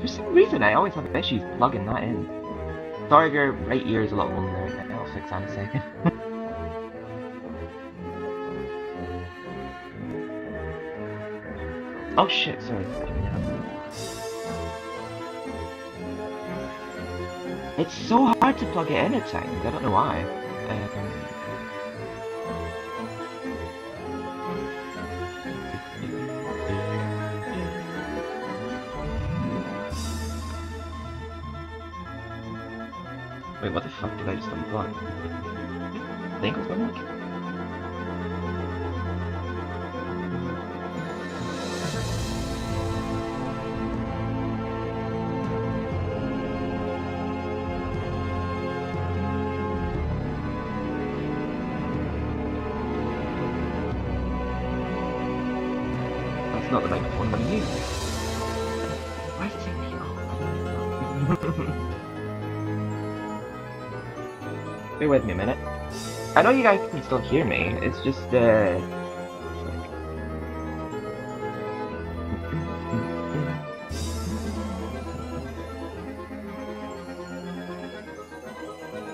For some reason, I always have issues plugging that in. Sorry if your right ear is a lot older right now, I'll fix that in a second. Oh shit, sorry. It's so hard to plug it in at times, I don't know why. Wait, what the fuck did I just unplug? I think it was my mic. That's not the microphone I'm using. Why is it taking me off? Bear with me a minute. I know you guys can still hear me, it's just,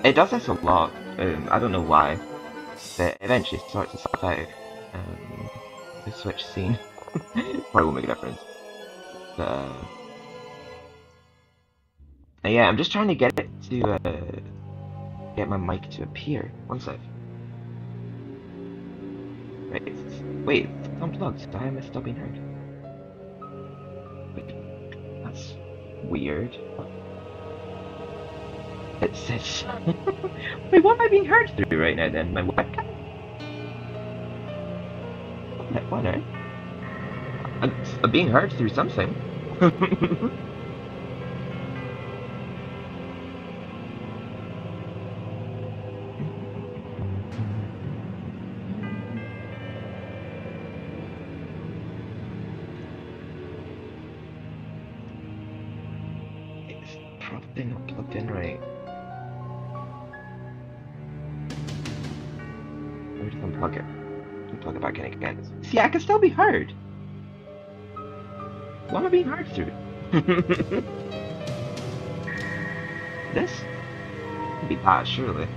it does this a lot, I don't know why, but eventually it sorts itself out. The Switch scene probably won't make a difference. But, yeah, I'm just trying to get it to, get my mic to appear. One sec. Wait, it's unplugged. Why am I still being heard? Wait, that's weird. It says. Wait, what am I being heard through right now then? My webcam? What on earth? I'm being heard through something. Probably not plugged in right. Let me just unplug it. Plug it back in again. See, I can still be heard. What am I being heard through? This? Could be bad, surely.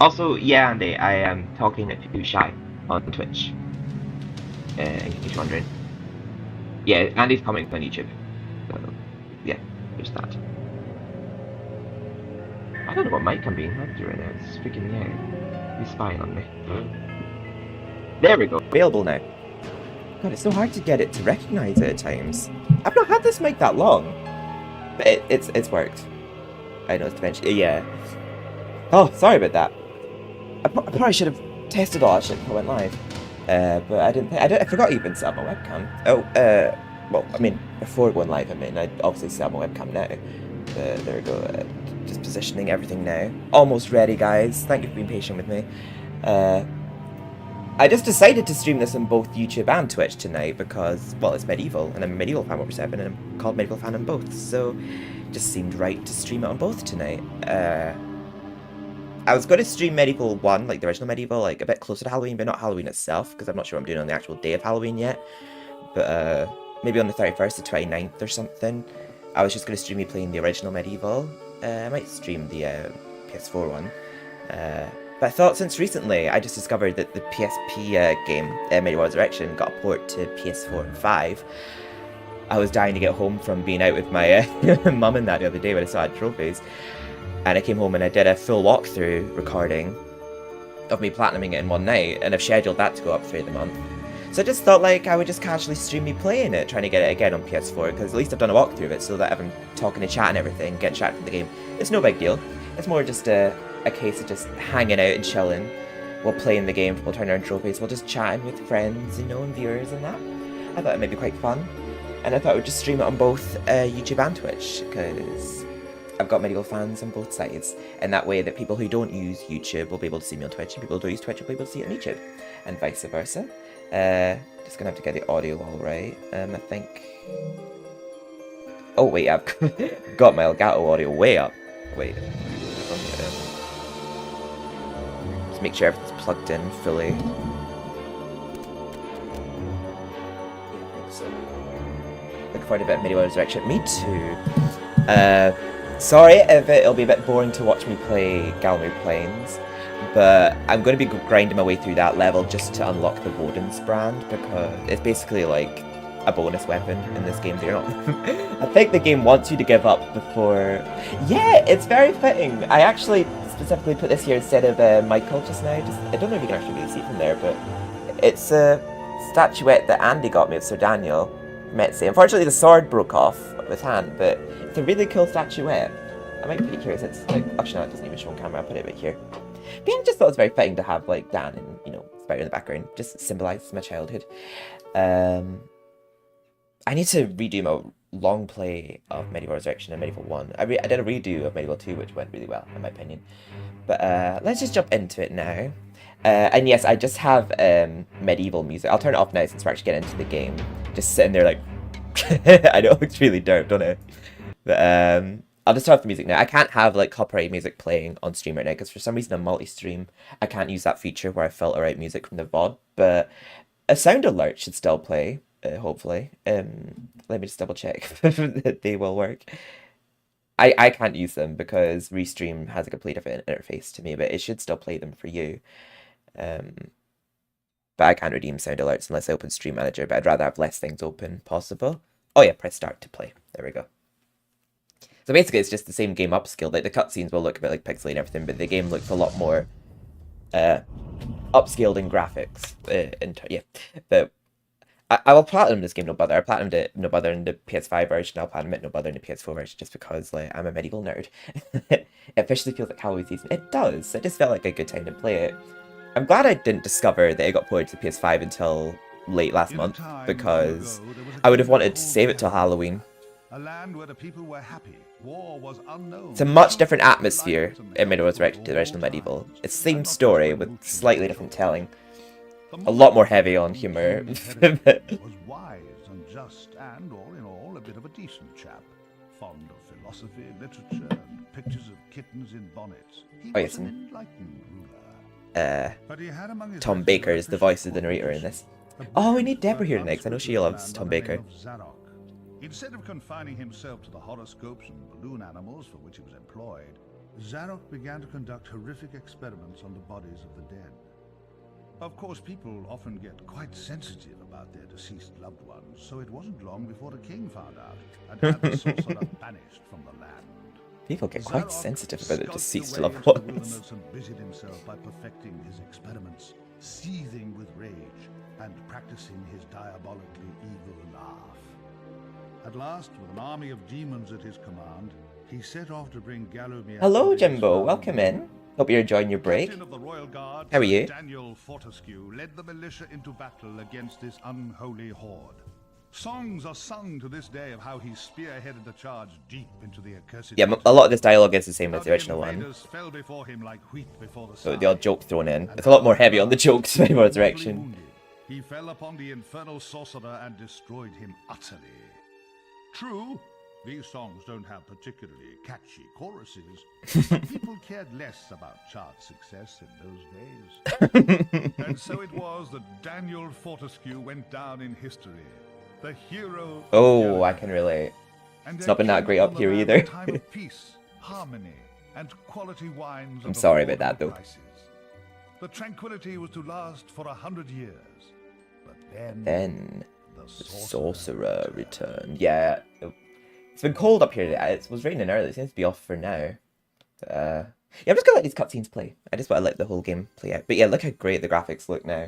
Also, yeah, Andy, I am talking to Shy on Twitch. In case you're wondering. Yeah, Andy's commenting on YouTube. So, yeah, there's that. I don't know what mic I'm being heard through right now, it's freaking me out. He's spying on me. There we go. Available now. God, it's so hard to get it to recognize it at times. I've not had this mic that long, but it's worked. I know it's eventually. Yeah. Oh, sorry about that. I probably should have tested all that shit before I went live. But I didn't. I forgot you even set up my webcam. Oh, well, I mean, before going live, I obviously set up my webcam now. There we go. Just positioning everything now. Almost ready, guys. Thank you for being patient with me. I just decided to stream this on both YouTube and Twitch tonight because, well, it's MediEvil, and I'm a MediEvil fan over 7, and I'm called MediEvil fan on both, so it just seemed right to stream it on both tonight. I was going to stream MediEvil 1, like the original MediEvil, like a bit closer to Halloween, but not Halloween itself, because I'm not sure what I'm doing on the actual day of Halloween yet. But maybe on the 31st or 29th or something. I was just going to stream me playing the original MediEvil. I might stream the PS4 one. But I thought since recently I just discovered that the PSP game, MediEvil Resurrection, got a port to PS4 and 5. I was dying to get home from being out with my mum and that the other day when I saw Trophies. And I came home and I did a full walkthrough recording of me platinuming it in one night, and I've scheduled that to go up through the month. So I just thought like I would just casually stream me playing it, trying to get it again on PS4, because at least I've done a walkthrough of it, so that I'm talking to chat and everything, getting chat from the game. It's no big deal. It's more just a case of just hanging out and chilling while playing the game, while turning around trophies, while just chatting with friends, you know, and viewers and that. I thought it might be quite fun, and I thought I would just stream it on both YouTube and Twitch, because I've got MediEvil fans on both sides, and that way that people who don't use YouTube will be able to see me on Twitch, and people who don't use Twitch will be able to see it on YouTube, and vice versa. Just gonna have to get the audio all right. I think. Oh wait, I've got my Elgato audio way up. Wait. Just make sure everything's plugged in fully. Looking forward to a bit of MediEvil Resurrection. Me too. Sorry if it'll be a bit boring to watch me play Galmir Plains, but I'm going to be grinding my way through that level just to unlock the Woden's brand, because it's basically like a bonus weapon in this game. They're not. I think the game wants you to give up before. Yeah, it's very fitting. I actually specifically put this here instead of Michael just now. I don't know if you can actually really see it from there, but it's a statuette that Andy got me of Sir Daniel from Etsy. Unfortunately, the sword broke off of his hand, but it's a really cool statuette. I might put it here. It's like, actually, no, it doesn't even show on camera. I'll put it right here. But yeah, I just thought it was very fitting to have like Dan and, you know, Spider in the background. Just symbolises my childhood. I need to redo my long play of MediEvil Resurrection and MediEvil 1. I did a redo of MediEvil 2, which went really well, in my opinion. But let's just jump into it now. And yes, I just have MediEvil music. I'll turn it off now since we're actually getting into the game. Just sitting there like... I know it looks really dope, don't it? But I'll just turn off the music now. I can't have like copyright music playing on stream right now, because for some reason on multi-stream, I can't use that feature where I filter out music from the VOD. But a sound alert should still play. Hopefully. Let me just double check that they will work. I can't use them because Restream has a complete different interface to me, but it should still play them for you. But I can't redeem sound alerts unless I open Stream Manager, but I'd rather have less things open possible. Oh yeah, press start to play. There we go. So basically it's just the same game upscaled. Like the cutscenes will look a bit like pixely and everything, but the game looks a lot more upscaled in graphics. Yeah, but I will platinum this game, no bother. I platinumed it, no bother, in the PS5 version. I'll platinum it, no bother, in the PS4 version, just because like I'm a MediEvil nerd. It officially feels like Halloween season. It does. It just felt like a good time to play it. I'm glad I didn't discover that it got ported to the PS5 until late last month, because I would have wanted to save it till Halloween. A land where the people were happy. War was unknown. It's a much different atmosphere in MediEvil Resurrection to the original MediEvil. It's the same story with slightly different telling. A lot more heavy on humour. Was wise and just, and all in all, a bit of a decent chap. Fond of philosophy, literature, and pictures of kittens in bonnets. He was an enlightened ruler. But he had among his Tom Baker is the voice of the narrator in this. Oh, we need Deborah here next. I know she loves Tom Baker. Instead of confining himself to the horoscopes and balloon animals for which he was employed, Zarok began to conduct horrific experiments on the bodies of the dead. Of course, people often get quite sensitive about their deceased loved ones, so it wasn't long before the king found out and had the sorcerer banished from the land. People get quite Zarok sensitive about the skulked deceased away loved into the ones. wilderness and busied himself by perfecting his experiments, seething with rage and practicing his diabolically evil laugh. At last, with an army of demons at his command, he set off to bring Gallowmere. Hello, Jimbo. Welcome in. Hope you're enjoying your break. Captain of the Royal Guard, How are you? Daniel Fortescue led the militia into battle against this unholy horde. Songs are sung to this day of how he spearheaded the charge deep into the accursed. Yeah, a lot of this dialogue is the same as the How original one. invaders fell before him like wheat before the So sun. the odd joke thrown in. It's a lot more heavy on the jokes in MediEvil Resurrection. Wounded, he fell upon the infernal sorcerer and destroyed him utterly. True, these songs don't have particularly catchy choruses, but people cared less about chart success in those days. And so it was that Daniel Fortescue went down in history, the hero of Oh, Gallowmere. I can relate. And It's there not been that came great upon up the here land either. a time of peace, harmony, and quality wines. I'm of sorry about that, affordable though. prices. The tranquility was to last for 100 years, but Then the the sorcerer sorcerer returned. Yeah, it's been cold up here. It was raining earlier. It seems to be off for now. Yeah, I'm just gonna let these cutscenes play. I just want to let the whole game play out. But yeah, look how great the graphics look now.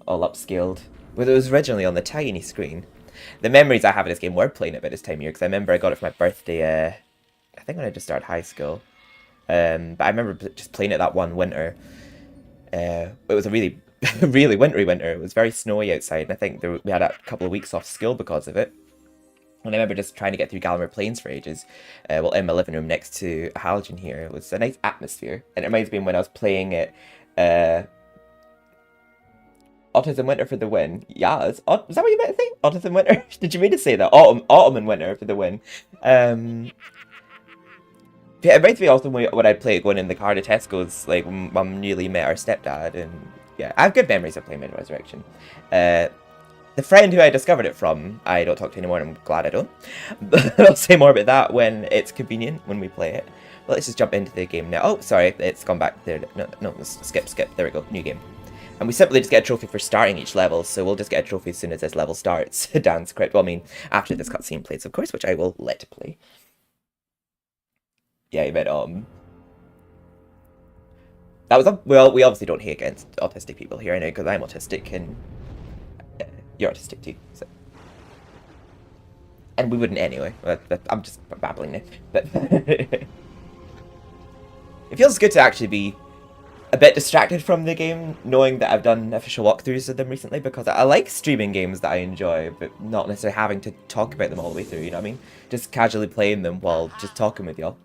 All upscaled. But it was originally on the tiny screen. The memories I have of this game were playing it by this time of year, because I remember I got it for my birthday, I think when I just started high school. But I remember just playing it that one winter. It was a really, really wintry winter. It was very snowy outside, and I think we had a couple of weeks off school because of it. And I remember just trying to get through Gallowmere Plains for ages. Well, in my living room next to a halogen here. It was a nice atmosphere. And it reminds me when I was playing it, Autumn Winter for the win. Yeah, was that what you meant to say? Autumn Winter? Did you mean to say that? Autumn and Winter for the win. Yeah, it reminds me also when I played going in the car to Tesco's, like when Mum newly met our stepdad, and yeah, I have good memories of playing MediEvil Resurrection. The friend who I discovered it from, I don't talk to anymore, and I'm glad I don't. But I'll say more about that when it's convenient, when we play it. Well, let's just jump into the game now. Oh, sorry, it's gone back there. No, skip. There we go, new game. And we simply just get a trophy for starting each level, so we'll just get a trophy as soon as this level starts. Dan's correct. Well, I mean, after this cutscene plays, of course, which I will let play. Yeah, you meant, that was, well, we obviously don't hate against autistic people here, I know, because I'm autistic, and you're autistic too, so. And we wouldn't anyway, but I'm just babbling now, but. It feels good to actually be a bit distracted from the game, knowing that I've done official walkthroughs of them recently, because I like streaming games that I enjoy, but not necessarily having to talk about them all the way through, you know what I mean? Just casually playing them while just talking with y'all.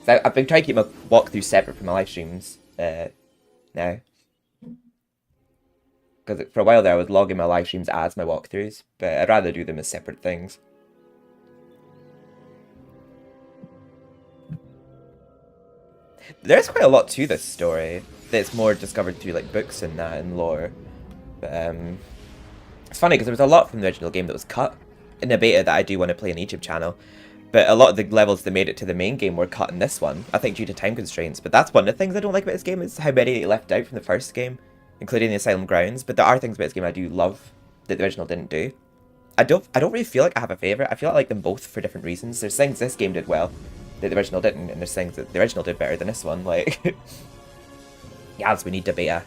So I've been trying to keep my walkthroughs separate from my live streams now. Because for a while there I was logging my live streams as my walkthroughs, but I'd rather do them as separate things. There's quite a lot to this story that's more discovered through like books and that and lore. But it's funny because there was a lot from the original game that was cut in the beta that I do want to play on the YouTube channel. But a lot of the levels that made it to the main game were cut in this one, I think due to time constraints. But that's one of the things I don't like about this game, is how many they left out from the first game, including the Asylum Grounds. But there are things about this game I do love that the original didn't do. I don't really feel like I have a favourite. I feel like them both for different reasons. There's things this game did well that the original didn't, and there's things that the original did better than this one. Like, yes, we need the beta.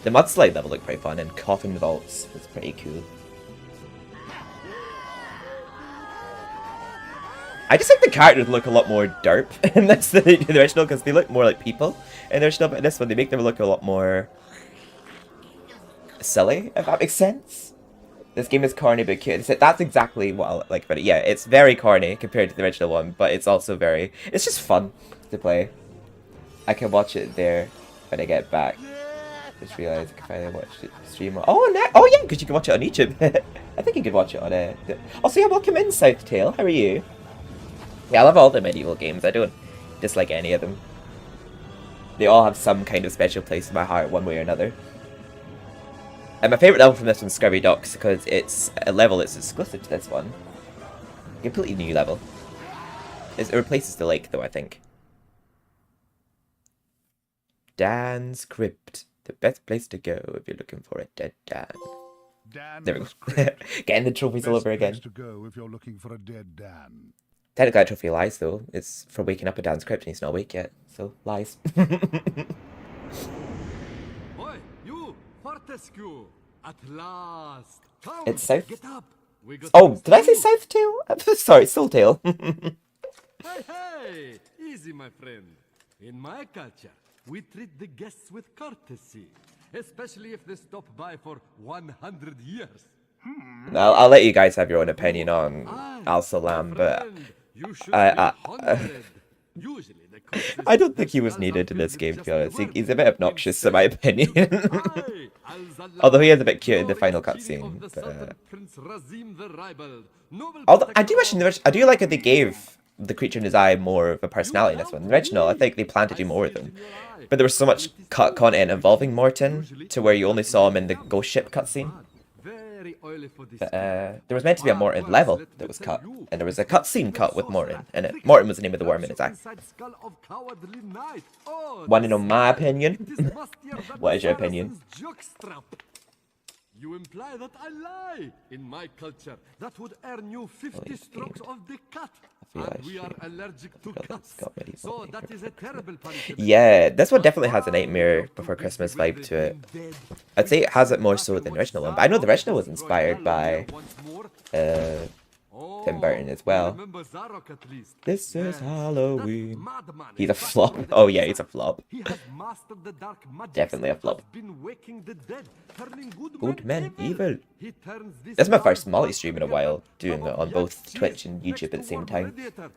The mudslide level looked pretty fun, and Coffin Vaults was pretty cool. I just think the characters look a lot more derp in this than they do in the original, because they look more like people in the original, but in this one they make them look a lot more silly, if that makes sense. This game is corny but cute. That's exactly what I like about it. Yeah, it's very corny compared to the original one, but it's also very... It's just fun to play. I can watch it there when I get back. Just realised I can finally watch it stream. Oh yeah, because you can watch it on YouTube. I think you could watch it on Also, yeah, welcome in, Southtail. How are you? Yeah, I love all the MediEvil games. I don't dislike any of them. They all have some kind of special place in my heart, one way or another. And my favourite level from this one's Scurvy Docks, because it's a level that's exclusive to this one. A completely new level. It replaces the lake, though, I think. Dan's Crypt. The best place to go if you're looking for a dead Dan. Dan There we was go. crypt. Getting the trophies all Best over place again. to go if you're looking for a dead Dan. Technically, that trophy lies, though. It's for waking up a Dan's crypt and he's not awake yet. So, lies. Oi, you, Fortescue! At last! Come, It's south. get up! We got Oh, things did I to say do. South Tail? Sorry, Soul Tail. Hey, hey! Easy, my friend. In my culture, we treat the guests with courtesy, especially if they stop by for 100 years. I'll let you guys have your own opinion on Al Salam, but Friend, you should I- be I- honored. Usually, the course I don't is think he was Al needed in this Zalfil game, to just be honest. the word. He's a bit obnoxious, in my opinion. Aye, Al Zalfil, Although he is a bit cute in the final glorious genie cutscene, of the but, Sultan Prince Razim the Ribald, noble Although I do protector wish in the I do like how they gave the creature in his eye more of a personality in this one. In the original, I think they planned to do more with him. But there was so much cut content involving Morton to where you only saw him in the ghost ship cutscene. Very oily for this. But, there was meant to be a Morton level that was cut, and there was a cutscene cut with Morton in it. Morton was the name of the worm in his eye. Want to know my opinion? What is your opinion? You imply that I lie. In my culture, that would earn you 50 strokes of the cut. feel And like we are shit. allergic to Got- cuts. got medieval So makeup that is a terrible punishment. Yeah, this one definitely has a Nightmare Before Christmas vibe to it. I'd say it has it more so than the original one, but I know the original was inspired by Tim Burton as well. This is Halloween. He's a flop. Oh yeah, he's a flop. He has mastered the dark magic. Definitely a flop. Been waking the dead, turning Good men evil. He turns this This is my dark first multi dark stream in a creature while, doing it on above both Yak's Twitch cheese and next YouTube at the to same one time. gladiator.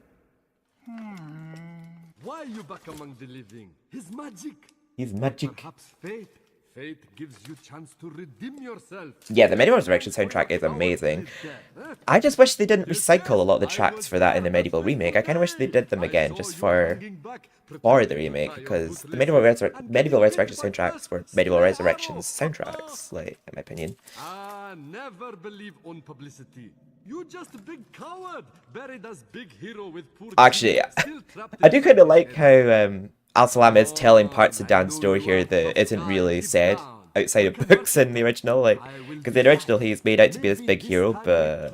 Why you back among the living? His magic. He's magic. Perhaps fate. Fate gives you chance to redeem yourself. Yeah, the MediEvil Resurrection soundtrack is amazing. I just wish they didn't recycle a lot of the tracks for that in the MediEvil remake. I kind of wish they did them again just for the remake, because the MediEvil Resurrection soundtracks were MediEvil Resurrection's soundtracks, like, in my opinion. Ah, never believe on publicity. You just a big coward, buried as big hero with poor Actually, genes, still trapped I in do kind of his like head. how Al Salam is telling parts of Dan's story here that isn't really said outside of books in the original, like, because in the original he's made out to be this big hero, but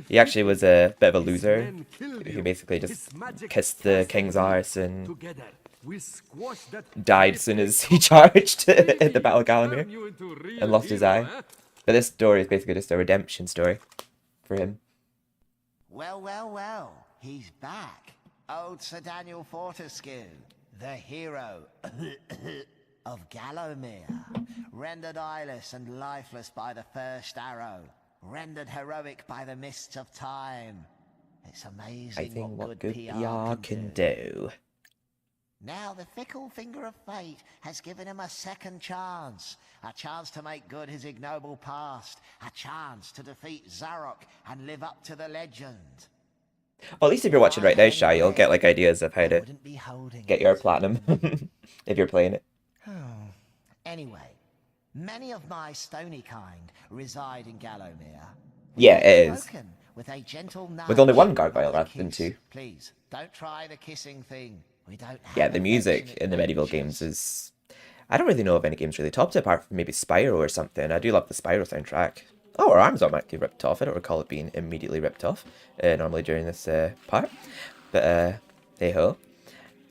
he actually was a bit of a loser, who basically just kissed the king's arse and Together, we squash that died as soon as he charged at the Battle of Gallowmere and lost his eye. But this story is basically just a redemption story for him. Well, well, well, he's back. Old Sir Daniel Fortescue, the hero of Gallowmere, rendered eyeless and lifeless by the first arrow, rendered heroic by the mists of time. It's amazing I think what good PR PR can do. Now the fickle finger of fate has given him a second chance. A chance to make good his ignoble past. A chance to defeat Zarok and live up to the legend. Well, at least if you're watching right now, Shy, you'll get like ideas of how to Wouldn't be holding get it. your platinum if you're playing it. Anyway, many of my stony kind reside in Gallowmere. Yeah, it is. Spoken with a gentle With only nudge one of gargoyle a rather than kiss. two. Please, don't try the kissing thing. We don't have Yeah, the music affectionate in the medieval natures. games is... I don't really know of any games really topped it, apart from maybe Spyro or something. I do love the Spyro soundtrack. Oh, our arms aren't actually ripped off. I don't recall it being immediately ripped off normally during this part. But, hey-ho.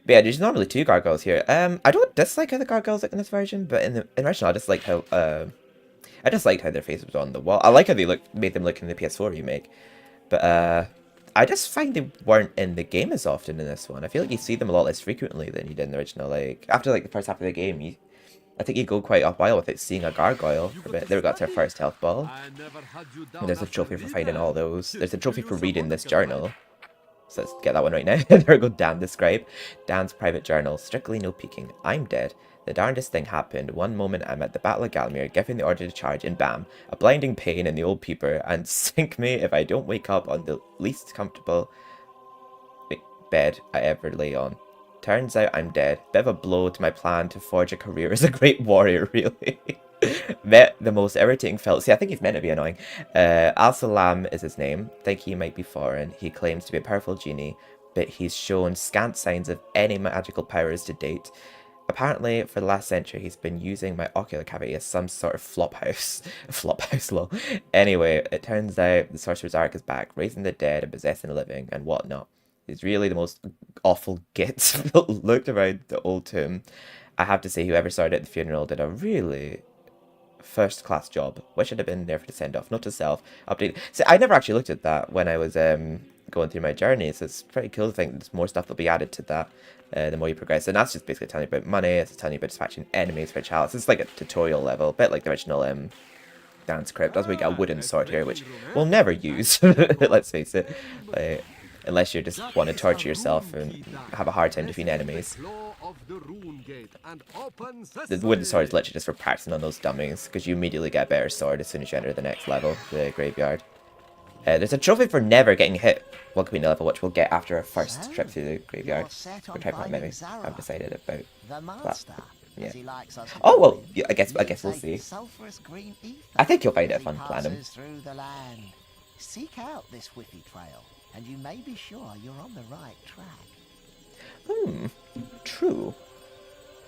But yeah, there's normally two gargoyles here. I don't dislike how the gargoyles look in this version, but in the original, I just liked how their faces was on the wall. I like how they made them look in the PS4 remake. But, I just find they weren't in the game as often in this one. I feel like you see them a lot less frequently than you did in the original. Like, after like the first half of the game, I think you go quite a while without seeing a gargoyle for a bit. There we got to our first health ball. And there's a trophy for finding all those. There's a trophy for reading this journal. So let's get that one right now. There we go, Dan describe. Dan's private journal. Strictly no peeking. I'm dead. The darndest thing happened. One moment I'm at the Battle of Gallowmere, giving the order to charge, and bam, a blinding pain in the old peeper, and sink me if I don't wake up on the least comfortable bed I ever lay on. Turns out I'm dead. Bit of a blow to my plan to forge a career as a great warrior, really. Met the most irritating fellow. See, I think he's meant to be annoying. Al Salam is his name. Think he might be foreign. He claims to be a powerful genie, but he's shown scant signs of any magical powers to date. Apparently, for the last century, he's been using my ocular cavity as some sort of flophouse. Flophouse, lol. Anyway, it turns out the Sorcerer's Ark is back, raising the dead and possessing the living and whatnot. He's really the most awful git. Looked around the old tomb. I have to say, whoever started at the funeral did a really first-class job. Wish I'd have been there for the send-off. Note to self, update. See, I never actually looked at that when I was going through my journey, so it's pretty cool to think there's more stuff that'll be added to that the more you progress. And that's just basically telling you about money, it's telling you about dispatching enemies for chalice. It's like a tutorial level, a bit like the original Dance Crypt. That's why we got a wooden sword here, which we'll never use, let's face it. Unless you just want to torture yourself and have a hard time defeating enemies. The wooden sword is literally just for practicing on those dummies, because you immediately get a better sword as soon as you enter the next level, the graveyard. There's a trophy for never getting hit while completing the level, which we'll get after our first trip through the graveyard. Or type out maybe. I've decided about that. Yeah. Oh well, yeah, I guess we'll see. I think you'll find it a fun platinum. Seek out this whiffy trail, and you may be sure you're on the right track. True.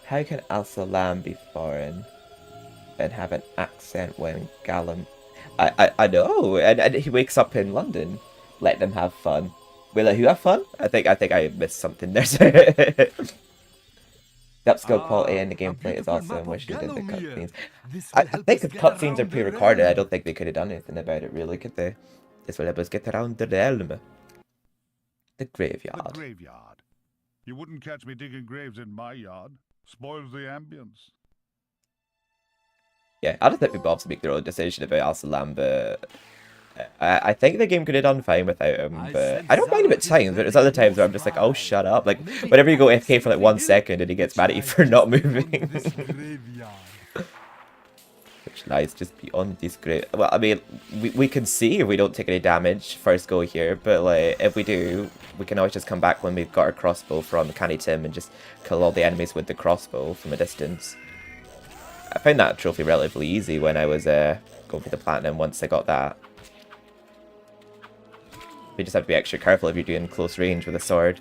How can Al-Salam be foreign and have an accent when Galam... I know, and he wakes up in London. Let them have fun. Will who have fun? I think I missed something there. The upscale quality in the gameplay is awesome. Wish they did the cutscenes. I think the cutscenes are pre-recorded. I don't think they could have done anything about it, really, could they? This will help us get around the realm. The graveyard. The graveyard. You wouldn't catch me digging graves in my yard. Spoils the ambience. Yeah, I don't think people obviously make their own decision about Al-Salam, but I think the game could have done fine without him, but I don't mind him at times, but there's other times where I'm just like, oh, shut up. Like, whenever you go AFK for like 1 second and he gets mad at you for not moving. Which lies just beyond disgrace. Well, I mean, we can see if we don't take any damage first go here, but like, if we do, we can always just come back when we've got our crossbow from Canny Tim and just kill all the enemies with the crossbow from a distance. I found that trophy relatively easy when I was going for the platinum once I got that. We just have to be extra careful if you're doing close range with a sword.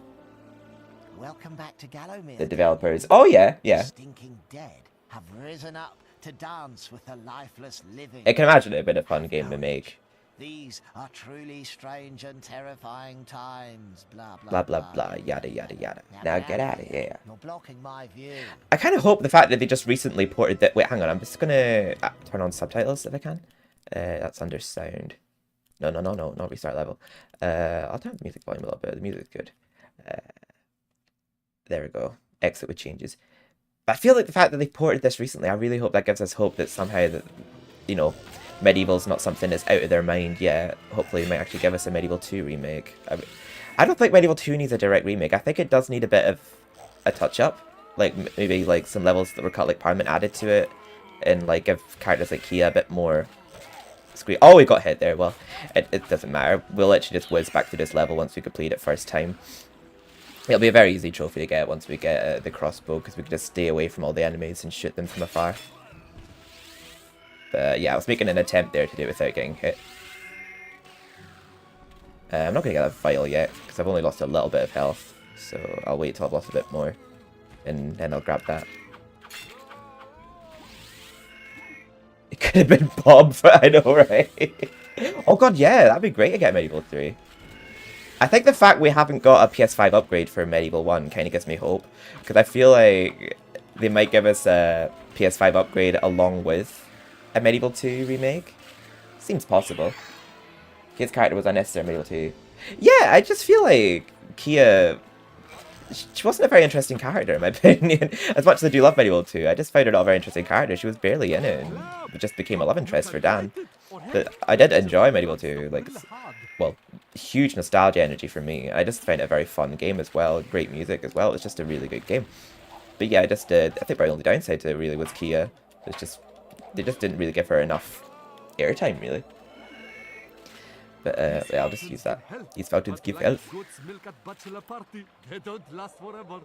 Welcome back to Gallowmere. The developers. Oh yeah, yeah. Stinking dead have risen up to dance with the lifeless living. I can imagine it a bit of a fun game to make. These are truly strange and terrifying times. Blah blah blah blah. Yada yada yada. Now get out of here. You're blocking my view. I kind of hope the fact that they just recently ported that. Wait, hang on. I'm just gonna turn on subtitles if I can. That's under sound. No, not restart level. I'll turn the music volume a little bit. The music's good. There we go. Exit with changes. But I feel like the fact that they ported this recently, I really hope that gives us hope that somehow that, you know, MediEvil's not something that's out of their mind yet. Hopefully they might actually give us a MediEvil 2 remake. I don't think MediEvil 2 needs a direct remake. I think it does need a bit of a touch-up. Like, maybe like some levels that were cut like Parliament added to it. And like give characters like Kia a bit more screen. Oh, we got hit there. Well, it doesn't matter. We'll literally just whiz back to this level once we complete it first time. It'll be a very easy trophy to get once we get the crossbow, because we can just stay away from all the enemies and shoot them from afar. But yeah, I was making an attempt there to do it without getting hit. I'm not going to get that vial yet, because I've only lost a little bit of health. So I'll wait till I've lost a bit more, and then I'll grab that. It could have been Bob, I know, right? Oh god, yeah, that'd be great to get MediEvil 3. I think the fact we haven't got a PS5 upgrade for MediEvil 1 kind of gives me hope, because I feel like they might give us a PS5 upgrade along with a MediEvil 2 remake. Seems possible. Kia's character was unnecessary in MediEvil 2. Yeah, I just feel like Kia... She wasn't a very interesting character, in my opinion. As much as I do love MediEvil 2, I just found her not a very interesting character. She was barely in it, and it just became a love interest for Dan. But I did enjoy MediEvil 2, like, well, huge nostalgia energy for me. I just found it a very fun game as well, great music as well. It's just a really good game. But yeah, I think my only downside to it really was Kia. It's just, they just didn't really give her enough airtime, really. But yeah, I'll just use that. These fountains give health.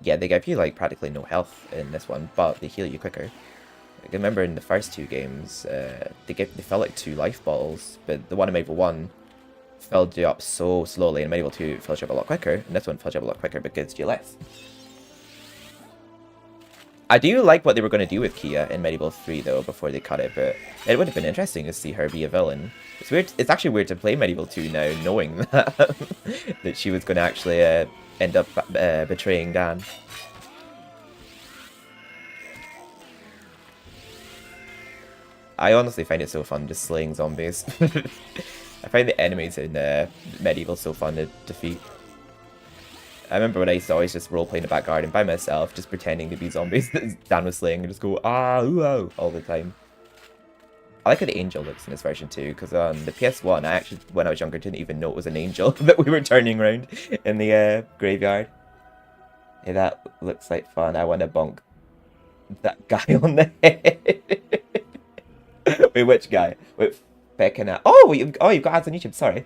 Yeah, they give you like practically no health in this one, but they heal you quicker. I remember in the first two games, they felt like 2 life balls, but the one in MediEvil 1 filled you up so slowly, and MediEvil 2 fills you up a lot quicker, and this one fills you up a lot quicker but gives you less. I do like what they were going to do with Kia in MediEvil 3 though before they cut it, but it would have been interesting to see her be a villain. It's weird. It's actually weird to play MediEvil 2 now, knowing that that she was going to actually end up betraying Dan. I honestly find it so fun just slaying zombies. I find the enemies in MediEvil so fun to defeat. I remember when I used to always just roleplay in the back garden by myself, just pretending to be zombies that Dan was slaying, and just go, ah, ooh, oh, all the time. I like how the angel looks in this version too, because on the PS1, I actually, when I was younger, didn't even know it was an angel that we were turning around in the graveyard. Hey, that looks like fun. I want to bonk that guy on the head. Wait, which guy? Wait, Becca. Oh, you've got ads on YouTube. Sorry.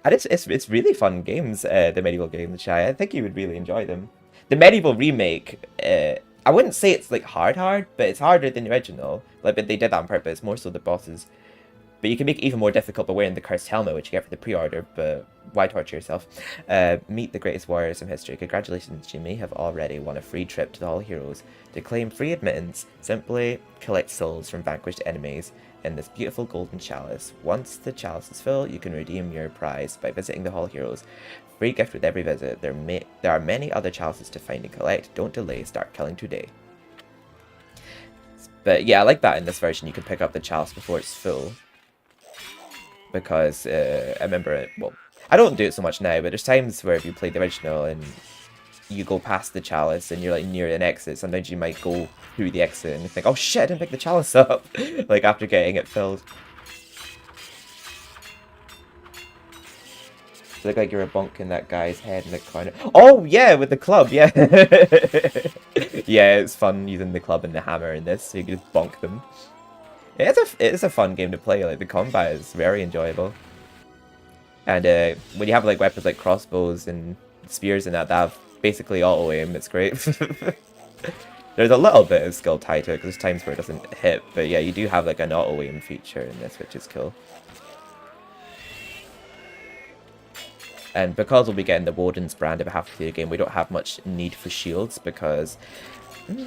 And it's really fun games. The MediEvil games, Shy. I think you would really enjoy them. The MediEvil remake. I wouldn't say it's like hard, but it's harder than the original. Like, but they did that on purpose. More so the bosses. But you can make it even more difficult by wearing the cursed helmet, which you get for the pre-order, but why torture yourself? Meet the greatest warriors in history. Congratulations, you may have already won a free trip to the Hall of Heroes. To claim free admittance, simply collect souls from vanquished enemies in this beautiful golden chalice. Once the chalice is full, you can redeem your prize by visiting the Hall of Heroes. Free gift with every visit. There are many other chalices to find and collect. Don't delay, start killing today. But yeah, I like that in this version. You can pick up the chalice before it's full. Because I remember it, well, I don't do it so much now, but there's times where if you play the original and you go past the chalice and you're like near an exit, sometimes you might go through the exit and you think, oh shit, I didn't pick the chalice up, like after getting it filled. You look like you're bonking that guy's head in the corner. Oh yeah, with the club, yeah. Yeah, it's fun using the club and the hammer in this, so you can just bonk them. It's a fun game to play. Like, the combat is very enjoyable, and when you have like weapons like crossbows and spears and that have basically auto aim, it's great. There's a little bit of skill tied to it because there's times where it doesn't hit, but yeah, you do have like an auto aim feature in this, which is cool. And because we'll be getting the Warden's brand of half through the game, we don't have much need for shields because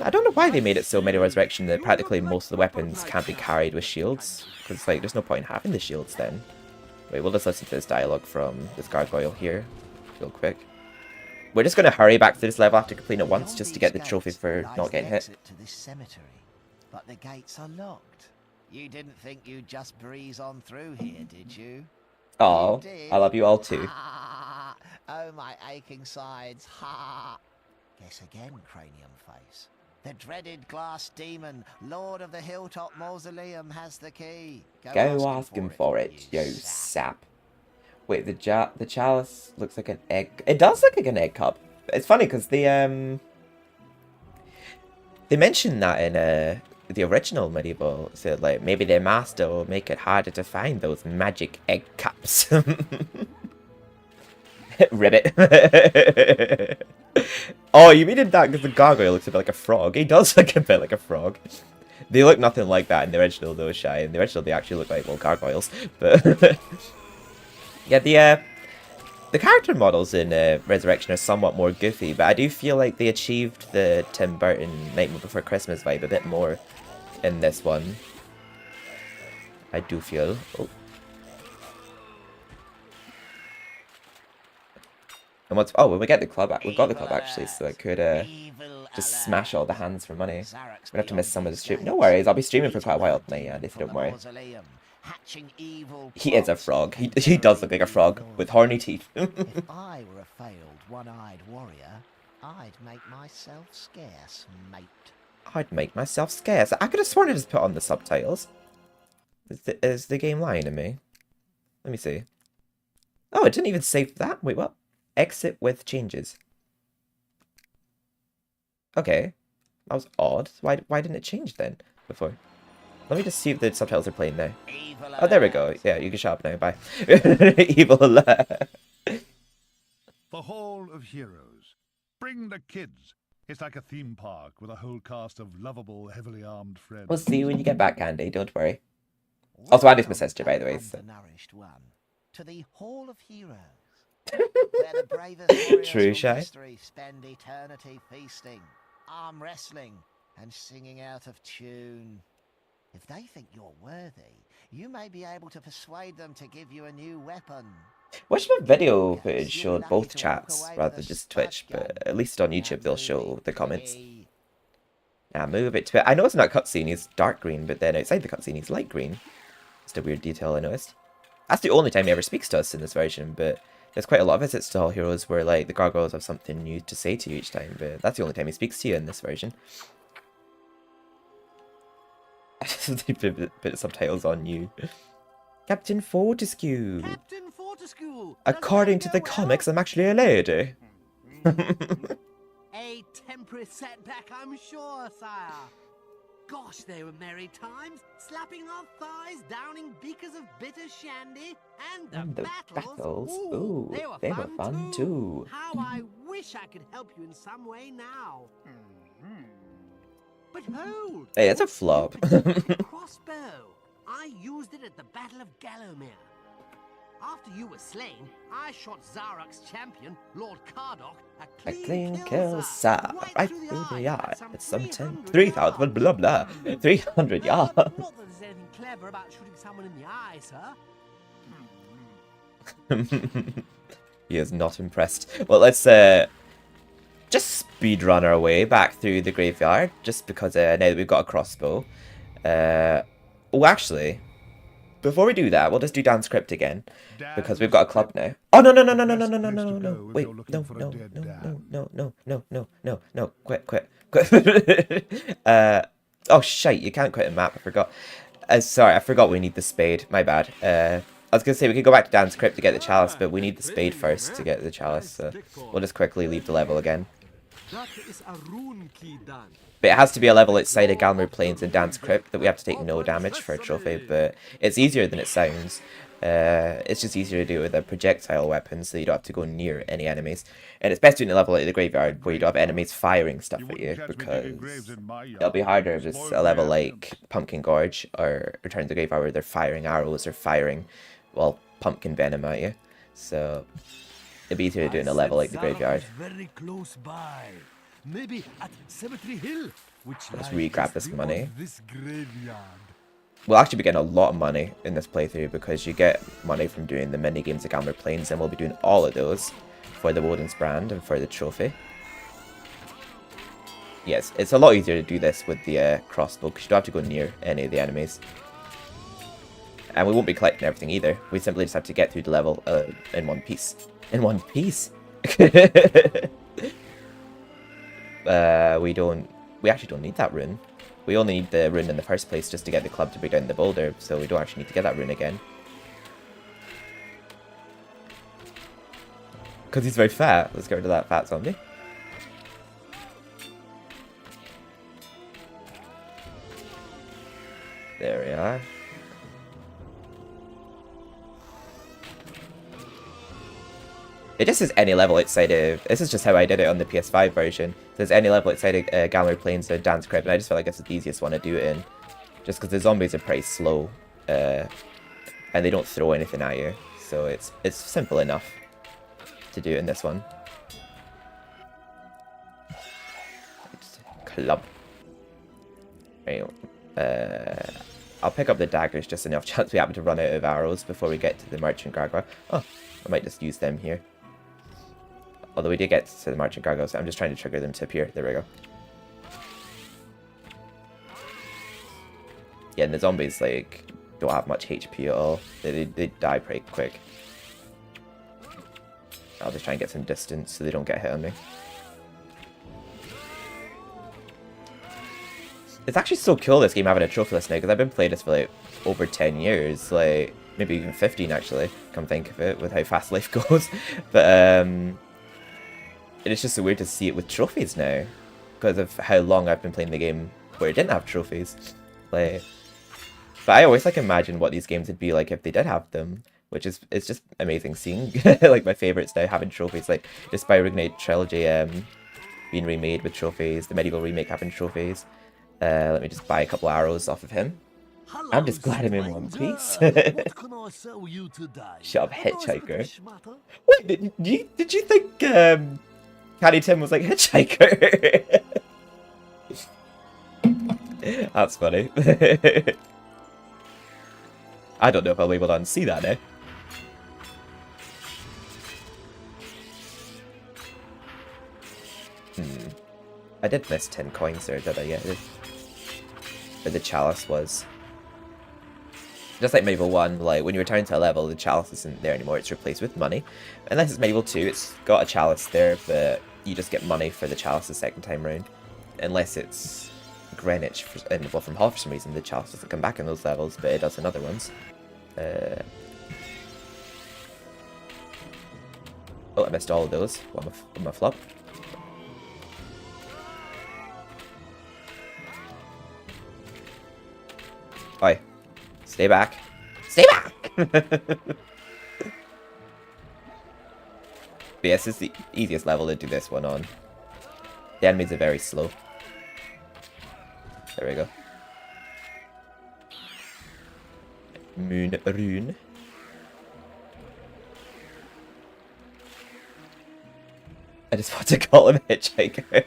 I don't know why they made it so MediEvil Resurrection that practically most of the weapons can't be carried with shields. Because, like, there's no point in having the shields then. Wait, we'll just listen to this dialogue from this gargoyle here, real quick. We're just going to hurry back to this level after completing it once, just to get the trophy for not getting hit. To this cemetery, but the gates are locked. You didn't think you'd just breeze on through here, did you? Oh, I love you all too. Oh, my aching sides. Ha! Guess again, cranium face. The dreaded glass demon, Lord of the Hilltop Mausoleum, has the key. Go ask him for it, you sap. Wait, the chalice looks like an egg. It does look like an egg cup. It's funny because they mentioned that in the original MediEvil. So like maybe their master will make it harder to find those magic egg cups. Ribbit. Oh, you mean that because the gargoyle looks a bit like a frog? He does look a bit like a frog. They look nothing like that in the original though, Shy. In the original they actually look like, well, gargoyles. But yeah, the character models in Resurrection are somewhat more goofy, but I do feel like they achieved the Tim Burton Nightmare Before Christmas vibe a bit more in this one. I do feel. Oh. And what's when we get the club, we've got the club actually, so I could just smash all the hands for money. We'd have to miss some of the stream. No worries, I'll be streaming for quite a while tonight, yeah, if you don't worry. He is a frog. He does look like a frog with horny teeth. If I were a failed one-eyed warrior, I'd make myself scarce, mate. I'd make myself scarce. I could have sworn I just put on the subtitles. Is the game lying to me? Let me see. Oh, it didn't even save that. Wait, what? Exit with changes. Okay. That was odd. Why didn't it change then before? Let me just see if the subtitles are playing now. Oh, there we go. Yeah, you can shut up now. Bye. Evil alert. The Hall of Heroes. Bring the kids. It's like a theme park with a whole cast of lovable, heavily armed friends. We'll see you when you get back, Andy. Don't worry. Also, Andy's my sister, by the way. So. To the Hall of Heroes. Where the bravest warriors True, from Shy. history spend eternity feasting. arm wrestling and singing out of tune. If they think you're worthy, you may be able to persuade them to give you a new weapon. Wish my video footage showed both chats rather than just Twitch, but at least on YouTube they'll show the comments. Now move it to it. I know it's not cutscene, he's dark green, but then outside the cutscene he's light green. Just a weird detail I noticed. That's the only time he ever speaks to us in this version, but there's quite a lot of visits to all heroes where like the gargoyles have something new to say to you each time, but that's the only time he speaks to you in this version. They put subtitles on you. Captain Fortescue. Captain Fortescue. According to the comics, I'm actually a lady. A temporary setback, I'm sure, sire. Gosh, they were merry times, slapping our thighs, downing beakers of bitter shandy, and the battles. Ooh, they were fun too. How I wish I could help you in some way now. But hold! Hey, it's a flop. Crossbow. I used it at the Battle of Gallowmere. After you were slain, I shot Zarok's champion, Lord Cardok, A clean kill, sir, right through the eye. It's some 3,000, blah blah, 300 yards. Not that there's anything clever about shooting someone in the eye, sir. He is not impressed. Well, let's just speedrun our way back through the graveyard, just because now that we've got a crossbow. Oh, actually, before we do that, we'll just do Dan's Crypt again, because we've got a club now. Oh, no, no, no, no, no, no, no, no, no, no, wait, no, no, no, quit. Oh, shite, you can't quit a map, I forgot. Sorry, I forgot we need the spade, my bad. I was going to say we could go back to Dan's Crypt to get the chalice, but we need the spade first to get the chalice, so we'll just quickly leave the level again. That is a rune key, Dan. But it has to be a level outside of Galmer Plains and Dan's Crypt that we have to take no damage for a trophy, but it's easier than it sounds. It's just easier to do it with a projectile weapon, so you don't have to go near any enemies. And it's best doing a level like the graveyard where you don't have enemies firing stuff at you, because it'll be harder if it's a level like Pumpkin Gorge or Return to the Graveyard where they're firing arrows or firing, well, pumpkin venom at you. So it'd be easier to do in a level like the graveyard. Very close by. Maybe at Cemetery Hill, which Let's re-grab this money. This graveyard. We'll actually be getting a lot of money in this playthrough because you get money from doing the mini games at Galmer Plains, and we'll be doing all of those for the Woden's brand and for the trophy. Yes, it's a lot easier to do this with the crossbow because you don't have to go near any of the enemies. And we won't be collecting everything either. We simply just have to get through the level in one piece. In one piece? We actually don't need that rune. We only need the rune in the first place just to get the club to break down the boulder, so we don't actually need to get that rune again. Because he's very fat. Let's get rid of that fat zombie. There we are. It just says any level outside of... This is just how I did it on the PS5 version. It says any level outside of Galmer Plains or Dan's Crypt, and I just felt like it's the easiest one to do it in. Just because the zombies are pretty slow. And they don't throw anything at you. So it's simple enough to do it in this one. Club. Right, I'll pick up the daggers just enough chance we happen to run out of arrows before we get to the Merchant Gargoyle. Oh, I might just use them here. Although we did get to the Merchant Gargoyle, so I'm just trying to trigger them to appear. There we go. Yeah, and the zombies, like, don't have much HP at all. They die pretty quick. I'll just try and get some distance so they don't get hit on me. It's actually so cool, this game, having a trophy list now, because I've been playing this for, like, over 10 years. Like, maybe even 15, actually, come think of it, with how fast life goes. But, it's just so weird to see it with trophies now, because of how long I've been playing the game where it didn't have trophies. Like, but I always, like, imagine what these games would be like if they did have them, which is, it's just amazing seeing, like, my favourites now having trophies, like, just by Reignite Trilogy being remade with trophies, the MediEvil remake having trophies. Let me just buy a couple arrows off of him. Hello, I'm just glad I'm in one piece. what can I sell you today? Shut up, A nice hitchhiker. bit of schmutter? Wait, did you think Caddy Tim was like Hitchhiker? That's funny. I don't know if I'll be able to unsee that now. I did miss 10 coins there, did I? Yeah, where the chalice was. Just like MediEvil 1, like when you return to a level, the chalice isn't there anymore, it's replaced with money. Unless it's MediEvil 2, it's got a chalice there, but you just get money for the chalice the second time round. Unless it's Greenwich, well, from Hall for some reason, the chalice doesn't come back in those levels, but it does in other ones. Oh, I missed all of those. What am I flop? Oi. Stay back. Stay back! But yes, this is the easiest level to do this one on. The enemies are very slow. There we go. Moon Rune. I just want to call him Hitchhiker.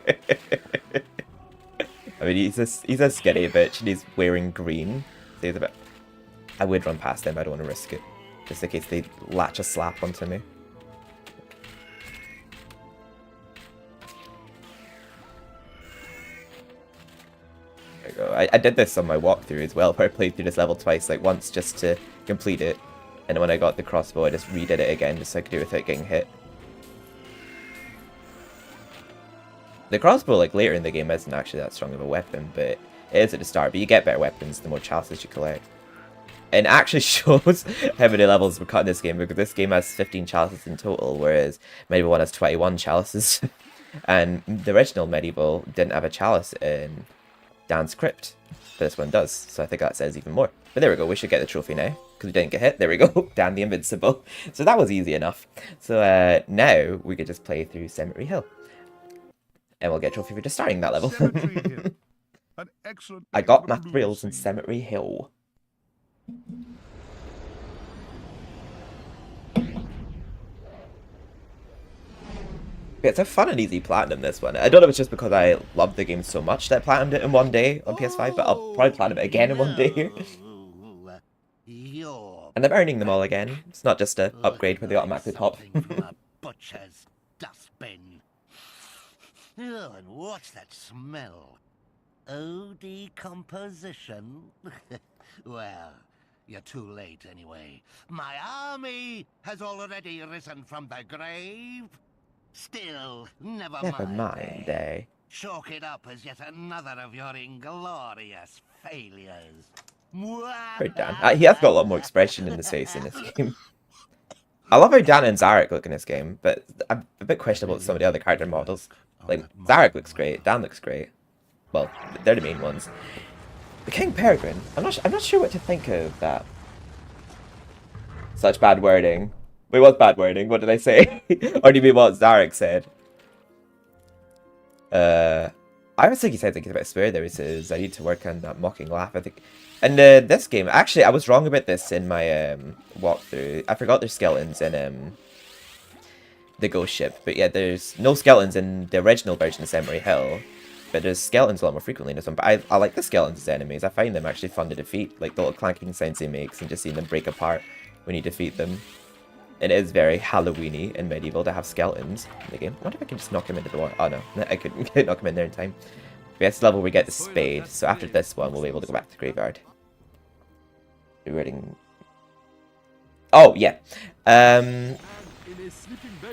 I mean, he's a skinny bitch and he's wearing green. So he's a bit... I would run past him, I don't want to risk it. Just in case they latch a slap onto me. There we go. I did this on my walkthrough as well, where I played through this level twice, like once just to complete it. And then when I got the crossbow, I just redid it again just so I could do it without getting hit. The crossbow, like, later in the game isn't actually that strong of a weapon, but it is at the start. But you get better weapons the more chalices you collect. And it actually shows how many levels we're cutting this game, because this game has 15 chalices in total, whereas MediEvil 1 has 21 chalices. And the original MediEvil didn't have a chalice in Dan's Crypt, but this one does, so I think that says even more. But there we go, we should get the trophy now, because we didn't get hit. There we go, Dan the Invincible. So that was easy enough. So now we could just play through Cemetery Hill. And we'll get a trophy for just starting that level. An excellent I got my thrills in Cemetery Hill. It's a fun and easy platinum, this one. I don't know if it's just because I love the game so much that I platinumed it in one day on PS5, but I'll probably platinum it again in one day. And I'm earning them all again. It's not just an upgrade where they automatically pop. Butcher's dustbin. Oh, and what's that smell? Oh, decomposition? Well, you're too late anyway. My army has already risen from the grave. Still, never mind, eh? Chalk it up as yet another of your inglorious failures. Poor Dan. He has got a lot more expression in his face in this game. I love how Dan and Zarek look in this game, but I'm a bit questionable with some of the other character models. Like, Zarek looks great, Dan looks great. Well, they're the main ones. The King Peregrine, I'm not sure what to think of that. Such bad wording. Wait, what's bad wording? What did I say? Or do you mean what Zarek said? I was thinking he said something about swear there. He says, I need to work on that mocking laugh, I think. And this game, actually, I was wrong about this in my walkthrough. I forgot there's skeletons in the ghost ship. But yeah, there's no skeletons in the original version of Cemetery Hill. But there's skeletons a lot more frequently in this one. But I like the skeletons as enemies. I find them actually fun to defeat. Like the little clanking sounds they make and just seeing them break apart when you defeat them. It is very Halloween-y in MediEvil to have skeletons in the game. I wonder if I can just knock him into the water. Oh no, I couldn't knock him in there in time. But yes, level we get the spade. So after this one, we'll be able to go back to the graveyard. Reading. Oh yeah.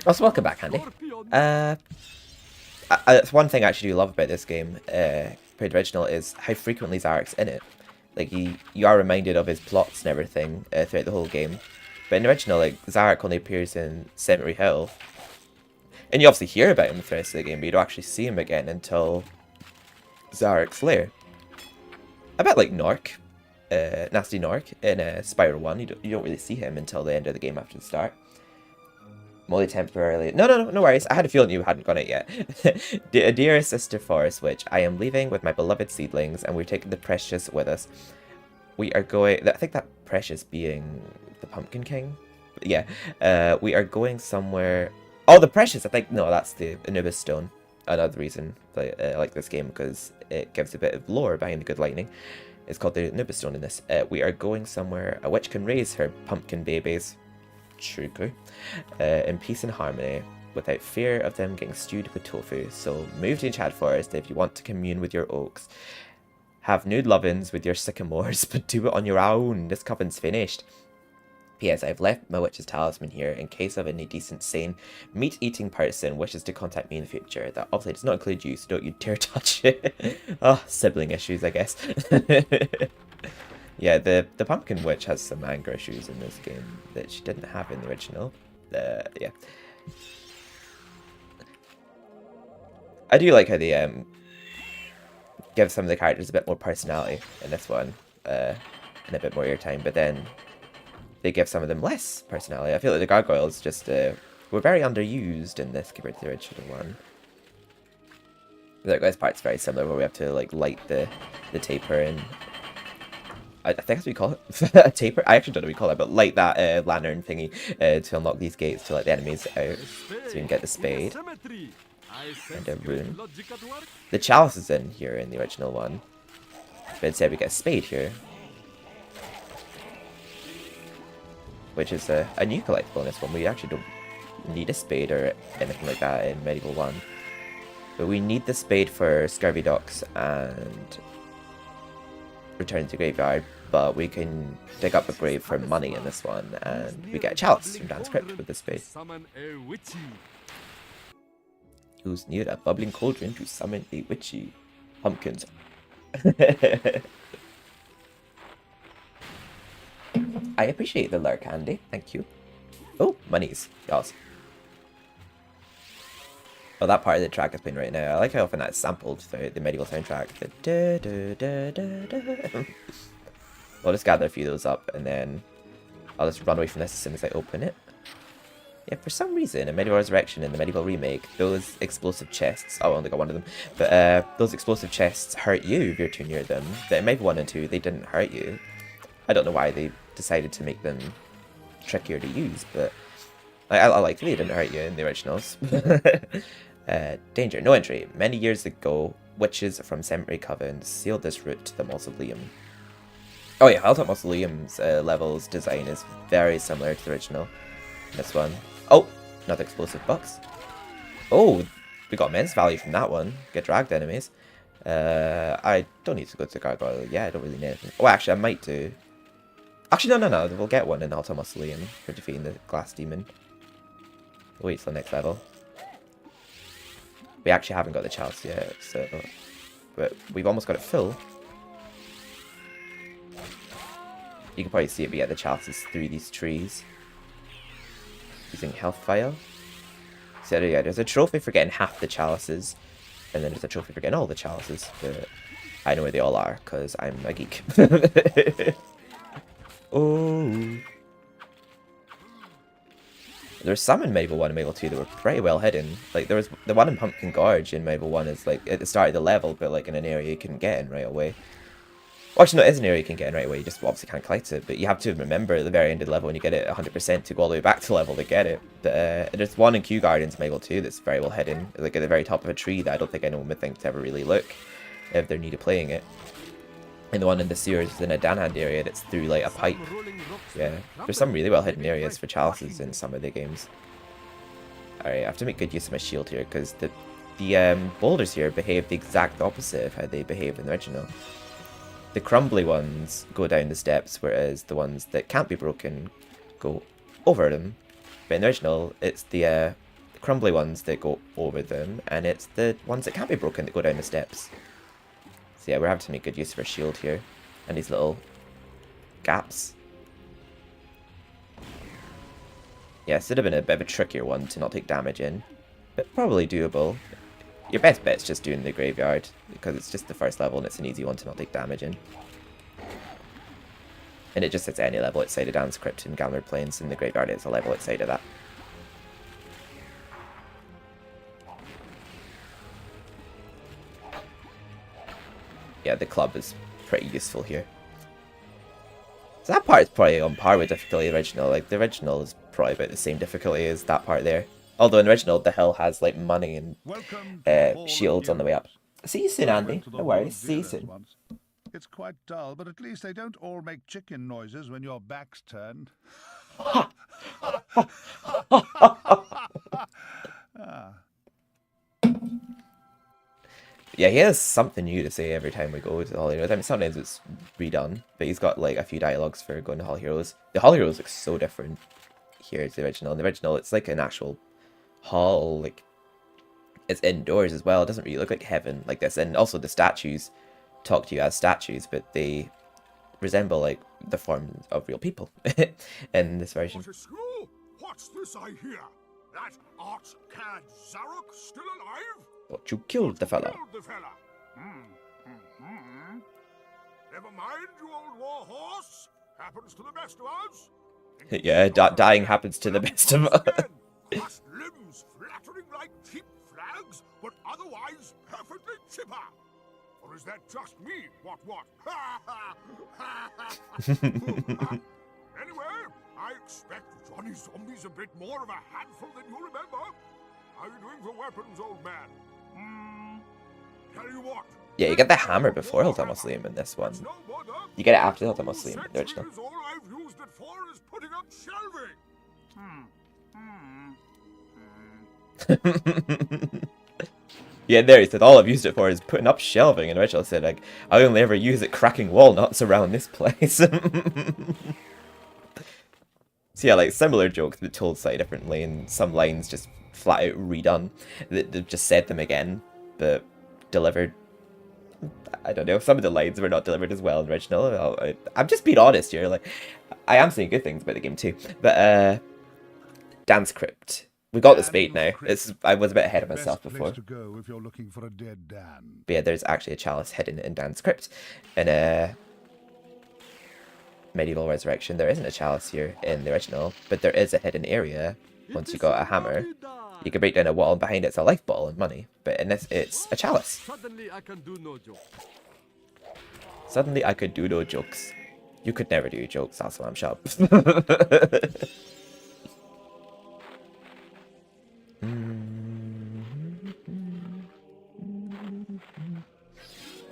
Also, welcome back, Andy. That's one thing I actually do love about this game, compared to the original, is how frequently Zarek's in it. Like you are reminded of his plots and everything throughout the whole game. But in the original, like, Zarek only appears in Cemetery Hill. And you obviously hear about him for the rest of the game, but you don't actually see him again until Zarek's lair. I bet, like, Nork, Nasty Nork, in Spyro 1, you don't really see him until the end of the game after the start. Only temporarily. No worries. I had a feeling you hadn't got it yet. Dear Sister Forest Witch, I am leaving with my beloved seedlings, and we're taking the Precious with us. We are going... I think that Precious being the Pumpkin King? Yeah. We are going somewhere... Oh, the Precious! I think... No, that's the Anubis Stone. another reason I like this game, because it gives a bit of lore behind the good lightning. It's called the Nubis Stone in this. We are going somewhere a witch can raise her pumpkin babies, Shuku, in peace and harmony, without fear of them getting stewed with tofu. So move to Enchanted Forest if you want to commune with your oaks. Have nude love-ins with your sycamores, but do it on your own. This coven's finished. P.S. I've left my witch's talisman here in case of any decent, sane, meat-eating person wishes to contact me in the future. That obviously does not include you, so don't you dare touch it. Oh, sibling issues, I guess. Yeah, the pumpkin witch has some anger issues in this game that she didn't have in the original. Yeah. I do like how they give some of the characters a bit more personality in this one, and a bit more airtime, but then they give some of them less personality. I feel like the gargoyles just were very underused in this compared to the original one. The gargoyles part's very similar, where we have to like light the taper, and I think that's what we call it. A taper? I actually don't know what we call it, but light that lantern thingy to unlock these gates to let the enemies out, so we can get the spade and a rune. The chalice is in here in the original one, but instead we get a spade here, which is a new collectible in this one. We actually don't need a spade or anything like that in Medieval 1. But we need the spade for Scurvy Docks and Return to Graveyard, but we can dig up a grave for money in this one, and we get a chalice from Dan's Crypt with the spade. Who's near a bubbling cauldron to summon a witchy? Pumpkins. I appreciate the lurk, Andy. Thank you. Oh, monies. Yes. Oh, that part of the track is playing right now. I like how often that's sampled throughout the medieval soundtrack. I'll just gather a few of those up, and then I'll just run away from this as soon as I open it. Yeah, for some reason, in MediEvil Resurrection and the Medieval Remake, those explosive chests... Oh, I only got one of them. But those explosive chests hurt you if you're too near them. But in Medieval 1 and 2, they didn't hurt you. I don't know why they decided to make them trickier to use, but I like they didn't hurt you in the originals. Danger. No entry. Many years ago, witches from Cemetery Coven sealed this route to the mausoleum. Oh yeah, Hilltop Mausoleum's levels design is very similar to the original. This one. Oh, another explosive box. Oh, we got immense value from that one. Get dragged enemies. I don't need to go to Gargoyle. Yeah, I don't really need anything. Oh, actually, I might do. Actually, no. We'll get one in Alta Mausoleum for defeating the glass demon. We'll wait till the next level. We actually haven't got the chalice yet, so... But we've almost got it full. You can probably see it, but yeah, the chalice is through these trees. Using health vial. So yeah, there's a trophy for getting half the chalices, and then there's a trophy for getting all the chalices, but I know where they all are, because I'm a geek. Oh. There's some in Medieval 1 and Medieval 2 that were pretty well hidden. Like, there was the one in Pumpkin Gorge in Medieval 1 is, like, at the start of the level, but, like, in an area you couldn't get in right away. Well, actually, no, it is an area you can get in right away, you just obviously can't collect it, but you have to remember at the very end of the level when you get it 100% to go all the way back to level to get it. But, there's one in Kew Gardens in Medieval 2 that's very well hidden, like, at the very top of a tree that I don't think anyone would think to ever really look if they're new to playing it. And the one in the sewers is in a Danhand area that's through, like, a pipe. Yeah, there's some really well hidden areas for chalices in some of the games. Alright, I have to make good use of my shield here, because the boulders here behave the exact opposite of how they behaved in the original. The crumbly ones go down the steps, whereas the ones that can't be broken go over them. But in the original, it's the crumbly ones that go over them, and it's the ones that can't be broken that go down the steps. So yeah, we're having to make good use of our shield here, and these little gaps. Yeah, this would have been a bit of a trickier one to not take damage in, but probably doable. Your best bet's just doing the graveyard, because it's just the first level and it's an easy one to not take damage in. And it just sits at any level outside of Dan's Crypt and Galmer Plains, and the graveyard is a level outside of that. Yeah, the club is pretty useful here. So that part is probably on par with difficulty original. Like, the original is probably about the same difficulty as that part there. Although in the original, the hill has like money and Welcome to the Hall of shields on the way up. Heroes. See you soon, I Andy. went to the No Hall worries. of See you Zeros soon. once. It's quite dull, but at least they don't all make chicken noises when your back's turned. Ah. Yeah, he has something new to say every time we go to the Hall of Heroes. I mean, sometimes it's redone, but he's got like a few dialogues for going to Hall of Heroes. The Hall of Heroes looks so different here to the original. In the original, it's like an actual hall, like it's indoors as well. It doesn't really look like heaven like this. And also the statues talk to you as statues, but they resemble like the form of real people in this version. What's this I hear? That arch-cad Zarok still alive? But you killed the fella. Killed the fella. Never mind, you old war horse. Happens to the best of us. Yeah, dying happens to the best of us. Just limbs flattering like cheap flags, but otherwise perfectly chipper. Or is that just me? What? Anyway, I expect Johnny Zombie's a bit more of a handful than you remember. How are you doing for weapons, old man? Tell you what. Yeah, you get the hammer before Hilton Muslim in this one. You get it after Hilton Muslim in the original. All I've used it for is putting up shelving. Yeah, there he said all I've used it for is putting up shelving, and Rachel said like I only ever use it cracking walnuts around this place. So yeah, like similar jokes but told slightly differently, and some lines just flat out redone. They've just said them again, but delivered. I don't know. Some of the lines were not delivered as well in the original. I'm just being honest here. Like I am saying good things about the game too, but Dance Crypt. We got the spade now. I was a bit ahead of myself before. To go if you're looking for a dead Dan. But yeah, there's actually a chalice hidden in Dan's crypt. In MediEvil Resurrection, there isn't a chalice here in the original, but there is a hidden area. Once you got a hammer, you can break down a wall, and behind it's a life bottle and money. But in this, it's a chalice. Suddenly I can do no joke. Suddenly I could do no jokes. You could never do jokes, that's why I'm sharp.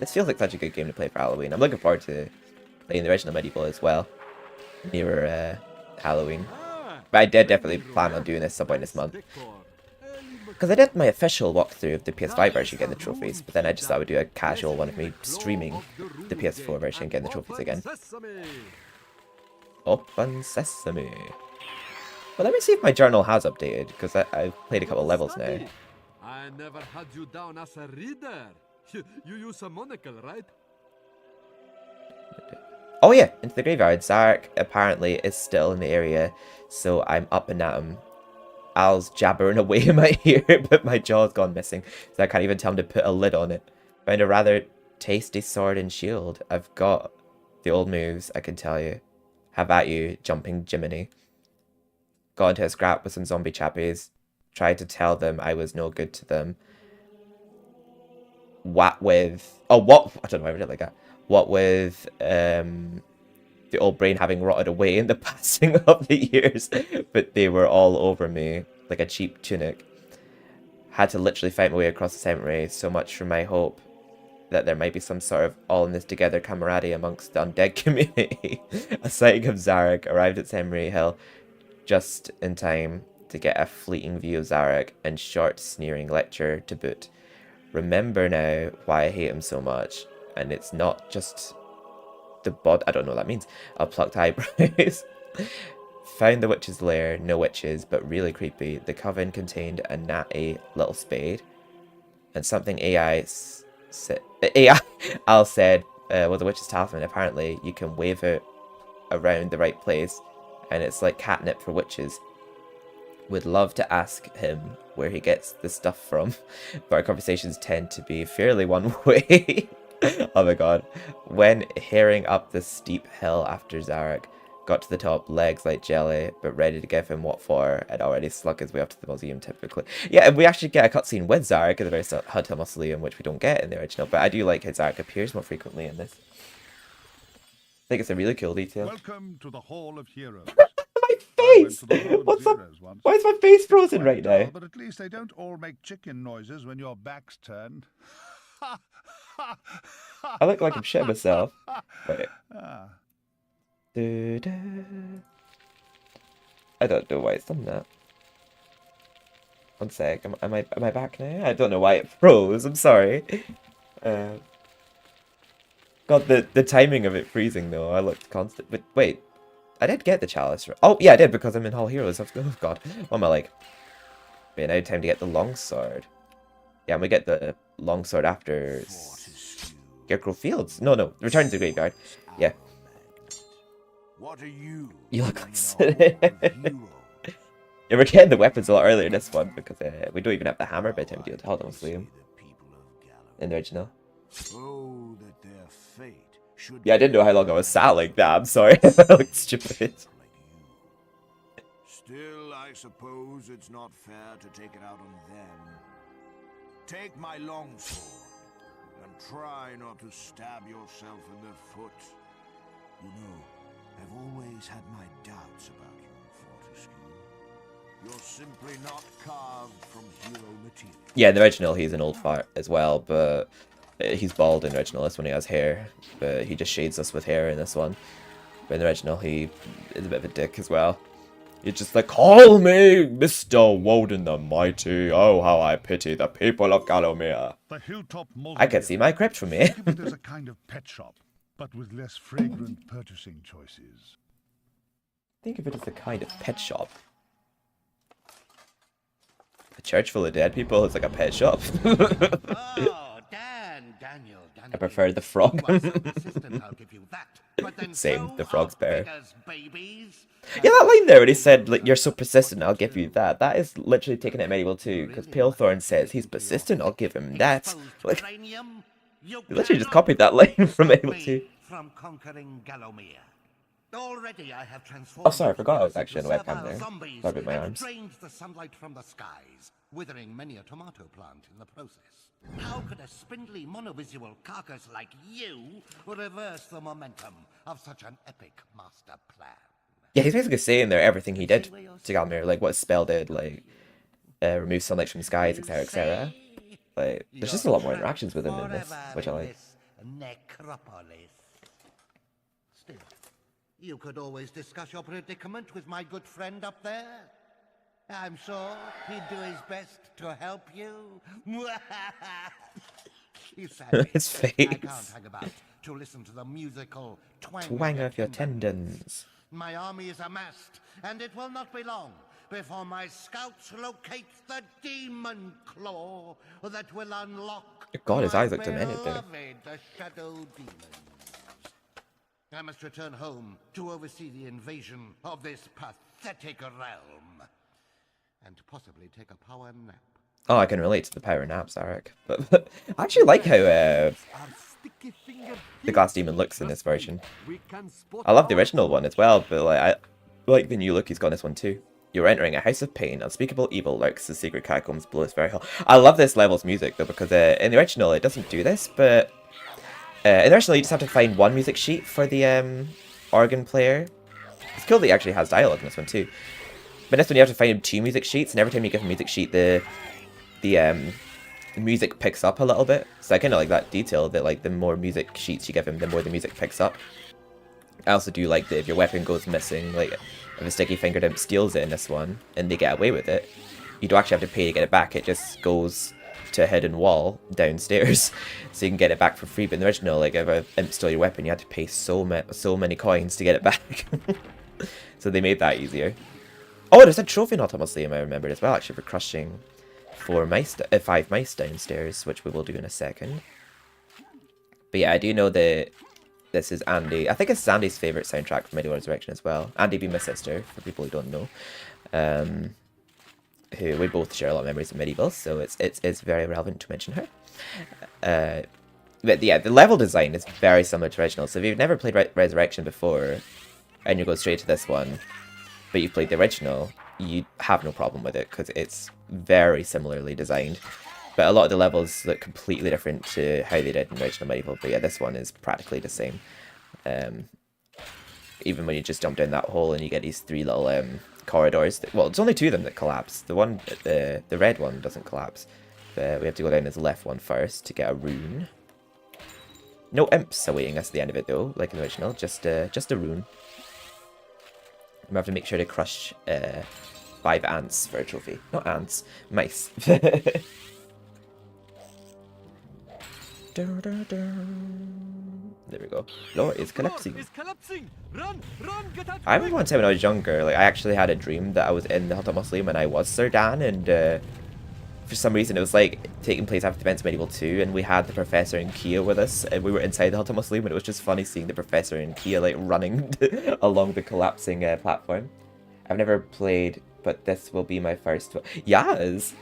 This feels like such a good game to play for Halloween. I'm looking forward to playing the original MediEvil as well, nearer Halloween. But I did definitely plan on doing this some point this month. Because I did my official walkthrough of the PS5 version getting the trophies, but then I just thought I would do a casual one of me streaming the PS4 version getting the trophies again. Open sesame. Well, let me see if my journal has updated, because I've played a couple of levels now. I never had you down as a reader. You use a monocle, right? Oh yeah, into the graveyard. Zarek apparently is still in the area, so I'm up and at him. Al's jabbering away in my ear, but my jaw's gone missing, so I can't even tell him to put a lid on it. Found a rather tasty sword and shield. I've got the old moves, I can tell you. Have at you, jumping Jiminy. Got into a scrap with some zombie chappies. Tried to tell them I was no good to them. What with... Oh, what... I don't know why I read it like that. What with the old brain having rotted away in the passing of the years. But they were all over me, like a cheap tunic. Had to literally fight my way across the cemetery. So much for my hope that there might be some sort of all-in-this-together camaraderie amongst the undead community. A sighting of Zarek arrived at Cemetery Hill just in time to get a fleeting view of Zarek and short sneering lecture to boot. Remember now why I hate him so much, and it's not just the bod. I don't know what that means. A plucked eyebrows. Found the witch's lair, no witches, but really creepy. The coven contained a natty little spade, and something Al said was a witch's talisman. Apparently, you can wave it around the right place, and it's like catnip for witches. Would love to ask him where he gets the stuff from, but our conversations tend to be fairly one way. Oh my god. When hearing up the steep hill after Zarek, got to the top, legs like jelly, but ready to give him what for, and already slunk his way up to the museum typically. Yeah, and we actually get a cutscene with Zarek at the very Hotel Mausoleum, which we don't get in the original, but I do like how Zarek appears more frequently in this. I think it's a really cool detail. Welcome to the Hall of Heroes. My face! went face? to the Lord What's up? Zero's once. Why is my face It's frozen quite right dull, now? but at least they don't all make chicken noises when your back's turned. I look like I'm shitting myself. Wait. Ah. I don't know why it's done that. One sec. Am I back now? I don't know why it froze. I'm sorry. God, the timing of it freezing though. I looked constant. But wait, I did get the chalice. Oh yeah, I did because I'm in Hall Heroes. Oh God, what am I like? Wait, now time to get the longsword. Yeah, and we get the longsword after Scarecrow Fields. No, Return to the Graveyard. Yeah. What are you? You look like yeah, we're getting the weapons a lot earlier in this one because we don't even have the hammer by the time we do it. Hold on, we'll see him in the original. Oh, that their fate should Yeah, I didn't know how long I was sat like that. I'm sorry. I looked stupid. Still, I suppose it's not fair to take it out on them. Take my longsword and try not to stab yourself in the foot. You know, I've always had my doubts about you, Fortescue. You're simply not carved from hero material. Yeah, in the original he's an old fart as well, but he's bald in the original. This one he has hair, but he just shades us with hair in this one. But in the original he is a bit of a dick as well. He's just like, call me Mr. Woden the Mighty. Oh, how I pity the people of Gallowmere. The hilltop I can see my crypt from here. Think of it as a kind of pet shop, but with less fragrant purchasing choices. Think of it as a kind of pet shop. A church full of dead people is like a pet shop. Oh, Daniel. I prefer the frog. You are so persistent, I'll give you that. But then Same, so the frog's are better. beggars' babies. Yeah, that line there when he said, like, you're so persistent, I'll give you that. That is literally taken at MediEvil 2, because Palethorn says, he's persistent, I'll give him that. Exposed Like, cranium, you he literally just cannot copied that line from stop MediEvil me 2. from conquering Gallowmere. Already I have transformed Oh, sorry, I forgot I was into actually on the webcam servile there. zombies Sorry about my and arms. drained the sunlight from the skies, withering many a tomato plant in the process. How could a spindly monovisual carcass like you reverse the momentum of such an epic master plan? Yeah, he's basically saying there everything he did to Gallowmere, like what his spell did, like, remove sunlight from the skies, etc., etc. Like, there's just a lot more interactions with him in this, which I like. Necropolis. Still, you could always discuss your predicament with my good friend up there. I'm sure he'd do his best to help you. You said His I face. can't hang about to listen to the musical Twang of your tendons. My army is amassed, and it will not be long before my scouts locate the demon claw that will unlock God, his my eyes look demented there. beloved shadow demons. I must return home to oversee the invasion of this pathetic realm, and possibly take a power nap. Oh, I can relate to the power naps, Eric. But I actually like how the glass demon looks in this version. I love the original one as well, but like I like the new look he's got in this one too. You're entering a house of pain. Unspeakable evil lurks. The secret catacombs below its very hell. I love this level's music though, because in the original it doesn't do this, but in the original you just have to find one music sheet for the organ player. It's cool that he actually has dialogue in this one too. But this one you have to find two music sheets, and every time you give a music sheet, the music picks up a little bit. So I kind of like that detail that like the more music sheets you give him, the more the music picks up. I also do like that if your weapon goes missing, like if a sticky fingered imp steals it in this one and they get away with it, you don't actually have to pay to get it back. It just goes to a hidden wall downstairs, so you can get it back for free. But in the original, like if an imp stole your weapon, you had to pay so many coins to get it back. So they made that easier. Oh, there's a trophy in Automouslium I remembered as well, actually, for crushing 5 mice downstairs, which we will do in a second. But yeah, I do know that this is Andy. I think it's Andy's favourite soundtrack from MediEvil Resurrection as well. Andy being my sister, for people who don't know. Who we both share a lot of memories of MediEvil, so it's very relevant to mention her. But yeah, the level design is very similar to original. So if you've never played Resurrection before, and you go straight to this one, but you've played the original, you have no problem with it because it's very similarly designed. But a lot of the levels look completely different to how they did in original MediEvil. But yeah, this one is practically the same. Even when you just jump down that hole and you get these 3 little corridors. Well, it's only 2 of them that collapse. The one, the red one doesn't collapse. But we have to go down this left one first to get a rune. No imps awaiting us at the end of it though, like in the original. Just a rune. We have to make sure to crush 5 ants for a trophy. Not ants, mice. There we go. Floor is collapsing. Run, get out. I remember one time when I was younger, like I actually had a dream that I was in the Hut of Muslim and I was Sir Dan, and for some reason it was like taking place after the events of MediEvil 2, and we had the Professor and Kia with us, and we were inside the Hut of Muslim, and it was just funny seeing the Professor and Kia like running along the collapsing platform. I've never played, but this will be my first one. Yes!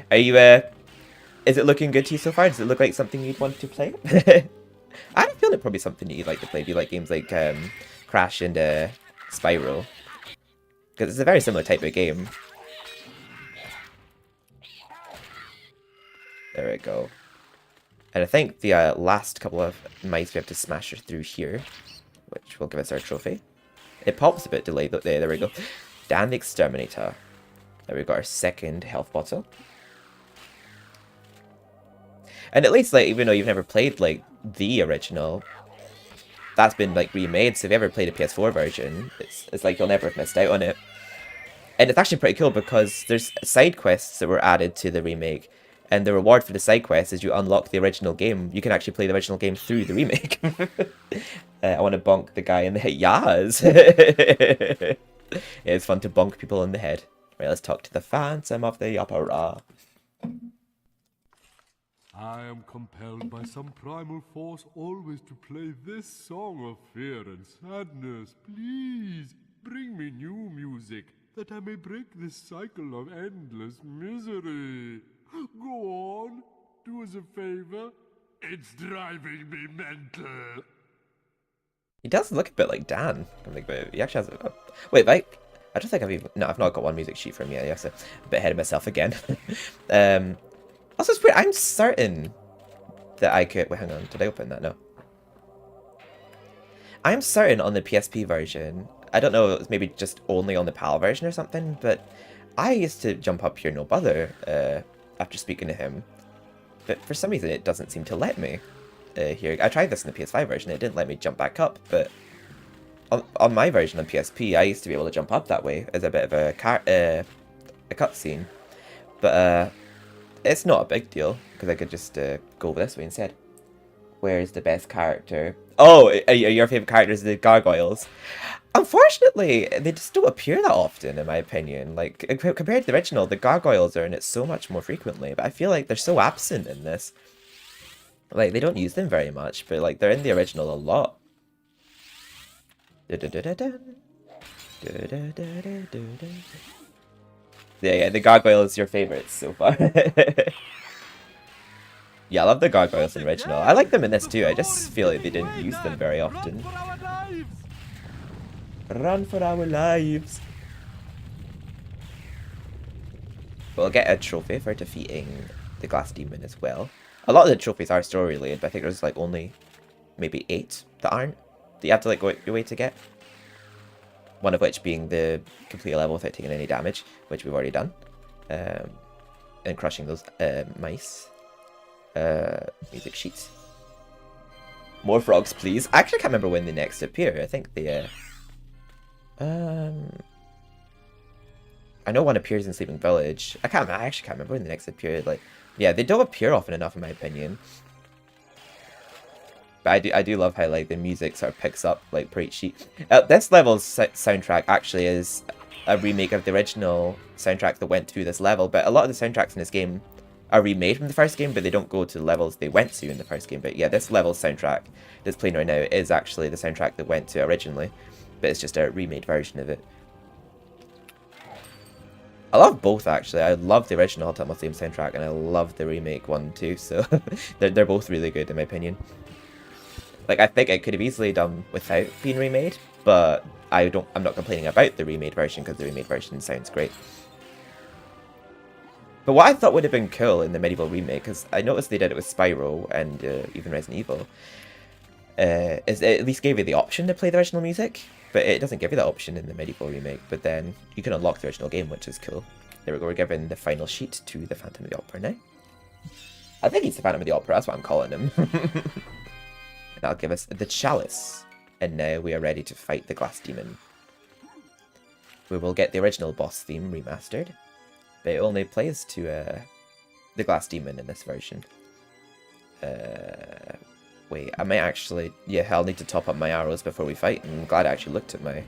Are you, is it looking good to you so far? Does it look like something you'd want to play? I have a feeling it's probably something that you'd like to play. Do you like games like Crash and Spyro? Because it's a very similar type of game. There we go. And I think the last couple of mice we have to smash through here, which will give us our trophy. It pops a bit delayed, but there we go. Dan the Exterminator. There we got our second health bottle. And at least, like, even though you've never played, like, the original, that's been, like, remade, so if you ever played a PS4 version, it's like you'll never have missed out on it. And it's actually pretty cool because there's side quests that were added to the remake, and the reward for the side quest is you unlock the original game. You can actually play the original game through the remake. I want to bonk the guy in the head. Yas! Yeah, it's fun to bonk people in the head. Right, let's talk to the Phantom of the Opera. I am compelled by some primal force always to play this song of fear and sadness. Please, bring me new music, that I may break this cycle of endless misery. Go on, do us a favor. It's driving me mental. He does look a bit like Dan. He actually has a... Wait, I don't think I've even... No, I've not got one music sheet from yet. Yeah, so a bit ahead of myself again. Also, it's weird. I'm certain that I could... Wait, hang on. Did I open that? No. I'm certain on the PSP version... I don't know, it was maybe just only on the PAL version or something, but I used to jump up here no bother after speaking to him. But for some reason, it doesn't seem to let me here. I tried this in the PS5 version. It didn't let me jump back up, but on my version on PSP, I used to be able to jump up that way as a bit of a cutscene. But it's not a big deal, because I could just go this way instead. Where's the best character? Oh, your favourite character is the gargoyles. Unfortunately, they just don't appear that often, in my opinion. Like, compared to the original, the gargoyles are in it so much more frequently, but I feel like they're so absent in this. Like, they don't use them very much, but, like, they're in the original a lot. Yeah, the gargoyle is your favourite so far. Yeah, I love the gargoyles in the original. I like them in this too, I just feel like they didn't use them very often. Run for our lives! We'll get a trophy for defeating the glass demon as well. A lot of the trophies are story related, but I think there's like only maybe 8 that aren't. That you have to like go your way to get. One of which being the complete level without taking any damage, which we've already done. And crushing those mice. Music sheets. More frogs, please. I actually can't remember when they next appear. I think they, I know one appears in Sleeping Village. I actually can't remember when they next appeared. Like, yeah, they don't appear often enough, in my opinion. But I do love how like the music sort of picks up like per each sheet. This level's soundtrack actually is a remake of the original soundtrack that went to this level. But a lot of the soundtracks in this game are remade from the first game, but they don't go to the levels they went to in the first game. But yeah, this level's soundtrack that's playing right now is actually the soundtrack that went to originally, but it's just a remade version of it. I love both, actually. I love the original Hot Tub Museum soundtrack, and I love the remake one too, so they're both really good in my opinion. Like, I think it could have easily done without being remade, but I'm not complaining about the remade version, because the remade version sounds great. But what I thought would have been cool in the MediEvil remake, because I noticed they did it with Spyro and even Resident Evil, is it at least gave you the option to play the original music. But it doesn't give you that option in the MediEvil remake, but then you can unlock the original game, which is cool. There we go, we're giving the final sheet to the Phantom of the Opera now. I think he's the Phantom of the Opera, that's what I'm calling him. And that'll give us the Chalice. And now we are ready to fight the Glass Demon. We will get the original boss theme remastered, but it only plays to the Glass Demon in this version. Wait, I might actually... Yeah, I'll need to top up my arrows before we fight. I'm glad I actually looked at my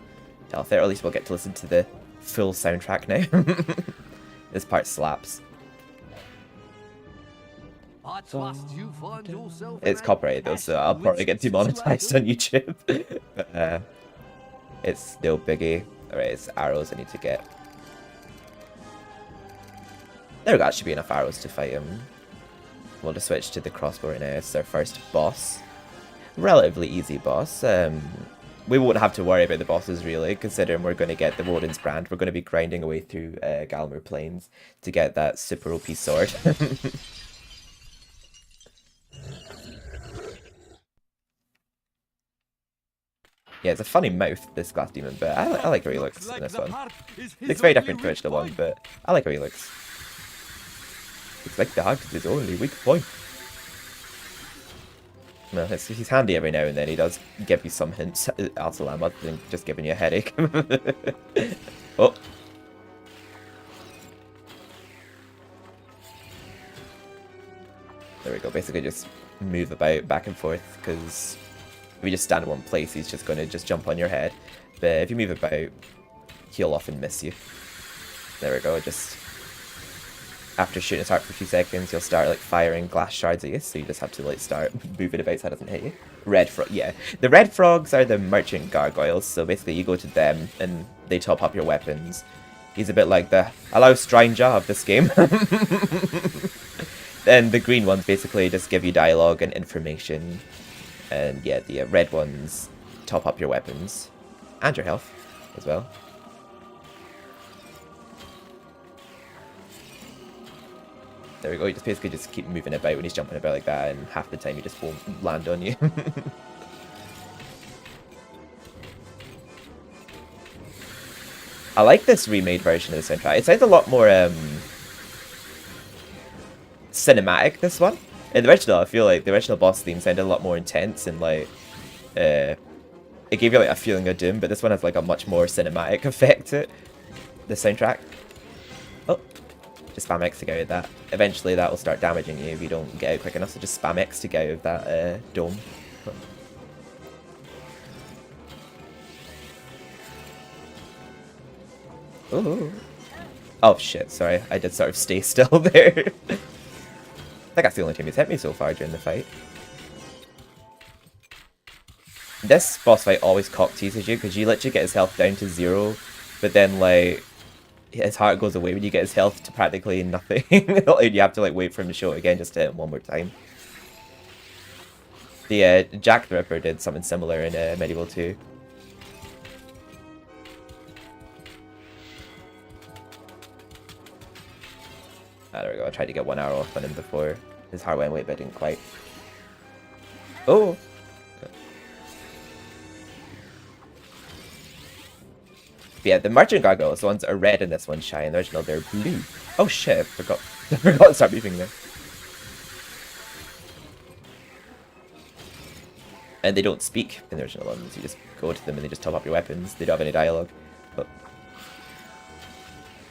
health there. At least we'll get to listen to the full soundtrack now. This part slaps. It's copyrighted though, so I'll probably get demonetized on YouTube. But it's no biggie. Alright, it's arrows I need to get. There we go, that should be enough arrows to fight him. We'll just switch to the crossbow right now. It's our first boss. Relatively easy boss. We won't have to worry about the bosses really, considering we're going to get the Woden's Brand. We're going to be grinding away through Galmur Plains to get that super OP sword. Yeah, it's a funny mouth, this Glass Demon, but I like how he looks in this one. It's very different to the original one, but I like how he looks. It's like the heart is his only weak point. Well, he's handy every now and then. He does give you some hints, Al-Salam, other than just giving you a headache. Oh. There we go. Basically just move about back and forth, because if you just stand in one place, he's just going to just jump on your head. But if you move about, he'll often miss you. There we go, just... After shooting his heart for a few seconds, he'll start, like, firing glass shards at you, so you just have to, like, start moving about so it doesn't hit you. Red frog, yeah. The red frogs are the merchant gargoyles, so basically you go to them, and they top up your weapons. He's a bit like the hello stranger of this game. And the green ones basically just give you dialogue and information. And yeah, the red ones top up your weapons and your health as well. There we go, you just basically just keep moving about when he's jumping about like that, and half the time he just won't land on you. I like this remade version of the soundtrack. It sounds a lot more cinematic, this one. In the original, I feel like the original boss theme sounded a lot more intense and like it gave you like a feeling of doom, but this one has like a much more cinematic effect to it. The soundtrack. Oh, just spam X to get out of that. Eventually that will start damaging you if you don't get out quick enough, so just spam X to get out of that dome. Ooh. Oh shit, sorry, I did sort of stay still there. I think that's the only time he's hit me so far during the fight. This boss fight always cock teases you, because you literally get his health down to 0, but then like his heart goes away when you get his health to practically nothing. You have to like wait for him to show it again just to hit him one more time. The Jack the Ripper did something similar in MediEvil 2. Ah, there we go. I tried to get one arrow off on him before his heart went away, but I didn't quite. Oh! But yeah, the merchant gargoyles, the ones that are red in this one, Shy. In the original, they're blue. Oh shit, I forgot. I forgot to start moving there. And they don't speak in the original ones. You just go to them and they just top up your weapons. They don't have any dialogue. But...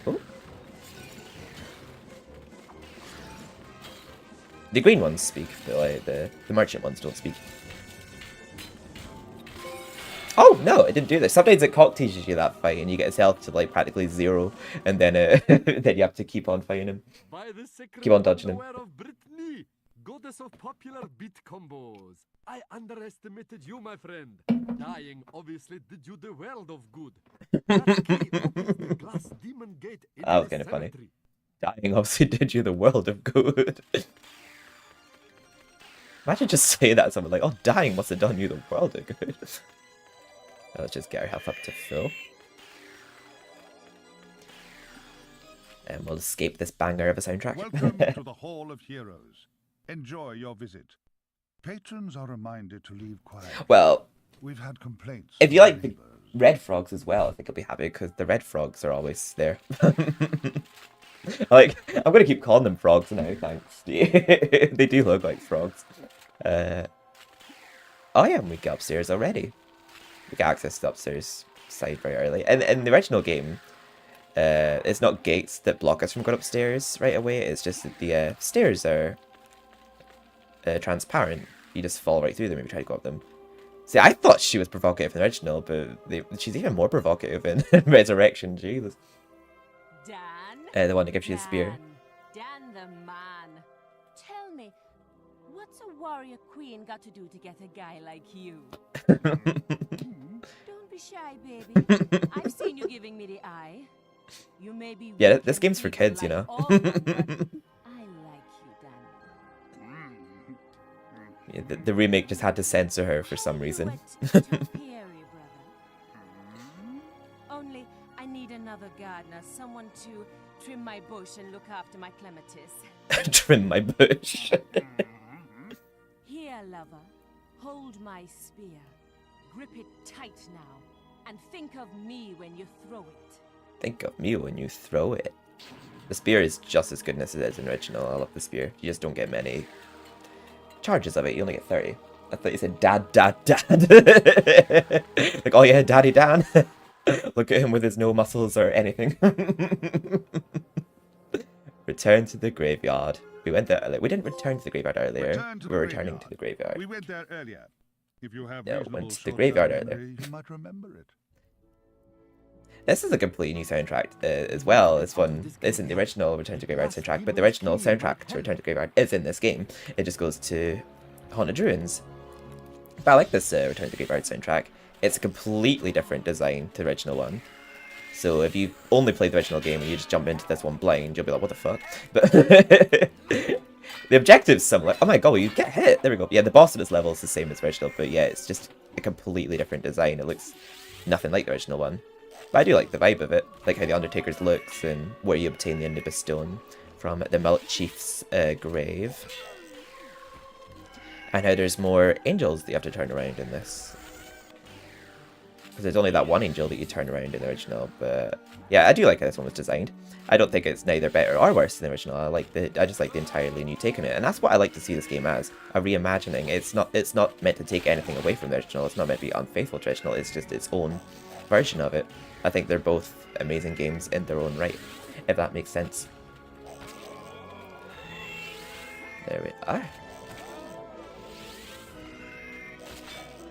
oh. The green ones speak, but like the merchant ones don't speak. Oh no, it didn't do this. Sometimes it cock teases you that fight, and you get his health to like practically 0, and then then you have to keep on fighting him, keep on dodging him. Brittany, goddess of popular beat combos. I underestimated you, my friend. Dying obviously did you the world of good. That key opens the glass demon gate into That was the kind of funny. cemetery. Dying obviously did you the world of good. Imagine just saying that to someone like, oh, dying must have done you the world of good. Let's just get our health up to full. And we'll escape this banger of a soundtrack. Welcome to the Hall of Heroes. Enjoy your visit. Patrons are reminded to leave quietly. Well, We've had complaints. if you like from the neighbors. red frogs as well, I think I'll be happy, because the red frogs are always there. Like, I'm gonna keep calling them frogs now, thanks. They do look like frogs. Oh yeah, we get upstairs already. We get access to the upstairs side very early. And in the original game, it's not gates that block us from going upstairs right away, it's just that the stairs are transparent. You just fall right through them if you try to go up them. See, I thought she was provocative in the original, but she's even more provocative in Resurrection, Jesus. Dan? The one that gives you the spear. Dan the man. Tell me, what's a warrior queen got to do to get a guy like you? Don't be shy, baby. I've seen you giving me the eye. You may be Yeah, this game's for kids, you know. I like you, Dan. Yeah, the remake just had to censor her for some reason. Only I need another gardener, someone to trim my bush and look after my clematis. Trim my bush. Here, lover, hold my spear. Grip it tight now, and think of me when you throw it. Think of me when you throw it. The spear is just as good as it is in original. I love the spear. You just don't get many charges of it. You only get 30. I thought you said dad. Like, oh yeah, Daddy Dan. Look at him with his no muscles or anything. Return to the graveyard. We went there earlier. We didn't return to the graveyard earlier. We're returning to the graveyard. We went there earlier. If you have No, went to the graveyard earlier. You might remember it. This is a completely new soundtrack as well. This one isn't the original Return to Graveyard soundtrack, but the original soundtrack to Return to Graveyard is in this game. It just goes to Haunted Ruins. But I like this Return to Graveyard soundtrack. It's a completely different design to the original one. So if you only play the original game and you just jump into this one blind, you'll be like, what the fuck? But the objective's similar. Oh my god, you get hit! There we go. Yeah, the boss of this level is the same as the original, but yeah, it's just a completely different design. It looks nothing like the original one. But I do like the vibe of it, like how the Undertaker's looks and where you obtain the Indibus Stone from the Millet Chief's grave. And how there's more angels that you have to turn around in this. Because there's only that one angel that you turn around in the original, but yeah, I do like how this one was designed. I don't think it's neither better or worse than the original. I just like the entirely new take on it, and that's what I like to see this game as, a reimagining. It's not meant to take anything away from the original. It's not meant to be unfaithful to the original. It's just its own version of it. I think they're both amazing games in their own right, if that makes sense. There we are.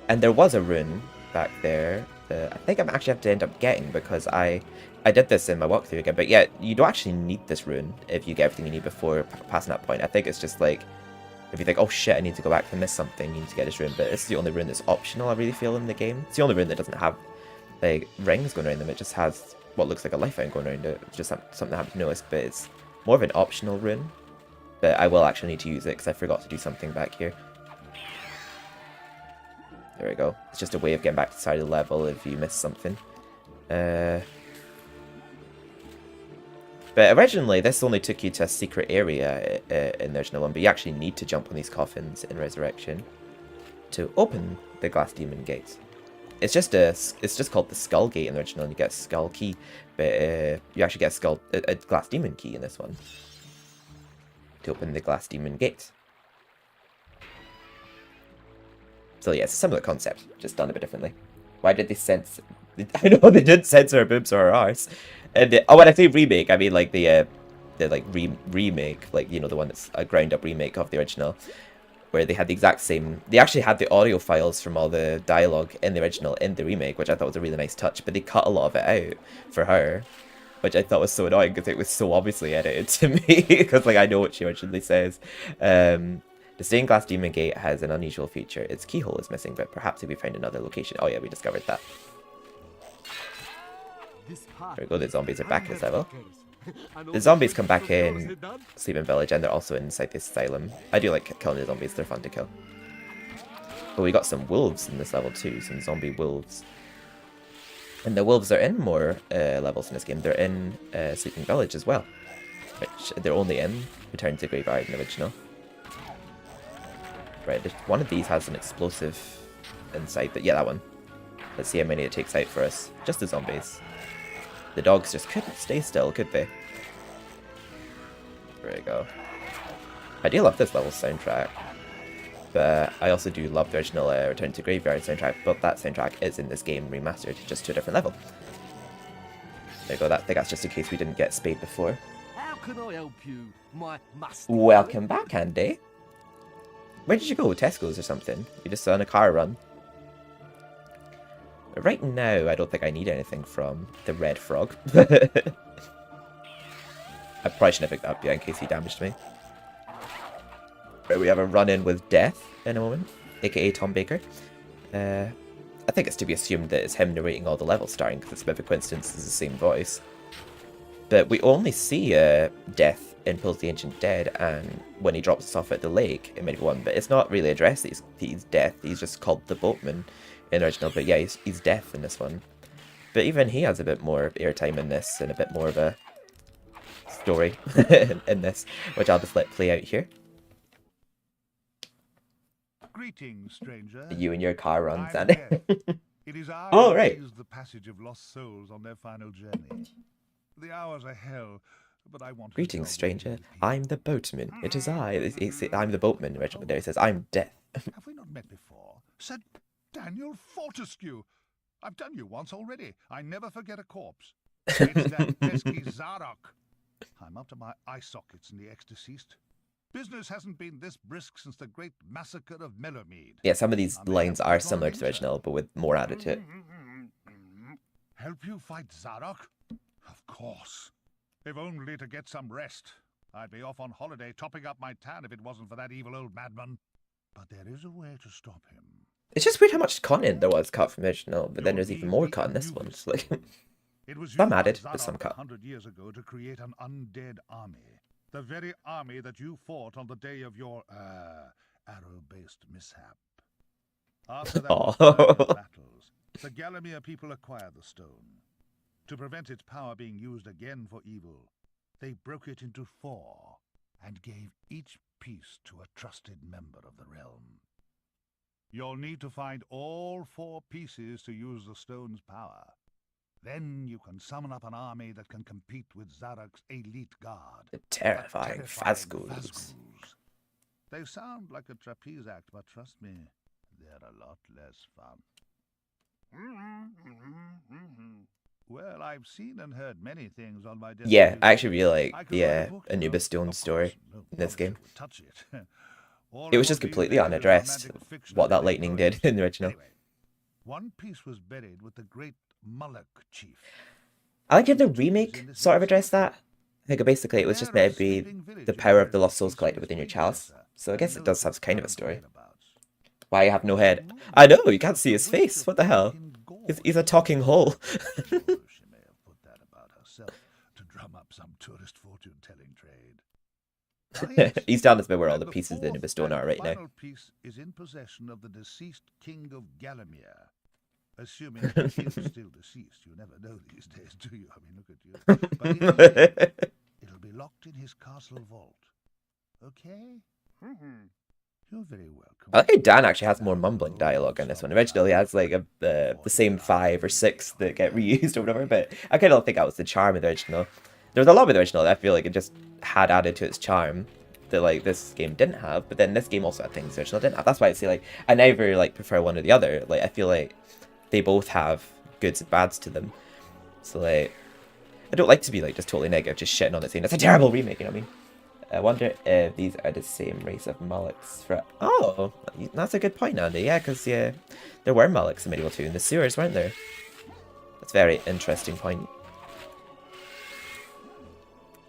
And there was a rune back there that I think I'm actually have to end up getting, because I did this in my walkthrough again. But yeah, you don't actually need this rune if you get everything you need before passing that point. I think it's just like, if you think, oh shit, I need to go back and miss something, you need to get this rune. But it's the only rune that's optional, I really feel, in the game. It's the only rune that doesn't have like rings going around them. It just has what looks like a lifeline going around it. It's just something I haven't noticed, but it's more of an optional rune. But I will actually need to use it because I forgot to do something back here. There we go. It's just a way of getting back to the side of the level if you miss something. But originally, this only took you to a secret area in the original one, but you actually need to jump on these coffins in Resurrection to open the Glass Demon Gates. It's just called the Skull Gate in the original, and you get a Skull Key, but you actually get a Glass Demon Key in this one to open the Glass Demon Gate. So yeah, it's a similar concept, just done a bit differently. Why did they censor? I know they did censor her boobs or her arse. And when I say remake, I mean like the remake, like, you know, the one that's a ground up remake of the original, where they had the exact same. They actually had the audio files from all the dialogue in the original in the remake, which I thought was a really nice touch. But they cut a lot of it out for her, which I thought was so annoying because it was so obviously edited to me. Because like I know what she originally says. The stained glass demon gate has an unusual feature. Its keyhole is missing, but perhaps if we find another location. Oh yeah, we discovered that. There we go, the zombies are back as well. The zombies come back in Sleeping Village, and they're also inside this asylum. I do like killing the zombies, they're fun to kill. But we got some wolves in this level too, some zombie wolves. And the wolves are in more levels in this game. They're in Sleeping Village as well, which they're only in Return to Graveyard in the original. Right, one of these has an explosive inside, but yeah, that one. Let's see how many it takes out for us. Just the zombies. The dogs just couldn't stay still, could they? There we go. I do love this level soundtrack. But I also do love the original Return to Graveyard soundtrack, but that soundtrack is in this game remastered, just to a different level. There you go, I think that's just in case we didn't get Spade before. How can I help you, my master? Welcome back, Andy. Where did you go? Tesco's or something? You just on a car run? Right now, I don't think I need anything from the red frog. I probably shouldn't have picked that up yet in case he damaged me. Right, we have a run-in with Death in a moment, aka Tom Baker. I think it's to be assumed that it's him narrating all the levels starting, because it's a bit of a coincidence it's the same voice. But we only see Death in Pulls the Ancient Dead and when he drops us off at the lake in MediEvil 1, but it's not really addressed that he's Death, he's just called the Boatman in the original, but yeah, he's Death in this one. But even he has a bit more airtime in this, and a bit more of a story in this, which I'll just let play out here. Greetings, stranger. You and your car runs, I'm Andy. Death. It is I Oh, who right. ease the passage of lost souls on their final journey. The hours are hell, but I want. Greetings, stranger. I'm the boatman. It is I. I'm the boatman. Reginald there says, I'm Death. Have we not met before? Sir Daniel Fortescue. I've done you once already. I never forget a corpse. It's that pesky Zarok. I'm up to my eye sockets in the ex-deceased. Business hasn't been this brisk since the great massacre of Mellowmead. Yeah, some of these lines are similar to the original, but with more added to it. Help you fight Zarok? Of course. If only to get some rest. I'd be off on holiday topping up my tan if it wasn't for that evil old madman. But there is a way to stop him. It's just weird how much content there was cut from the original, but then there's even more cut in this one. It's like, It was some used by added, but Zarok some cut. 100 years ago to create an undead army. The very army that you fought on the day of your, arrow-based mishap. After that Aw. battles, the Galamir people acquired the stone. To prevent its power being used again for evil, they broke it into 4 and gave each piece to a trusted member of the realm. You'll need to find all 4 pieces to use the stone's power. Then you can summon up an army that can compete with Zarok's elite guard. The terrifying Phasgul's. They sound like a trapeze act, but trust me, they're a lot less fun. Well, I've seen and heard many things on my Yeah, I actually really I like could the write a book, you know. Anubis Stone Of story course, no in this game. publisher would touch it. All It I was just want these completely days is unaddressed romantic fiction what and that lightning did in the original. Anyway, one piece was buried with the great Moloch chief. I like how the remake sort of addressed that. I think basically it was just meant to be the power of the lost souls collected within your chalice. So I guess it does have kind of a story. Why you have no head? I know, you can't see his face. What the hell? He's a talking hole. She may have put that about herself to drum up some tourist fortune-telling trade. He's down this bit where all the pieces of the Anubis Stone are right now. Final piece is in possession of the deceased king of Galamir. Assuming he is still deceased, you never know these days, do you? I mean, look at you. But it'll be locked in his castle vault. Okay? You're very welcome. I like how Dan actually has more mumbling dialogue in this one. Originally, he has like the same 5 or 6 that get reused or whatever, but I kind of don't think that was the charm of the original. There was a lot of the original that I feel like it just had added to its charm that like this game didn't have, but then this game also had things the original didn't have. That's why I say like I never like prefer one or the other. Like I feel like they both have goods and bads to them. So like I don't like to be like just totally negative, just shitting on it saying it's a terrible remake, you know what I mean? I wonder if these are the same race of Molochs. Oh, that's a good point, Andy. Yeah, because yeah, there were Molochs in MediEvil 2 in the sewers, weren't there? That's a very interesting point.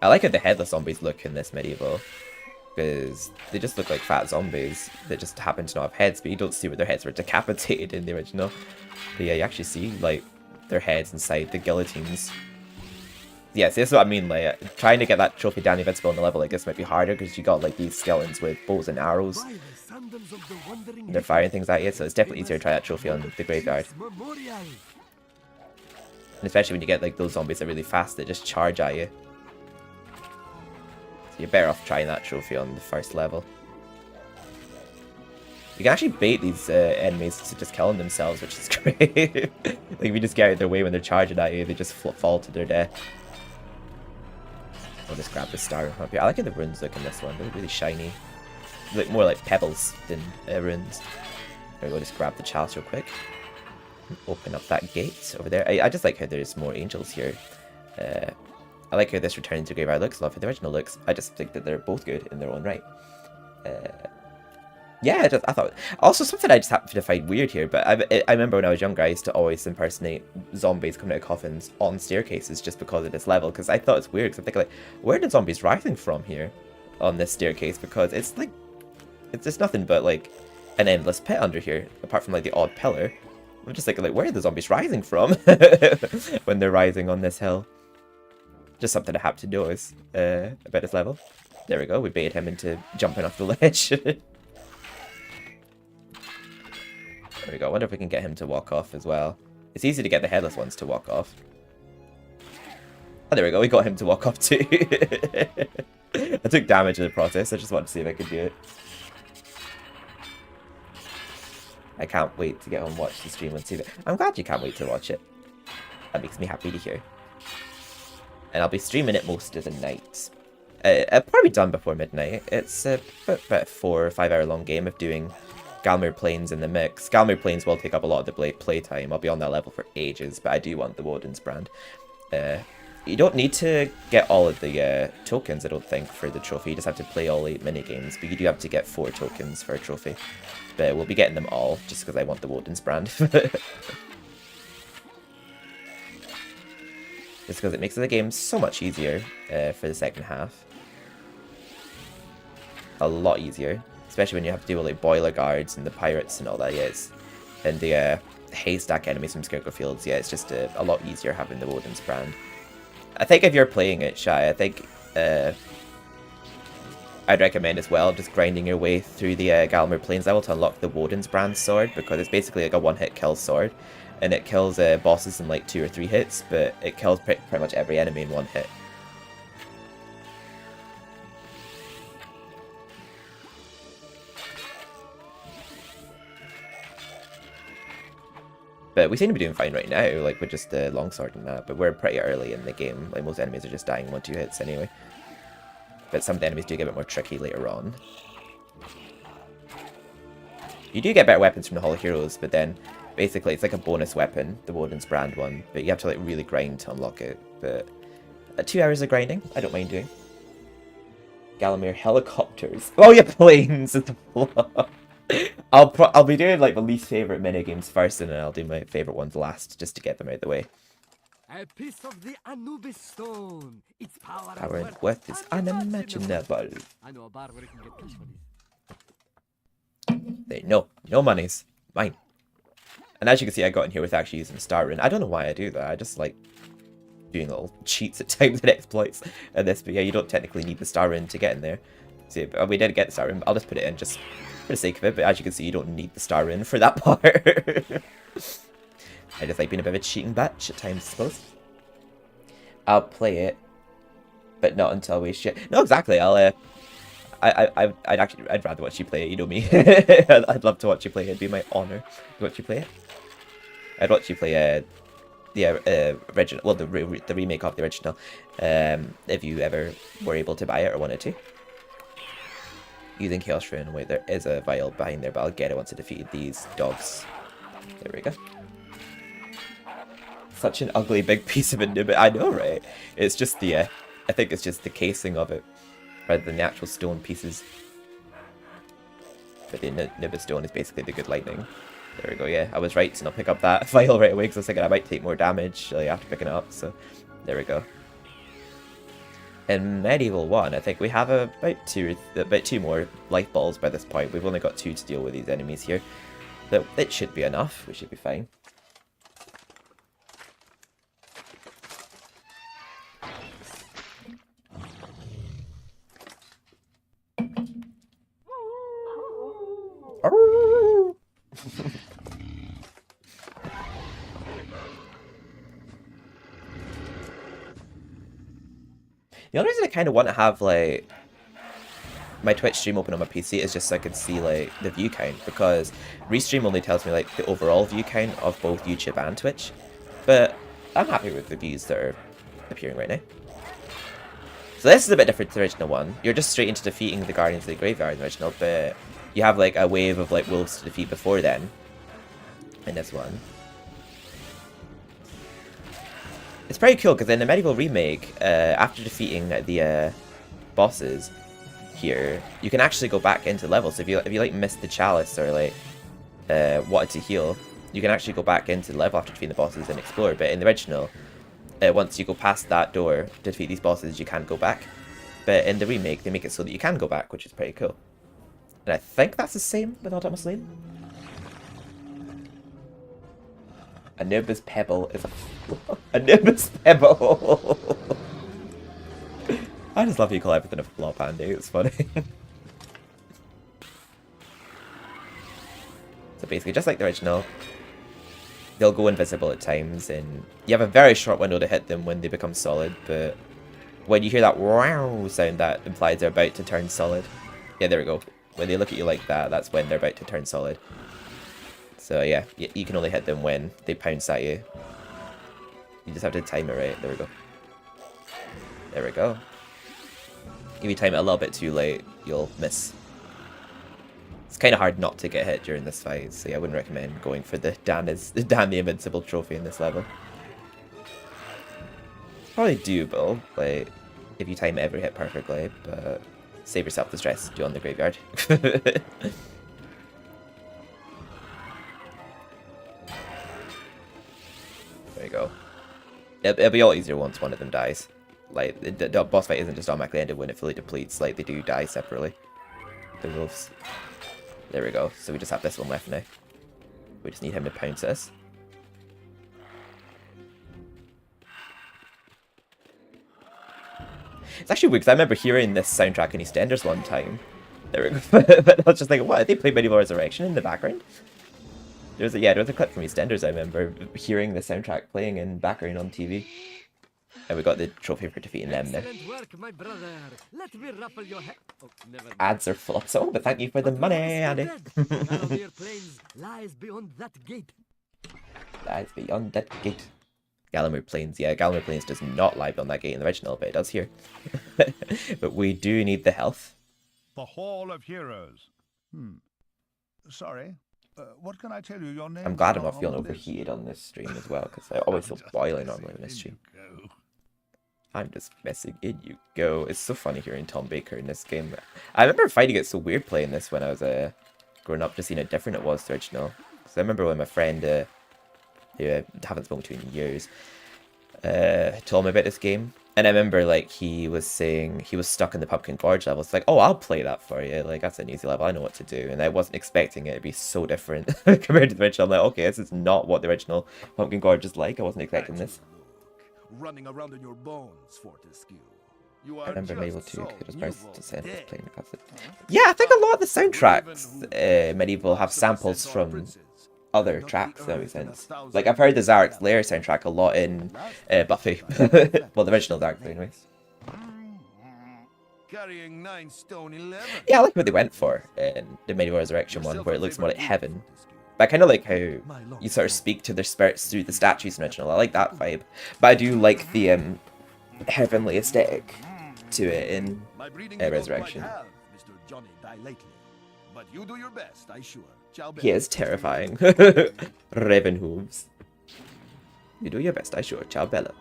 I like how the headless zombies look in this MediEvil, because they just look like fat zombies that just happen to not have heads, but you don't see where their heads were decapitated in the original. But yeah, you actually see like their heads inside the guillotines. Yeah, see, that's what I mean, like, trying to get that trophy down invincible on the level like this might be harder, because you got, like, these skeletons with bows and arrows, and they're firing things at you, so it's definitely easier to try that trophy on the graveyard. And especially when you get, like, those zombies that are really fast that just charge at you. So you're better off trying that trophy on the first level. You can actually bait these enemies to just killing themselves, which is great. Like, if you just get out of their way when they're charging at you, they just fall to their death. I'll just grab the star up here. I like how the runes look in this one. They're really shiny. They look more like pebbles than runes. There we go, just grab the chalice real quick. Open up that gate over there. I just like how there's more angels here. I like how this Returning to Graveyard looks. Love how the original looks. I just think that they're both good in their own right. Yeah, I thought... Also, something I just happen to find weird here, but I remember when I was younger, I used to always impersonate zombies coming out of coffins on staircases just because of this level, because I thought it's weird, because I'm thinking, like, where are the zombies rising from here on this staircase? Because it's, like... It's nothing but, like, an endless pit under here, apart from, like, the odd pillar. I'm just thinking, like, where are the zombies rising from when they're rising on this hill? Just something I have to notice about this level. There we go, we baited him into jumping off the ledge. There we go. I wonder if we can get him to walk off as well. It's easy to get the headless ones to walk off. Oh, there we go. We got him to walk off too. I took damage in the process. I just wanted to see if I could do it. I can't wait to get on and watch the stream and see it. I'm glad you can't wait to watch it. That makes me happy to hear. And I'll be streaming it most of the night. I'll probably be done before midnight. It's about a 4 or 5 hour long game of doing Galmir Plains in the mix. Galmir Plains will take up a lot of the playtime. I'll be on that level for ages, but I do want the Woden's brand. You don't need to get all of the tokens, I don't think, for the trophy. You just have to play all 8 minigames, but you do have to get 4 tokens for a trophy. But we'll be getting them all, just because I want the Woden's brand. Just because it makes the game so much easier for the second half. A lot easier. Especially when you have to deal with like boiler guards and the pirates and all that, yes. And the haystack enemies from Scarecrow Fields, yeah, it's just a lot easier having the Woden's brand. I think if you're playing it, Shy, I think I'd recommend as well just grinding your way through the Galmir Plains level to unlock the Woden's brand sword, because it's basically like a one-hit kill sword. And it kills bosses in like 2 or 3 hits, but it kills pretty much every enemy in 1 hit. But we seem to be doing fine right now, like with just the longsword and that, but we're pretty early in the game. Like most enemies are just dying in 1-2 hits anyway. But some of the enemies do get a bit more tricky later on. You do get better weapons from the Hall of Heroes, but then basically it's like a bonus weapon, the Woden's brand one, but you have to like really grind to unlock it. But 2 hours of grinding, I don't mind doing. Galamir helicopters. Oh yeah, planes as well. I'll be doing like the least favorite minigames first, and then I'll do my favorite ones last, just to get them out of the way. A piece of the Anubis stone. Its power and worth is unimaginable. I know a bar where you can get cash for these. No monies. Mine. And as you can see, I got in here with actually using Star Rune. I don't know why I do that. I just like doing little cheats at times and exploits and this, but yeah, you don't technically need the Star Rune to get in there. See, we did get the Star Rune. I'll just put it in just for the sake of it, but as you can see, you don't need the Star Rune for that part. I just like being a bit of a cheating batch at times, I suppose. I'll play it, but not until we shit. No, exactly. I'd rather watch you play it. You know me. I'd love to watch you play it. It'd be my honor to watch you play it. I'd watch you play the original, well, the remake of the original, if you ever were able to buy it or wanted to. Using Chaos Rune, wait, there is a vial behind there, but I'll get it once I defeated these dogs. There we go. Such an ugly big piece of inhibit. I know, right? It's just the, I think it's just the casing of it, rather than the actual stone pieces. But the inhibit stone is basically the good lightning. There we go, yeah, I was right to not pick up that vial right away, because I was thinking I might take more damage after picking it up, so there we go. In MediEvil 1, I think we have about two more life balls by this point. We've only got 2 to deal with these enemies here. So it should be enough, we should be fine. The only reason I kind of want to have, like, my Twitch stream open on my PC is just so I could see like the view count, because Restream only tells me like the overall view count of both YouTube and Twitch. But I'm happy with the views that are appearing right now. So this is a bit different to the original one. You're just straight into defeating the Guardians of the Graveyard in the original, but you have like a wave of like wolves to defeat before then in this one. It's pretty cool because in the MediEvil remake, after defeating the bosses here, you can actually go back into levels. So if you like missed the chalice or like wanted to heal, you can actually go back into the level after defeating the bosses and explore. But in the original, once you go past that door to defeat these bosses, you can't go back. But in the remake, they make it so that you can go back, which is pretty cool. And I think that's the same with Autonomous Lane. Anubis Pebble is a Anubis Pebble. I just love you call everything a flop, Andy. It's funny. So basically, just like the original, they'll go invisible at times, and you have a very short window to hit them when they become solid. But when you hear that wow sound, that implies they're about to turn solid. Yeah, there we go. When they look at you like that, that's when they're about to turn solid. So yeah, you can only hit them when they pounce at you. You just have to time it right. There we go. There we go. If you time it a little bit too late, you'll miss. It's kind of hard not to get hit during this fight, so yeah, I wouldn't recommend going for the Dan the Invincible trophy in this level. It's probably doable, like, if you time every hit perfectly, but save yourself the stress, do on the graveyard. There you go. It'll be all easier once one of them dies. Like, the boss fight isn't just automatically ended when it fully depletes, like, they do die separately. The wolves. There we go. So we just have this one left now. We just need him to pounce us. It's actually weird, because I remember hearing this soundtrack in EastEnders one time. There we go. But I was just like, what? They played MediEvil Resurrection in the background? There was a clip from EastEnders I remember hearing the soundtrack playing in background on TV. And we got the trophy for defeating them there. Work, my brother. Let me ruffle your hair. Oh, never mind. Ads are full of so, but thank you for the money, Andy. Galomir Plains lies beyond that gate. Lies beyond that gate. Galomir Plains, yeah, Galomir Plains does not lie beyond that gate in the original, but it does here. But we do need the health. The Hall of Heroes. Sorry. What can I tell you? Your name. I'm glad I'm not feeling overheated on this stream as well, because I always feel boiling normally on this stream. I'm just messing. In you go. It's so funny hearing Tom Baker in this game. I remember finding it so weird playing this when I was growing up, just seeing how different it was to the original. Because I remember when my friend, who I haven't spoken to in years, told me about this game. And I remember, like, he was saying he was stuck in the Pumpkin Gorge level. It's like, oh, I'll play that for you. Like, that's an easy level. I know what to do. And I wasn't expecting it to be so different compared to the original. I'm like, okay, this is not what the original Pumpkin Gorge is like. I wasn't expecting this. Running around in your bones, Fortescue. You I are remember MediEvil just 2 so because Bryce newborn said was dead. playing the cassette. Yeah, I think a lot of the soundtracks MediEvil have samples from other tracks, that makes sense. Like, I've heard the Zarek's Lair soundtrack a lot in Buffy. Well, the original Dark anyways. Carrying 9 stone 11. Yeah, I like what they went for in the MediEvil Resurrection one, where it looks more like heaven. But I kind of like how you sort of speak to their spirits through the statues in the original. I like that vibe. But I do like the heavenly aesthetic to it in Resurrection. Mr. Johnny die lately. But you do your best, I sure. Ciao, He is terrifying. Raven hooves. You do your best, I sure. Ciao, Bella.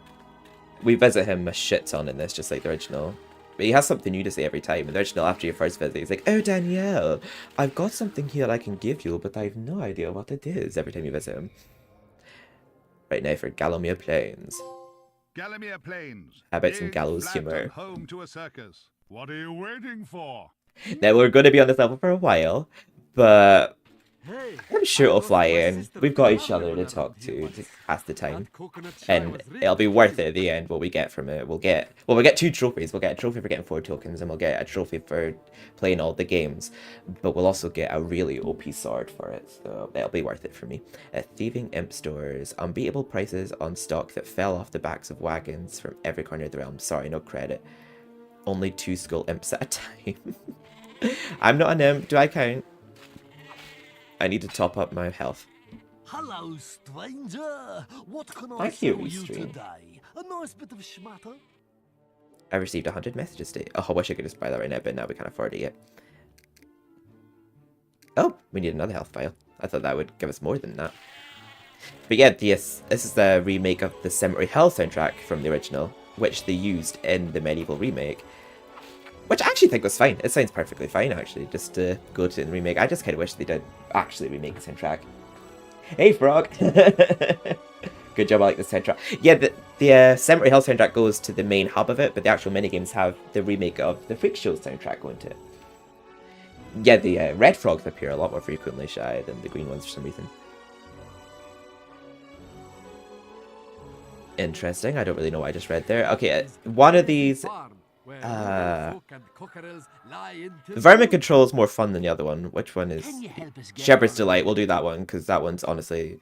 We visit him a shit ton in this, just like the original. But he has something new to say every time. In the original, after your first visit, he's like, oh, Danielle, I've got something here I can give you, but I have no idea what it is every time you visit him. Right now for Galomir Plains. Galomir Plains. How about some Big, gallows flat, humor? and home to a circus. What are you waiting for? Now, we're going to be on this level for a while, but Hey, I'm sure it'll fly in. We've got each other to talk to pass the time. And it'll be worth it at the end what we get from it. We'll get 2 trophies. We'll get a trophy for getting 4 tokens, and we'll get a trophy for playing all the games. But we'll also get a really OP sword for it, so that'll be worth it for me. Thieving Imp Stores. Unbeatable prices on stock that fell off the backs of wagons from every corner of the realm. Sorry, no credit. Only 2 skull imps at a time. I'm not an imp. Do I count? I need to top up my health. Hello, stranger. What can I Thank you, show you Restream. today? A nice bit of schmatter? I received 100 messages today. Oh, I wish I could just buy that right now, but now we can't afford it yet. Oh, we need another health vial. I thought that would give us more than that. But yeah, yes, this is the remake of the Cemetery Hell soundtrack from the original, which they used in the MediEvil remake. Which I actually think was fine. It sounds perfectly fine, actually, just to go to the remake. I just kind of wish they did actually remake the soundtrack. Hey, Frog! Good job, I like the soundtrack. Yeah, the Cemetery Hell soundtrack goes to the main hub of it, but the actual minigames have the remake of the Freak Show soundtrack going to it. Yeah, the red frogs appear a lot more frequently, Shy, than the green ones for some reason. Interesting, I don't really know what I just read there. Okay, one of these... Vermin Control is more fun than the other one. Which one is... Shepherd's Delight, we'll do that one, because that one's honestly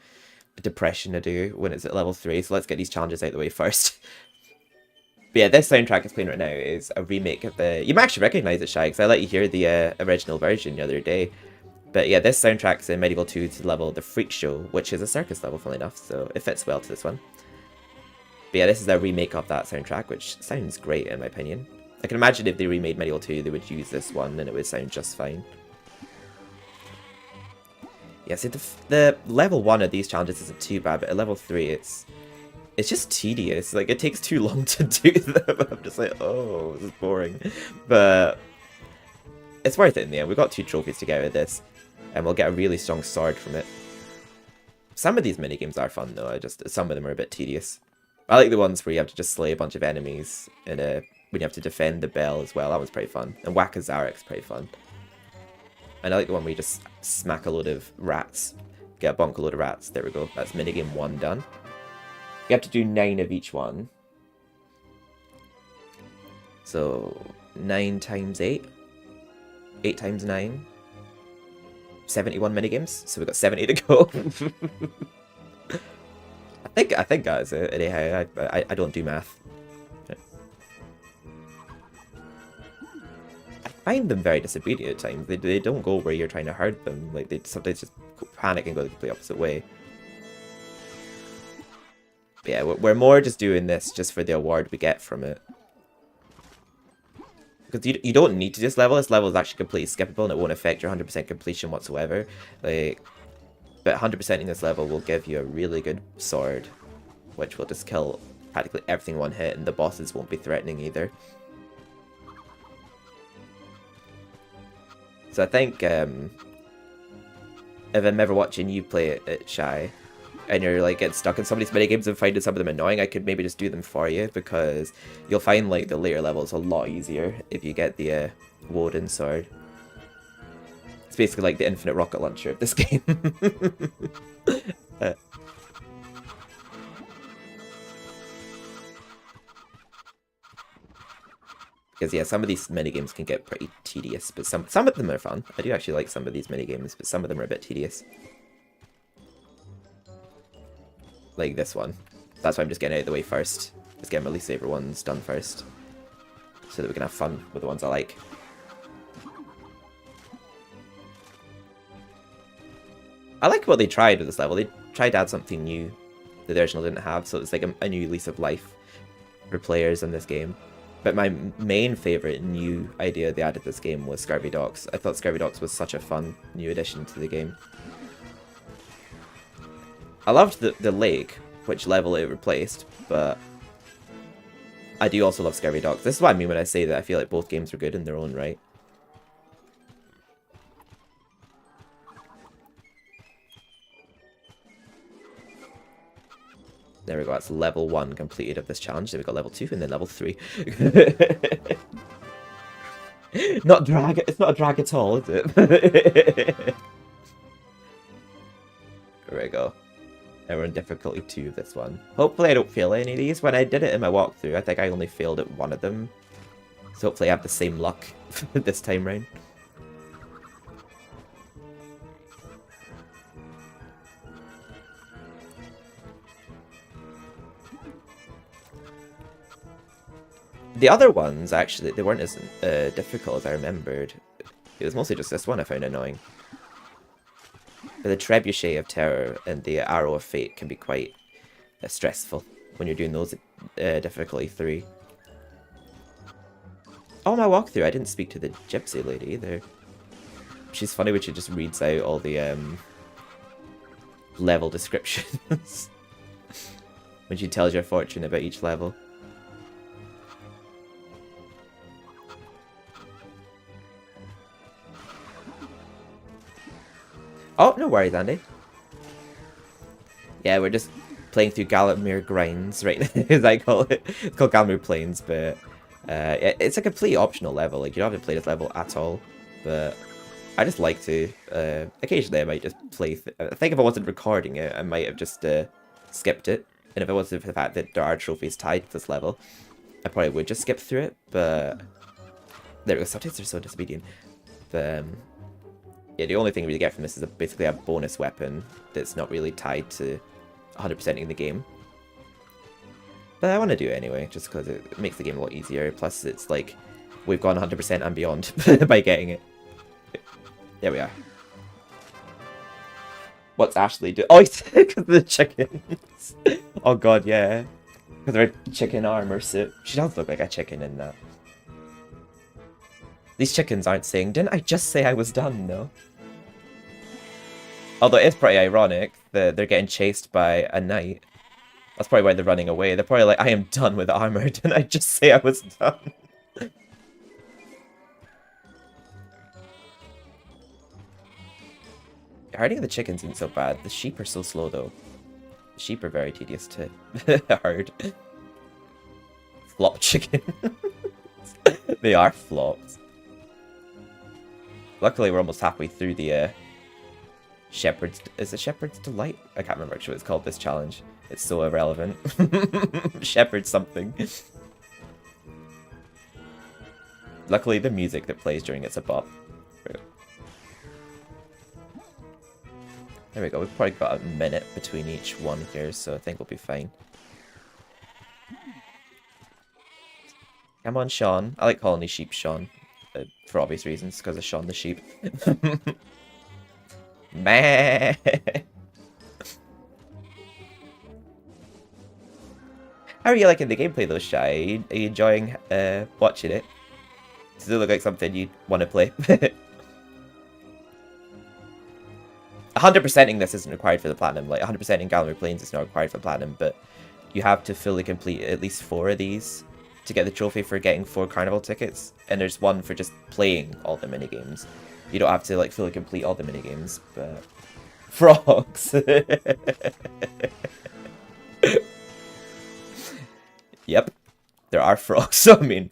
a depression to do when it's at level 3, so let's get these challenges out of the way first. But yeah, this soundtrack it's playing right now is a remake of the... You might actually recognise it, Shy, because I let you hear the original version the other day. But yeah, this soundtrack's in MediEvil 2 to level the Freak Show, which is a circus level, funnily enough, so it fits well to this one. But yeah, this is a remake of that soundtrack, which sounds great in my opinion. I can imagine if they remade MediEvil 2, they would use this one and it would sound just fine. Yeah, see, the level 1 of these challenges isn't too bad, but at level 3 it's just tedious. Like, it takes too long to do them. I'm just like, oh, this is boring. But it's worth it in the end. We've got 2 trophies to get out of this, and we'll get a really strong sword from it. Some of these minigames are fun, though. Some of them are a bit tedious. I like the ones where you have to just slay a bunch of enemies, and when you have to defend the bell as well. That one's pretty fun. And Whack a Zarek's pretty fun. And I like the one where you just smack a load of rats. Get a bonk a load of rats. There we go. That's minigame 1 done. You have to do 9 of each one. So 9 times 8. 8 times 9. 71 minigames. So we've got 70 to go. I think that is it. Anyhow, I don't do math. I find them very disobedient at times. They don't go where you're trying to hurt them. Like, they sometimes just panic and go the complete opposite way. But yeah, we're more just doing this just for the award we get from it. Because you don't need to just level. This level is actually completely skippable and it won't affect your 100% completion whatsoever. Like, but 100%ing this level will give you a really good sword, which will just kill practically everything in one hit, and the bosses won't be threatening either. So I think if I'm ever watching you play it Shy, and you're like getting stuck in some of these minigames and finding some of them annoying, I could maybe just do them for you, because you'll find like the later levels a lot easier if you get the Woden sword. It's basically like the infinite rocket launcher of this game. Because yeah, some of these minigames can get pretty tedious, but some of them are fun. I do actually like some of these minigames, but some of them are a bit tedious. Like this one. That's why I'm just getting out of the way first. Just getting my least favorite ones done first, so that we can have fun with the ones I like. I like what they tried with this level. They tried to add something new that the original didn't have, so it's like a new lease of life for players in this game. But my main favourite new idea they added to this game was Scurvy Docks. I thought Scurvy Docks was such a fun new addition to the game. I loved the lake, which level it replaced, but I do also love Scurvy Docks. This is what I mean when I say that I feel like both games were good in their own right. There we go, that's level 1 completed of this challenge. Then we got level 2 and then level 3. Not drag, it's not a drag at all, is it? There we go. And we're in difficulty 2 of this one. Hopefully I don't fail any of these. When I did it in my walkthrough, I think I only failed at one of them. So hopefully I have the same luck this time round. The other ones, actually, they weren't as difficult as I remembered. It was mostly just this one I found annoying. But the Trebuchet of Terror and the Arrow of Fate can be quite stressful when you're doing those difficulty 3. Oh, my walkthrough, I didn't speak to the gypsy lady either. She's funny when she just reads out all the level descriptions. When she tells your fortune about each level. Oh, no worries, Andy. Yeah, we're just playing through Gallopmere Grinds right now, as I call it. It's called Gallopmere Plains, but it's a complete optional level. Like, you don't have to play this level at all, but I just like to. Occasionally I might just play. I think if I wasn't recording it, I might have just skipped it. And if it wasn't for the fact that there are trophies tied to this level, I probably would just skip through it, but there we go, sometimes they're so disobedient. But yeah, the only thing we get from this is basically a bonus weapon that's not really tied to 100%ing the game. But I want to do it anyway, just because it makes the game a lot easier. Plus, it's like, we've gone 100% and beyond by getting it. There we are. What's Ashley do? Oh, it's because of the chickens. Oh god, yeah. Because of her chicken armor suit. She does look like a chicken in that. These chickens aren't saying, didn't I just say I was done, though? Although it's pretty ironic that they're getting chased by a knight. That's probably why they're running away. They're probably like, I am done with armor. Didn't I just say I was done? Herding the chickens isn't so bad. The sheep are so slow, though. The sheep are very tedious to herd. Flop chicken. They are flops. Luckily, we're almost halfway through the Shepherd's... Is it Shepherd's Delight? I can't remember actually what it's called, this challenge. It's so irrelevant. Shepherd something. Luckily, the music that plays during it's a bop. There we go, we've probably got a minute between each one here, so I think we'll be fine. Come on, Sean. I like calling these sheep Sean. For obvious reasons, because of Sean the sheep. Meh! How are you liking the gameplay though, Shy? Are you enjoying watching it? Does it look like something you'd want to play? 100%ing this isn't required for the platinum. Like 100%ing Gallopmere Plains is not required for platinum, but you have to fully complete at least 4 of these to get the trophy for getting 4 carnival tickets, and there's one for just playing all the minigames. You don't have to like fully complete all the minigames, but frogs. Yep, there are frogs. So I mean,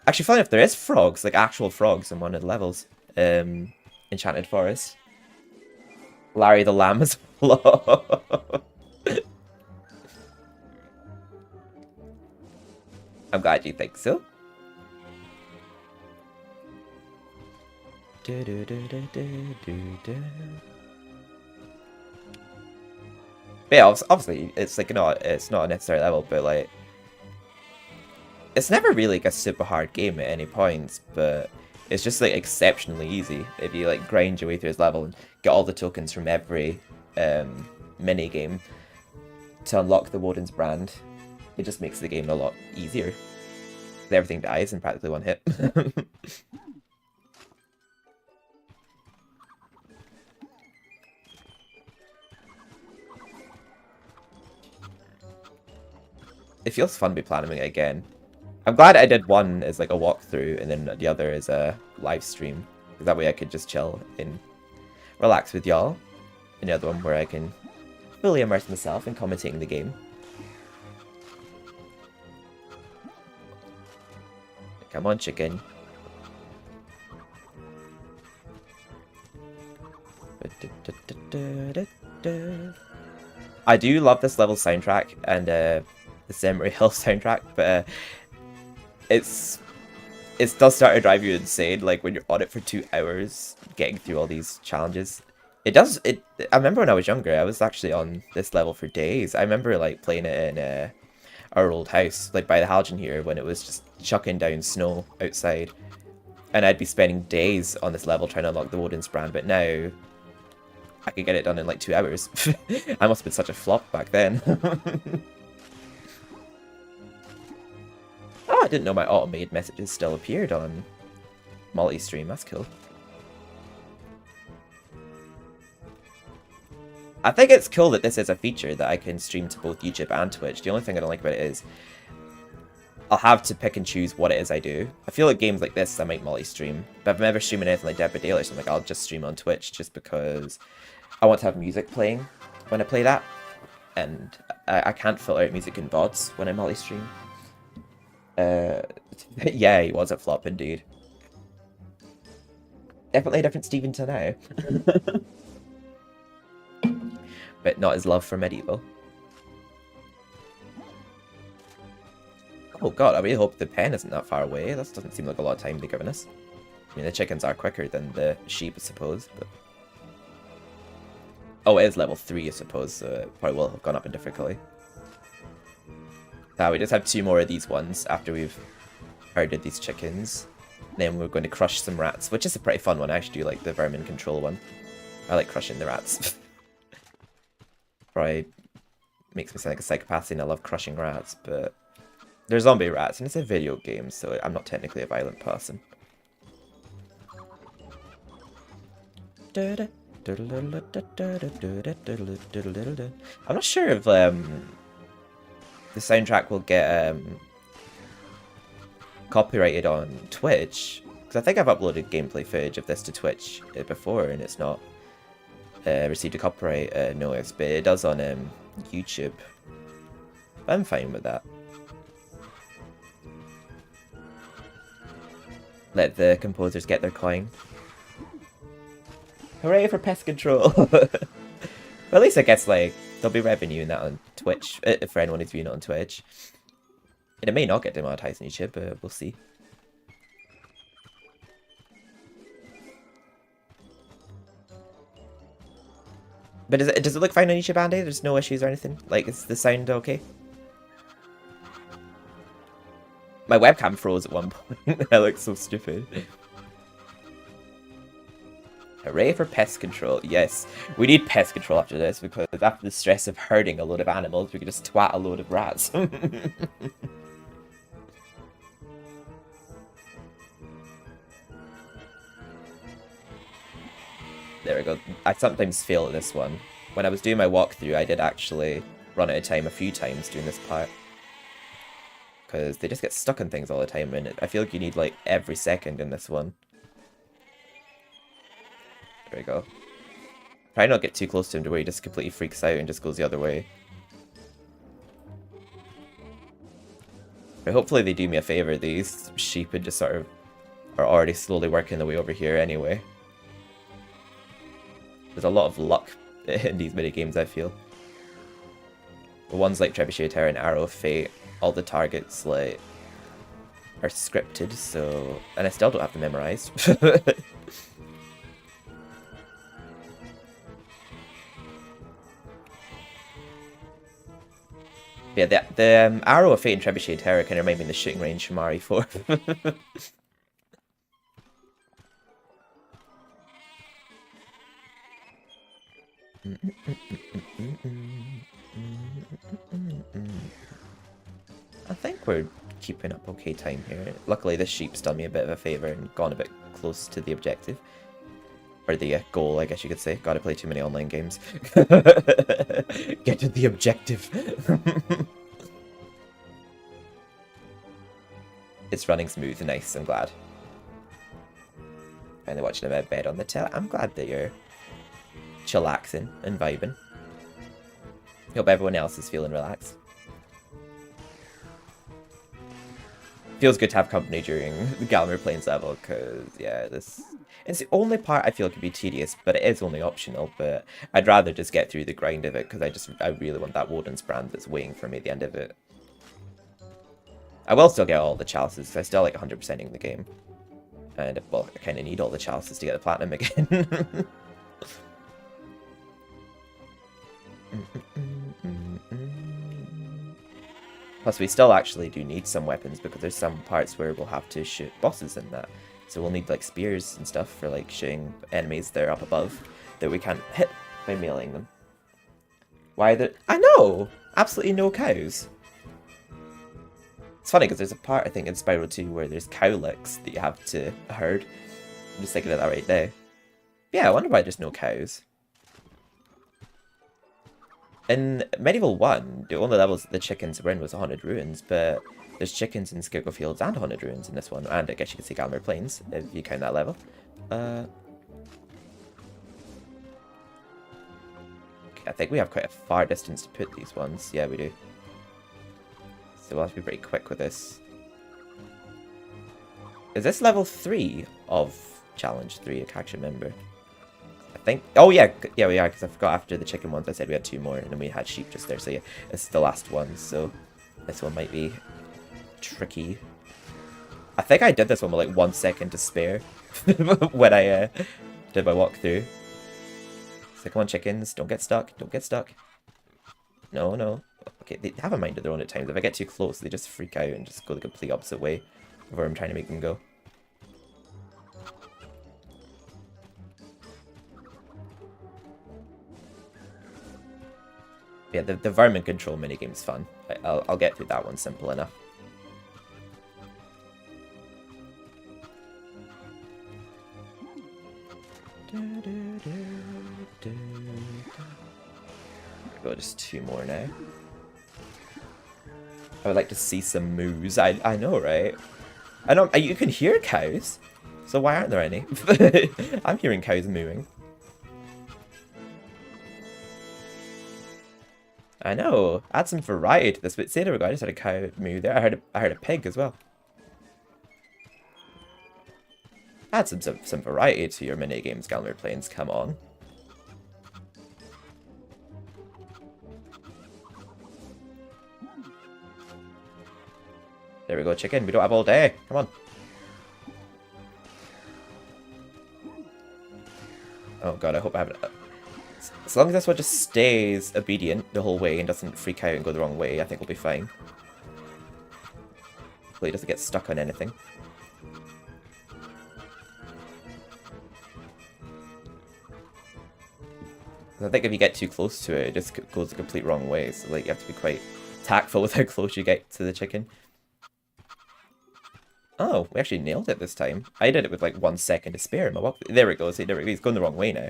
actually, funny enough, there is frogs, like actual frogs in one of the levels. Enchanted Forest. Larry the Lamb is flow. I'm glad you think so. But yeah, obviously, it's like it's not a necessary level, but like, it's never really like a super hard game at any points, but it's just like exceptionally easy if you like grind your way through this level and get all the tokens from every mini game to unlock the Woden's brand. It just makes the game a lot easier. Everything dies in practically one hit. It feels fun to be platinuming it again. I'm glad I did one as like a walkthrough and then the other as a live stream. Because that way I could just chill and relax with y'all. And the other one where I can fully immerse myself in commentating the game. Come on, chicken. I do love this level soundtrack and the Cemetery Hill soundtrack, but it does start to drive you insane, like when you're on it for 2 hours, getting through all these challenges. I remember when I was younger, I was actually on this level for days. I remember like playing it in our old house, like by the Halogen here, when it was just chucking down snow outside. And I'd be spending days on this level trying to unlock the Woden's brand, but now I could get it done in like 2 hours. I must have been such a flop back then. Oh, I didn't know my automated messages still appeared on multi-stream. That's cool. I think it's cool that this is a feature that I can stream to both YouTube and Twitch. The only thing I don't like about it is I'll have to pick and choose what it is I do. I feel like games like this I might multi-stream, but if I'm ever streaming anything like Dead by Daylight or something, I'll just stream on Twitch just because I want to have music playing when I play that, and I can't filter out music in VODs when I multi-stream. Yeah, he was a flop indeed. Definitely a different Steven to now. But not his love for MediEvil. Oh god, I really hope the pen isn't that far away. That doesn't seem like a lot of time they've given us. I mean, the chickens are quicker than the sheep, I suppose, but... Oh, it is level 3, I suppose, so it probably will have gone up in difficulty. Now, we just have 2 more of these ones after we've herded these chickens. Then we're going to crush some rats, which is a pretty fun one. I actually do like the vermin control one. I like crushing the rats. Probably makes me sound like a psychopath saying I love crushing rats, but they're zombie rats and it's a video game, so I'm not technically a violent person. I'm not sure if the soundtrack will get copyrighted on Twitch, because I think I've uploaded gameplay footage of this to Twitch before and it's not received a copyright notice, but it does on YouTube. I'm fine with that. Let the composers get their coin. Hooray for pest control! Well, at least I guess like there'll be revenue in that on Twitch for anyone who's viewing it on Twitch. And it may not get demonetized on YouTube, but we'll see. But does it look fine on YouTube, Andy? There's no issues or anything? Like, is the sound okay? My webcam froze at one point. I look so stupid. Hooray for pest control. Yes, we need pest control after this, because after the stress of herding a load of animals, we can just twat a load of rats. There we go. I sometimes fail at this one. When I was doing my walkthrough, I did actually run out of time a few times doing this part. Because they just get stuck on things all the time, and I feel like you need like every second in this one. There we go. Try not to get too close to him to where he just completely freaks out and just goes the other way. But hopefully they do me a favour, these sheep, and just sort of are already slowly working their way over here anyway. There's a lot of luck in these minigames, I feel. The ones like Trebuchet Terror and Arrow of Fate, all the targets like are scripted, so... And I still don't have them memorized. Yeah, the Arrow of Fate and Trebuchet Terror kind of remind me of the shooting range from RE4. I think we're keeping up okay time here. Luckily this sheep's done me a bit of a favour and gone a bit close to the objective. Or the goal, I guess you could say. Gotta play too many online games. Get to the objective. It's running smooth and nice, I'm glad. Finally watching a bed on the telly. I'm glad that you're chillaxing and vibing. Hope everyone else is feeling relaxed. Feels good to have company during the Galmer Plains level, because, yeah, this... It's the only part I feel could be tedious, but it is only optional, but I'd rather just get through the grind of it, because I really want that Woden's brand that's waiting for me at the end of it. I will still get all the chalices, because I still like 100%ing the game. And, well, I kind of need all the chalices to get the platinum again. Plus, we still actually do need some weapons, because there's some parts where we'll have to shoot bosses in that. So we'll need like spears and stuff for like shooting enemies that are up above that we can't hit by meleeing them. Why the... I know! Absolutely no cows. It's funny because there's a part, I think, in Spyro 2 where there's cowlicks that you have to herd. I'm just thinking of that right now. Yeah, I wonder why there's no cows. In MediEvil 1, the only levels the chickens were in was the Haunted Ruins, but there's chickens in Scarecrow Fields and Haunted Ruins in this one, and I guess you could say Galmer Plains, if you count that level. Okay, I think we have quite a far distance to put these ones. Yeah, we do. So we'll have to be pretty quick with this. Is this level 3 of Challenge 3? I can't actually remember. I think... Oh, yeah. Yeah, we are, because I forgot after the chicken ones I said we had 2 more, and then we had sheep just there. So, yeah, it's the last one, so this one might be tricky. I think I did this one with, like, 1 second to spare when I did my walkthrough. So, come on, chickens. Don't get stuck. Don't get stuck. No, no. Okay, they have a mind of their own at times. If I get too close, they just freak out and just go the complete opposite way of where I'm trying to make them go. Yeah, the vermin control minigame's fun. I'll get through that one simple enough. Go just 2 more now. I would like to see some moos. I know, right? I know you can hear cows, so why aren't there any? I'm hearing cows mooing. I know. Add some variety to this. But say there we go. I just had a cow moo there. I heard a pig as well. Add some variety to your mini games, Galmer Plains. Come on. There we go, chicken. We don't have all day. Come on. Oh god, I hope I haven't... As long as this one just stays obedient the whole way and doesn't freak out and go the wrong way, I think we'll be fine. Hopefully it doesn't get stuck on anything. I think if you get too close to it, it just goes the complete wrong way. So like you have to be quite tactful with how close you get to the chicken. Oh, we actually nailed it this time. I did it with like 1 second to spare in my walk. There we go. See, there we go. He's going the wrong way now.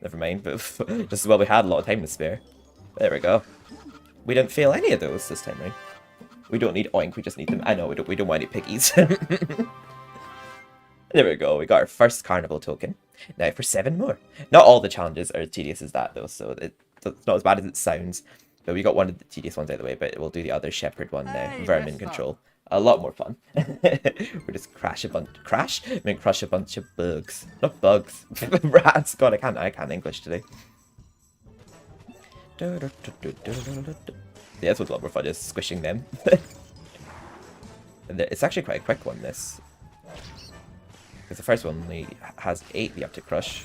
Never mind, but just as well we had a lot of time to spare. There we go. We didn't fail any of those this time, right? We don't need oink, we just need them. I know, we don't want any piggies. There we go, we got our first carnival token. Now for 7 more. Not all the challenges are as tedious as that though, so it's not as bad as it sounds. But we got one of the tedious ones out of the way, but we'll do the other shepherd one now. Vermin control. A lot more fun. We just crush a bunch of bugs. Not bugs. Rats. God, I can't English today. Yeah, this one's a lot more fun, just squishing them. And it's actually quite a quick one, this. Because the first one only has 8 you have to crush.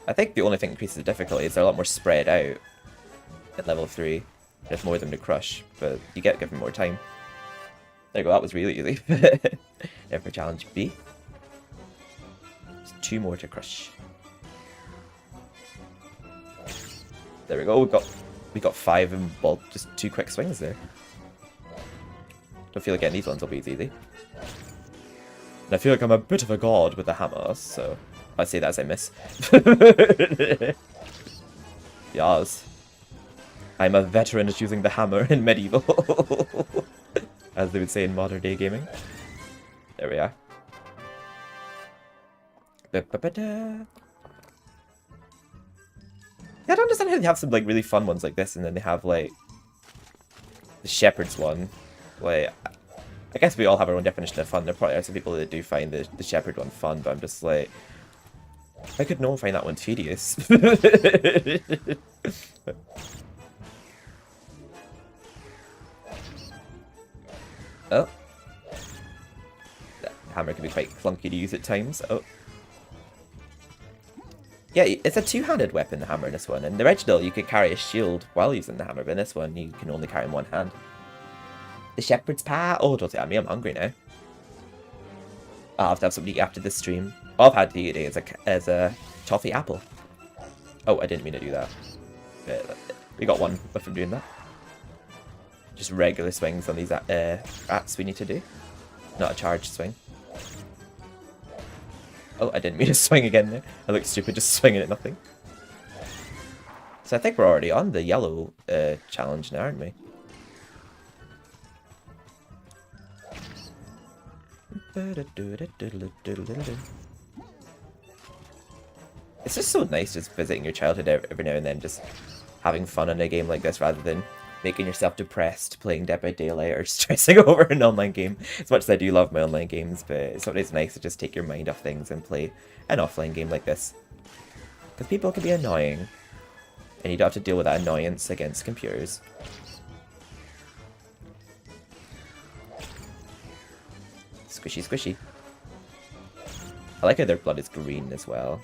I think the only thing that increases the difficulty is they're a lot more spread out at level 3. There's more of them to crush, but you get given more time. There you go, that was really easy. Now for challenge B. There's 2 more to crush. There we go, we got 5 in bulk, just 2 quick swings there. Don't feel like getting these ones will be as easy. And I feel like I'm a bit of a god with the hammer, so I say that as I miss. Yas. I'm a veteran at using the hammer in MediEvil. As they would say in modern day gaming. There we are. Yeah, I don't understand how they have some like really fun ones like this, and then they have like the shepherd's one. Like, I guess we all have our own definition of fun. There probably are some people that do find the shepherd one fun, but I'm just like, why could no one find that one tedious? Oh. That hammer can be quite clunky to use at times. Oh. Yeah, it's a 2-handed weapon, the hammer in this one. In the original, you could carry a shield while using the hammer, but in this one, you can only carry in 1 hand. The shepherd's pie. Oh, don't say that to me. I'm hungry now. I'll have to have something to eat after this stream. All I've had to eat today is a toffee apple. Oh, I didn't mean to do that. But we got one from doing that. Just regular swings on these rats we need to do. Not a charged swing. Oh, I didn't mean to swing again there. I look stupid just swinging at nothing. So I think we're already on the yellow challenge now, aren't we? It's just so nice just visiting your childhood every now and then, just having fun in a game like this rather than making yourself depressed playing Dead by Daylight or stressing over an online game. As much as I do love my online games, but sometimes it's nice to just take your mind off things and play an offline game like this. Because people can be annoying, and you don't have to deal with that annoyance against computers. Squishy, squishy. I like how their blood is green as well.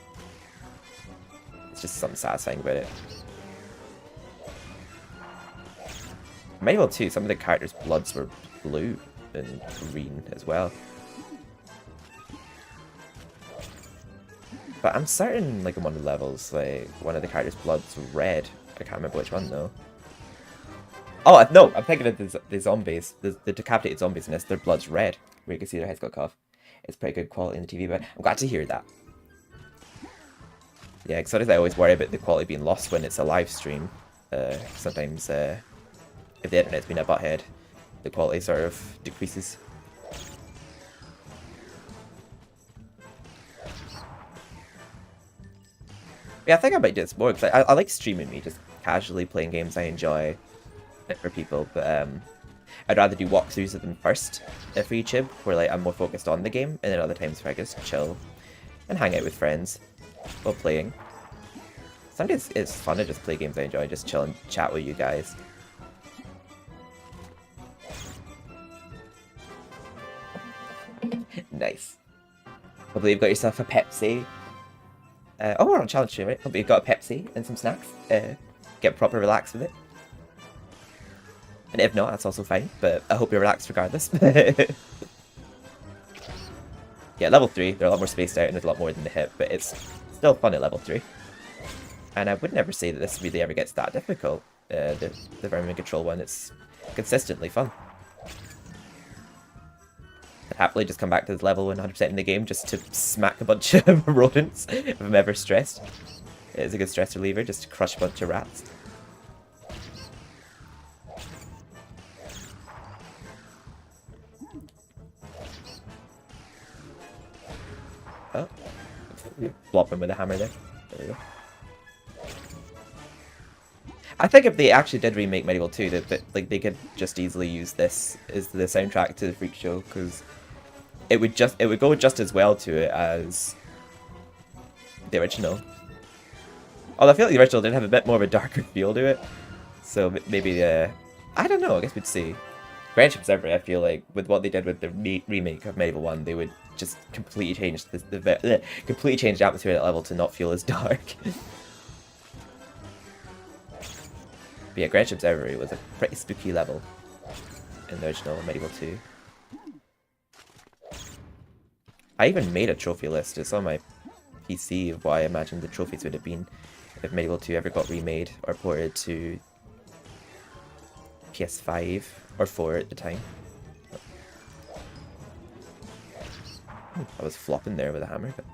It's just something satisfying about it. MediEvil 2, some of the characters' bloods were blue and green as well. But I'm certain, like, in one of the levels, like, one of the characters' bloods were red. I can't remember which one, though. Oh, no, I'm thinking of the zombies. The decapitated zombies in this, their blood's red. Where you can see their heads got cut off. It's pretty good quality in the TV, but I'm glad to hear that. Yeah, because sometimes I always worry about the quality being lost when it's a live stream. Sometimes, if the internet's been a butthead, the quality sort of decreases. Yeah, I think I might do this more, because I like streaming me, just casually playing games I enjoy for people, but I'd rather do walkthroughs of them first for YouTube, where like I'm more focused on the game, and then other times where I just chill and hang out with friends while playing. Sometimes it's fun to just play games I enjoy, just chill and chat with you guys. Nice. Hopefully you've got yourself a Pepsi. Oh, we're on challenge stream, right? Hopefully you've got a Pepsi and some snacks. Get proper relaxed with it. And if not, that's also fine, but I hope you're relaxed regardless. Yeah, level 3, they're a lot more spaced out and there's a lot more than the hit, but it's still fun at level 3. And I would never say that this really ever gets that difficult. The Vermin Control one, it's consistently fun. I'd happily just come back to this level 100% in the game just to smack a bunch of rodents if I'm ever stressed. It's a good stress reliever just to crush a bunch of rats. Oh, flop him with a hammer there. There we go. I think if they actually did remake MediEvil 2, that like they could just easily use this as the soundtrack to the Freak Show, because it would go just as well to it as the original. Although I feel like the original did have a bit more of a darker feel to it, so maybe I don't know. I guess we'd see. Grand Observer, I feel like with what they did with the remake of MediEvil 1, they would just completely change completely change the atmosphere of that level to not feel as dark. But yeah, Grand Observer was a pretty spooky level in the original MediEvil 2. I even made a trophy list. It's on my PC of what I imagined the trophies would have been if MediEvil 2 ever got remade or ported to PS5 or 4 at the time. I was flopping there with a hammer, but...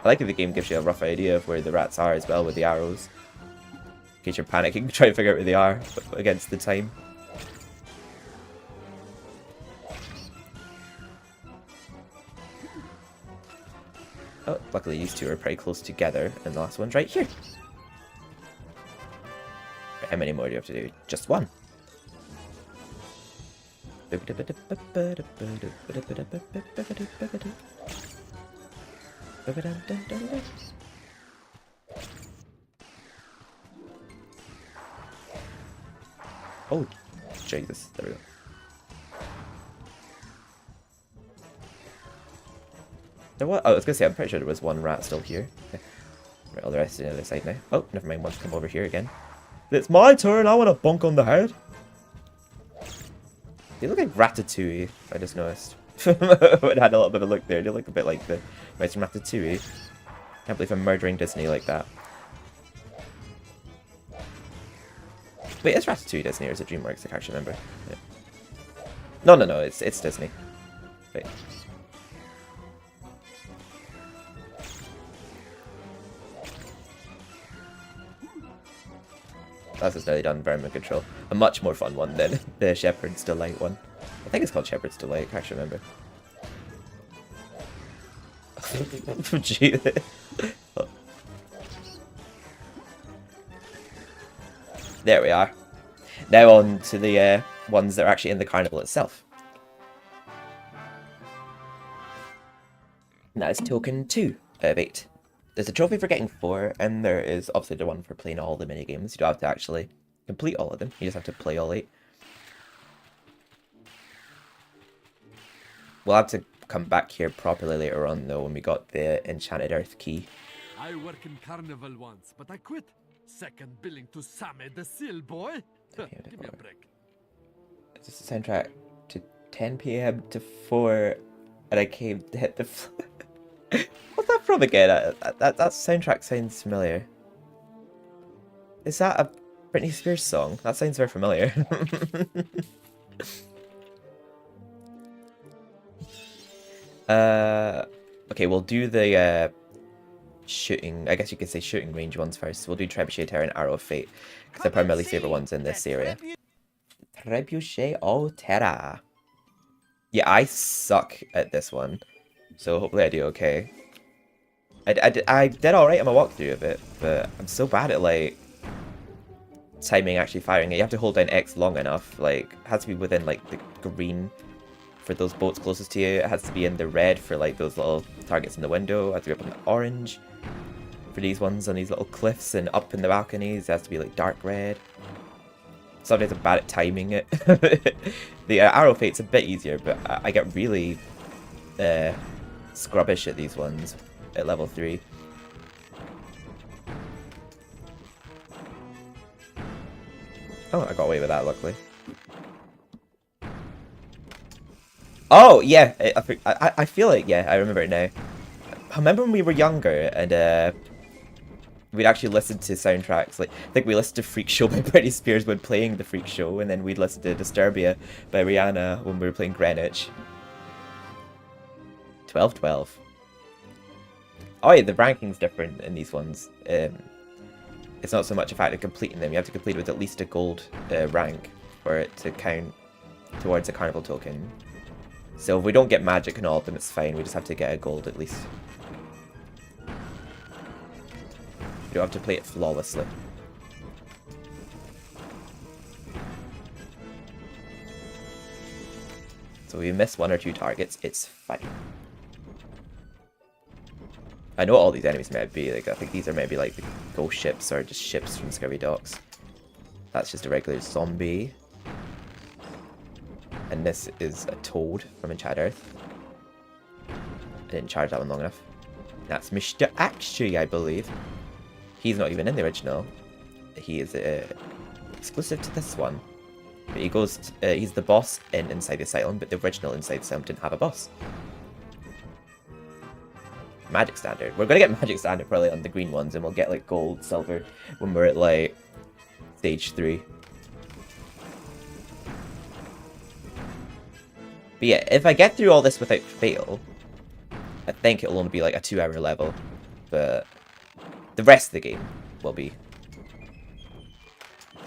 I like if the game gives you a rough idea of where the rats are as well with the arrows. In case you're panicking, try to figure out where they are against the time. Oh, luckily these two are pretty close together, and the last one's right here. How many more do you have to do? Just one. Oh, Jesus, there we go. There was, I was gonna say, I'm pretty sure there was one rat still here. Okay. Right, all the rest is on the other side now. Oh, never mind, one's come over here again. It's my turn, I want a bunk on the head. They look like Ratatouille, I just noticed. I had a little bit of a look there, they look a bit like the mice from Ratatouille. Can't believe I'm murdering Disney like that. Wait, is Ratatouille Disney or is it DreamWorks? I can't actually remember. Yeah. No, it's Disney. Wait. That's just nearly done Vermin Control. A much more fun one than the Shepherd's Delight one. I think it's called Shepherd's Delight, I can't actually remember. Gee. There we are. Now on to the ones that are actually in the carnival itself. And that is token 2 of 8. There's a trophy for getting 4, and there is obviously the one for playing all the minigames. You don't have to actually complete all of them, you just have to play all 8. We'll have to come back here properly later on though when we got the Enchanted Earth key. I work in carnival once, but I quit. Second billing to Sammy the Seal boy. Give me a break. It's just a soundtrack to 10 PM to 4, and I came to hit the What's that from again? That soundtrack sounds familiar. Is that a Britney Spears song? That sounds very familiar. Okay, we'll do the shooting, I guess you could say shooting range ones first. We'll do Trebuchet, Terror, and Arrow of Fate, because they're probably my favorite ones in this area. Trebuchet or Terra. Yeah, I suck at this one, so hopefully I do okay. I did alright on my walkthrough of it, but I'm so bad at, like, timing actually firing it. You have to hold down X long enough, like, it has to be within, like, the green for those boats closest to you. It has to be in the red for, like, those little targets in the window. It has to be up in the orange for these ones on these little cliffs, and up in the balconies it has to be, like, dark red. Sometimes I'm bad at timing it. The Arrow Fate's a bit easier, but I get really scrubbish at these ones at level 3. Oh, I got away with that, luckily. Oh, yeah, I feel like, yeah, I remember it now. I remember when we were younger, and we'd actually listen to soundtracks. Like, I think we listened to Freak Show by Britney Spears when playing the Freak Show, and then we'd listen to Disturbia by Rihanna when we were playing Greenwich. 12-12. Oh yeah, the ranking's different in these ones. It's not so much a fact of completing them. You have to complete it with at least a gold rank for it to count towards a carnival token. So if we don't get magic in all of them, it's fine. We just have to get a gold at least. You don't have to play it flawlessly. So if we miss 1 or 2 targets, it's fine. I know what all these enemies might be. Like, I think these are maybe like the ghost ships or just ships from Scurvy Docks. That's just a regular zombie. And this is a toad from Enchanted Earth. I didn't charge that one long enough. That's Mr. Actually, I believe. He's not even in the original. He is exclusive to this one. But he goes. He's the boss in Inside the Asylum, but the original Inside the Asylum didn't have a boss. Magic Standard. We're gonna get Magic Standard probably on the green ones, and we'll get like gold, silver when we're at like stage 3. But yeah, if I get through all this without fail, I think it'll only be like a 2-hour level. But the rest of the game will be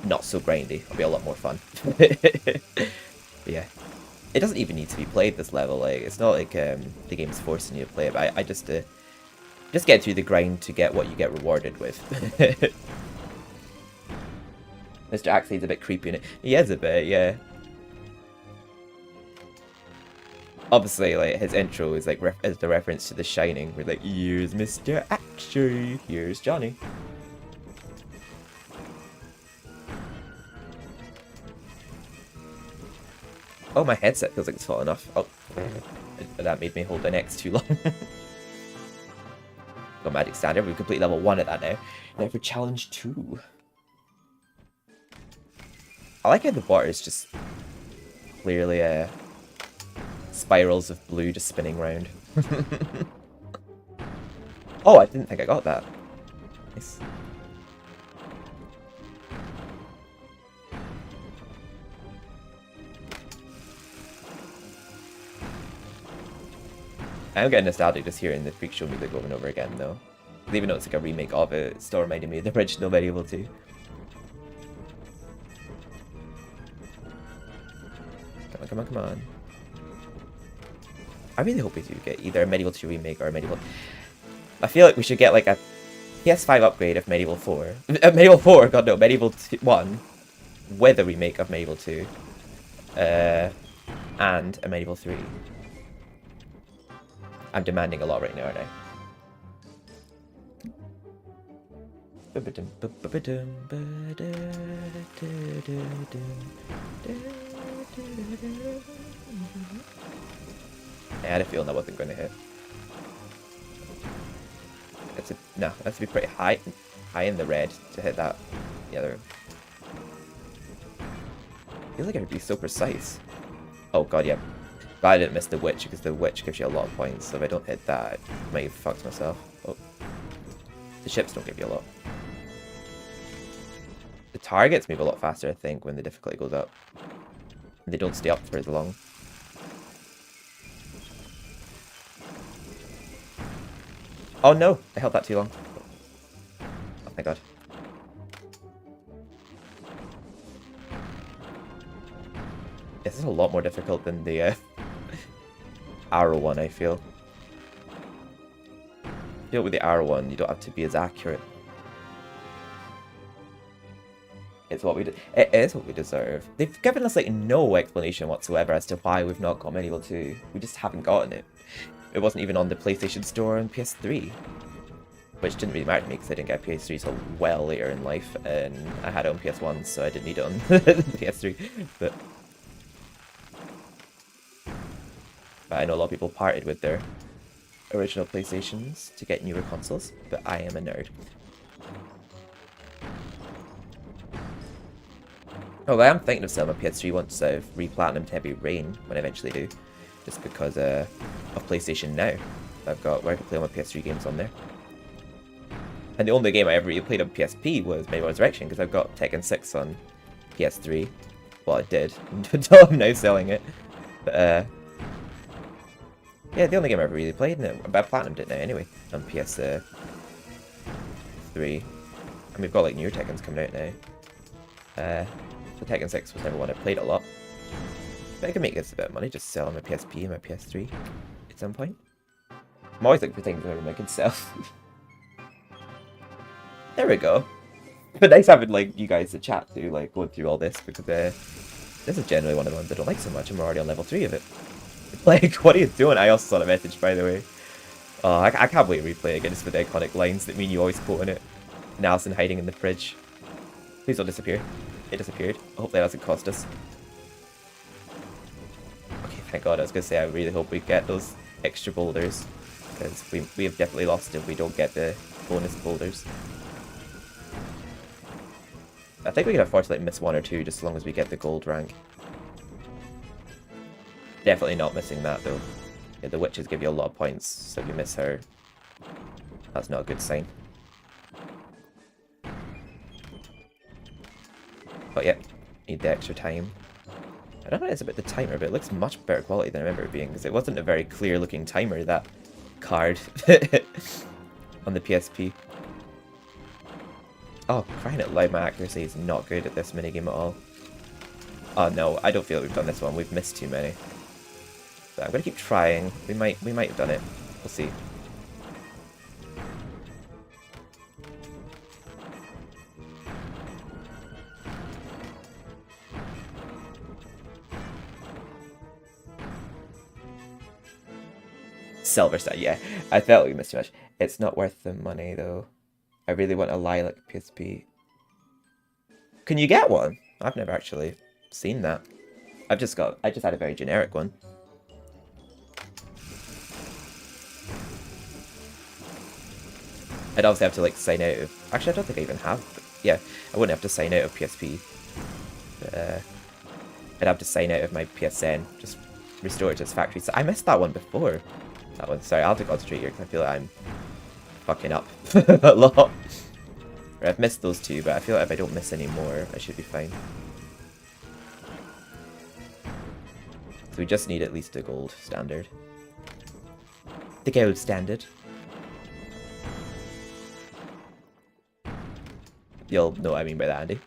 not so grindy. It'll be a lot more fun. But yeah. It doesn't even need to be played this level. Like, it's not like the game's forcing you to play it. But I just get through the grind to get what you get rewarded with. Mr. Axley's a bit creepy in it. He is a bit, yeah. Obviously, like, his intro is like is the reference to The Shining. We're like, here's Mr. Axley, here's Johnny. Oh, my headset feels like it's falling off. Oh, that made me hold an X too long. Got Magic Standard. We've completed level 1 at that now. Now for challenge 2. I like how the water is just clearly spirals of blue just spinning round. Oh, I didn't think I got that. Nice. I'm getting nostalgic just hearing the freak show music over and over again, though. Even though it's like a remake of it, it's still reminding me of the original MediEvil 2. Come on, come on, come on. I really hope we do get either a MediEvil 2 remake or a MediEvil... I feel like we should get like a PS5 upgrade of MediEvil 4. MediEvil 4, god no, MediEvil 1 with a remake of MediEvil 2. And a MediEvil 3. I'm demanding a lot right now, aren't I? I had a feeling that wasn't going to hit. No, it has to be pretty high in the red to hit that. The other. I feel like it would be so precise. Oh god, yeah. But I didn't miss the witch because the witch gives you a lot of points. So if I don't hit that, I might have fucked myself. Oh, the ships don't give you a lot. The targets move a lot faster, I think, when the difficulty goes up. And they don't stay up for as long. Oh no! I held that too long. Oh my god. This is a lot more difficult than the arrow one, I feel. With the arrow one, you don't have to be as accurate. It's what we It is what we deserve. They've given us like no explanation whatsoever as to why we've not got MediEvil 2. We just haven't gotten it. It wasn't even on the PlayStation Store on PS3. Which didn't really matter to me because I didn't get a PS3 until well later in life. And I had it on PS1, so I didn't need it on PS3. But I know a lot of people parted with their original PlayStations to get newer consoles. But I am a nerd. Oh, I am thinking of selling my PS3 once I've re-platinumed Heavy Rain, when I eventually do. Just because of PlayStation Now. I've got where I can play all my PS3 games on there. And the only game I ever really played on PSP was MediEvil Resurrection, because I've got Tekken 6 on PS3. Well, I did, until I'm now selling it. But, yeah, the only game I ever really played, but I platinumed it now anyway, on PS3. And we've got like newer Tekkens coming out now. The Tekken 6 was never one I played a lot. But I can make this a bit of money, just selling my PSP and my PS3 at some point. I'm always looking for things that I can sell. There we go. But nice having like you guys to chat to, like going through all this, because this is generally one of the ones I don't like so much, and we're already on level 3 of it. Like, what are you doing? I also saw a message, by the way. Oh, I can't wait to replay it again, just with the iconic lines that me and you always quote in it. And Alison hiding in the fridge. Please don't disappear. It disappeared. Hopefully that doesn't cost us. Okay, thank god. I was going to say, I really hope we get those extra boulders. Because we have definitely lost if we don't get the bonus boulders. I think we can afford to like miss 1 or 2 just as long as we get the gold rank. Definitely not missing that though. Yeah, the witches give you a lot of points, so if you miss her, that's not a good sign. But yeah, need the extra time. I don't know what it is about the timer, but it looks much better quality than I remember it being, because it wasn't a very clear looking timer, that card on the PSP. Oh, crying out loud, my accuracy is not good at this minigame at all. Oh no, I don't feel like we've done this one, we've missed too many. But I'm gonna keep trying, we might have done it, we'll see. Silver star, yeah. I felt like we missed too much. It's not worth the money though. I really want a lilac PSP. Can you get one? I've never actually seen that. I just had a very generic one. I'd obviously have to like sign out of. Actually, I don't think I even have. Yeah, I wouldn't have to sign out of PSP. But, I'd have to sign out of my PSN. Just restore it to its factory. So I missed that one before. That one. Sorry, I'll have to concentrate here because I feel like I'm fucking up a lot. I've missed those two, but I feel like if I don't miss any more, I should be fine. So we just need at least a gold standard. The gold standard. You'll know what I mean by that, Andy.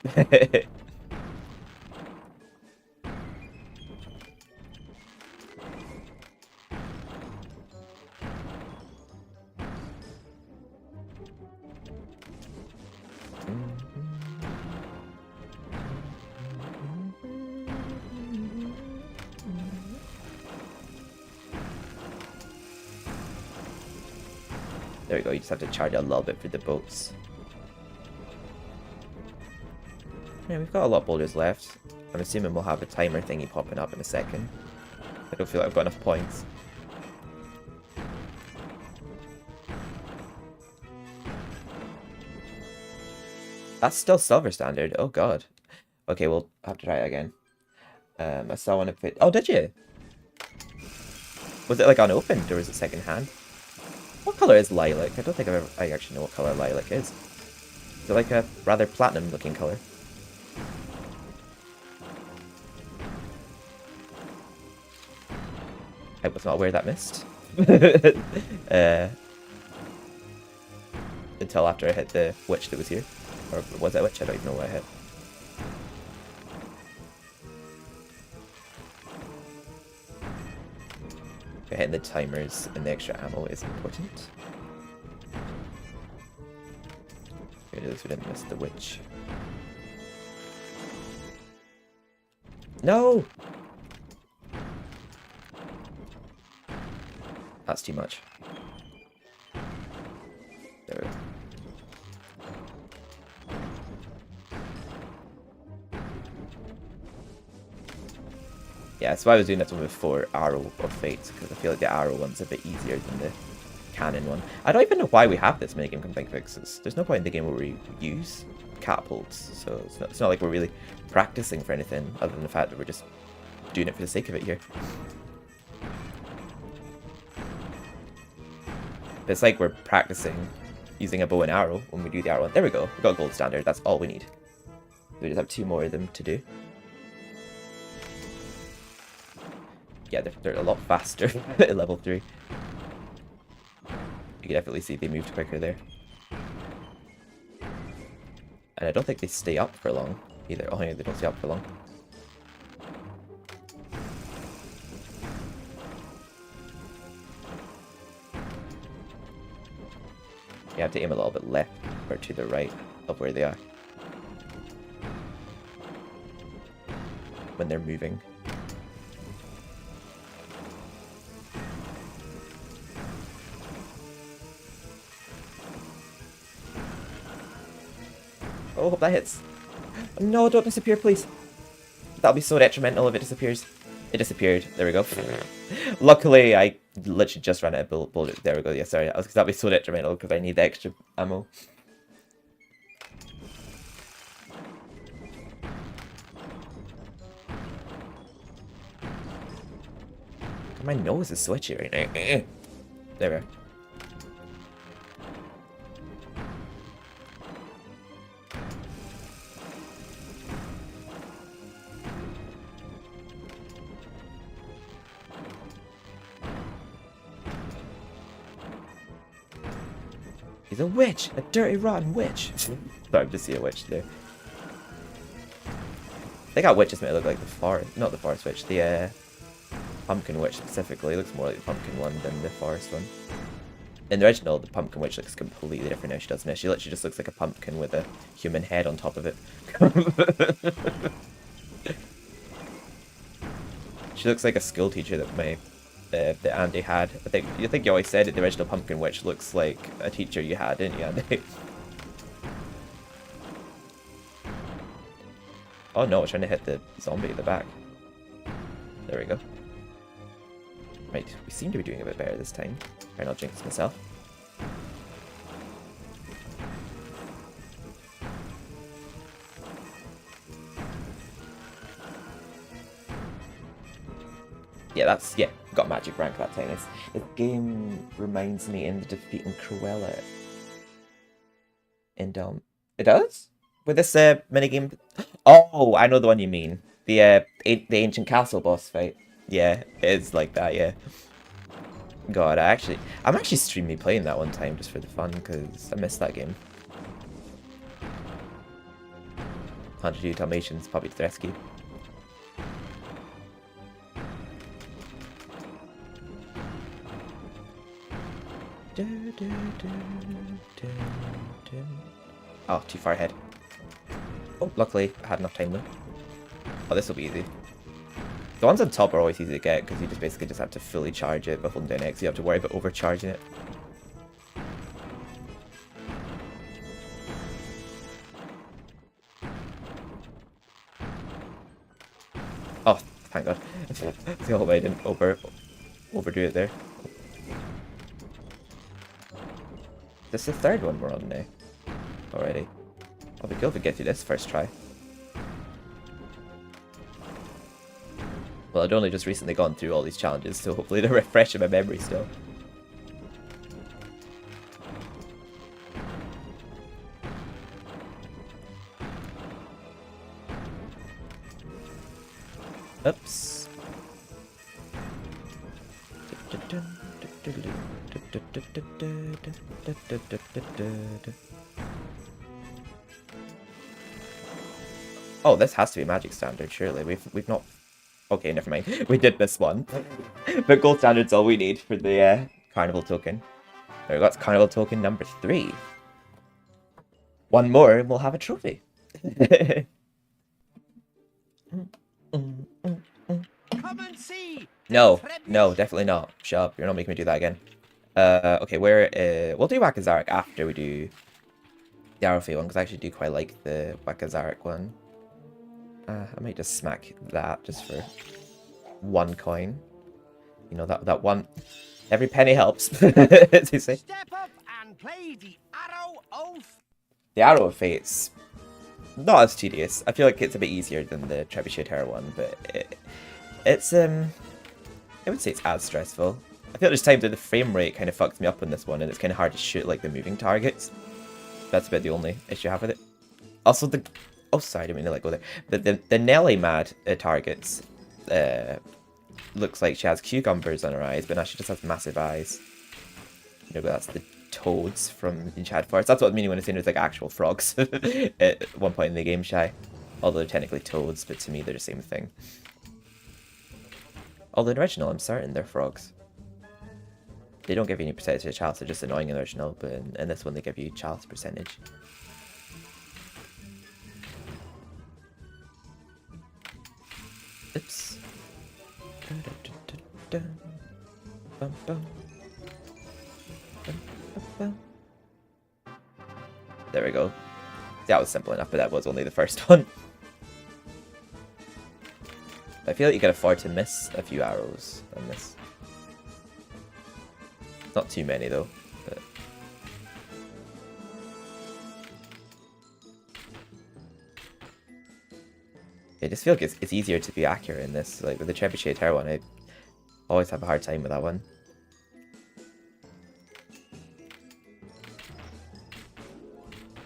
There we go, you just have to charge a little bit for the boats. Yeah, we've got a lot of boulders left. I'm assuming we'll have a timer thingy popping up in a second. I don't feel like I've got enough points. That's still silver standard. Oh god. Okay, we'll have to try it again. I saw one of it. Oh, did you? Was it like unopened or was it second hand? What color is lilac? I don't think I actually know what color lilac is. Is it like a rather platinum looking color? I was not aware that missed. Until after I hit the witch that was here. Or was that witch? I don't even know what I hit. Hitting the timers and the extra ammo is important. Good, at least we didn't miss the witch. No! That's too much. There we go. Yeah, that's why I was doing that one before Arrow of Fate, because I feel like the Arrow one's a bit easier than the Cannon one. I don't even know why we have this minigame config fixes. There's no point in the game where we use catapults, so it's not like we're really practicing for anything, other than the fact that we're just doing it for the sake of it here. But it's like we're practicing using a bow and arrow when we do the arrow one. There we go, we got a gold standard, that's all we need. We just have 2 more of them to do. Yeah, they're a lot faster at level 3. You can definitely see they moved quicker there. And I don't think they stay up for long either. Oh yeah, they don't stay up for long. You have to aim a little bit left or to the right of where they are when they're moving. Oh, hope that hits. No, don't disappear, please. That'll be so detrimental if it disappears. It disappeared. There we go. Luckily, I literally just ran out of bullets. There we go. Yeah, sorry. That'll be so detrimental because I need the extra ammo. My nose is switchy right now. There we are. He's a witch! A dirty, rotten witch! Sorry to see a witch there. I think that witch is meant to look like the forest, not the forest witch, the pumpkin witch specifically. It looks more like the pumpkin one than the forest one. In the original, the pumpkin witch looks completely different now, she doesn't it? She literally just looks like a pumpkin with a human head on top of it. She looks like a school teacher that Andy had. I think you always said it, the original pumpkin witch looks like a teacher you had, didn't you, Andy? Oh no, I'm trying to hit the zombie at the back. There we go. Right, we seem to be doing a bit better this time. Try not to jinx myself. Yeah, got magic rank that time. This game reminds me in the defeating Cruella. And it does? With this minigame? Oh, I know the one you mean. The ancient castle boss fight. Yeah, it is like that, yeah. God, I'm actually streaming playing that one time just for the fun, because I missed that game. 102 Dalmatians, puppy to the rescue. Oh, too far ahead. Oh, luckily I had enough time though. Oh, this will be easy. The ones on top are always easy to get because you just basically have to fully charge it by holding down X. You have to worry about overcharging it. Oh, thank God. I hope I didn't overdo it there. This is the third one we're on now. Already. I'll be cool if we get through this first try. Well, I'd only just recently gone through all these challenges, so hopefully they're refreshing my memory still. Oops. Oh, this has to be magic standard, surely. We've not... Okay, never mind. We did this one. But gold standard's all we need for the carnival token. There we go, that's carnival token number 3. One more and we'll have a trophy. Come and see. No, definitely not. Shut up, you're not making me do that again. Okay, we'll do Wakazarek after we do the Arrowfey one, because I actually do quite like the Wakazarek one. I might just smack that just for 1 coin. You know, that one... Every penny helps, as you say. Step up and play the Arrow of... The Arrow of Fate's not as tedious. I feel like it's a bit easier than the Trebuchet Terror one, but it's I would say it's as stressful. I feel there's times that the frame rate kind of fucks me up on this one, and it's kind of hard to shoot like the moving targets. That's about the only issue I have with it. Also, the... Oh, sorry, I didn't mean to let go there. The Nelly Mad targets looks like she has cucumbers on her eyes, but now she just has massive eyes. You know, that's the toads from Enchanted Forest. That's what I mean when I say there's like actual frogs at one point in the game, Shy. Although they're technically toads, but to me they're the same thing. Although in the original, I'm certain they're frogs. They don't give you any percentage to chalice, they're just annoying in the original, but in this one they give you chalice percentage. Oops. There we go. That was simple enough, but that was only the first one. I feel like you can afford to miss a few arrows on this. Not too many though. But... I just feel like it's easier to be accurate in this. Like with the Trebuchet Terror one, I always have a hard time with that one.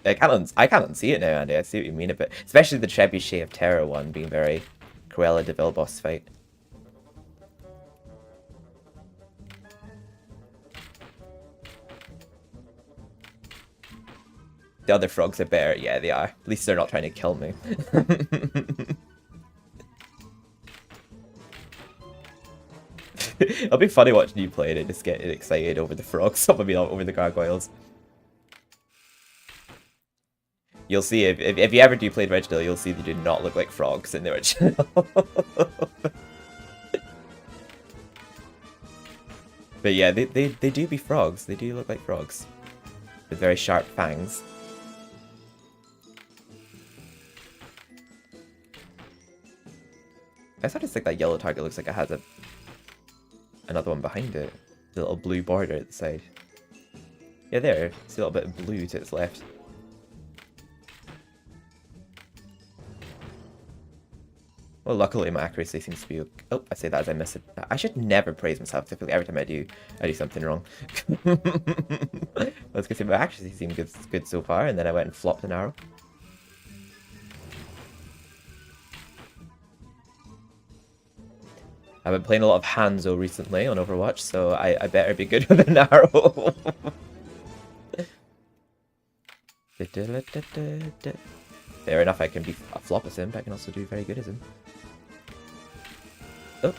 I can't unsee it now, Andy. I see what you mean, but especially the Trebuchet of Terror one being very Cruella de Vil boss fight. The other frogs are better. Yeah, they are. At least they're not trying to kill me. It'll be funny watching you play it and just get excited over the frogs. I mean, over the gargoyles. You'll see, if you ever do play the original, you'll see they do not look like frogs in the original. But yeah, they do be frogs. They do look like frogs. With very sharp fangs. I sort of think that yellow target looks like it has another one behind it. The little blue border at the side. Yeah, there. See a little bit of blue to its left. Well, luckily my accuracy seems to be okay. Oh, I say that as I miss it. I should never praise myself. Typically, every time I do something wrong. I was gonna say my accuracy seemed good so far, and then I went and flopped an arrow. I've been playing a lot of Hanzo recently on Overwatch, so I better be good with an arrow. Fair enough, I can be a flop as him, but I can also do very good as him. Oh.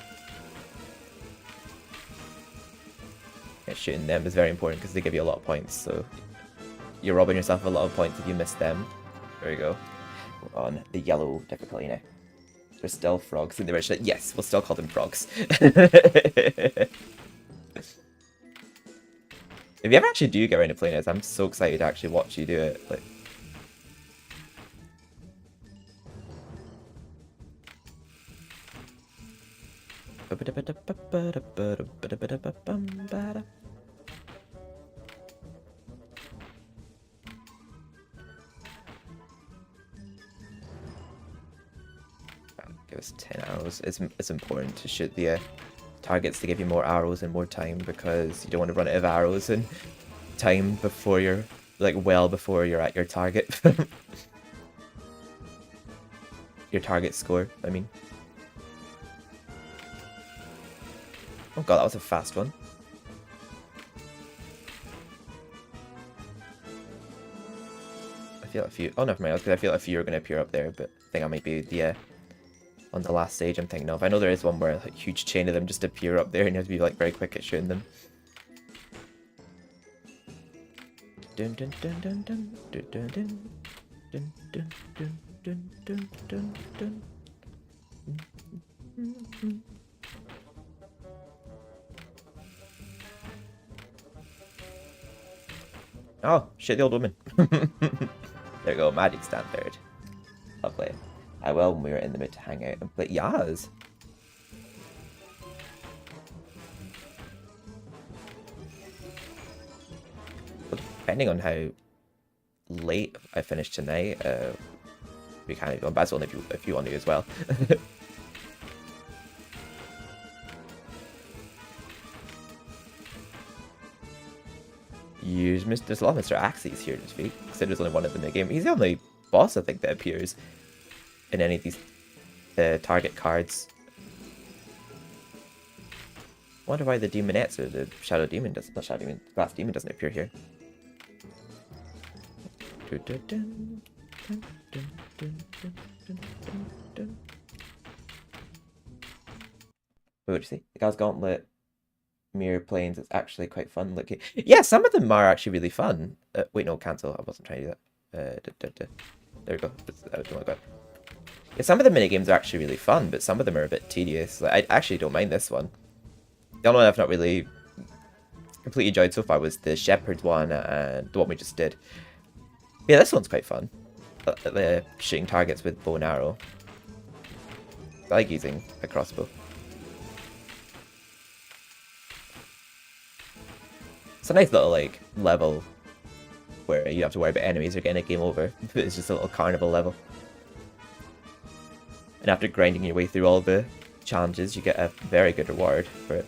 Yeah, shooting them is very important because they give you a lot of points, so you're robbing yourself a lot of points if you miss them. There we go. We're on the yellow difficulty now. There's still frogs in the original. Yes, we'll still call them frogs. If you ever actually do get around to playing this, I'm so excited to actually watch you do it. Like, give us 10 arrows. It's important to shoot the targets to give you more arrows and more time, because you don't want to run out of arrows and time before you're, like, well before you're at your target. Your target score, I mean. Oh god, that was a fast one. I feel a few. Oh, never mind. I feel a few are going to appear up there, but I think I might be the on the last stage I'm thinking of. I know there is one where a huge chain of them just appear up there, and you have to be like very quick at shooting them. Dun dun dun dun dun dun dun dun dun dun dun dun dun dun dun. Oh, shit, the old woman. There we go, Magic stand third. Lovely. I will when we were in the mood to hang out and play. Yas! Well, depending on how late I finish tonight, we can go on Basil if you want to as well. There's a lot of Mr. Axes here this week, because there's only one of them in the game. He's the only boss, I think, that appears in any of these target cards. I wonder why the Demonettes or the Shadow Demon doesn't, not Shadow Demon, Glass Demon doesn't appear here. What would you say? The Guy's Gauntlet, Mirror Planes, it's actually quite fun looking. Yeah, some of them are actually really fun. Wait, no, cancel. I wasn't trying to do that. There we go. Oh my god. Yeah, some of the minigames are actually really fun, but some of them are a bit tedious. Like, I actually don't mind this one. The only one I've not really completely enjoyed so far was the Shepherd one and the one we just did. Yeah, this one's quite fun. The shooting targets with bow and arrow. I like using a crossbow. It's a nice little, like, level where you have to worry about enemies or getting a game over. It's just a little carnival level. And after grinding your way through all the challenges, you get a very good reward for it.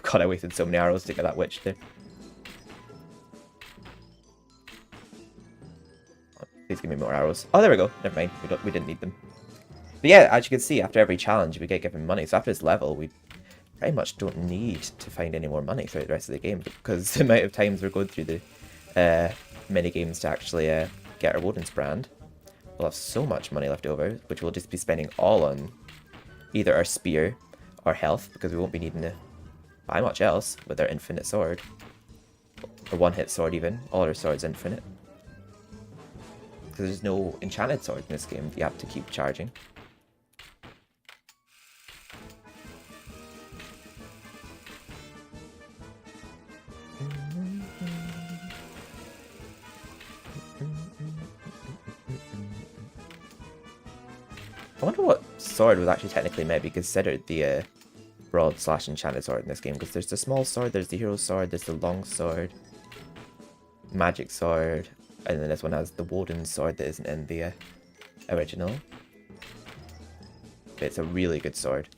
God, I wasted so many arrows to get that witch there. Oh, please give me more arrows. Oh, there we go. Never mind. We didn't need them. But yeah, as you can see, after every challenge, we get given money. So after this level, we pretty much don't need to find any more money throughout the rest of the game, because the amount of times we're going through the mini games to actually get our Woden's brand, we'll have so much money left over, which we'll just be spending all on either our spear or health, because we won't be needing to buy much else with our infinite sword, or one-hit sword even. All our swords infinite, because there's no enchanted sword in this game. You have to keep charging. I wonder what sword was actually technically maybe considered the broad slash enchanted sword in this game, because there's the small sword, there's the hero sword, there's the long sword, magic sword, and then this one has the Woden sword that isn't in the original. But it's a really good sword.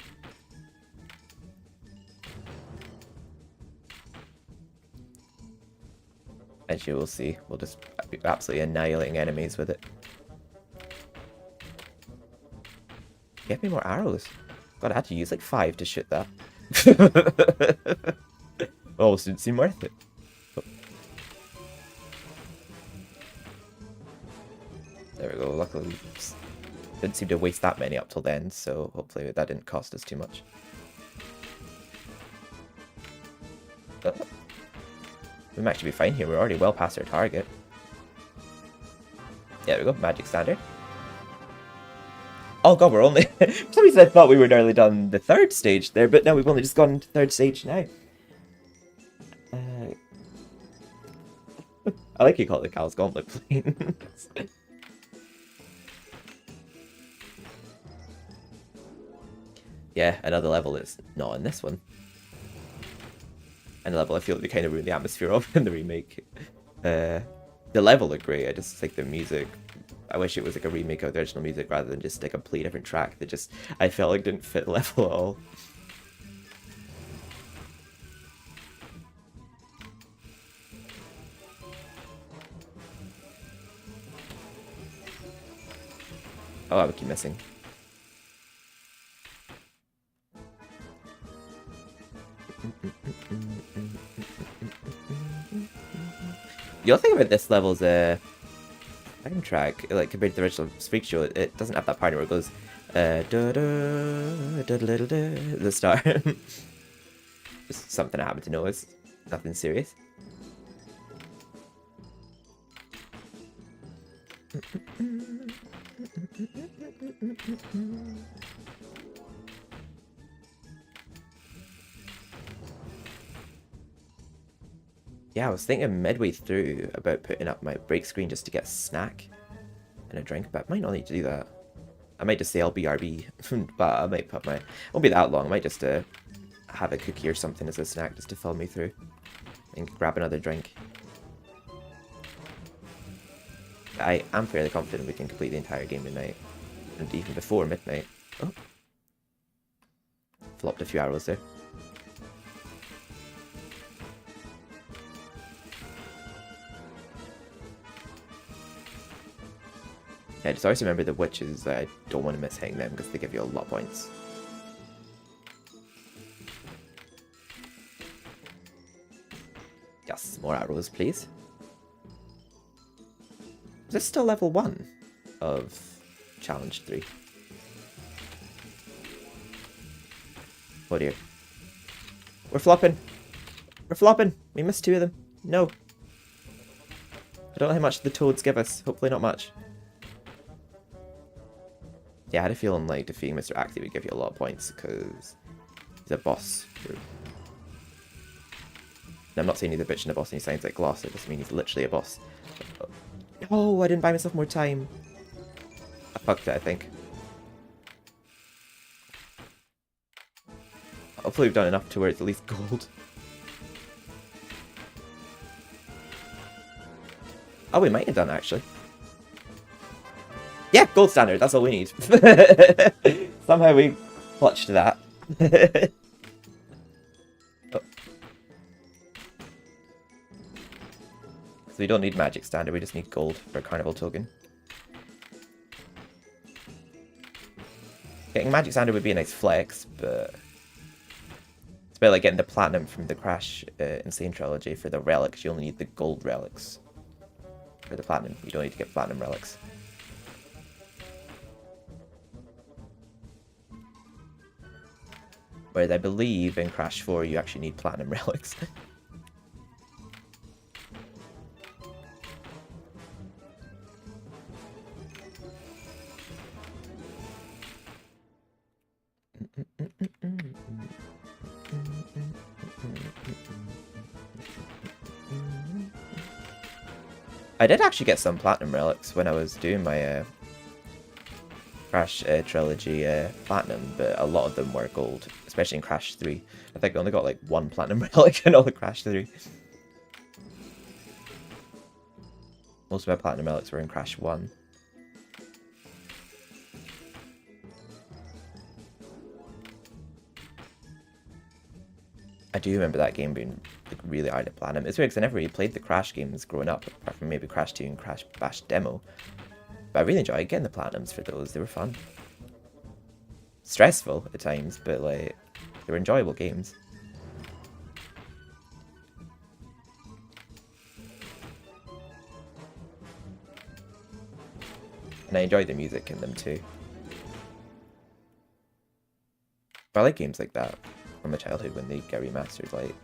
As you will see, we'll just be absolutely annihilating enemies with it. Get me more arrows. God, I had to use like 5 to shoot that. Almost didn't seem worth it. Oh. There we go, luckily didn't seem to waste that many up till then, so hopefully that didn't cost us too much. Oh. We might actually be fine here, we're already well past our target. There we go, magic standard. Oh god, we're only... For some reason I thought we were nearly done the 3rd stage there, but no, we've only just gone to 3rd stage now. I like you call it the Cal's Gauntlet Plains. Yeah, another level is not in this one. And a level I feel like they kind of ruined the atmosphere of in the remake. The level looked great, I just think the music... I wish it was like a remake of the original music rather than just a completely different track that just, I felt like didn't fit the level at all. Oh, I would keep missing. The other thing about this level is soundtrack, like compared to the original Freak Show, it doesn't have that part where it goes da da da da da da the start. Just something I happen to notice. Nothing serious. Yeah, I was thinking midway through about putting up my break screen just to get a snack and a drink, but I might not need to do that. I might just say I'll BRB, but I might put my... It won't be that long, I might just have a cookie or something as a snack just to fill me through and grab another drink. I am fairly confident we can complete the entire game tonight, and even before midnight. Oh. Flopped a few arrows there. Yeah, just always remember the witches, I don't want to miss hitting them because they give you a lot of points. Yes, more arrows please. Is this still level 1 of Challenge 3? Oh dear. We're flopping! We're flopping! We missed 2 of them. No. I don't know how much the toads give us. Hopefully not much. Yeah, I had a feeling like defeating Mr. Acti would give you a lot of points because he's a boss. And I'm not saying he's a bitch and a boss and he sounds like Gloss, it just means he's literally a boss. Oh, I didn't buy myself more time. I fucked it, I think. Hopefully we've done enough to where it's at least gold. Oh, we might have done actually. Yeah, gold standard, that's all we need. Somehow we clutched that. Oh. So we don't need magic standard, we just need gold for a carnival token. Getting magic standard would be a nice flex, but it's a bit like getting the platinum from the Crash Insane trilogy for the relics. You only need the gold relics for the platinum. You don't need to get platinum relics. Whereas I believe in Crash 4 you actually need platinum relics. I did actually get some platinum relics when I was doing my Crash Trilogy Platinum, but a lot of them were gold, especially in Crash 3. I think I only got like 1 Platinum Relic in all the Crash 3. Most of my Platinum Relics were in Crash 1. I do remember that game being like really hard to platinum. It's weird because I never really played the Crash games growing up, apart from maybe Crash 2 and Crash Bash Demo. But I really enjoyed getting the platinums for those. They were fun. Stressful at times, but like they were enjoyable games. And I enjoyed the music in them too. But I like games like that from my childhood when they get remastered, like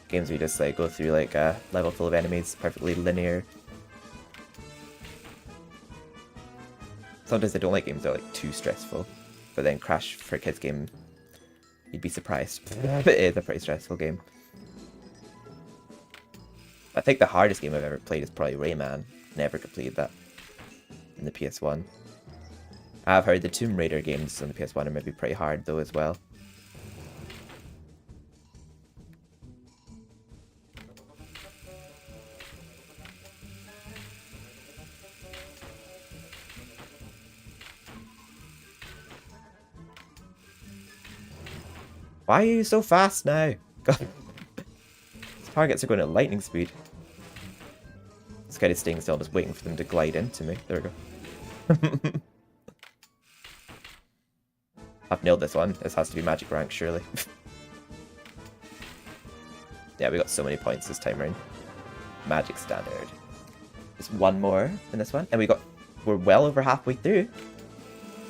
games where you just like go through like a level full of enemies, perfectly linear. Sometimes I don't like games that are like too stressful, but then Crash for a kids game, you'd be surprised. It is a pretty stressful game. I think the hardest game I've ever played is probably Rayman. Never completed that in the PS1. I've heard the Tomb Raider games on the PS1 are maybe pretty hard though as well. Why are you so fast now? God. These targets are going at lightning speed. This guy is staying still, just waiting for them to glide into me. There we go. I've nailed this one. This has to be magic rank, surely. Yeah, we got so many points this time around. Magic standard. Just one more in this one, and we're well over halfway through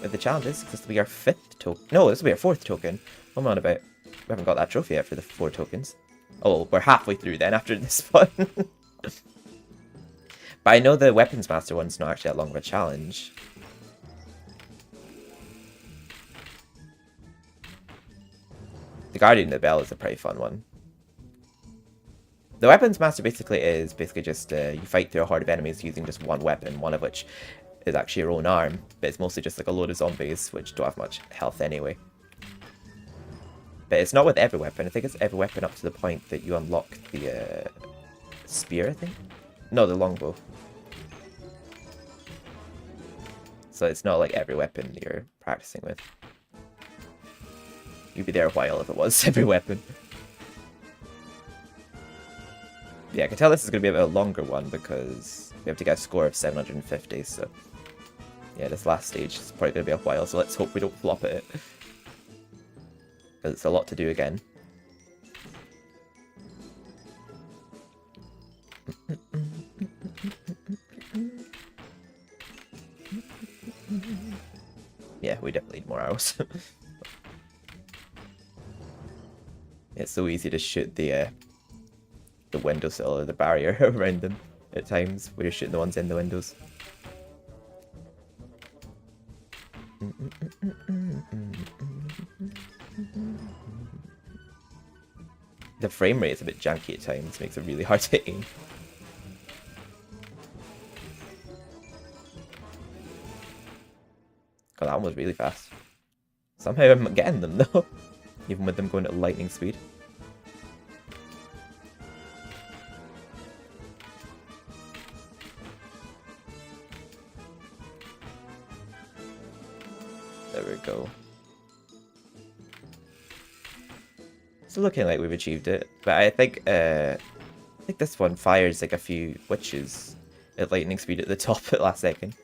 with the challenges. This will be our 5th token. No, this will be our 4th token. What am I on about? We haven't got that trophy yet for the 4 tokens. Oh, we're halfway through then after this one. But I know the Weapons Master one's not actually that long of a challenge. The Guardian of the Bell is a pretty fun one. The Weapons Master basically just you fight through a horde of enemies using just one weapon, one of which is actually your own arm, but it's mostly just like a load of zombies which don't have much health anyway. But it's not with every weapon. I think it's every weapon up to the point that you unlock the spear, I think? No, the longbow. So it's not like every weapon you're practicing with. You'd be there a while if it was every weapon. Yeah, I can tell this is going to be a bit of a longer one because we have to get a score of 750, so... Yeah, this last stage is probably going to be a while, so let's hope we don't flop at it. Because it's a lot to do again. Yeah, we definitely need more arrows. It's so easy to shoot the windowsill or the barrier around them at times when you're shooting the ones in the windows. The frame rate is a bit janky at times, makes it really hard to aim. God, that one was really fast. Somehow I'm getting them though, even with them going at lightning speed. There we go. It's looking like we've achieved it, but I think this one fires like a few witches at lightning speed at the top at last second.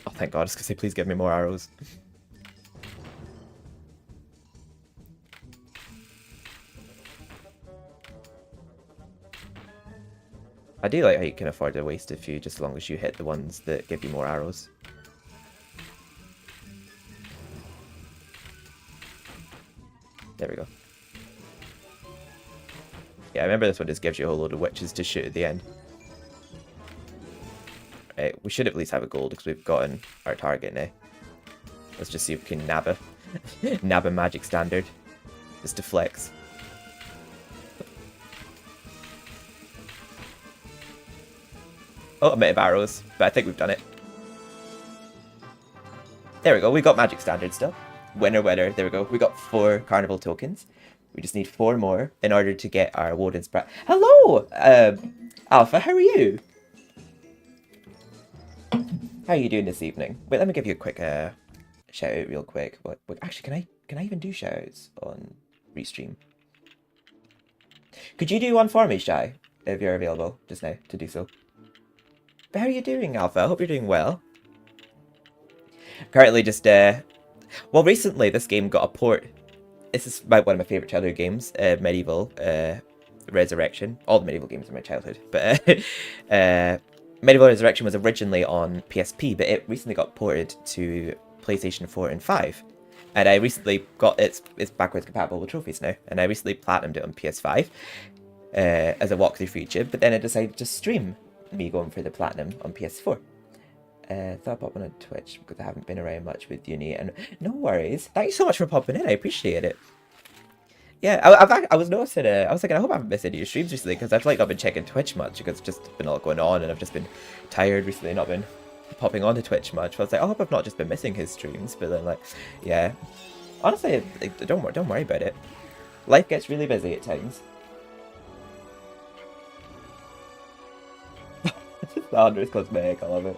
Oh, thank God! I was gonna say, please give me more arrows. I do like how you can afford to waste a few just as long as you hit the ones that give you more arrows. There we go. Yeah, I remember this one just gives you a whole load of witches to shoot at the end. Right, we should at least have a gold because we've gotten our target now. Let's just see if we can nab a magic standard. Just to flex. automated arrows, but I think we've done it. There we go, we got magic standard still. Winner, winner, there we go. We got 4 carnival tokens. We just need 4 more in order to get our Woden's Brat. Hello, Alpha, how are you? How are you doing this evening? Wait, let me give you a quick shout out real quick. What, actually, can I even do shout outs on Restream? Could you do one for me, Shy, if you're available just now to do so? But how are you doing, Alpha? I hope you're doing well. Currently just, well, recently this game got a port. This is one of my favourite childhood games, MediEvil Resurrection. All the MediEvil games are my childhood, but MediEvil Resurrection was originally on PSP, but it recently got ported to PlayStation 4 and 5. And I recently got it's backwards compatible with trophies now, and I recently platinumed it on PS5 as a walkthrough feature, but then I decided to stream me going for the platinum on PS4. Thought I'd pop on Twitch because I haven't been around much with uni, and no worries. Thank you so much for popping in. I appreciate it. Yeah, I was noticing. I was like, I hope I haven't missed any of your streams recently because I've like not been checking Twitch much because it's just been a lot going on, and I've just been tired recently, not been popping onto Twitch much. So I was like, I hope I've not just been missing his streams. But then, like, yeah, honestly, don't worry about it. Life gets really busy at times. The Andres cosmetic, I love it.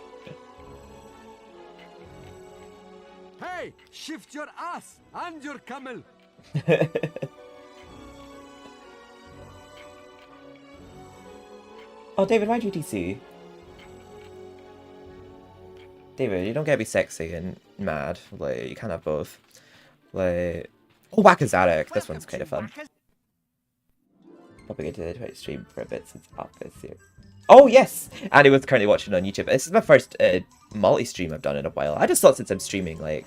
Hey, shift your ass and your camel. Oh, David, why GTC? David, you don't get to be sexy and mad. Like, you can't have both. Like, oh, Wakazarek. This one's kind of fun. Popping into the Twitch stream for a bit since up this year. Oh, yes! And I was currently watching on YouTube. This is my first multi-stream I've done in a while. I just thought since I'm streaming, like,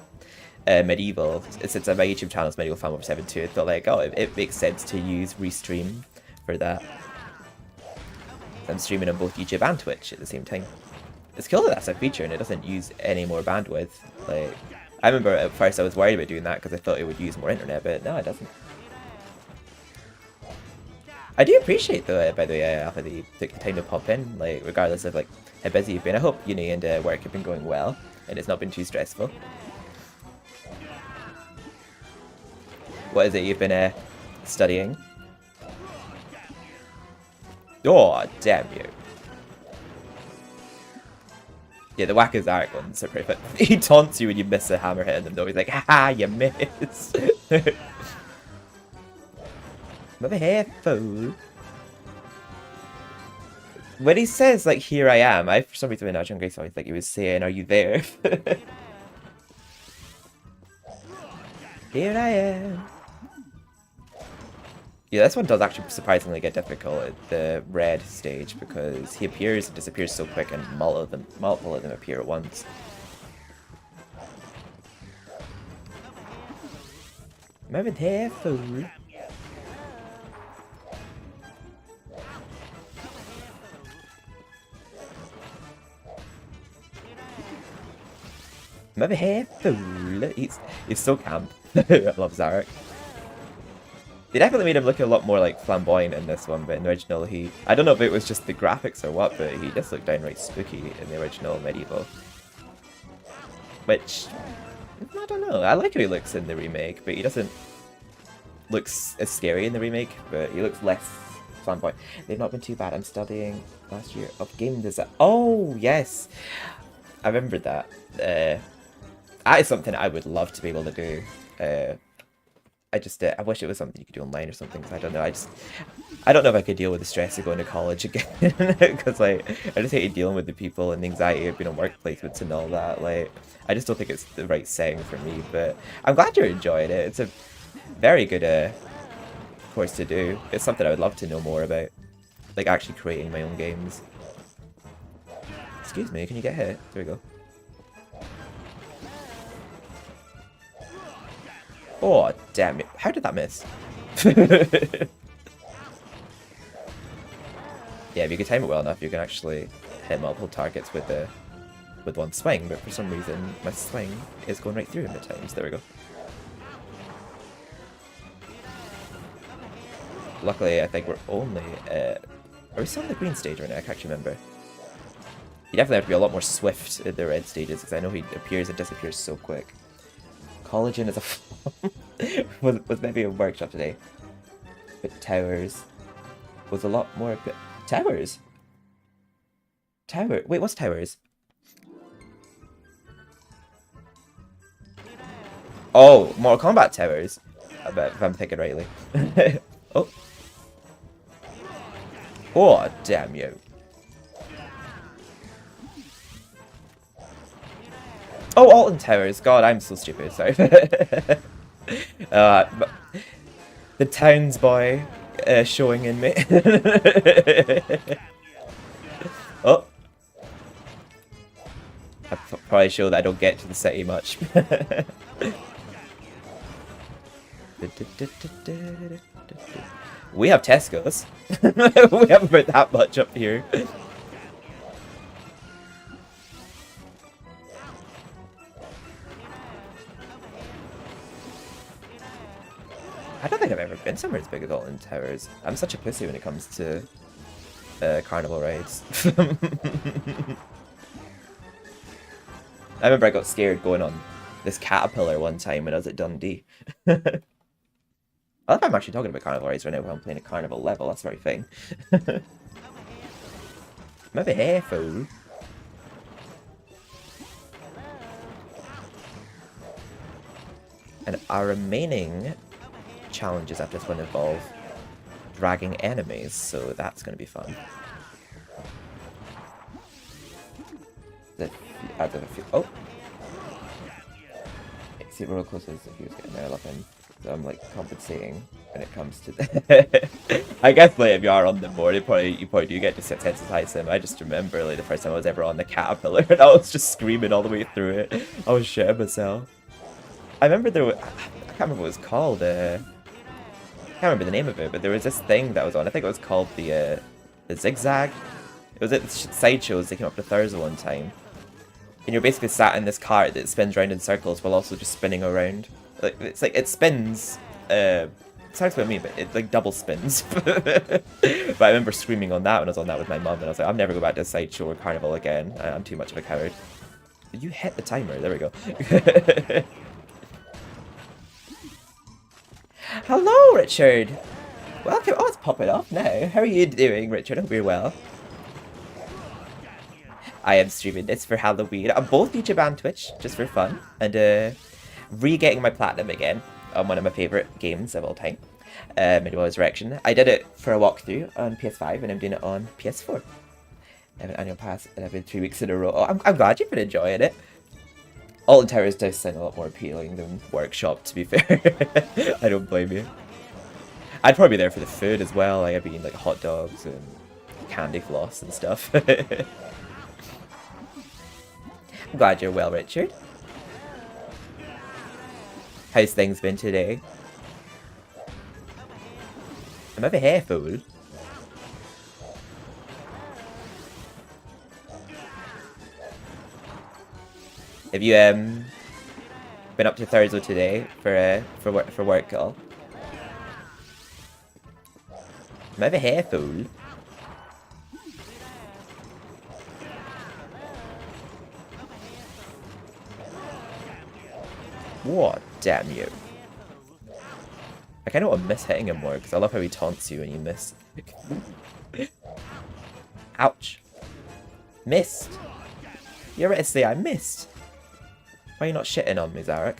MediEvil, since my YouTube channel is MediEvil Fan 72, I thought, like, oh, it makes sense to use Restream for that. I'm streaming on both YouTube and Twitch at the same time. It's cool that that's a feature and it doesn't use any more bandwidth. Like, I remember at first I was worried about doing that because I thought it would use more internet, but no, it doesn't. I do appreciate though, by the way, Alpha, that you took the time to pop in, like, regardless of like how busy you've been. I hope uni and work have been going well and it's not been too stressful. What is it you've been studying? Oh, damn you. Yeah, the Wakazarek ones are pretty fun. He taunts you when you miss a hammer hitting them though. He's like, haha, you missed. Over here, fool. When he says, like, here I am, for some reason when I was younger, I always like he was saying, are you there? Here I am. Yeah, this one does actually surprisingly get difficult at the red stage because he appears and disappears so quick and multiple of them appear at once. I'm over here, fool. I'm over here, fool. He's so camp. I love Zarek. They definitely made him look a lot more like flamboyant in this one, but in the original I don't know if it was just the graphics or what, but he just looked downright spooky in the original MediEvil. Which, I don't know, I like how he looks in the remake, but he doesn't look as scary in the remake, but he looks less flamboyant. They've not been too bad. I'm studying last year of game design. Oh, yes! I remember that. That is something I would love to be able to do. I wish it was something you could do online or something, because I don't know, I don't know if I could deal with the stress of going to college again, because, like, I just hated dealing with the people and the anxiety of being on work placements and all that. Like, I just don't think it's the right setting for me, but I'm glad you're enjoying it. It's a very good course to do. It's something I would love to know more about, like, actually creating my own games. Excuse me, can you get hit? There we go. Oh, damn it. How did that miss? Yeah, if you can time it well enough, you can actually hit multiple targets with one swing, but for some reason, my swing is going right through him at times. There we go. Luckily, I think we're only... are we still on the green stage right now? I can't remember. You definitely have to be a lot more swift in the red stages, because I know he appears and disappears so quick. Collagen is a was maybe a workshop today. But towers was a lot more... Towers? Wait, what's towers? Oh, Mortal Kombat towers. I bet if I'm thinking rightly. Oh. Oh, damn you. Oh, Alton Towers. God, I'm so stupid. Sorry. The towns boy showing in me. Oh. I probably show that I don't get to the city much. We have Tesco's. We haven't put that much up here. I don't think I've ever been somewhere as big as Alton Towers. I'm such a pussy when it comes to carnival rides. I remember I got scared going on this caterpillar one time when I was at Dundee. I love I'm actually talking about carnival rides right now while I'm playing a carnival level. That's the right thing. Maybe here, fool. And our remaining challenges after this one involve dragging enemies, so that's going to be fun. Oh! See, real close as if he was getting there looking. So I'm like compensating when it comes to that. I guess like if you are on the board, you probably do get desensitized him. I just remember like the first time I was ever on the caterpillar and I was just screaming all the way through it. I was shitting myself. I remember there was, I can't remember what it was called. I can't remember the name of it, but there was this thing that was on. I think it was called the Zigzag. It was at the sideshows. They came up to Thursday one time. And you're basically sat in this cart that spins around in circles while also just spinning around. Like it's like it spins. Sounds like me, but it like double spins. But I remember screaming on that when I was on that with my mum, and I was like, I'm never going back to a sideshow or carnival again. I'm too much of a coward. You hit the timer. There we go. Hello, Richard. Welcome. Oh, it's popping off now. How are you doing, Richard? I hope you're well. I am streaming this for Halloween on both YouTube and Twitch, just for fun, and re-getting my platinum again on one of my favourite games of all time, MediEvil Resurrection. I did it for a walkthrough on PS5, and I'm doing it on PS4. I have an annual pass, and I've been 3 weeks in a row. Oh, I'm glad you've been enjoying it. Alton Towers does sound a lot more appealing than Workshop, to be fair. I don't blame you. I'd probably be there for the food as well. Like, I'd be eating like hot dogs and candy floss and stuff. I'm glad you're well, Richard. How's things been today? I'm over here, fool. Have you been up to Thursday today for work call? I'm over here, fool. What? Damn you. I kind of want to miss hitting him more, because I love how he taunts you when you miss. Ouch. Missed. You're right to say I missed. Why are you not shitting on me, Zarek?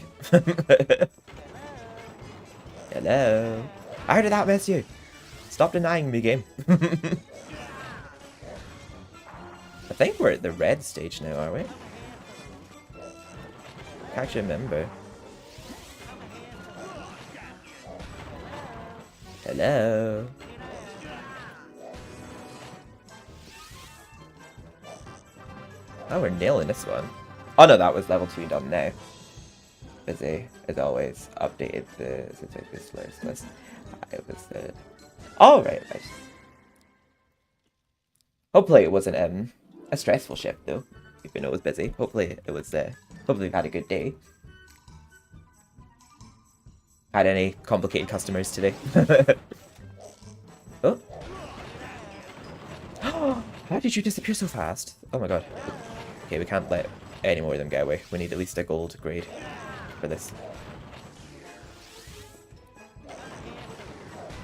Hello. How did that miss you? Stop denying me, game. I think we're at the red stage now, are we? I can't actually remember. Hello. Oh, we're nailing this one. Oh no, that was level 2 done now. Busy, as always. Updated the this list. It was the... Oh, right. Hopefully it wasn't a stressful shift though, even though it was busy. Hopefully it was, hopefully we've had a good day. Had any complicated customers today? Oh. How did you disappear so fast? Oh my god. Okay, we can't let any more of them get away. We need at least a gold grade for this.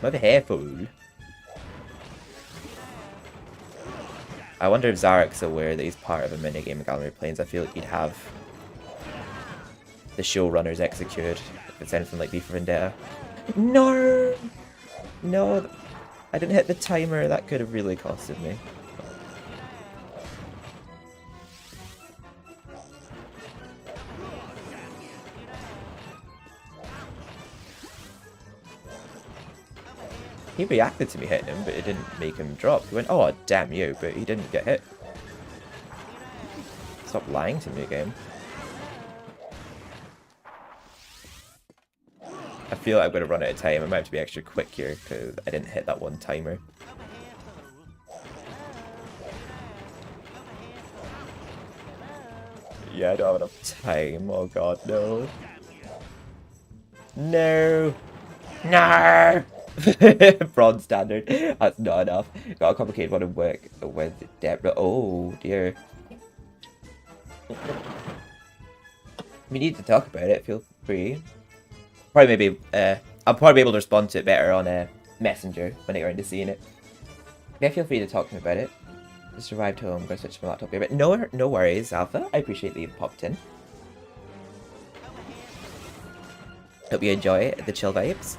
Be careful. I wonder if Zarek's aware that he's part of a minigame in Gallery Plains. I feel like he'd have the showrunners executed if it's anything like V for Vendetta. No! No, I didn't hit the timer. That could have really costed me. He reacted to me hitting him, but it didn't make him drop. He went, oh, damn you, but he didn't get hit. Stop lying to me, game. I feel like I'm going to run out of time. I might have to be extra quick here, because I didn't hit that one timer. Yeah, I don't have enough time. Oh god, no. No! No! Bronze standard. That's not enough. Got a complicated one to work with Deborah. Oh dear. We need to talk about it. Feel free. Probably maybe. I'll probably be able to respond to it better on Messenger when I get around to seeing it. Yeah, feel free to talk to me about it. Just arrived home. I'm gonna switch my laptop here, but no worries, Alpha. I appreciate that you popped in. Hope you enjoy the chill vibes.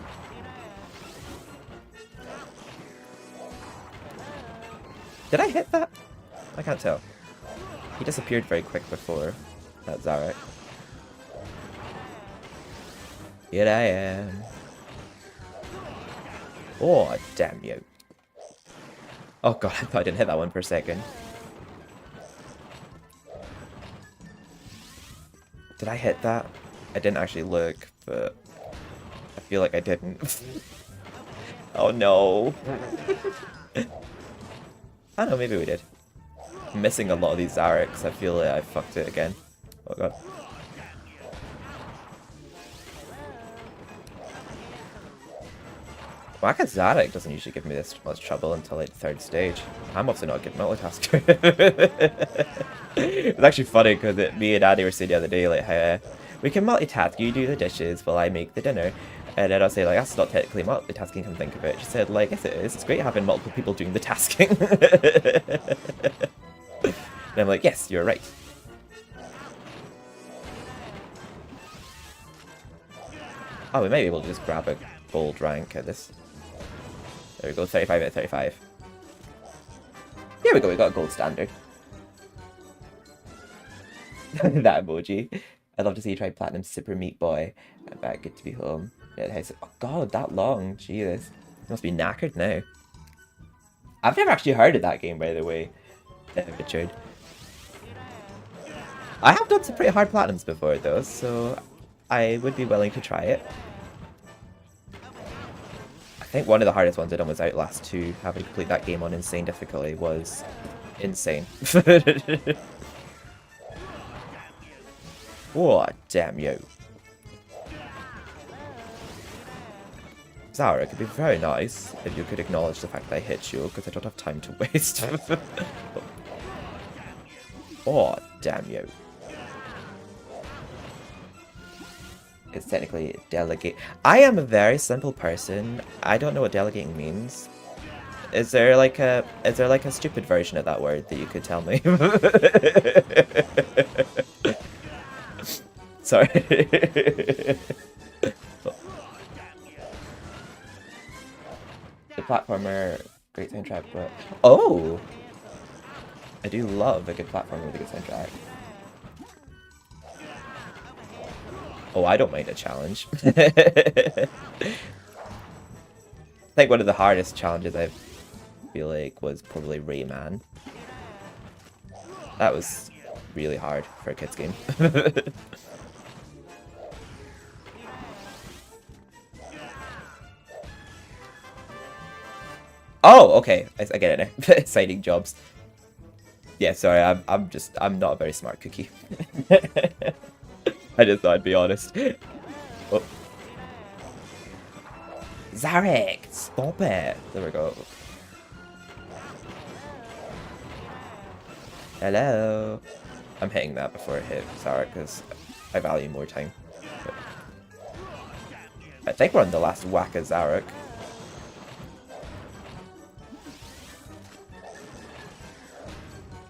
Did I hit that? I can't tell. He disappeared very quick before. That's Zarek. Here I am. Oh, damn you. Oh god, I thought I didn't hit that one for a second. Did I hit that? I didn't actually look, but I feel like I didn't. Oh no. I don't know, maybe we did. I'm missing a lot of these Zareks. I feel like I fucked it again. Oh god. Whack a Zarek doesn't usually give me this much trouble until like the 3rd stage. I'm also not a good multitasker. It's actually funny because me and Andy were saying the other day like, we can multitask, you do the dishes while I make the dinner. And then I'll say like, that's not technically multitasking, come think of it. She said like, yes it is, it's great having multiple people doing the tasking. And I'm like, yes, you're right. Oh, we might be able to just grab a gold rank at this. There we go, 35 out of 35. Here we go, we got a gold standard. That emoji. I'd love to see you try Platinum Super Meat Boy. I bet good to be home. Yeah, oh god, that long. Jesus. You must be knackered now. I've never actually heard of that game, by the way. Richard. I have done some pretty hard Platinums before, though, so I would be willing to try it. I think one of the hardest ones I done was Outlast 2. Having to complete that game on insane difficulty was insane. Oh, damn you. Zara, it could be very nice if you could acknowledge the fact that I hit you, because I don't have time to waste. Oh, damn you. It's technically delegate. I am a very simple person. I don't know what delegating means. Is there like a stupid version of that word that you could tell me? Sorry. The platformer, great soundtrack, but oh, I do love a good platformer with a good soundtrack. Oh, I don't mind a challenge. I think one of the hardest challenges I feel like was probably Rayman. That was really hard for a kid's game. Oh, okay. I get it now. Signing jobs. Yeah, sorry. I'm not a very smart cookie. I just thought I'd be honest. Oh. Zarek, stop it. There we go. Hello. I'm hitting that before I hit Zarek because I value more time. But I think we're on the last whack of Zarek.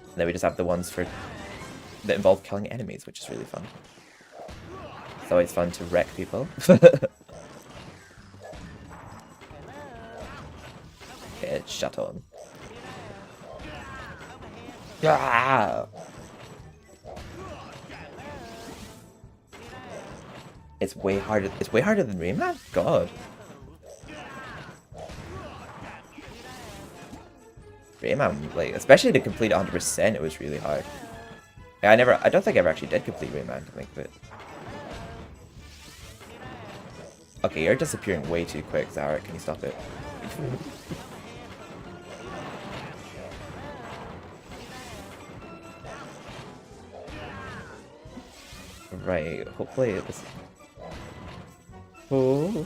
And then we just have the ones for that involve killing enemies, which is really fun. It's always fun to wreck people. Get shut on. Ah! It's way harder. It's way harder than Rayman? God. Rayman, like, especially to complete 100%, it was really hard. Yeah, I don't think I ever actually did complete Rayman, I think, but... Okay, you're disappearing way too quick, Zarek. Can you stop it? Right, hopefully it was... Oh.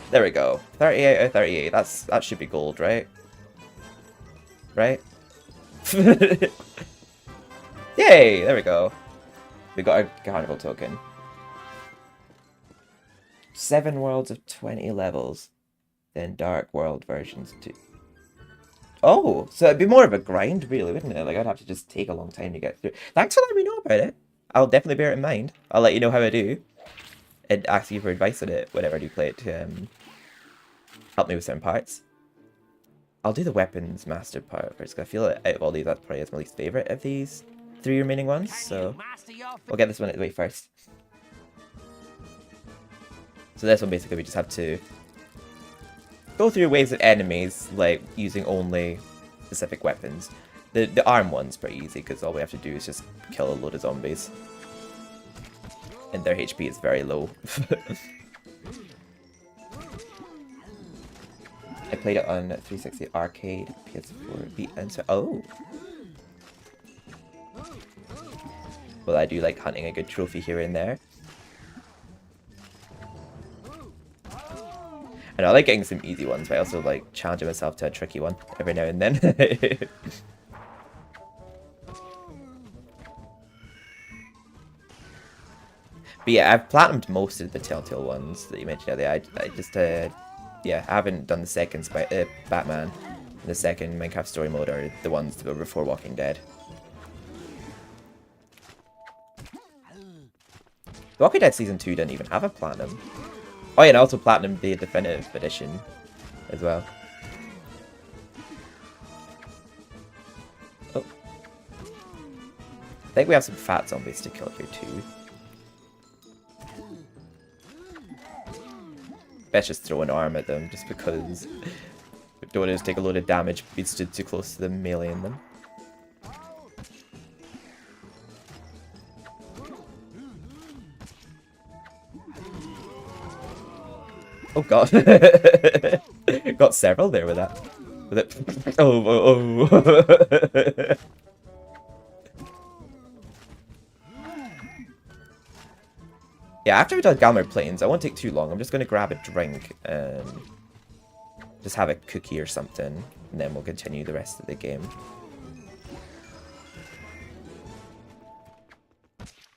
There we go. 38 out of 38. That should be gold, right? Right? Yay! There we go. We got our carnival token. 7 worlds of 20 levels. Then Dark World versions too. Oh, so it'd be more of a grind, really, wouldn't it? Like, I'd have to just take a long time to get through. Thanks for letting me know about it. I'll definitely bear it in mind. I'll let you know how I do. And ask you for advice on it whenever I do play it to help me with certain parts. I'll do the weapons master part first, because I feel like out of all these, that's probably my least favourite of these 3 remaining ones, so we'll get this one out of the way first. So this one, basically, we just have to go through waves of enemies, like, using only specific weapons. The arm one's pretty easy, because all we have to do is just kill a load of zombies. And their HP is very low. I played it on 360 arcade, PS4, Vita, and so... Oh! Well, I do like hunting a good trophy here and there. And I like getting some easy ones, but I also like challenging myself to a tricky one every now and then. But yeah, I've platinumed most of the Telltale ones that you mentioned earlier. I just, yeah, I haven't done the second Batman, and the second Minecraft Story Mode, or the ones that were before Walking Dead. Walking Dead Season 2 didn't even have a platinum. Oh yeah, and I also platinumed the Definitive Edition as well. Oh. I think we have some fat zombies to kill here too. Let's just throw an arm at them, just because we don't want to take a load of damage if we stood too close to them, meleeing them. Oh god. Got several there with that. With it. Oh. Yeah, after we're done Galmer Plains, I won't take too long. I'm just going to grab a drink and just have a cookie or something, and then we'll continue the rest of the game.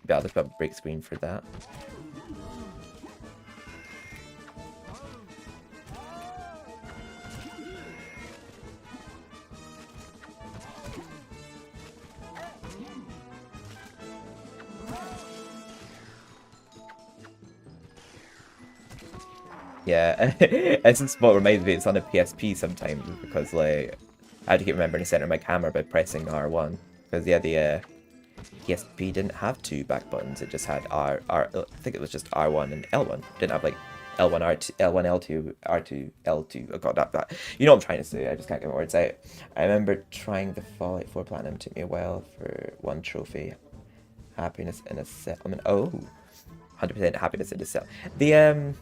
Yeah, I'll just put a break screen for that. Yeah, Essence Spot reminds me it's on a PSP sometimes, because like I had to keep remembering to center my camera by pressing R1. Because yeah, the PSP didn't have 2 back buttons, it just had I think it was just R1 and L1. It didn't have like L1, R2, L1, L2, R2, L2. Oh god, that. You know what I'm trying to say, I just can't get my words out. I remember trying the Fallout 4 Platinum, took me a while for 1 trophy. Happiness in a settlement. Oh, 100% happiness in a cell. The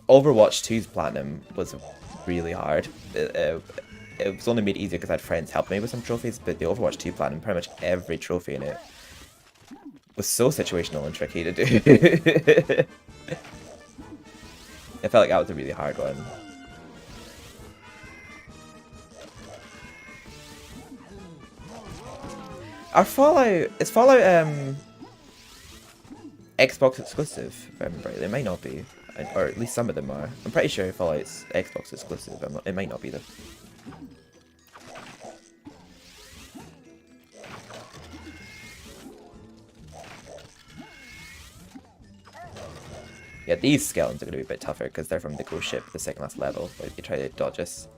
Overwatch 2's Platinum was really hard. It was only made easier because I had friends help me with some trophies, but the Overwatch 2 Platinum, pretty much every trophy in it was so situational and tricky to do. I felt like that was a really hard one. Are Fallout... Is Fallout, Xbox exclusive, if I remember right? They might not be. Or at least some of them are. I'm pretty sure Fallout's Xbox exclusive. It might not be though. Yeah, these skeletons are going to be a bit tougher because they're from the ghost ship, the second last level. But if you try to dodge us,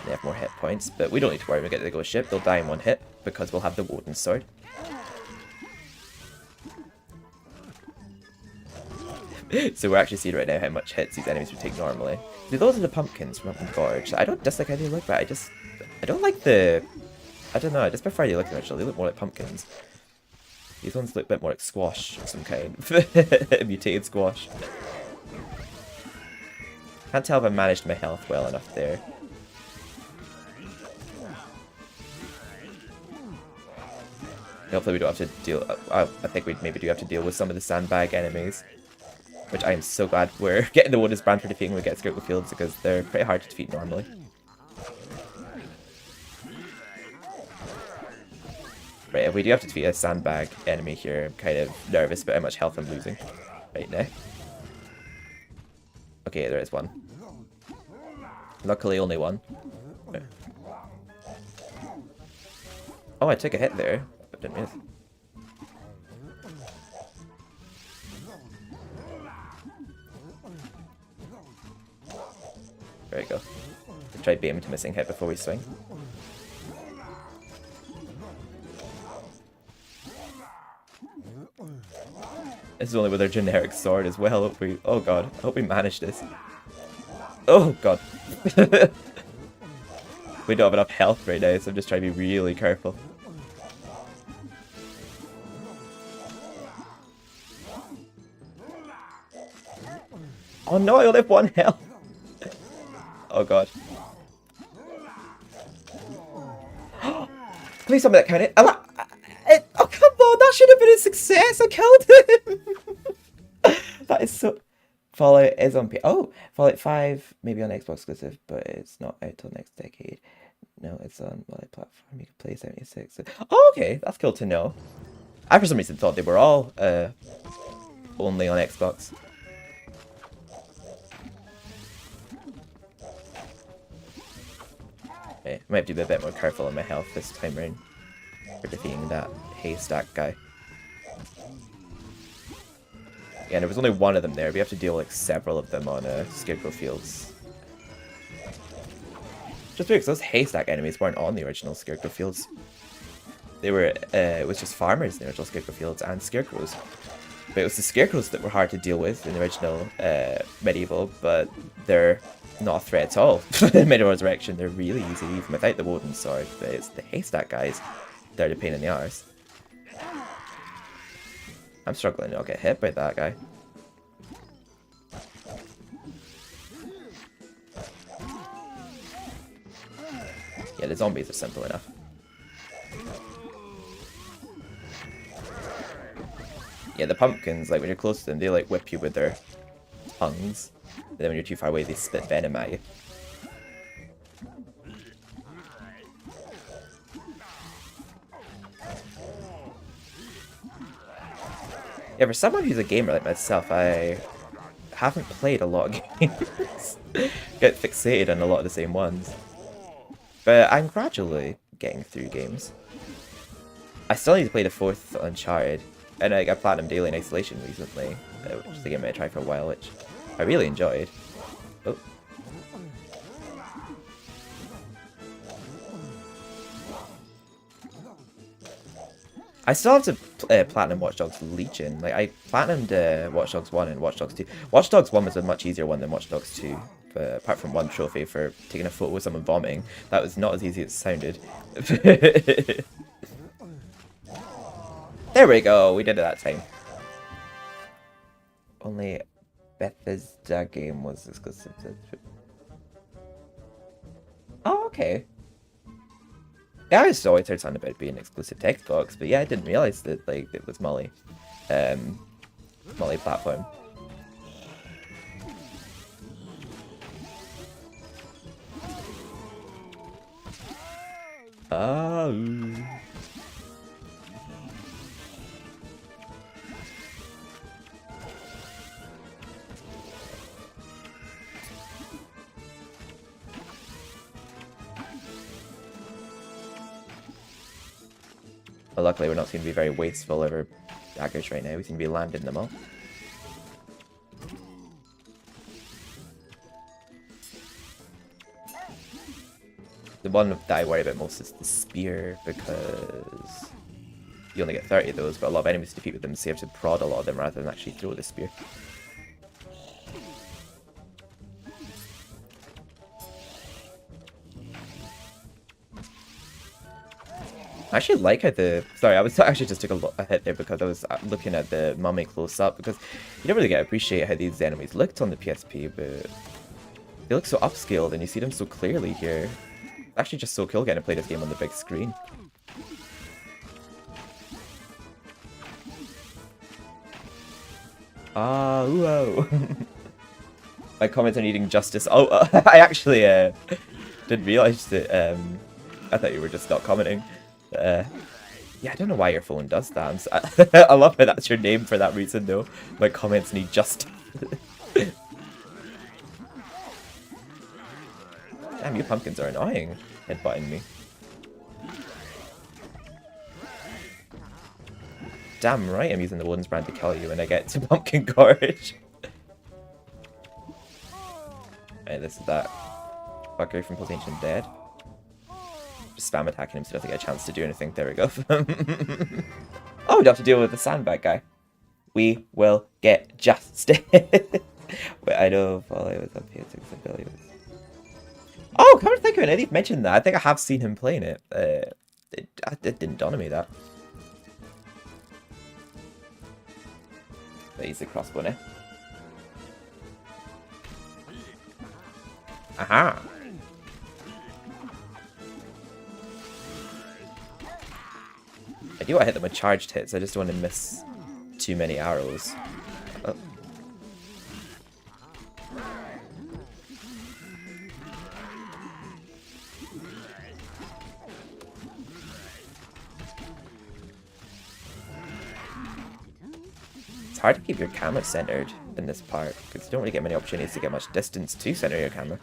they have more hit points. But we don't need to worry when we get to the ghost ship. They'll die in one hit because we'll have the Woden sword. So we're actually seeing right now how much hits these enemies would take normally. See, those are the pumpkins from up in Gorge. I don't dislike how they look, but I don't like the... I don't know, I just prefer they look original. They look more like pumpkins. These ones look a bit more like squash of some kind. Mutated squash. Can't tell if I managed my health well enough there. Hopefully we don't have to deal... I think we maybe do have to deal with some of the sandbag enemies. Which I am so glad we're getting the Woden's brand for defeating when we get Scarecrow Fields because they're pretty hard to defeat normally. Right, if we do have to defeat a sandbag enemy here, I'm kind of nervous about how much health I'm losing right now. Okay, there is one. Luckily, only one. Oh, I took a hit there. I didn't miss. There we go. Let's try bait him to missing hit before we swing. This is only with our generic sword as well. Hope we... Oh god. I hope we manage this. Oh god. We don't have enough health right now, so I'm just trying to be really careful. Oh no, I only have one health. Oh god. Please tell me that counted. Oh come on, that should have been a success. I killed him. That is so... Fallout is on Oh, Fallout 5 maybe on Xbox exclusive, but it's not out till next decade. No, it's on multi-platform. You can play 76. Oh, okay, that's cool to know. I for some reason thought they were all only on Xbox. Okay, I might have to be a bit more careful on my health this time around for defeating that haystack guy. Yeah, and there was only one of them there. We have to deal like several of them on Scarecrow Fields. Just because those haystack enemies weren't on the original Scarecrow Fields. They were, it was just farmers in the original Scarecrow Fields and scarecrows. But it was the scarecrows that were hard to deal with in the original Medieval, but they're not a threat at all. In MediEvil Resurrection, they're really easy even without the Woden sword, but it's the haystack guys that are the pain in the arse. I'm struggling to not get hit by that guy. Yeah, the zombies are simple enough. Yeah, the pumpkins, like when you're close to them, they like whip you with their tongues. But then when you're too far away, they spit venom at you. Yeah, for someone who's a gamer like myself, I haven't played a lot of games. Get fixated on a lot of the same ones. But I'm gradually getting through games. I still need to play the 4th Uncharted. And I got Platinum Daily in Isolation recently, which is a game I tried for a while, which I really enjoyed. Oh. I still have to Platinum Watch Dogs Legion. Like, I Platinumed Watch Dogs 1 and Watch Dogs 2. Watch Dogs 1 was a much easier one than Watch Dogs 2. Apart from one trophy for taking a photo with someone vomiting. That was not as easy as it sounded. There we go, we did it that time. Only Bethesda game was exclusive to... Oh, okay. Yeah, I just always heard something about being exclusive to Xbox, but yeah, I didn't realize that like it was multi-platform. Oh. But luckily we're not going to be very wasteful over daggers right now. We seem to be landing them all. The one that I worry about most is the spear, because you only get 30 of those, but a lot of enemies to defeat with them, so you have to prod a lot of them rather than actually throw the spear. I actually like how the... Sorry, I actually just took a hit there because I was looking at the mummy close up, because you don't really get to appreciate how these enemies looked on the PSP, but they look so upscaled and you see them so clearly here. It's actually just so cool getting to play this game on the big screen. Ah, whoa. My comments on needing justice. Oh, I actually didn't realize that. I thought you were just not commenting. Yeah, I don't know why your phone does that. I love how that's your name for that reason, though. My comments need justice. Damn, you pumpkins are annoying, headbutting me. Damn right I'm using the Woden's brand to kill you when I get to Pumpkin Gorge. Hey, this is that fucker from Post Ancient Dead. Just spam attacking him so he doesn't get a chance to do anything. There we go. Oh, we don't have to deal with the sandbag guy. We will get justice. Wait, I know Volley was up here. Oh, come to think of it, I didn't mention that. I think I have seen him playing it. It didn't dawn on me that. But he's the crossbow now. Aha! I do want to hit them with charged hits, I just don't want to miss too many arrows. Oh. It's hard to keep your camera centered in this part, because you don't really get many opportunities to get much distance to center your camera.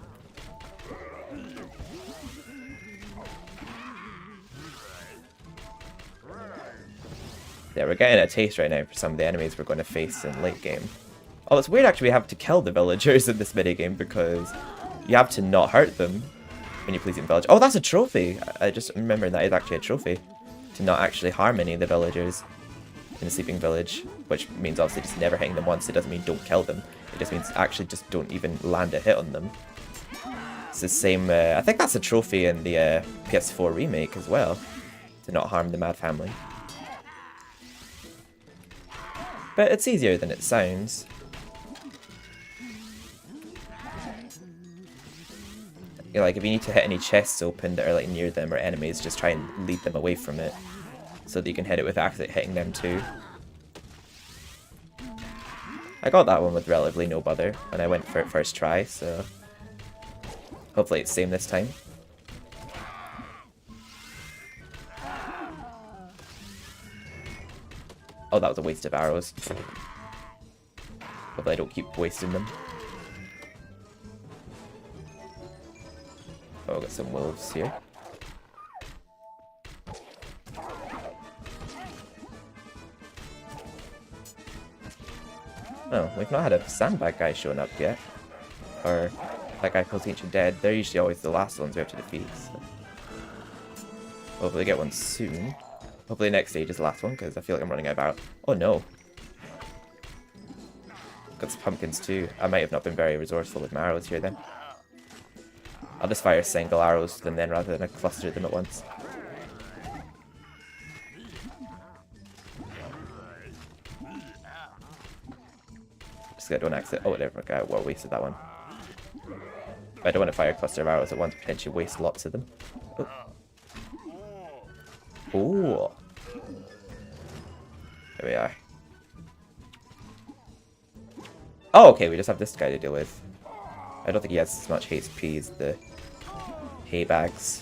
Yeah, we're getting a taste right now for some of the enemies we're going to face in late game. Oh, it's weird actually we have to kill the villagers in this minigame because you have to not hurt them when you please the village. Oh, that's a trophy! I just remember that is actually a trophy. To not actually harm any of the villagers in the sleeping village, which means obviously just never hitting them once. It doesn't mean don't kill them. It just means actually just don't even land a hit on them. It's the same, I think that's a trophy in the PS4 remake as well. To not harm the Mad Family. But it's easier than it sounds. You know, like if you need to hit any chests open that are like near them or enemies, just try and lead them away from it. So that you can hit it with actually hitting them too. I got that one with relatively no bother when I went for it first try, so hopefully it's the same this time. Oh, that was a waste of arrows. Hopefully I don't keep wasting them. Oh, I've got some wolves here. Oh, we've not had a sandbag guy showing up yet. Or that guy called Ancient Dead. They're usually always the last ones we have to defeat. So. Hopefully get one soon. Hopefully next stage is the last one, because I feel like I'm running out of arrows. Oh no! Got some pumpkins too. I might have not been very resourceful with my arrows here then. I'll just fire single arrows to them then, rather than I cluster them at once. Just I don't accident. Oh, whatever. Okay, well, wasted that one. But I don't want to fire a cluster of arrows at once, potentially waste lots of them. Oh. Ooh. There we are. Oh, okay, we just have this guy to deal with. I don't think he has as much HP as the hay bags.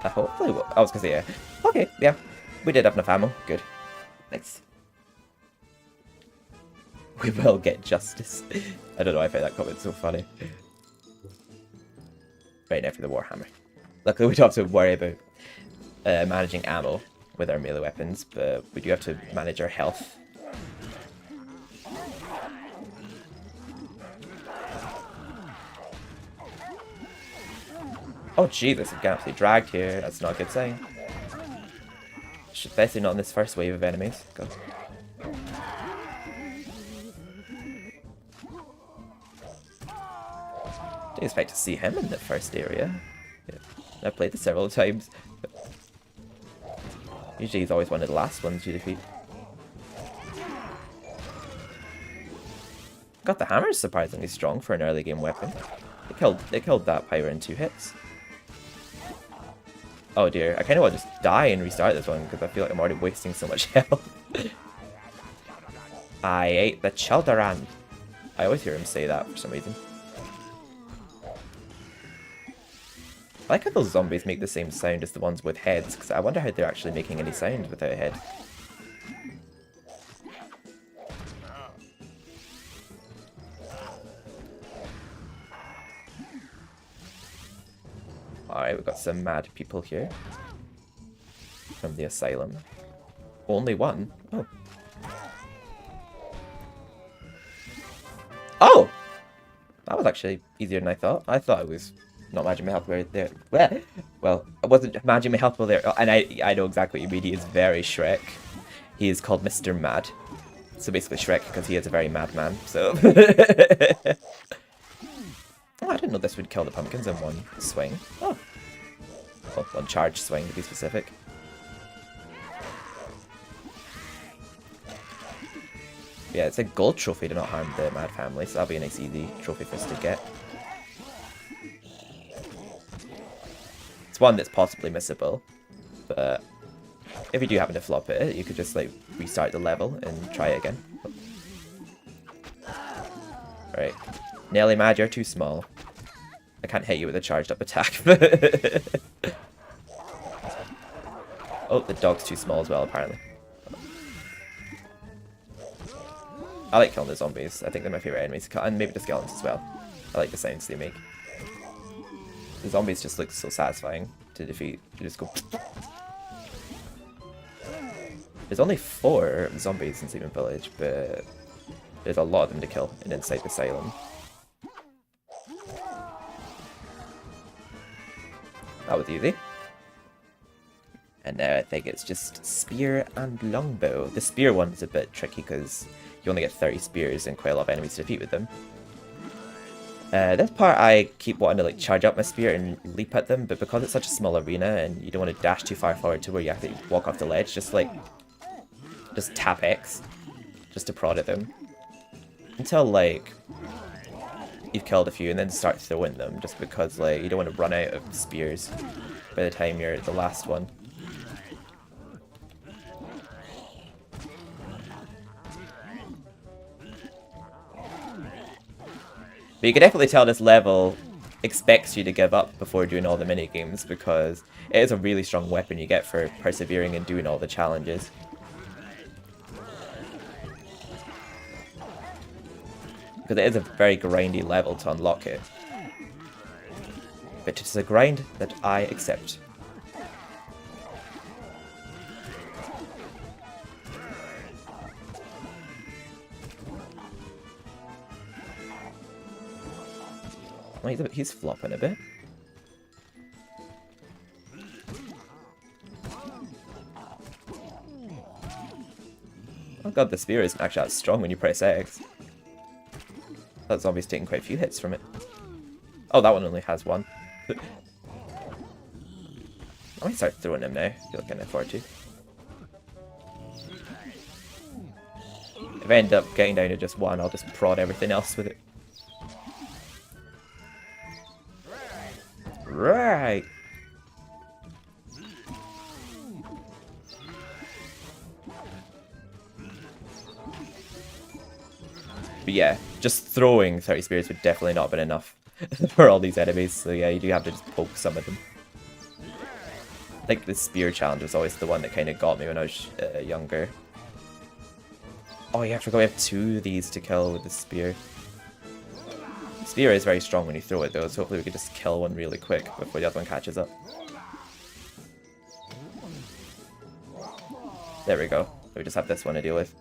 Hopefully, I was gonna say, yeah. Okay, yeah. We did have enough ammo. Good. Nice. We will get justice. I don't know why I find that comment so funny. right now for the Warhammer. Luckily, we don't have to worry about managing ammo with our melee weapons, but we do have to manage our health. Oh Jesus, I'm getting absolutely dragged here. That's not a good sign. Especially not in this first wave of enemies. God. Didn't expect to see him in the first area. Yeah. I've played this several times. Usually he's always one of the last ones you defeat. God, the hammer is surprisingly strong for an early game weapon. They killed that pyro in 2 hits. Oh dear, I kind of want to just die and restart this one because I feel like I'm already wasting so much health. I ate the childeran. I always hear him say that for some reason. I like how those zombies make the same sound as the ones with heads, because I wonder how they're actually making any sound without a head. Alright, we've got some mad people here. From the asylum. Only one? Oh. Oh! That was actually easier than I thought. I thought it was not managing my health right there. Well, I wasn't managing my health well there. And I know exactly what you mean. He is very Shrek. He is called Mr. Mad. So basically Shrek because he is a very mad man. So... Oh, I didn't know this would kill the pumpkins in one swing. Oh. Well, one charge swing to be specific. Yeah, it's a gold trophy to not harm the Mad Family, so that'll be a nice easy trophy for us to get. It's one that's possibly missable, but if you do happen to flop it, you could just like restart the level and try it again. Alright. Nelly Mad, you're too small. I can't hit you with a charged up attack. Oh, the dog's too small as well, apparently. I like killing the zombies. I think they're my favourite enemies to kill. And maybe the skeletons as well. I like the sounds they make. The zombies just look so satisfying to defeat. You just go... There's only 4 zombies in Sleeping Village, but there's a lot of them to kill inside the asylum. That was easy. And now I think it's just spear and longbow. The spear one's a bit tricky because you only get 30 spears and quite a lot of enemies to defeat with them. This part I keep wanting to like charge up my spear and leap at them, but because it's such a small arena and you don't want to dash too far forward to where you have to walk off the ledge, just tap X just to prod at them. Until like you've killed a few and then start throwing them, just because like you don't want to run out of spears by the time you're at the last one. But you can definitely tell this level expects you to give up before doing all the mini-games, because it is a really strong weapon you get for persevering and doing all the challenges. Because it is a very grindy level to unlock it. But it's a grind that I accept. Well, he's flopping a bit. Oh god, the spear isn't actually that strong when you press X. That zombie's taking quite a few hits from it. Oh, that one only has 1. I might start throwing him now. I feel like I can afford to. If I end up getting down to just 1, I'll just prod everything else with it. Right. But yeah, just throwing 30 spears would definitely not have been enough for all these enemies, so yeah, you do have to just poke some of them. I think the spear challenge was always the one that kind of got me when I was younger. Oh yeah, I forgot we have 2 of these to kill with the spear. Spear is very strong when you throw it though, so hopefully we can just kill one really quick before the other one catches up. There we go. We just have this one to deal with.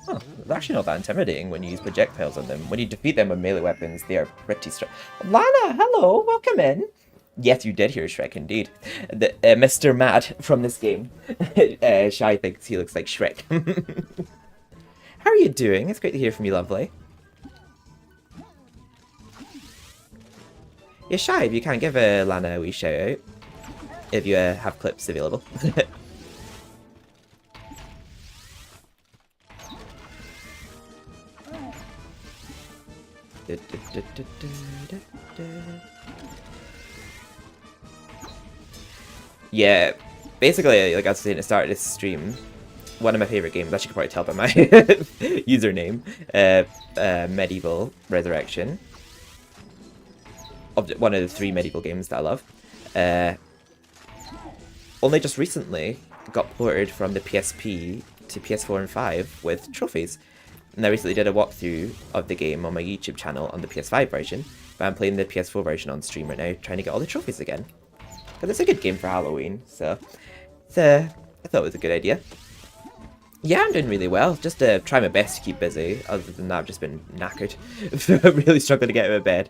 Oh, it's actually not that intimidating when you use projectiles on them. When you defeat them with melee weapons, they are pretty strong. Lana, hello, welcome in. Yes, you did hear Shrek indeed. Mr. Mad from this game. Shai thinks he looks like Shrek. How are you doing? It's great to hear from you, lovely. Yeah, Shai, if you can give Lana a wee shout out. If you have clips available. Yeah, basically, like I was saying at the start of this stream, one of my favorite games, as you can probably tell by my username, MediEvil Resurrection. One of the 3 MediEvil games that I love. Only just recently got ported from the PSP to PS4 and 5 with trophies. And I recently did a walkthrough of the game on my YouTube channel on the PS5 version, but I'm playing the PS4 version on stream right now, trying to get all the trophies again. Because it's a good game for Halloween, so I thought it was a good idea. Yeah, I'm doing really well. Just try my best to keep busy. Other than that, I've just been knackered. I'm really struggling to get out of bed.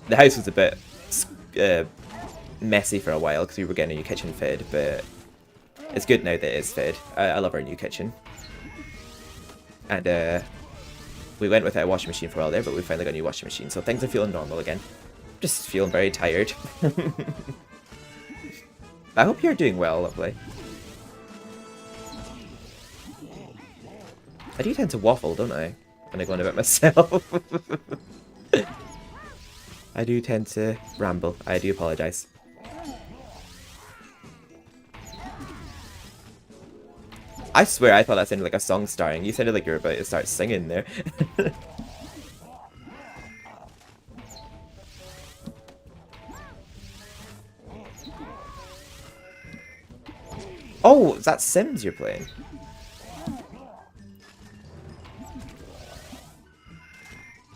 The house was a bit messy for a while because we were getting a new kitchen fitted, but it's good now that it is fitted. I love our new kitchen. And we went without a washing machine for a while there, but we finally got a new washing machine, so things are feeling normal again. Just feeling very tired. I hope you're doing well, lovely. I do tend to waffle, don't I? When I go on about myself. I do tend to ramble. I do apologise. I swear I thought that sounded like a song starting. You sounded like you were about to start singing there. Oh, is that Sims you're playing?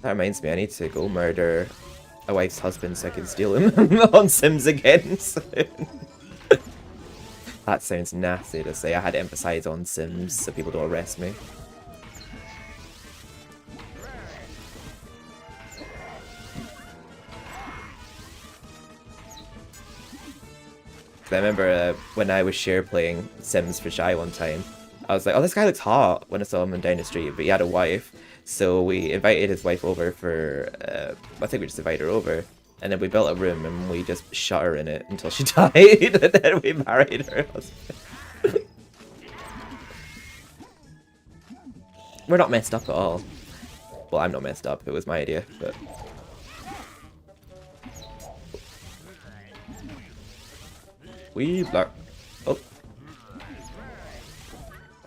That reminds me, I need to go murder a wife's husband so I can steal him on Sims again soon. That sounds nasty to say. I had to emphasize on Sims so people don't arrest me. I remember when I was share playing Sims for Shy one time, I was like, oh, this guy looks hot when I saw him down the street, but he had a wife. So we invited his wife over for, I think we just invited her over. And then we built a room and we just shut her in it until she died. And then we married her husband. We're not messed up at all. Well, I'm not messed up. It was my idea, but... We block. Oh.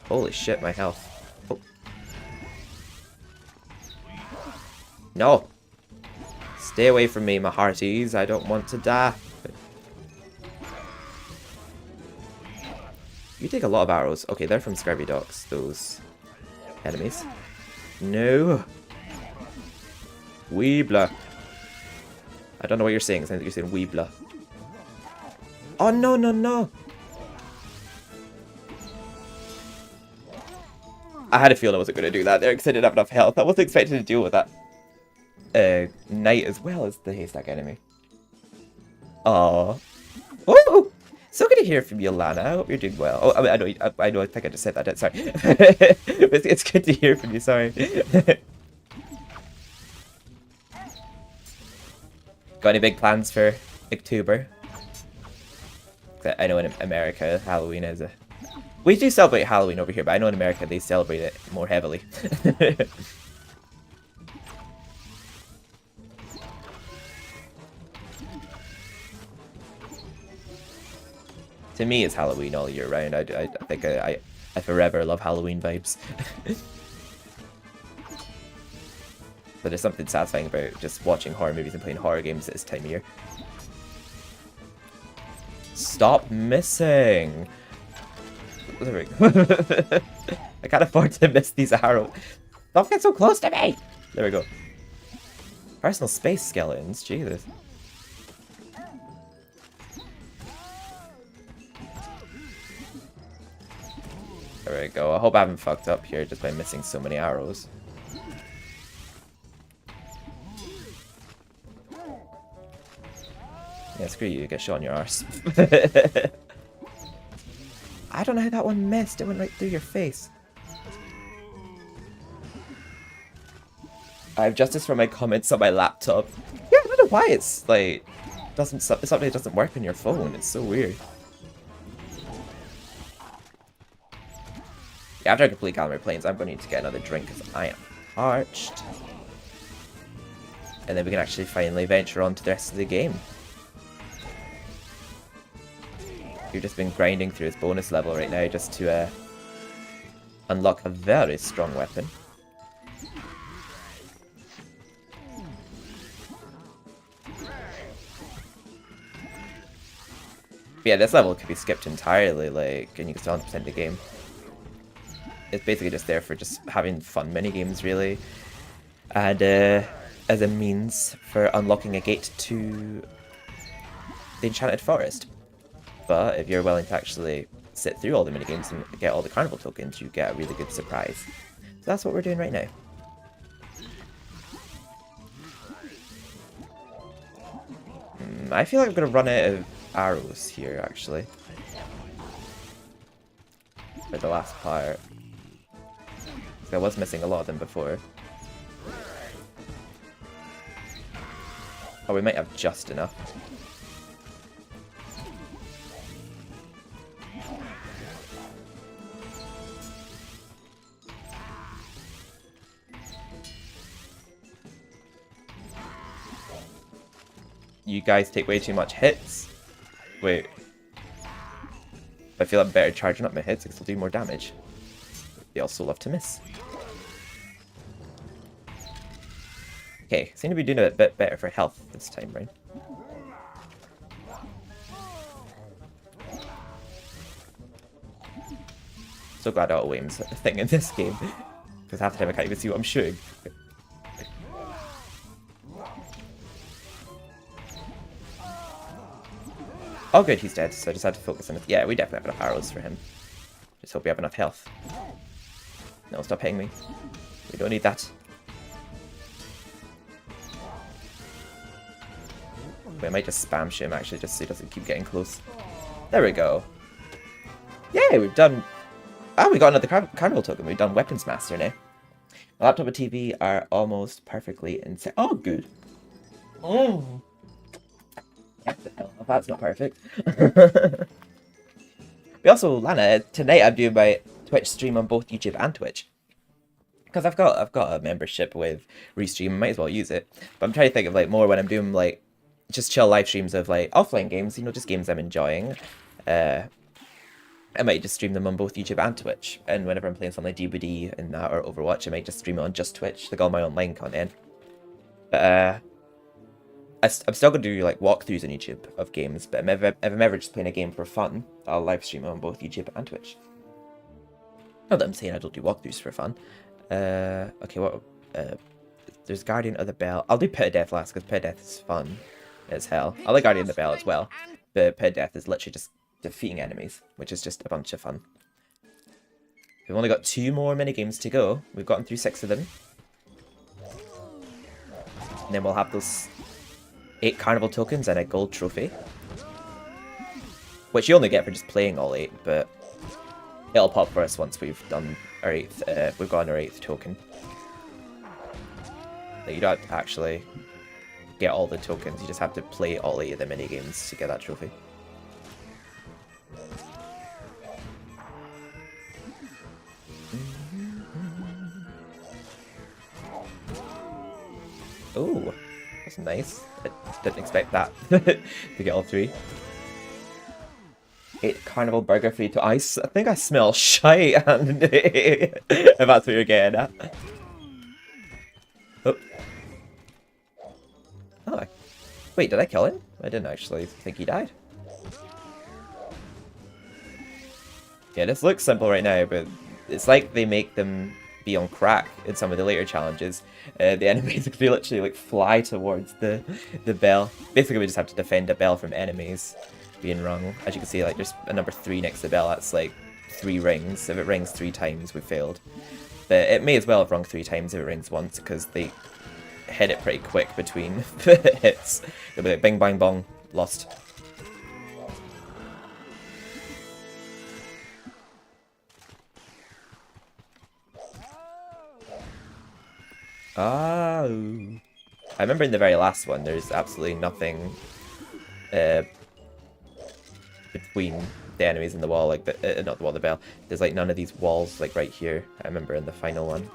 Holy shit, my health. Oh. No. Stay away from me, my hearties. I don't want to die. You take a lot of arrows. Okay, they're from Scurvy Docks, those enemies. No. Weebla. I don't know what you're saying. It sounds like you're saying Weebla. Oh, no, no, no. I had a feeling I wasn't going to do that there because I didn't have enough health. I wasn't expecting to deal with that knight as well as the haystack enemy. Aww. Oh, so good to hear from you, Lana. I hope you're doing well. Oh, I know. I think I just said that. Sorry. It's good to hear from you. Sorry. Got any big plans for October? I know in America, Halloween is a... We do celebrate Halloween over here, but I know in America they celebrate it more heavily. To me, it's Halloween all year round. I think I forever love Halloween vibes. But there's something satisfying about just watching horror movies and playing horror games at this time of year. Stop missing! There we go. I can't afford to miss these arrows. Don't get so close to me! There we go. Personal space skeletons, Jesus. There we go. I hope I haven't fucked up here just by missing so many arrows. Yeah, screw you, get shot on your arse. I don't know how that one missed. It went right through your face. I have justice for my comments on my laptop. Yeah, I don't know why it's like something doesn't work on your phone. It's so weird. Yeah, after I complete Calamari Plains, I'm going to need to get another drink because I am parched. And then we can actually finally venture on to the rest of the game. You've just been grinding through this bonus level right now just to unlock a very strong weapon. But yeah, this level could be skipped entirely, like, and you can still 100% the game. It's basically just there for just having fun mini-games, really. And as a means for unlocking a gate to the Enchanted Forest. But if you're willing to actually sit through all the minigames and get all the carnival tokens, you get a really good surprise. So that's what we're doing right now. I feel like I'm going to run out of arrows here, actually. For the last part. I was missing a lot of them before. Oh, we might have just enough. You guys take way too much hits. Wait. I feel I'm better charging up my hits because they'll do more damage. They also love to miss. Okay, seem to be doing a bit better for health this time, right? So glad auto-aim's a thing in this game. Because half the time I can't even see what I'm shooting. Oh good, he's dead, so I just had to focus on it. Yeah, we definitely have enough arrows for him. Just hope we have enough health. No, stop hitting me. We don't need that. We might just spam shoot him actually, just so he doesn't keep getting close. There we go. Yeah, we've done... Ah, we got another carnival token. We've done Weapons Master now. My laptop and TV are almost perfectly in set. Oh, good. Oh. What the hell? That's not perfect. We also, Lana, tonight I'm doing my Twitch stream on both YouTube and Twitch. Because I've got a membership with Restream, I might as well use it. But I'm trying to think of like more when I'm doing like just chill live streams of like offline games, you know, just games I'm enjoying. I might just stream them on both YouTube and Twitch. And whenever I'm playing something like DBD and that or Overwatch, I might just stream it on just Twitch, like all my online content. But I'm still going to do like walkthroughs on YouTube of games, but if I'm ever just playing a game for fun, I'll live stream it on both YouTube and Twitch. Not that I'm saying I don't do walkthroughs for fun. Okay, what? There's Guardian of the Bell. I'll do Pit of Death last because Pit of Death is fun as hell. I like Guardian of the Bell as well, but Pit of Death is literally just defeating enemies, which is just a bunch of fun. We've only got 2 more minigames to go. We've gotten through 6 of them. And then we'll have those 8 carnival tokens and a gold trophy. Which you only get for just playing all 8, but it'll pop for us once we've done our 8th, we've gotten our 8th token. You don't have to actually get all the tokens, you just have to play all 8 of the minigames to get that trophy. Oh, that's nice. I didn't expect that to get all 3. 8 carnival burger free to ice. I think I smell shite, and if that's what you're getting at. Oh. Oh, wait, did I kill him? I didn't actually think he died. Yeah, this looks simple right now, but it's like they make them be on crack in some of the later challenges. The enemies, they literally like fly towards the bell. Basically, we just have to defend a bell from enemies being rung. As you can see, like there's a number 3 next to the bell. That's like 3 rings. If it rings 3 times, we failed. But it may as well have rung 3 times if it rings once, because they hit it pretty quick between hits. They'll be like bing bang bong, lost. Oh. I remember in the very last one, there's absolutely nothing between the enemies and the wall, like not the wall, the bell. There's like none of these walls like right here. I remember in the final one.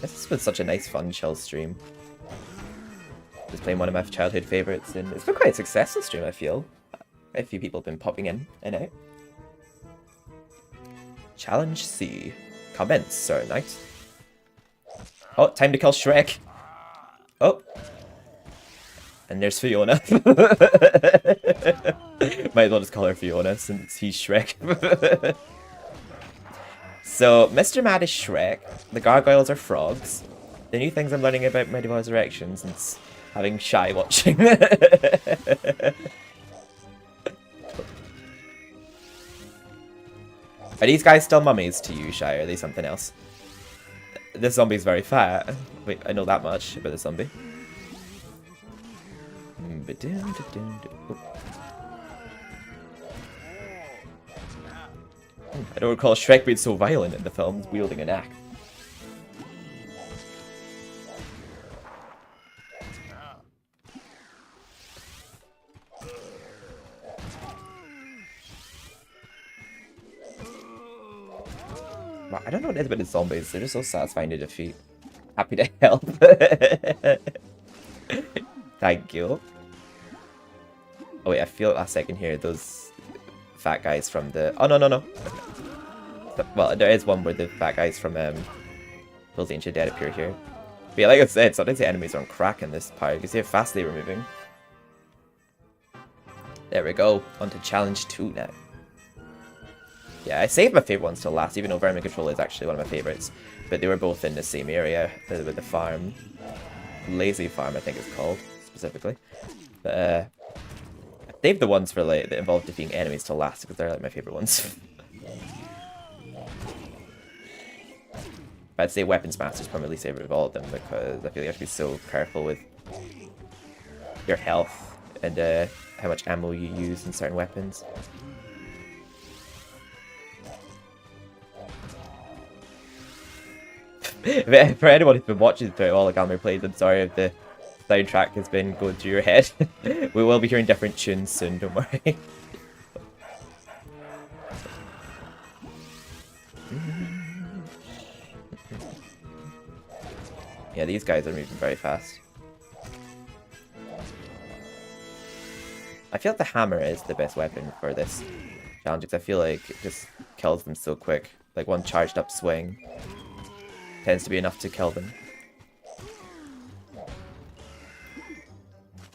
This has been such a nice, fun, chill stream. Just playing one of my childhood favourites, and it's been quite a successful stream, I feel. A few people have been popping in and out. Challenge C. Commence, Sir Knight. Oh, time to kill Shrek. Oh. And there's Fiona. Might as well just call her Fiona since he's Shrek. So, Mr. Mad is Shrek. The gargoyles are frogs. The new things I'm learning about MediEvil Resurrection since having Shy watching. Are these guys still mummies to you, Shy? Or are they something else? This zombie's very fat. Wait, I know that much about the zombie. I don't recall Shrek being so violent in the films, wielding an axe. I don't know what it is about the zombies, they're just so satisfying to defeat. Happy to help. Thank you. Oh wait, I feel last second here, those fat guys from the... Oh, no. Well, there is one where the fat guys from Those Ancient Dead appear here. But yeah, like I said, sometimes the enemies are on crack in this part. You can see how fast they were moving. There we go. On to challenge 2 now. Yeah, I saved my favourite ones till last, even though Vermin Control is actually one of my favourites. But they were both in the same area with the farm. Lazy Farm, I think it's called, specifically. But, I saved the ones for like that involve defeating enemies till last because they're like my favourite ones. I'd say Weapons Master's probably my least favourite of all of them because I feel like you have to be so careful with your health and how much ammo you use in certain weapons. For anyone who's been watching through all the Galmer plays, I'm sorry if the soundtrack has been going through your head. We will be hearing different tunes soon, don't worry. Yeah, these guys are moving very fast. I feel like the hammer is the best weapon for this challenge because I feel like it just kills them so quick. Like one charged up swing tends to be enough to kill them.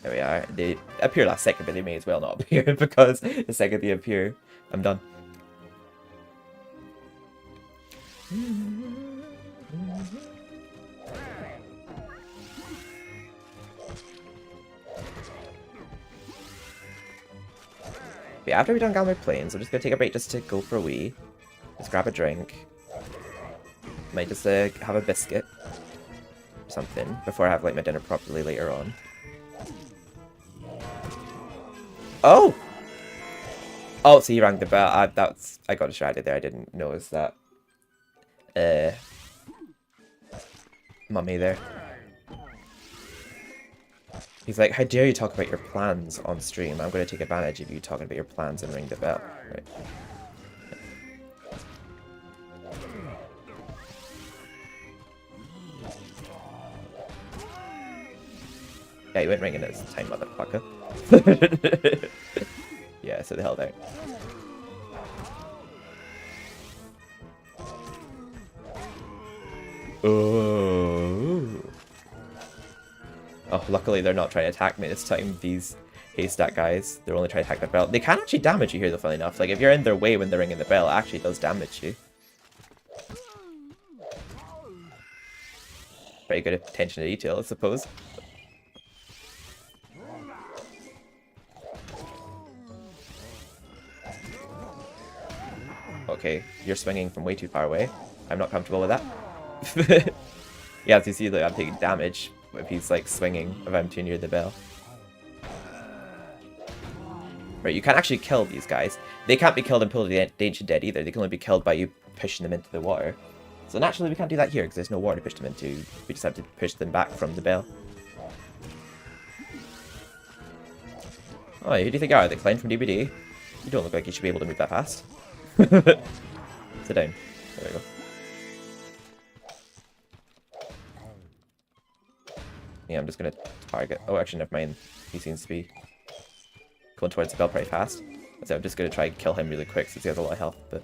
There we are. They appear last second, but they may as well not appear because the second they appear, I'm done. But after we've done Galmer Plains, I'm just going to take a break just to go for a wee. Just grab a drink. Might just have a biscuit. Or something. Before I have like my dinner properly later on. Oh! Oh, so you rang the bell. I got distracted there. I didn't notice that. Mummy there. He's like, how dare you talk about your plans on stream? I'm going to take advantage of you talking about your plans and ring the bell. Right. Yeah, you went ringing this time, motherfucker. Yeah, so the hell there. Oh. Oh, luckily they're not trying to attack me this time, these haystack guys. They're only trying to attack the bell. They can actually damage you here, though, funny enough. Like, if you're in their way when they're ringing the bell, it actually does damage you. Very good attention to detail, I suppose. Okay, you're swinging from way too far away. I'm not comfortable with that. Yeah, as you see, like, I'm taking damage if he's, like, swinging, if I'm too near the bell. Right, you can't actually kill these guys. They can't be killed until the Ancient Dead either. They can only be killed by you pushing them into the water. So naturally, we can't do that here, because there's no water to push them into. We just have to push them back from the bell. Oh, who do you think you are? The clown from DVD? You don't look like you should be able to move that fast. Sit down. There we go. Yeah, I'm just gonna target. Oh, actually, never mind. He seems to be going towards the bell pretty fast. So I'm just gonna try and kill him really quick since he has a lot of health. But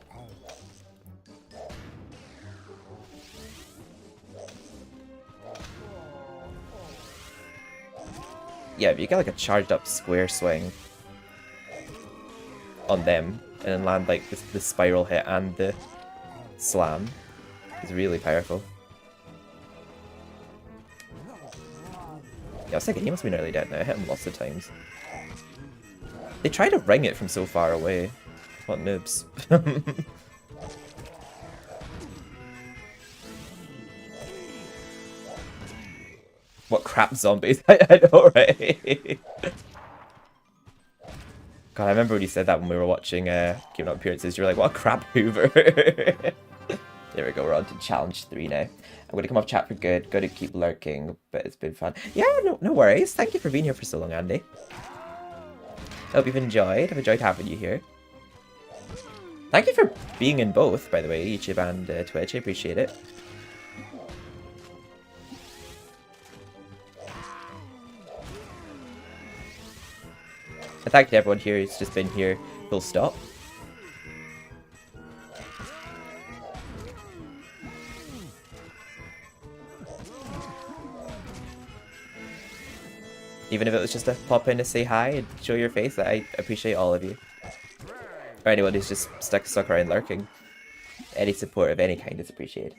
yeah, if you get like a charged up square swing on them and then land like the spiral hit and the slam, is really powerful. Yeah, I was thinking he must be nearly dead now. I hit him lots of times. They try to ring it from so far away. What noobs. What crap zombies. I know, right? God, I remember when you said that when we were watching Game Up Appearances. You were like, what a crap hoover. There we go, we're on to challenge 3 now. I'm going to come off chat for good. Going to keep lurking, but it's been fun. Yeah, no worries. Thank you for being here for so long, Andy. I hope you've enjoyed. I've enjoyed having you here. Thank you for being in both, by the way, YouTube and Twitch. I appreciate it. And thank you to everyone here who's just been here full stop. Even if it was just to pop in to say hi and show your face, I appreciate all of you. Or anyone who's just stuck around lurking. Any support of any kind is appreciated.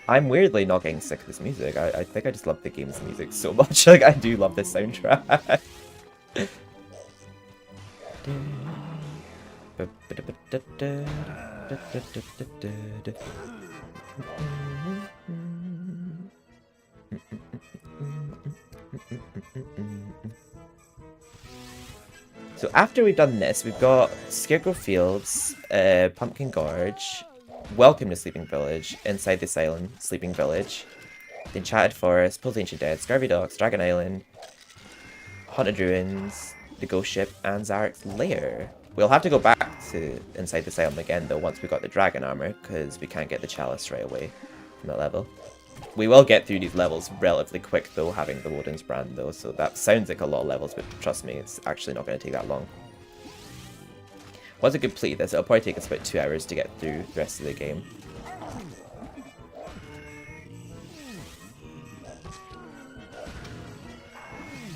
I'm weirdly not getting sick of this music. I think I just love the game's music so much. Like, I do love this soundtrack. So after we've done this, we've got Scarecrow Fields, Pumpkin Gorge, Welcome to Sleeping Village, Inside the Asylum, Sleeping Village, the Enchanted Forest, Pulse Ancient Dead, Scurvy Docks, Dragon Island, Haunted Ruins, the Ghost Ship, and Zarek's Lair. We'll have to go back to Inside the Asylum again, though, once we got the Dragon Armor, because we can't get the Chalice right away from that level. We will get through these levels relatively quick, though, having the Woden's Brand, though, so that sounds like a lot of levels, but trust me, it's actually not going to take that long. Once we complete this, it'll probably take us about 2 hours to get through the rest of the game.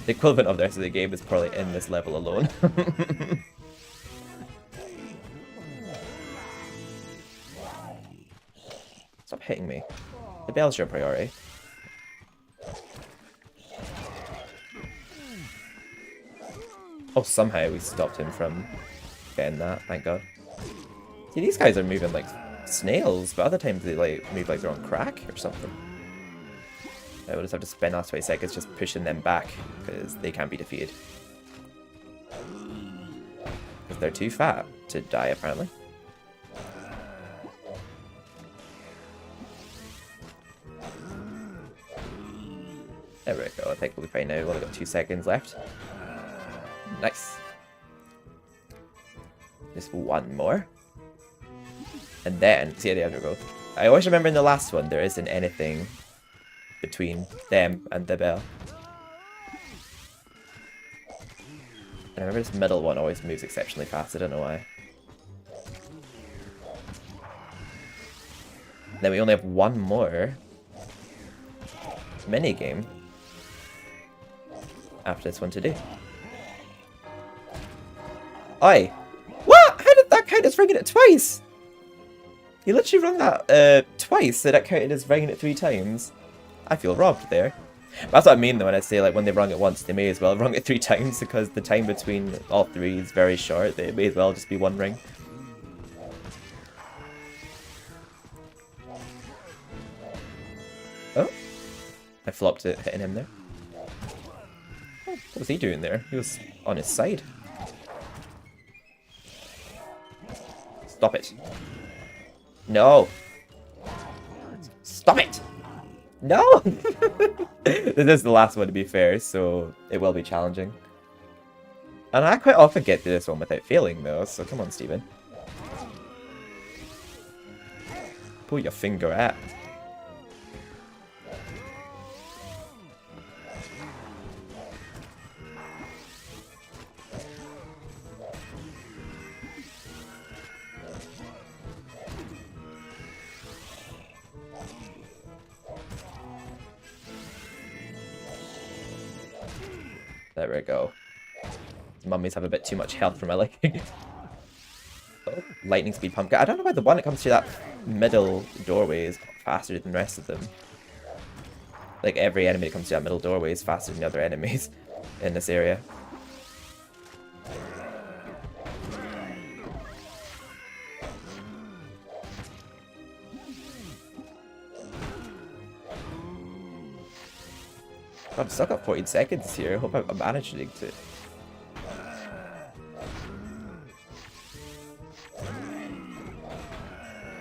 The equivalent of the rest of the game is probably in this level alone. Stop hitting me. The bell's your priority. Oh, somehow we stopped him from getting that, thank god. See, these guys are moving like snails, but other times they like move like they're on crack or something. I will just have to spend the last 20 seconds just pushing them back, because they can't be defeated. Because they're too fat to die, apparently. There we go, I think we'll be fine now. We've only got 2 seconds left. Nice. Just one more. And then, see how the undergrowth. I always remember in the last one, there isn't anything between them and the bell. And I remember this middle one always moves exceptionally fast, I don't know why. Then we only have one more mini-game after this one to do. Oi! What? How did that count as ringing it twice? You literally rung that twice, so that counted as ringing it 3 times. I feel robbed there. But that's what I mean though when I say like when they rung it once, they may as well have rung it 3 times because the time between all 3 is very short. It may as well just be 1 ring. Oh, I flopped it, hitting him there. Oh, what was he doing there? He was on his side. Stop it. No. Stop it. No. This is the last one to be fair, so it will be challenging. And I quite often get through this one without failing though, so come on, Steven. Pull your finger out. There we go. Mummies have a bit too much health for my liking. Oh, lightning speed pumpkin. I don't know why the one that comes through that middle doorway is faster than the rest of them. Like every enemy that comes through that middle doorway is faster than the other enemies in this area. I've still got 14 seconds here. I hope I'm managing to.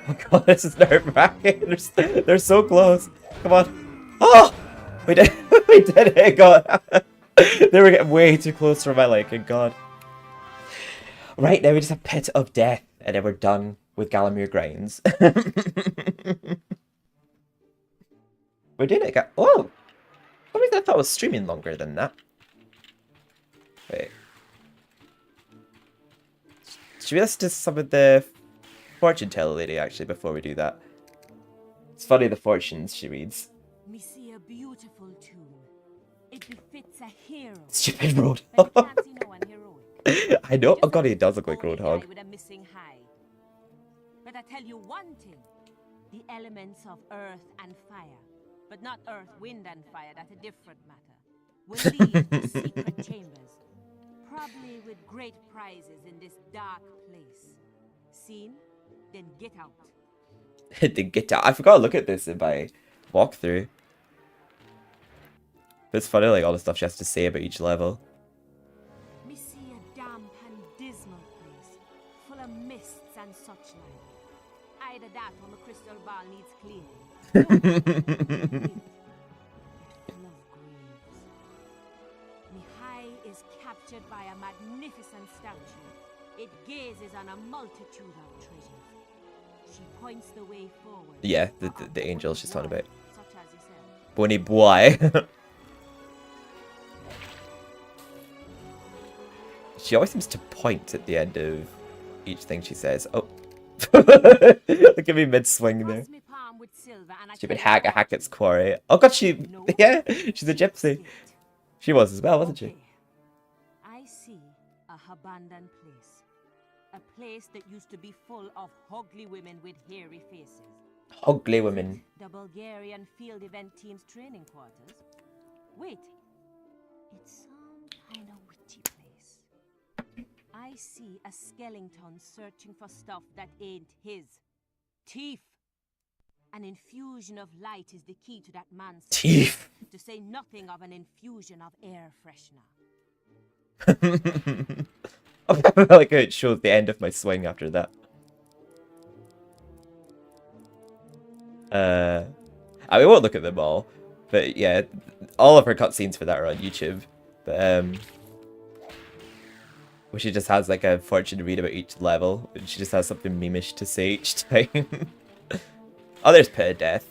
Oh god, this is nerve-wracking. They're so close. Come on. Oh! We did we did it, god. They were getting way too close for my liking, god. Right, now we just have Pit of Death, and then we're done with Galamir Grinds. We're doing it again. Oh! For some reason I thought I was streaming longer than that. Wait. Should we listen to some of the fortune teller lady actually before we do that? It's funny the fortunes she reads. Me see a beautiful tune. It befits a hero. Stupid road. But you can't see no one heroic. I know. Oh Just god, a he does look like holy Roadhog. guy with a missing hide. But I tell you one thing. The elements of earth and fire. But not earth, wind, and fire. That's a different matter. Will lead to secret chambers. Probably with great prizes in this dark place. Seen? Then get out. Then get out. I forgot to look at this in my walkthrough. But it's funny, like all the stuff she has to say about each level. Me see a damp and dismal place, full of mists and such like. Either that or my crystal ball needs cleaning. Full of graves. Me high is captured by a magnificent statue. It gazes on a multitude of treasures. She points the way forward. Yeah, the angel she's talking about. Such as you said. Bonnie boy. She always seems to point at the end of each thing she says. Oh. Look at me mid-swing there. Stupid hag at Hackett's quarry. Oh god, yeah, she's a gypsy. She was as well, wasn't she? I see a abandoned place. A place that used to be full of ugly women with hairy faces. Ugly women. The Bulgarian field event team's training quarters. Wait, it's some kind of witchy place. I see a skeleton searching for stuff that ain't his. Teeth. An infusion of light is the key to that man's teeth. To say nothing of an infusion of air freshener. I feel like it shows the end of my swing after that. I won't look at them all, but yeah, all of her cutscenes for that are on YouTube. But where she just has like a fortune to read about each level, and she just has something memeish to say each time. Oh, there's Pit of Death.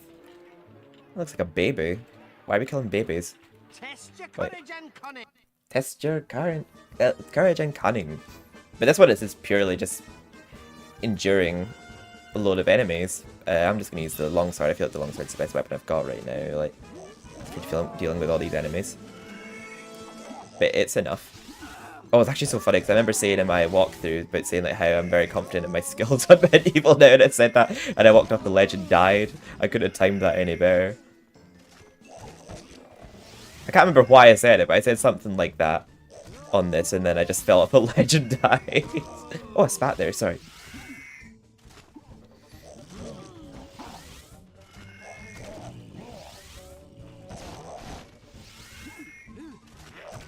Looks like a baby. Why are we killing babies? Test your Wait. courage and cunning. Test your courage and cunning. But this one is purely just enduring a load of enemies. I'm just gonna use the longsword. I feel like the longsword's the best weapon I've got right now. Like, dealing with all these enemies. But it's enough. Oh, it's actually so funny because I remember saying in my walkthrough about saying like how I'm very confident in my skills on MediEvil now, and it said that, and I walked off the ledge and died. I couldn't have timed that any better. I can't remember why I said it, but I said something like that on this, and then I just fell off a ledge and died. Oh, I spat there, sorry.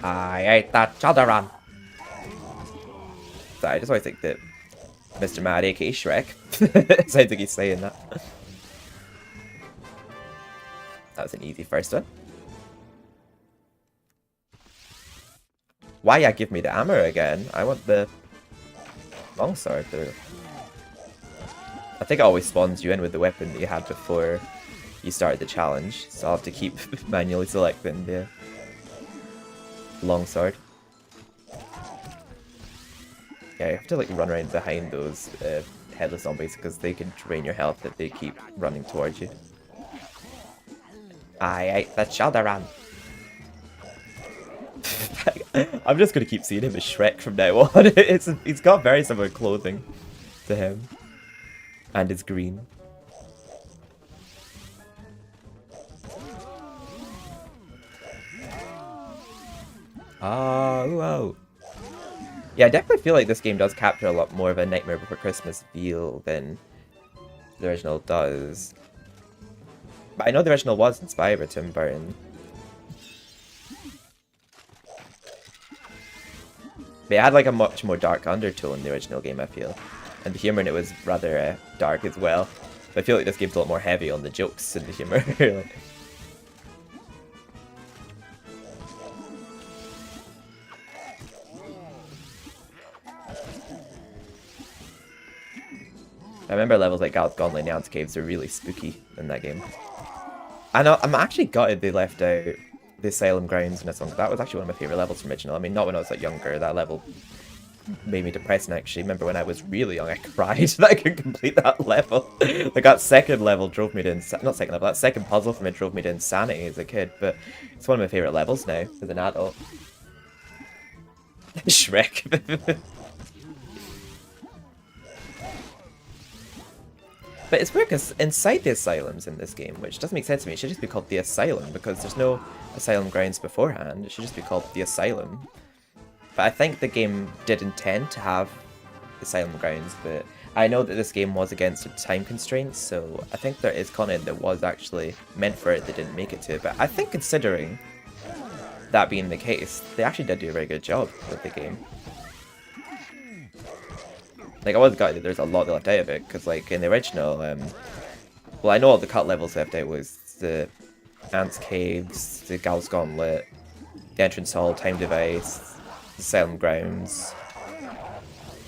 I ate that children. Sorry, I just always think that Mr. Mad, aka Shrek, sounds like he's saying that. That was an easy first one. Why give me the hammer again? I want the longsword though. I think it always spawns you in with the weapon that you had before you started the challenge, so I'll have to keep manually selecting the longsword. Yeah, you have to like run around behind those headless zombies because they can drain your health if they keep running towards you. I ate the children. I'm just gonna keep seeing him as Shrek from now on. He's got very similar clothing to him, and it's green. Oh. Yeah, I definitely feel like this game does capture a lot more of a Nightmare Before Christmas feel than the original does. But I know the original was inspired by Tim Burton. But it had like a much more dark undertone in the original game, I feel. And the humour in it was rather dark as well. But I feel like this game's a lot more heavy on the jokes and the humour. Like, I remember levels like Gauntlet and Neon's Caves are really spooky in that game. I'm actually gutted they left out the Asylum Grounds in this one. That was actually one of my favourite levels from original. I mean, not when I was like younger. That level made me depressed, and actually remember when I was really young I cried that I could complete that level. Like that second level drove me to not second level, that second puzzle from it drove me to insanity as a kid, but it's one of my favourite levels now as an adult. Shrek. But it's weird because inside the asylums in this game, which doesn't make sense to me, it should just be called the Asylum because there's no Asylum Grounds beforehand. It should just be called the Asylum. But I think the game did intend to have Asylum Grounds, but I know that this game was against time constraints, so I think there is content that was actually meant for it that didn't make it to it. But I think considering that being the case, they actually did do a very good job with the game. Like, I was gutted that there's a lot left out of it, because, like, in the original, well, I know all the cut levels left out was the Ants Caves, the Gal's Gauntlet, the Entrance Hall, Time Device, the Asylum Grounds,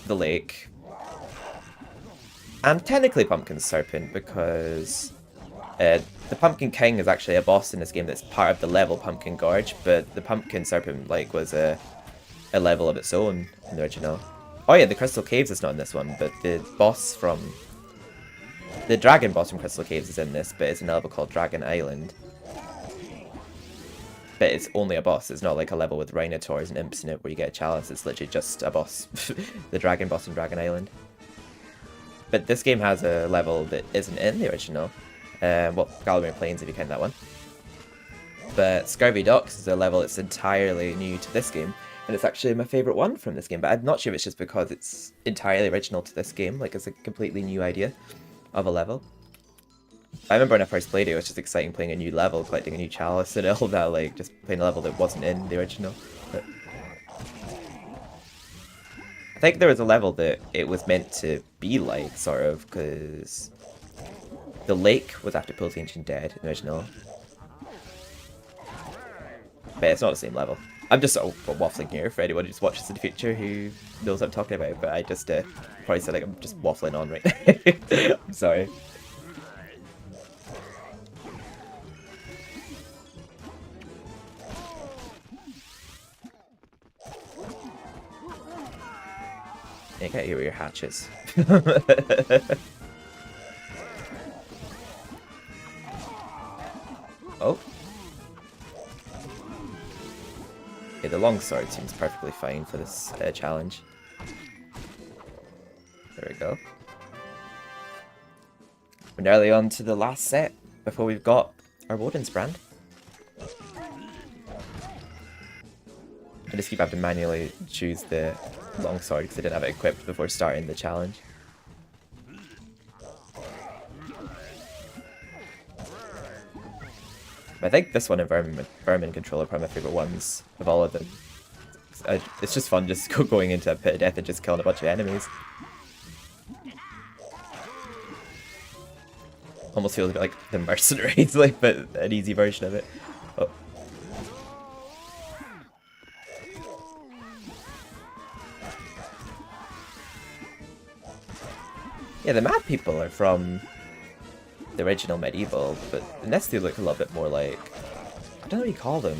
the Lake, and technically Pumpkin Serpent, because the Pumpkin King is actually a boss in this game that's part of the level Pumpkin Gorge, but the Pumpkin Serpent, like, was a level of its own in the original. Oh yeah, the Crystal Caves is not in this one, but the dragon boss from Crystal Caves is in this, but it's in a level called Dragon Island. But it's only a boss, it's not like a level with Rhinotaurs and Imps in it where you get a chalice, it's literally just a boss. The dragon boss in Dragon Island. But this game has a level that isn't in the original. Well, Galloway Plains if you count that one. But Scurvy Docks is a level that's entirely new to this game. And it's actually my favourite one from this game, but I'm not sure if it's just because it's entirely original to this game, like it's a completely new idea of a level. I remember when I first played it, it was just exciting playing a new level, collecting a new chalice and all that, like just playing a level that wasn't in the original. But I think there was a level that it was meant to be like, sort of, because the lake was after Pulse Ancient Dead in the original. But it's not the same level. I'm just sort of waffling here for anyone who just watches in the future who knows what I'm talking about, but I just probably sound like I'm just waffling on right now. I'm sorry. You get here with your hatchets. Oh. Okay, the longsword seems perfectly fine for this challenge. There we go. We're nearly on to the last set before we've got our Woden's brand. I just keep having to manually choose the longsword because I didn't have it equipped before starting the challenge. I think this one and Vermin Control are probably my favourite ones of all of them. It's just fun just going into a pit of death and just killing a bunch of enemies. Almost feels a bit like the Mercenaries, like, but an easy version of it. Oh. Yeah, the Mad People are from the original MediEvil, but the next two look a little bit more like, I don't know what you call them.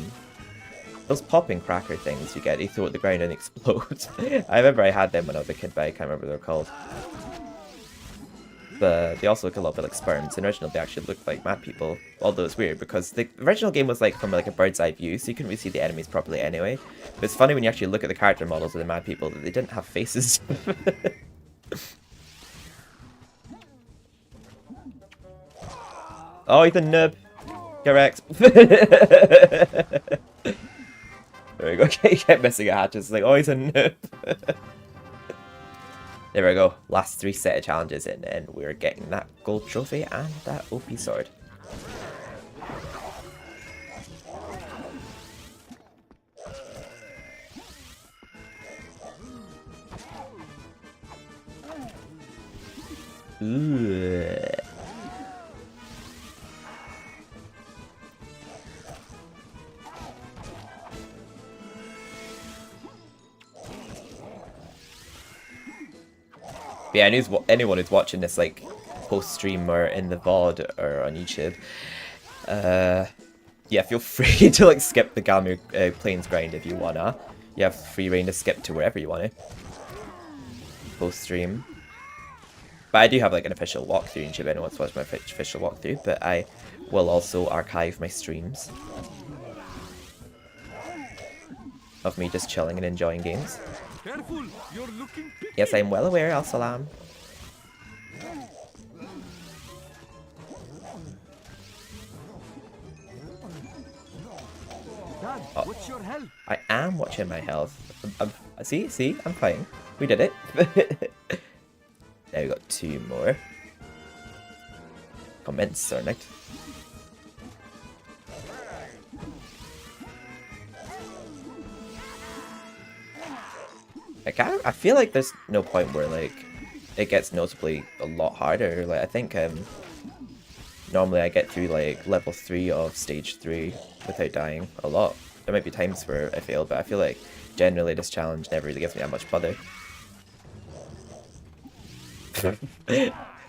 Those popping cracker things you get, you throw at the ground and explode. I remember I had them when I was a kid, but I can't remember what they're called. But they also look a little bit like sperms. In the original, they actually looked like Mad People, although it's weird because the original game was like from like a bird's eye view, so you couldn't really see the enemies properly anyway. But it's funny when you actually look at the character models of the Mad People that they didn't have faces. Oh, he's a noob. Correct. There we go. He kept missing a hatch. It's like, oh, he's a noob. There we go. Last 3 set of challenges in, and we're getting that gold trophy and that OP sword. Ooh. Yeah, and anyone who's watching this like post-stream or in the VOD or on YouTube, yeah, feel free to like skip the Galmir Plains grind if you wanna. You have free reign to skip to wherever you want to post-stream. But I do have like an official walkthrough on YouTube. Anyone wants to watch my official walkthrough, but I will also archive my streams of me just chilling and enjoying games. Careful, you're looking picky. Yes, I'm well aware, Al-Salam. Dad, Oh. what's your health? I am watching my health. See, I'm fine. We did it. Now we got 2 more. Commence, Cernict. I feel like there's no point where like it gets notably a lot harder. Like I think normally I get through like level 3 of stage 3 without dying a lot. There might be times where I fail, but I feel like generally this challenge never really gives me that much bother.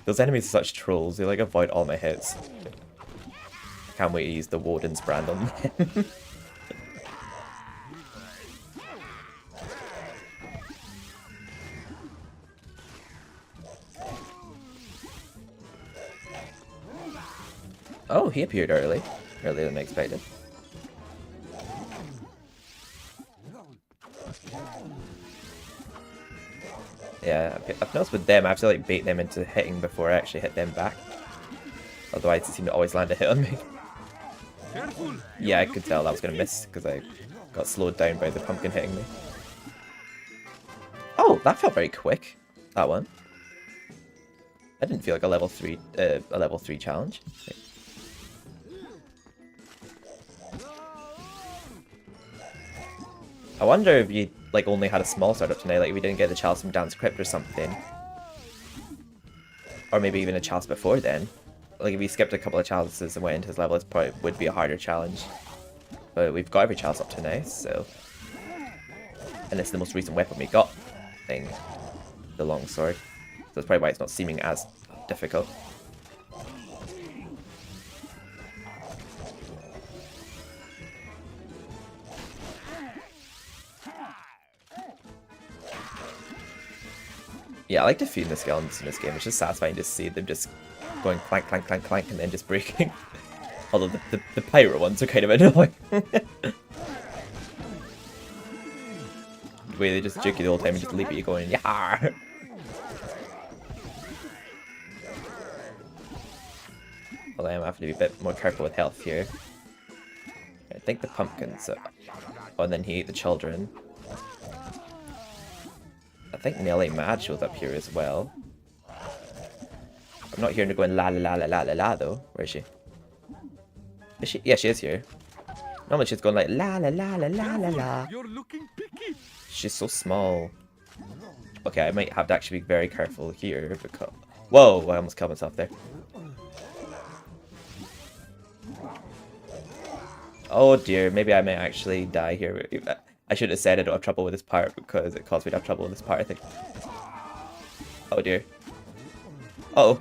Those enemies are such trolls, they like avoid all my hits. Can't wait to use the Woden's brand on them. Oh, he appeared earlier than I expected. Yeah, I've noticed with them, I have to like bait them into hitting before I actually hit them back. Otherwise, they seem to always land a hit on me. Yeah, I could tell that was going to miss because I got slowed down by the pumpkin hitting me. Oh, that felt very quick, that one. I didn't feel like a level 3 challenge. Okay. I wonder if you like only had a small startup tonight, like if we didn't get the chalice from Dan's Crypt or something. Or maybe even a chalice before then. Like if we skipped a couple of chalices and went into his level, it probably would be a harder challenge. But we've got every chalice up to now, so... And it's the most recent weapon we got, thing. The longsword. So that's probably why it's not seeming as difficult. Yeah, I like defeating the skeletons in this game. It's just satisfying to see them just going clank, clank, clank, clank, and then just breaking. Although the pirate ones are kind of annoying. The way they just juke you the whole time and just leave you going, yeah. Well, I'm having to be a bit more careful with health here. I think the pumpkins. Oh, and then he ate the children. I think Nelly Mad shows up here as well. I'm not hearing her going la la la la la la la though. Where is she? Is she? Yeah, she is here. Normally she's going like la la la la la la la. You're looking picky. She's so small. Okay, I might have to actually be very careful here because... Whoa, I almost killed myself there. Oh dear, maybe I may actually die here. I should have said I don't have trouble with this part because it caused me to have trouble with this part, I think. Oh dear. Uh-oh.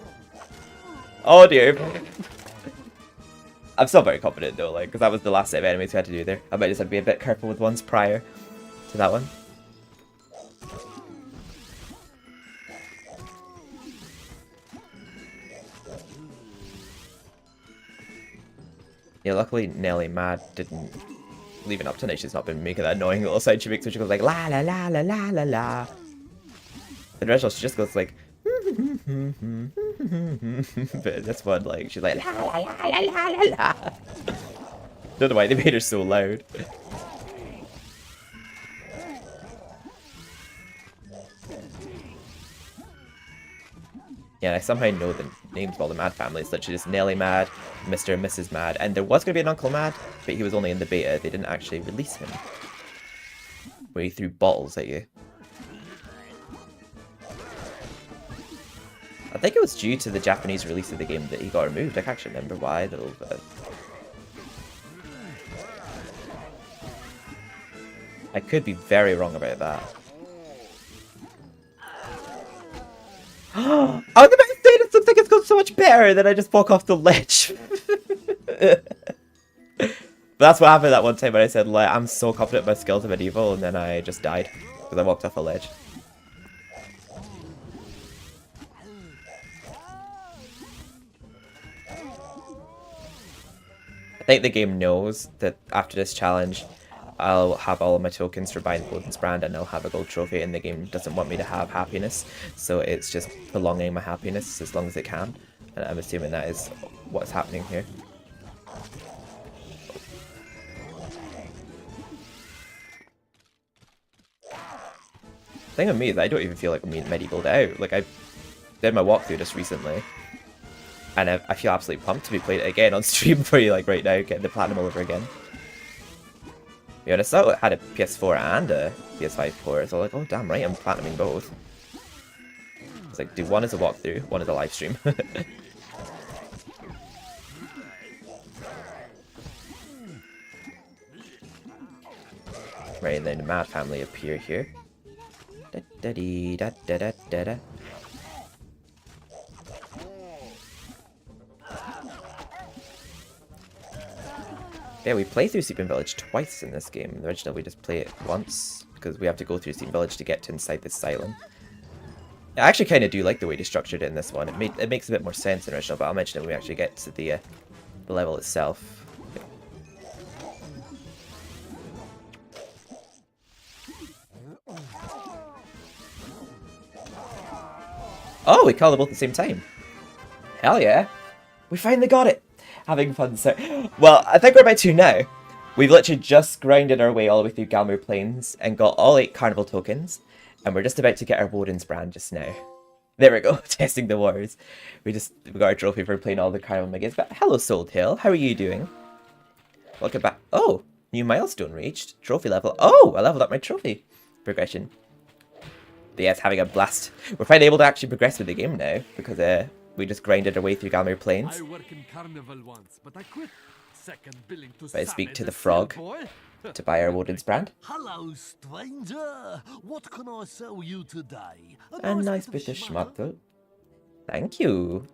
Oh dear. I'm still very confident though, like, because that was the last set of enemies we had to do there. I might just have to be a bit careful with ones prior to that one. Yeah, luckily Nelly Mad didn't... Leaving up tonight, she's not been making that annoying little sound she makes when she goes like la la la la la la la. In the original, she just goes like but this one, like, she's like la la la la la la la. Don't know why they made her so loud. Yeah, and I somehow know the names of all the Mad families, such as Nelly Mad, Mr. and Mrs. Mad, and there was going to be an Uncle Mad, but he was only in the beta. They didn't actually release him. Where he threw bottles at you. I think it was due to the Japanese release of the game that he got removed. I can't actually remember why though, but... I could be very wrong about that. Oh, the best thing! It looks like it's gone so much better than I just walk off the ledge. But that's what happened that one time when I said, like, I'm so confident in my skills of MediEvil, and then I just died because I walked off a ledge. I think the game knows that after this challenge, I'll have all of my tokens for buying the Golden Brand and I'll have a gold trophy, and the game doesn't want me to have happiness, so it's just prolonging my happiness as long as it can, and I'm assuming that is what's happening here. The thing with me is I don't even feel like I'm MediEvil'd out. Like, I did my walkthrough just recently, and I feel absolutely pumped to be playing it again on stream for you, like right now, getting the platinum all over again. Yeah, and I saw it had a PS4 and a PS5 port, so I was like, oh damn right, I'm platinuming both. It's like, do one as a walkthrough, one as a live stream. Right, and then the Mad family appear here. Da da dee da da da da da. Yeah, we play through Sleeping Village twice in this game. In the original, we just play it once, because we have to go through Sleeping Village to get to inside this asylum. I actually kind of do like the way they structured it in this one. It makes a bit more sense in the original, but I'll mention it when we actually get to the level itself. Oh, we called them both at the same time. Hell yeah. We finally got it. Having fun, so... Well, I think we're about to now. We've literally just grinded our way all the way through Galmir Plains and got all 8 carnival tokens. And we're just about to get our Woden's brand just now. There we go, testing the waters. We got our trophy for playing all the carnival megas. But hello, Soultail, how are you doing? Welcome back. Oh, new milestone reached. Trophy level. Oh, I leveled up my trophy progression. But yeah, it's having a blast. We're finally able to actually progress with the game now because we just grinded our way through Galmir Plains. I worked in carnival once, but I quit. Second billing to I speak to the frog to buy our Woden's brand. Hello, stranger. What can I sell you today? A nice bit of schmuttel. Thank you.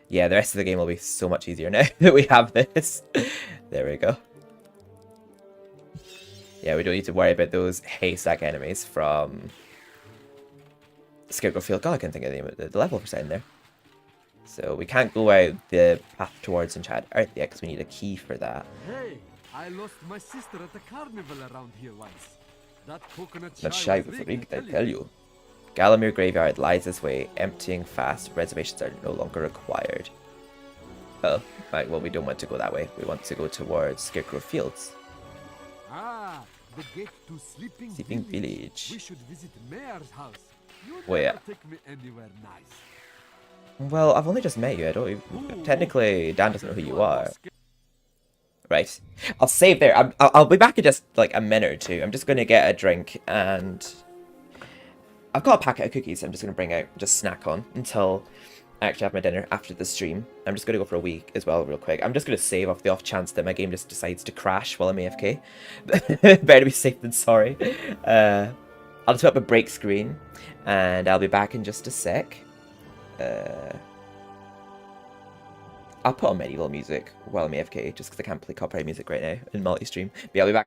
Yeah, the rest of the game will be so much easier now that we have this. There we go. Yeah, we don't need to worry about those haystack enemies from Scarecrow Field. God, I can't think of the level for saying there. So we can't go out the path towards Enchanted Earth yet because we need a key for that. Hey, I lost my sister at the carnival around here once. That coconut Let's shy shy was before rigged, I tell you. Gallamere Graveyard lies this way, emptying fast. Reservations are no longer required. Oh, right, well, we don't want to go that way. We want to go towards Scarecrow Fields. Ah, the gate to Sleeping Village. We should visit Mayor's house. You Well, never yeah. take me anywhere nice. Well, I've only just met you. I don't even... Technically, Dan doesn't know who you are. Right. I'll save there. I'll be back in just, like, a minute or two. I'm just going to get a drink and... I've got a packet of cookies I'm just going to bring out and just snack on until I actually have my dinner after the stream. I'm just going to go for a week as well real quick. I'm just going to save off the off chance that my game just decides to crash while I'm AFK. Better to be safe than sorry. I'll just put up a break screen and I'll be back in just a sec. I'll put on medieval music while I'm AFK just because I can't play copyright music right now in multi-stream. But yeah, I'll be back.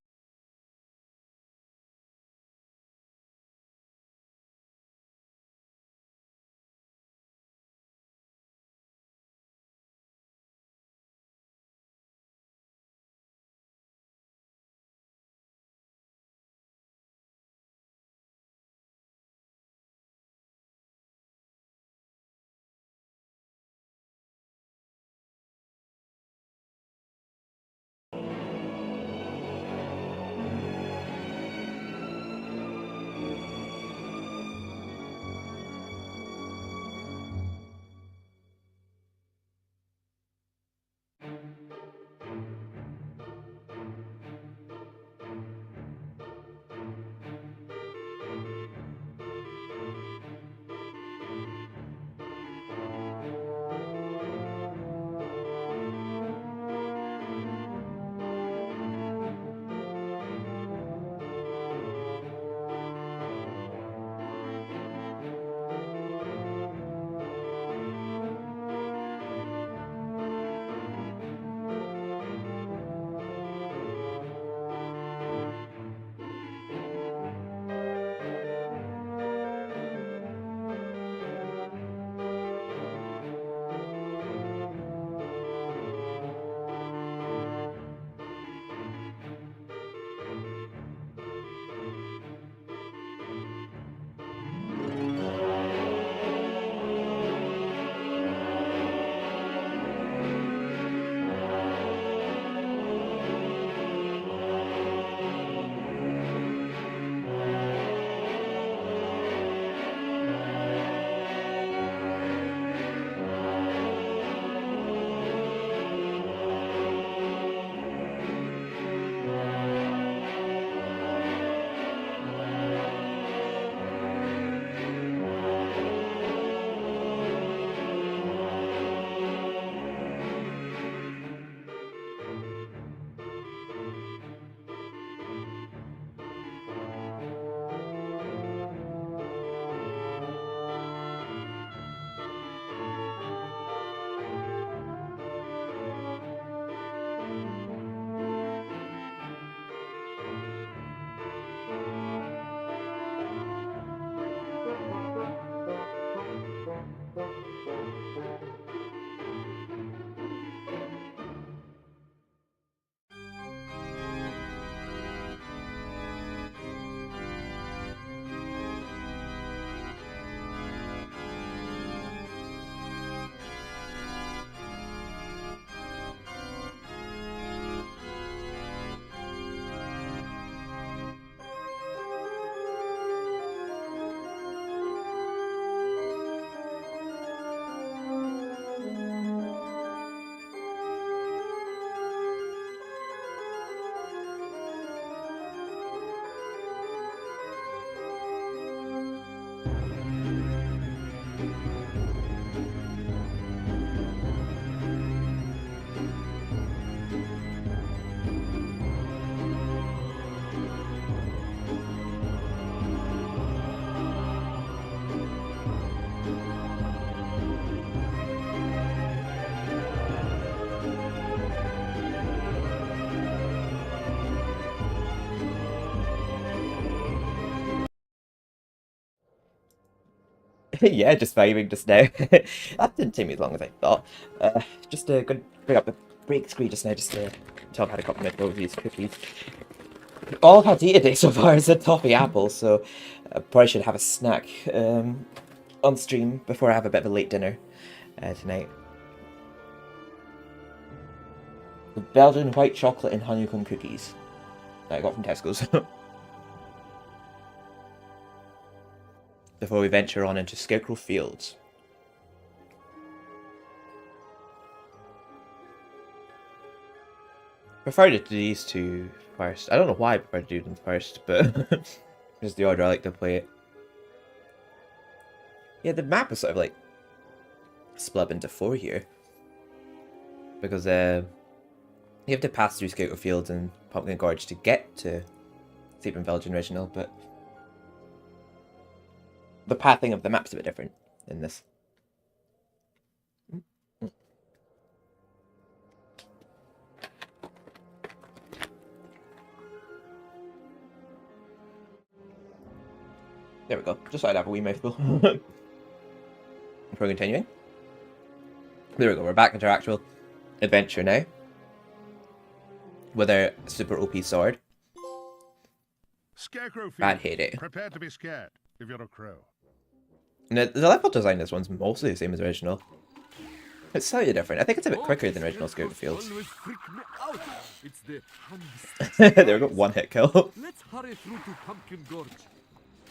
Yeah, just vibing just now. That didn't take me as long as I thought. Just gonna bring up the break screen just now, just to tell I've had a couple minutes of these cookies. All I've had to eat today so far is a toffee apple, so I probably should have a snack on stream before I have a bit of a late dinner tonight. The Belgian white chocolate and honeycomb cookies that I got from Tesco's. Before we venture on into Scarecrow Fields. Prefer to do these two first. I don't know why I prefer to do them first, but just the order I like to play it. Yeah, the map is sort of like split up into 4 here. Because you have to pass through Scarecrow Fields and Pumpkin Gorge to get to Sleeping Village Original, but the pathing of the map's a bit different in this. There we go. Just so I'd have a wee mouthful. Before continuing. There we go. We're back into our actual adventure now. With our super OP sword. Scarecrow Field. Bad hate it. Prepare to be scared if you're a crow. The level design in this one's mostly the same as original. It's slightly different. I think it's a bit quicker than original Scarecrow Fields. There we go, one hit kill. Let's hurry through to Pumpkin Gorge.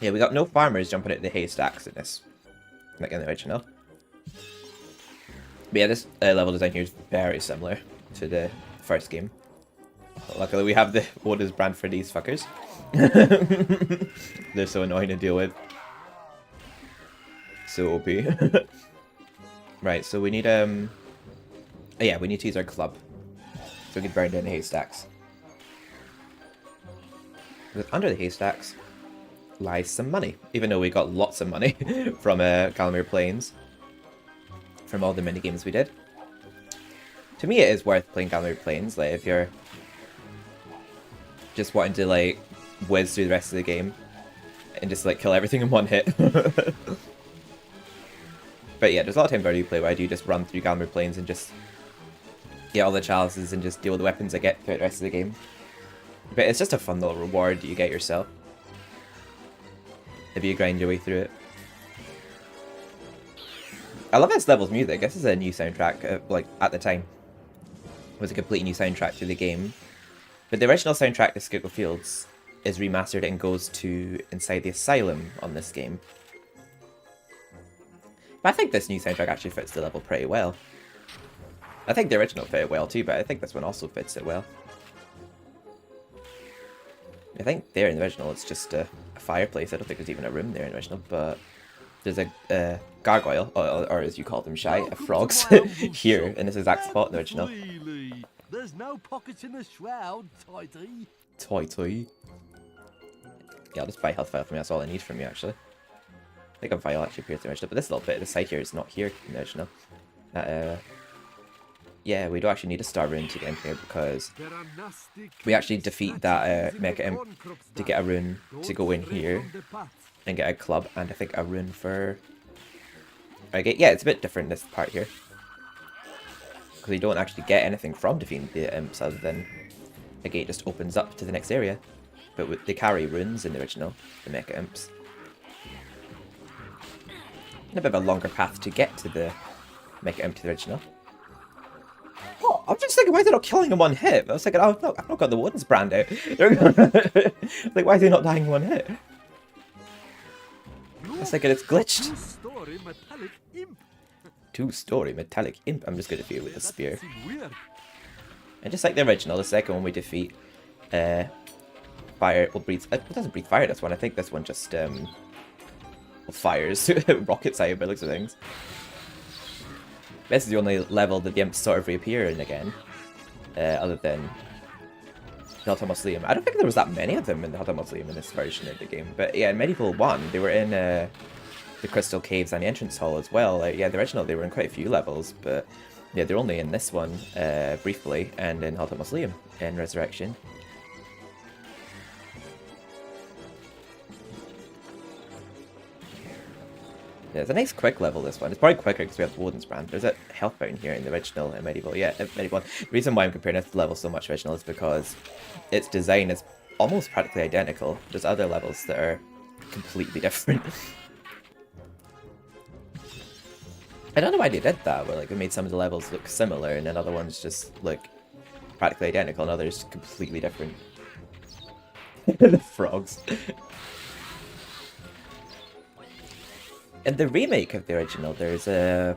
Yeah, we got no farmers jumping at the haystacks in this, like in the original. But yeah, this level design here is very similar to the first game. Luckily, we have the Oda's brand for these fuckers. They're so annoying to deal with. So OP. Right, so we need oh yeah, we need to use our club so we can burn down the haystacks. Because under the haystacks lies some money, even though we got lots of money from Galamir Plains from all the mini games we did. To me, it is worth playing Galamir Plains. Like if you're just wanting to like whiz through the rest of the game and just like kill everything in one hit. But yeah, there's a lot of times where I do play where I do just run through Galamir Plains and just get all the chalices and just deal with the weapons I get throughout the rest of the game. But it's just a fun little reward that you get yourself if you grind your way through it. I love this level's music. This is a new soundtrack, like at the time. It was a completely new soundtrack to the game. But the original soundtrack to Scarecrow Fields is remastered and goes to Inside the Asylum on this game. But I think this new soundtrack actually fits the level pretty well. I think the original fit it well too, but I think this one also fits it well. I think there in the original it's just a fireplace. I don't think there's even a room there in the original, but there's a gargoyle, or as you call them, Shy, a frogs here in this exact spot in the original. There's no pockets in the shroud, Tighty. Tighty. Yeah, I'll just buy health file from you. That's all I need from you, actually. I think a vial actually appears in the original, but this little bit of the side here is not here in the original. Yeah, we don't actually need a star rune to get in here because we actually defeat that Mecha Imp to get a rune to go in here and get a club and I think a rune for... Okay, yeah, it's a bit different this part here. Because you don't actually get anything from defeating the imps other than the gate just opens up to the next area. But they carry runes in the original, the Mecha Imps. And a bit of a longer path to get to the Mecha Imp to the original. Oh, I'm just thinking, why are they not killing in one hit? I was thinking, oh, no, I've not got the Woden's brand out. Like, why are they not dying in one hit? I was thinking it's glitched. Two-story metallic imp. I'm just going to defeat it with a spear. And just like the original, the second one we defeat, fire will breathe. It doesn't breathe fire. This one, I think this one just fires rockets out by the looks of things. This is the only level that the imps sort of reappear in again, other than the Hotel Mausoleum. I don't think there was that many of them in the Hotel Mausoleum in this version of the game. But yeah, in MediEvil 1, they were in the Crystal Caves and the Entrance Hall as well. Like, yeah, the original, they were in quite a few levels, but yeah, they're only in this one briefly, and in Hotel Mausoleum in Resurrection. Yeah, it's a nice quick level, this one. It's probably quicker because we have the Woden's brand. There's a health fountain here in the original and MediEvil. Yeah, MediEvil. The reason why I'm comparing this level so much original is because its design is almost practically identical. There's other levels that are completely different. I don't know why they did that, where like they made some of the levels look similar and then other ones just look practically identical and others completely different. The frogs. In the remake of the original, there's a...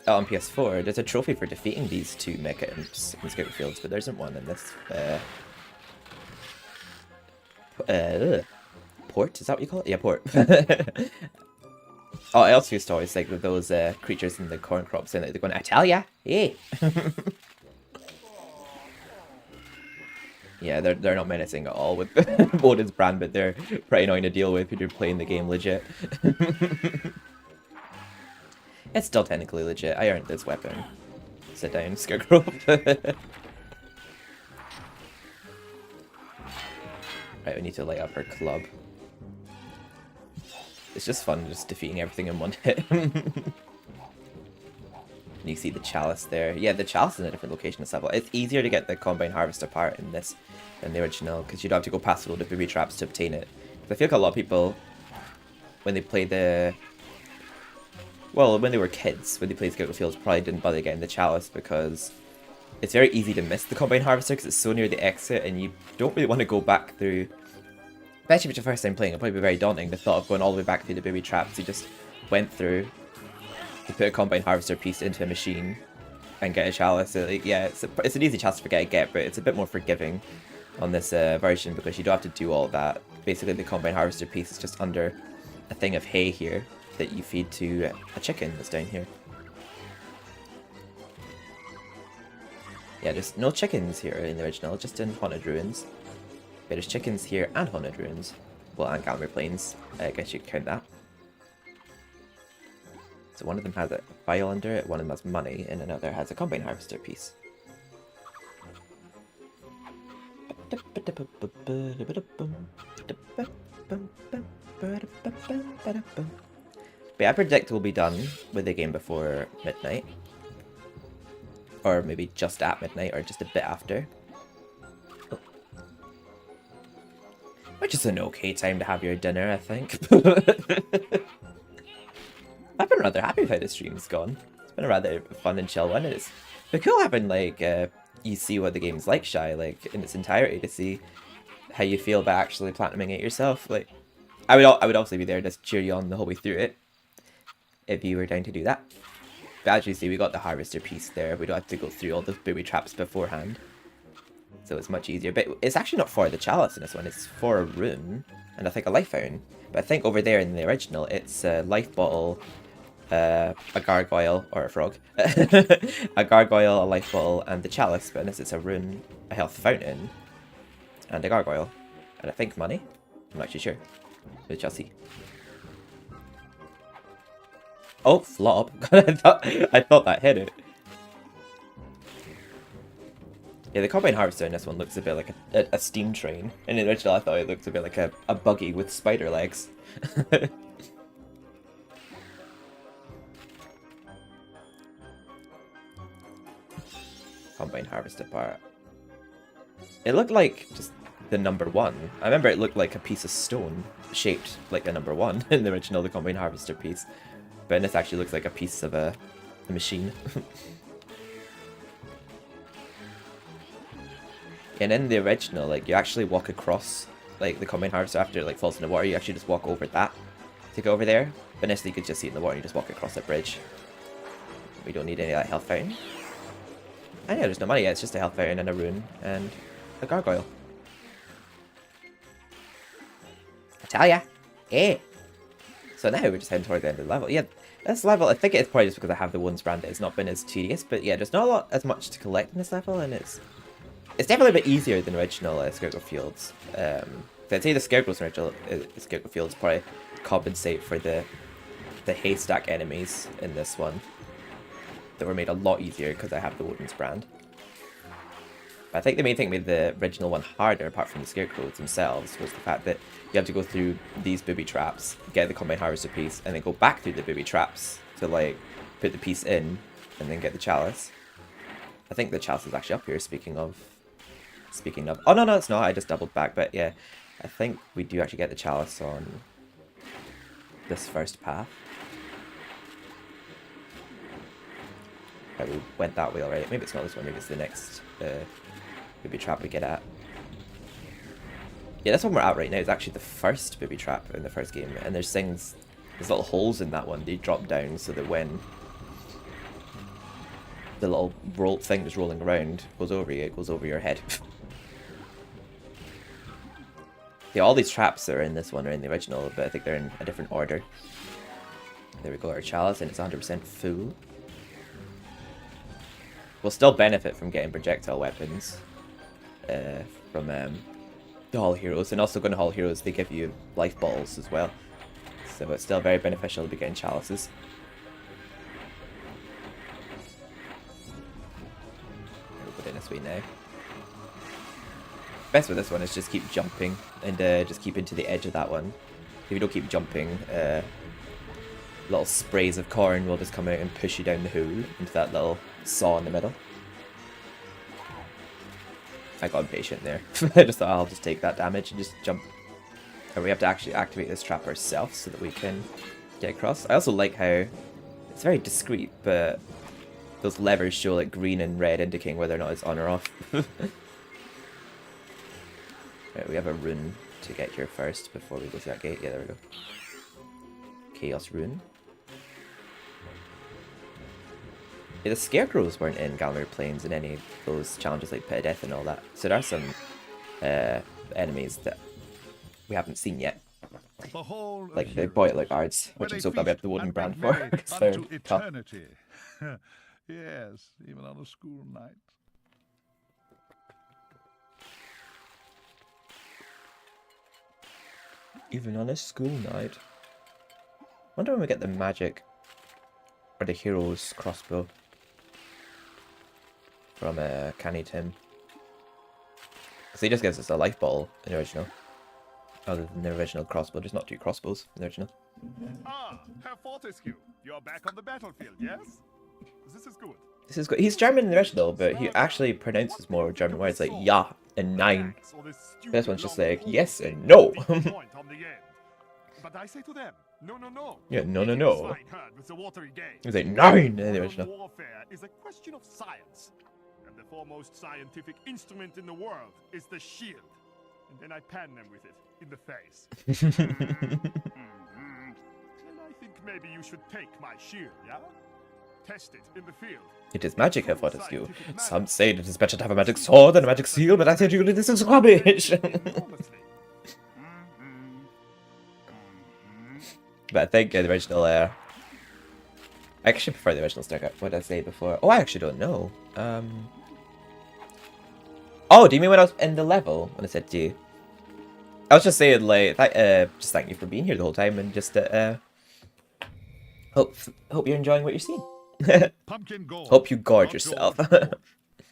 on PS4, there's a trophy for defeating these two mecha imps in Scout Fields, but there isn't one in this. Port? Is that what you call it? Yeah, port. Oh, I also used to always like with those creatures in the corn crops saying, like, they're going, I tell ya, hey! Yeah, they're not menacing at all with Woden's brand, but they're pretty annoying to deal with if you're playing the game legit. It's still technically legit. I earned this weapon. Sit down, Scarecrow. Right, we need to light up our club. It's just fun just defeating everything in one hit. You see the chalice there. Yeah, the chalice is in a different location this level. It's easier to get the Combine Harvester part in this than the original, because you don't have to go past a load of booby traps to obtain it. I feel like a lot of people, when they play the... Well, when they were kids, when they played Scout Fields, probably didn't bother getting the chalice, because it's very easy to miss the Combine Harvester, because it's so near the exit, and you don't really want to go back through... Especially if it's your first time playing, it'll probably be very daunting, the thought of going all the way back through the booby traps you just went through. You put a Combine Harvester piece into a machine and get a chalice. So, like, yeah, it's an easy chalice to forget to get, but it's a bit more forgiving on this version because you don't have to do all that. Basically, the Combine Harvester piece is just under a thing of hay here that you feed to a chicken that's down here. Yeah, there's no chickens here in the original, just in Haunted Ruins. But there's chickens here and Haunted Ruins. Well, and Galmer Plains. I guess you could count that. So one of them has a file under it, one of them has money, and another has a Combine Harvester piece. But I predict we'll be done with the game before midnight. Or maybe just at midnight, or just a bit after. Oh. Which is an okay time to have your dinner, I think. I've been rather happy with how the stream's gone. It's been a rather fun and chill one. And it's been cool having, like, you see what the game's like, Shy, like, in its entirety, to see how you feel about actually platinuming it yourself. Like, I would obviously be there to cheer you on the whole way through it, if you were down to do that. But as you see, we got the Harvester piece there. We don't have to go through all those booby traps beforehand. So it's much easier. But it's actually not for the chalice in this one. It's for a rune, and I think a life fountain. But I think over there in the original, it's a life bottle, a gargoyle, or a frog, a gargoyle, a life bottle, and the chalice. But in this, it's a rune, a health fountain, and a gargoyle. And I think money? I'm not actually sure. We shall see. Oh, flop. I thought that hit it. Yeah, the Combine Harvester in this one looks a bit like a steam train. And in the original, I thought it looked a bit like a buggy with spider legs. Combine Harvester part. It looked like just the number 1. I remember it looked like a piece of stone shaped like a number 1 in the original, the Combine Harvester piece. But this actually looks like a piece of a machine. And in the original, like, you actually walk across, like, the Combine Harvester after it, like, falls in the water. You actually just walk over that to go over there. But initially, you could just see it in the water and you just walk across that bridge. We don't need any of that health fountain. And yeah, there's no money yet. It's just a health fountain and a rune and a gargoyle. I tell ya. Eh. So now we're just heading toward the end of the level. Yeah, this level, I think it's probably just because I have the Wounds brand, it's not been as tedious. But yeah, there's not as much to collect in this level, and it's definitely a bit easier than original Scarecrow Fields. So I'd say the Scarecrow's original Scarecrow Fields probably compensate for the haystack enemies in this one that were made a lot easier because I have the Woden's brand. I think the main thing that made the original one harder, apart from the scarecrows themselves, was the fact that you have to go through these booby traps, get the combine harvester piece, and then go back through the booby traps to like put the piece in, and then get the chalice. I think the chalice is actually up here. Speaking of, oh no, it's not. I just doubled back, but yeah, I think we do actually get the chalice on this first path. Right, we went that way already. Maybe it's not this one. Maybe it's the next booby trap we get at. Yeah, that's one we're at right now. It's actually the first booby trap in the first game, and there's little holes in that one. They drop down so that when the little thing that's rolling around goes over you, it goes over your head. Yeah, all these traps are in this one are in the original, but I think they're in a different order. There we go, our chalice, and it's 100% full. We'll still benefit from getting projectile weapons from the Hall Heroes, and also going to Hall Heroes, they give you life balls as well. So it's still very beneficial to be getting chalices. We'll put it this way now. Best with this one is just keep jumping and just keep into the edge of that one. If you don't keep jumping, little sprays of corn will just come out and push you down the hole into that little saw in the middle. I got impatient there. I just thought I'll just take that damage and just jump. And we have to actually activate this trap ourselves so that we can get across. I also like how it's very discreet, but those levers show like green and red indicating whether or not it's on or off. Right, we have a rune to get here first before we go through that gate. Yeah, there we go. Chaos rune. Yeah, the scarecrows weren't in Galmir Plains in any of those challenges like Pit of Death and all that. So there are some enemies that we haven't seen yet. Like the boiler guards, which I'm so glad we have the wooden brand for. Because they're tough. Yes, even on a school night. Even on a school night. Wonder when we get the magic or the hero's crossbow from Canny Tim. Because he just gives us a life ball in the original. Other than the original crossbow, there's not two crossbows in the original. Ah, Herr Fortescue, you're back on the battlefield, yes? This is good. This is good. He's German in the original, but he actually pronounces more German words like ja and nein. This one's just like yes and no. But I say to them, no. Yeah, no. He's like nine in the original. Warfare is a question of science, and the foremost scientific instrument in the world is the shield. And then I pan them with it in the face. And I think maybe you should take my shield, yeah? Test it in the field. It is magic, Herr Fortescue. Some say that it is better to have a magic sword than a magic seal, but I say to you that this is rubbish. But I think the original, I actually prefer the original Starcraft. What did I say before? Oh, I actually don't know. Oh, do you mean when I was in the level? When I said to you? I was just saying, like, just thank you for being here the whole time, and just, hope you're enjoying what you're seeing. Pumpkin Gorge. Hope you gorge yourself.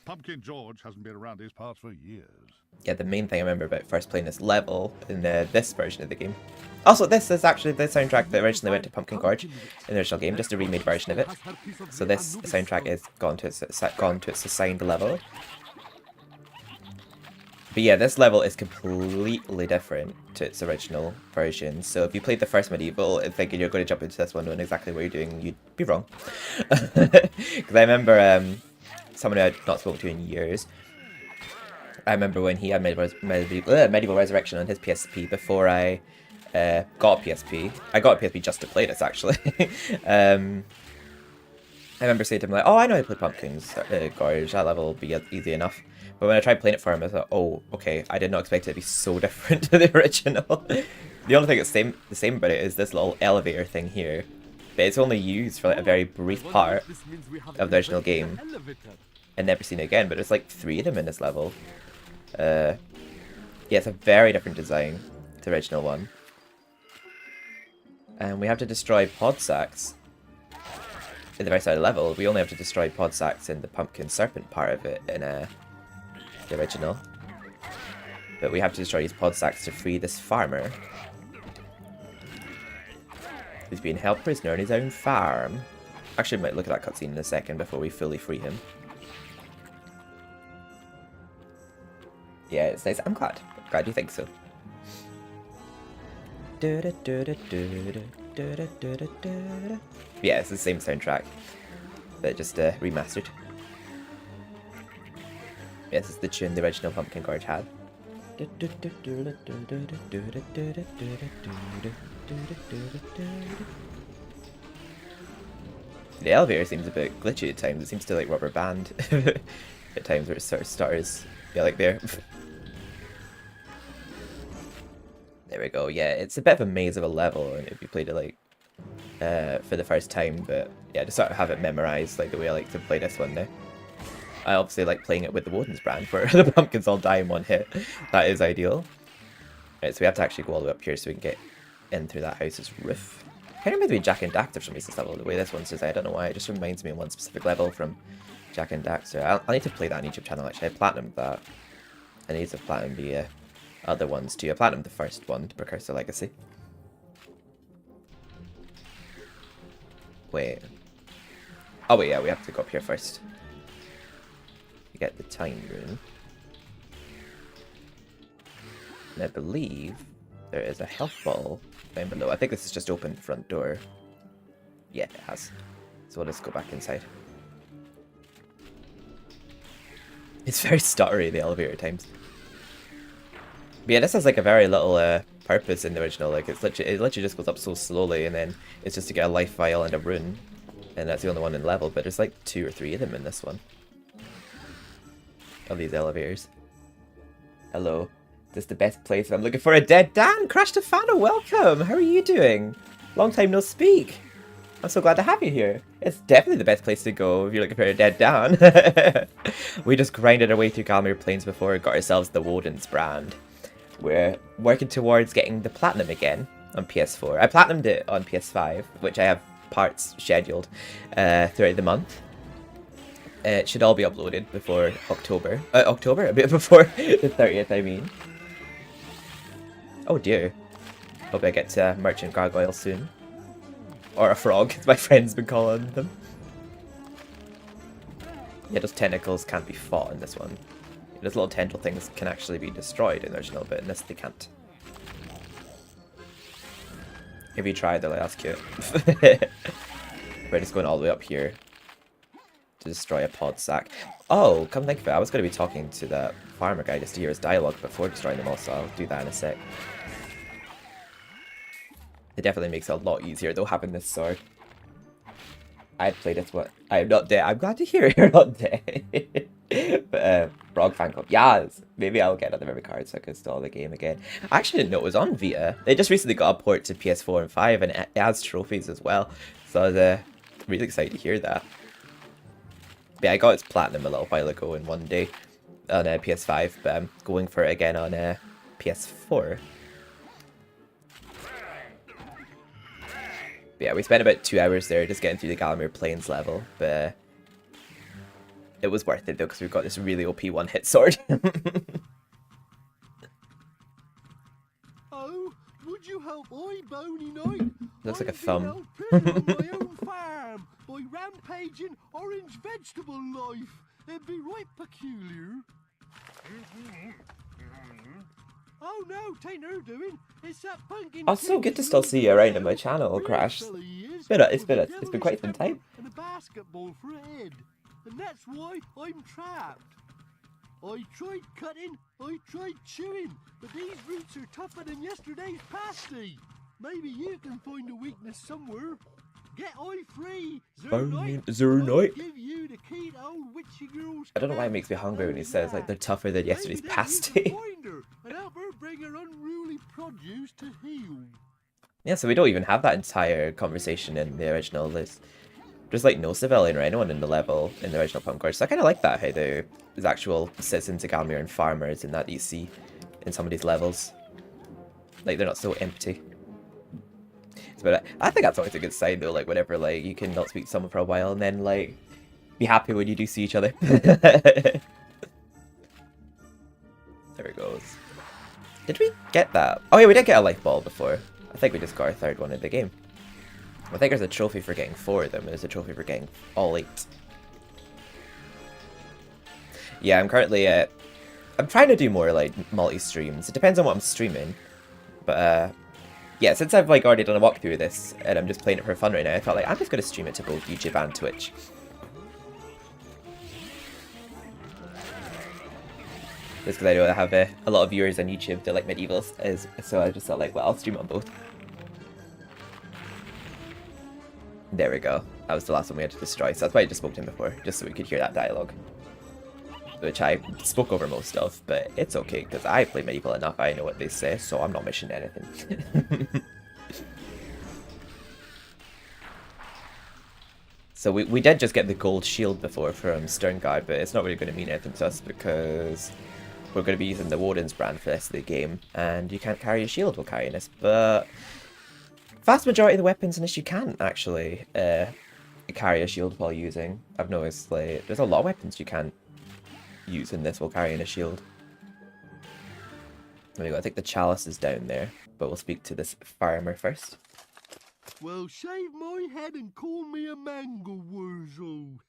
Pumpkin George hasn't been around these parts for years. Yeah, the main thing I remember about first playing this level in this version of the game. Also, this is actually the soundtrack that originally went to Pumpkin Gorge in the original game, just a remade version of it. So this soundtrack is gone to its assigned level. But yeah, this level is completely different to its original version. So if you played the first Medieval and thinking you're going to jump into this one knowing exactly what you're doing, you'd be wrong. Because I remember someone I had not spoken to in years. I remember when he had MediEvil Resurrection on his PSP before I got a PSP. I got a PSP just to play this, actually. I remember saying to him, like, oh, I know how to play Pumpkins Gorge, that level will be easy enough. But when I tried playing it for him, I thought, oh, okay, I did not expect it to be so different to the original. The only thing that's the same about it is this little elevator thing here. But it's only used for like a very brief part of the original game. And never seen it again, but there's like 3 of them in this level. Yeah, it's a very different design to the original one. And we have to destroy pod sacks in the right side of the level. We only have to destroy pod sacks in the pumpkin serpent part of it in the original. But we have to destroy these pod sacks to free this farmer. He's being held prisoner on his own farm. Actually, we might look at that cutscene in a second before we fully free him. Yeah, it's nice. I'm glad. Glad you think so. Yeah, it's the same soundtrack, but just remastered. Yeah, this is the tune the original Pumpkin Gorge had. The elevator seems a bit glitchy at times. It seems to like rubber band at times where it sort of starts. Yeah, like there. There we go. Yeah, it's a bit of a maze of a level, and if you played it like for the first time, but yeah, just sort of have it memorized like the way I like to play this one now. I obviously like playing it with the Woden's brand, where the pumpkins all die in one hit. That is ideal. Right, so we have to actually go all the way up here so we can get in through that house's roof. Kind of reminds me of Jak and Daxter from this level, the way this one says. I don't know why, it just reminds me of one specific level from Jak and Daxter. I need to play that on YouTube channel actually. I platinumed that. I need to platinum the other ones too. I platinumed the first one, Precursor Legacy. Wait. Oh wait, yeah, we have to go up here first. To get the time rune. And I believe there is a health ball down below. I think this is just open the front door. Yeah, it has. So we'll just go back inside. It's very stuttery, the elevator times. But yeah, this has like a very little purpose in the original. Like it literally just goes up so slowly, and then it's just to get a life vial and a rune, and that's the only one in level. But there's like 2 or 3 of them in this one. Of these elevators. Hello. This is the best place. I'm looking for a dead Dan. Crash Tefano, welcome. How are you doing? Long time no speak. I'm so glad to have you here. It's definitely the best place to go if you're looking for a dead Dan. We just grinded our way through Galmir Plains before and got ourselves the Woden's brand. We're working towards getting the platinum again on PS4. I platinumed it on PS5, which I have parts scheduled throughout the month. It should all be uploaded before October. A bit before the 30th, I mean. Oh dear. Hope I get to Merchant Gargoyle soon. Or a frog, as my friend's been calling them. Yeah, those tentacles can't be fought in this one. Those little tentacle things can actually be destroyed in the original, but in this they can't. If you try, they'll ask you. We're just going all the way up here to destroy a pod sack. Oh, come think of it, I was going to be talking to that farmer guy just to hear his dialogue before destroying them all, so I'll do that in a sec. It definitely makes it a lot easier though, having this sword. I'd played it, what? I am not dead. I'm glad to hear you're not dead. But, Brog fan club. Yes! Maybe I'll get another memory card so I can install the game again. I actually didn't know it was on Vita. They just recently got a port to PS4 and 5, and it has trophies as well. So I was really excited to hear that. But yeah, I got its platinum a little while ago in one day on PS5, but I'm going for it again on PS4. But yeah, we spent about 2 hours there just getting through the Galmir Plains level, but it was worth it though because we've got this really OP one-hit sword. Oh, would you help I, Bony Knight? Looks like a thumb. on my own farm by rampaging orange vegetable life. It'd be right peculiar. Oh no, tain't her doing. It's that pumpkin. Oh, so good to still see you around on my channel, Crash. It's been quite some time. And a basketball for a head. And that's why I'm trapped. I tried cutting, I tried chewing, but these roots are tougher than yesterday's pasty. Maybe you can find a weakness somewhere. Get I free, Zernite. Give you the key to old witchy girl's I don't know why it makes me hungry when he says like they're tougher than yesterday's pasty. And help her bring her unruly produce to heal. Yeah, so we don't even have that entire conversation in the original list. There's like no civilian or anyone in the level in the original Pumpkin Gorge. So I kind of like that, how there's actual citizens of Galmir and farmers in that you see in some of these levels. Like they're not so empty. But I think that's always a good sign though, like whenever like you can not speak to someone for a while and then like be happy when you do see each other. There it goes. Did we get that? Oh yeah, we did get a life ball before. I think we just got our third one in the game. I think there's a trophy for getting 4 of them. There's a trophy for getting all 8. Yeah, I'm currently I'm trying to do more like multi-streams. It depends on what I'm streaming. But yeah, since I've like already done a walkthrough of this and I'm just playing it for fun right now, I felt like I'm just gonna stream it to both YouTube and Twitch. Just because I know I have a lot of viewers on YouTube that like MediEvil, so I just thought like, well, I'll stream on both. There we go. That was the last one we had to destroy, so that's why I just spoke to him before, just so we could hear that dialogue. Which I spoke over most of, but it's okay, because I play MediEvil enough, I know what they say, so I'm not missing anything. So we did just get the gold shield before from Sternguard, but it's not really going to mean anything to us, because we're going to be using the Warden's brand for the rest of the game, and you can't carry a shield while carrying this, but vast majority of the weapons in this you can't actually carry a shield while using. I've noticed like there's a lot of weapons you can't use in this while carrying a shield. There we go, I think the chalice is down there, but we'll speak to this farmer first. Well, shave my head and call me a mangle wurzel.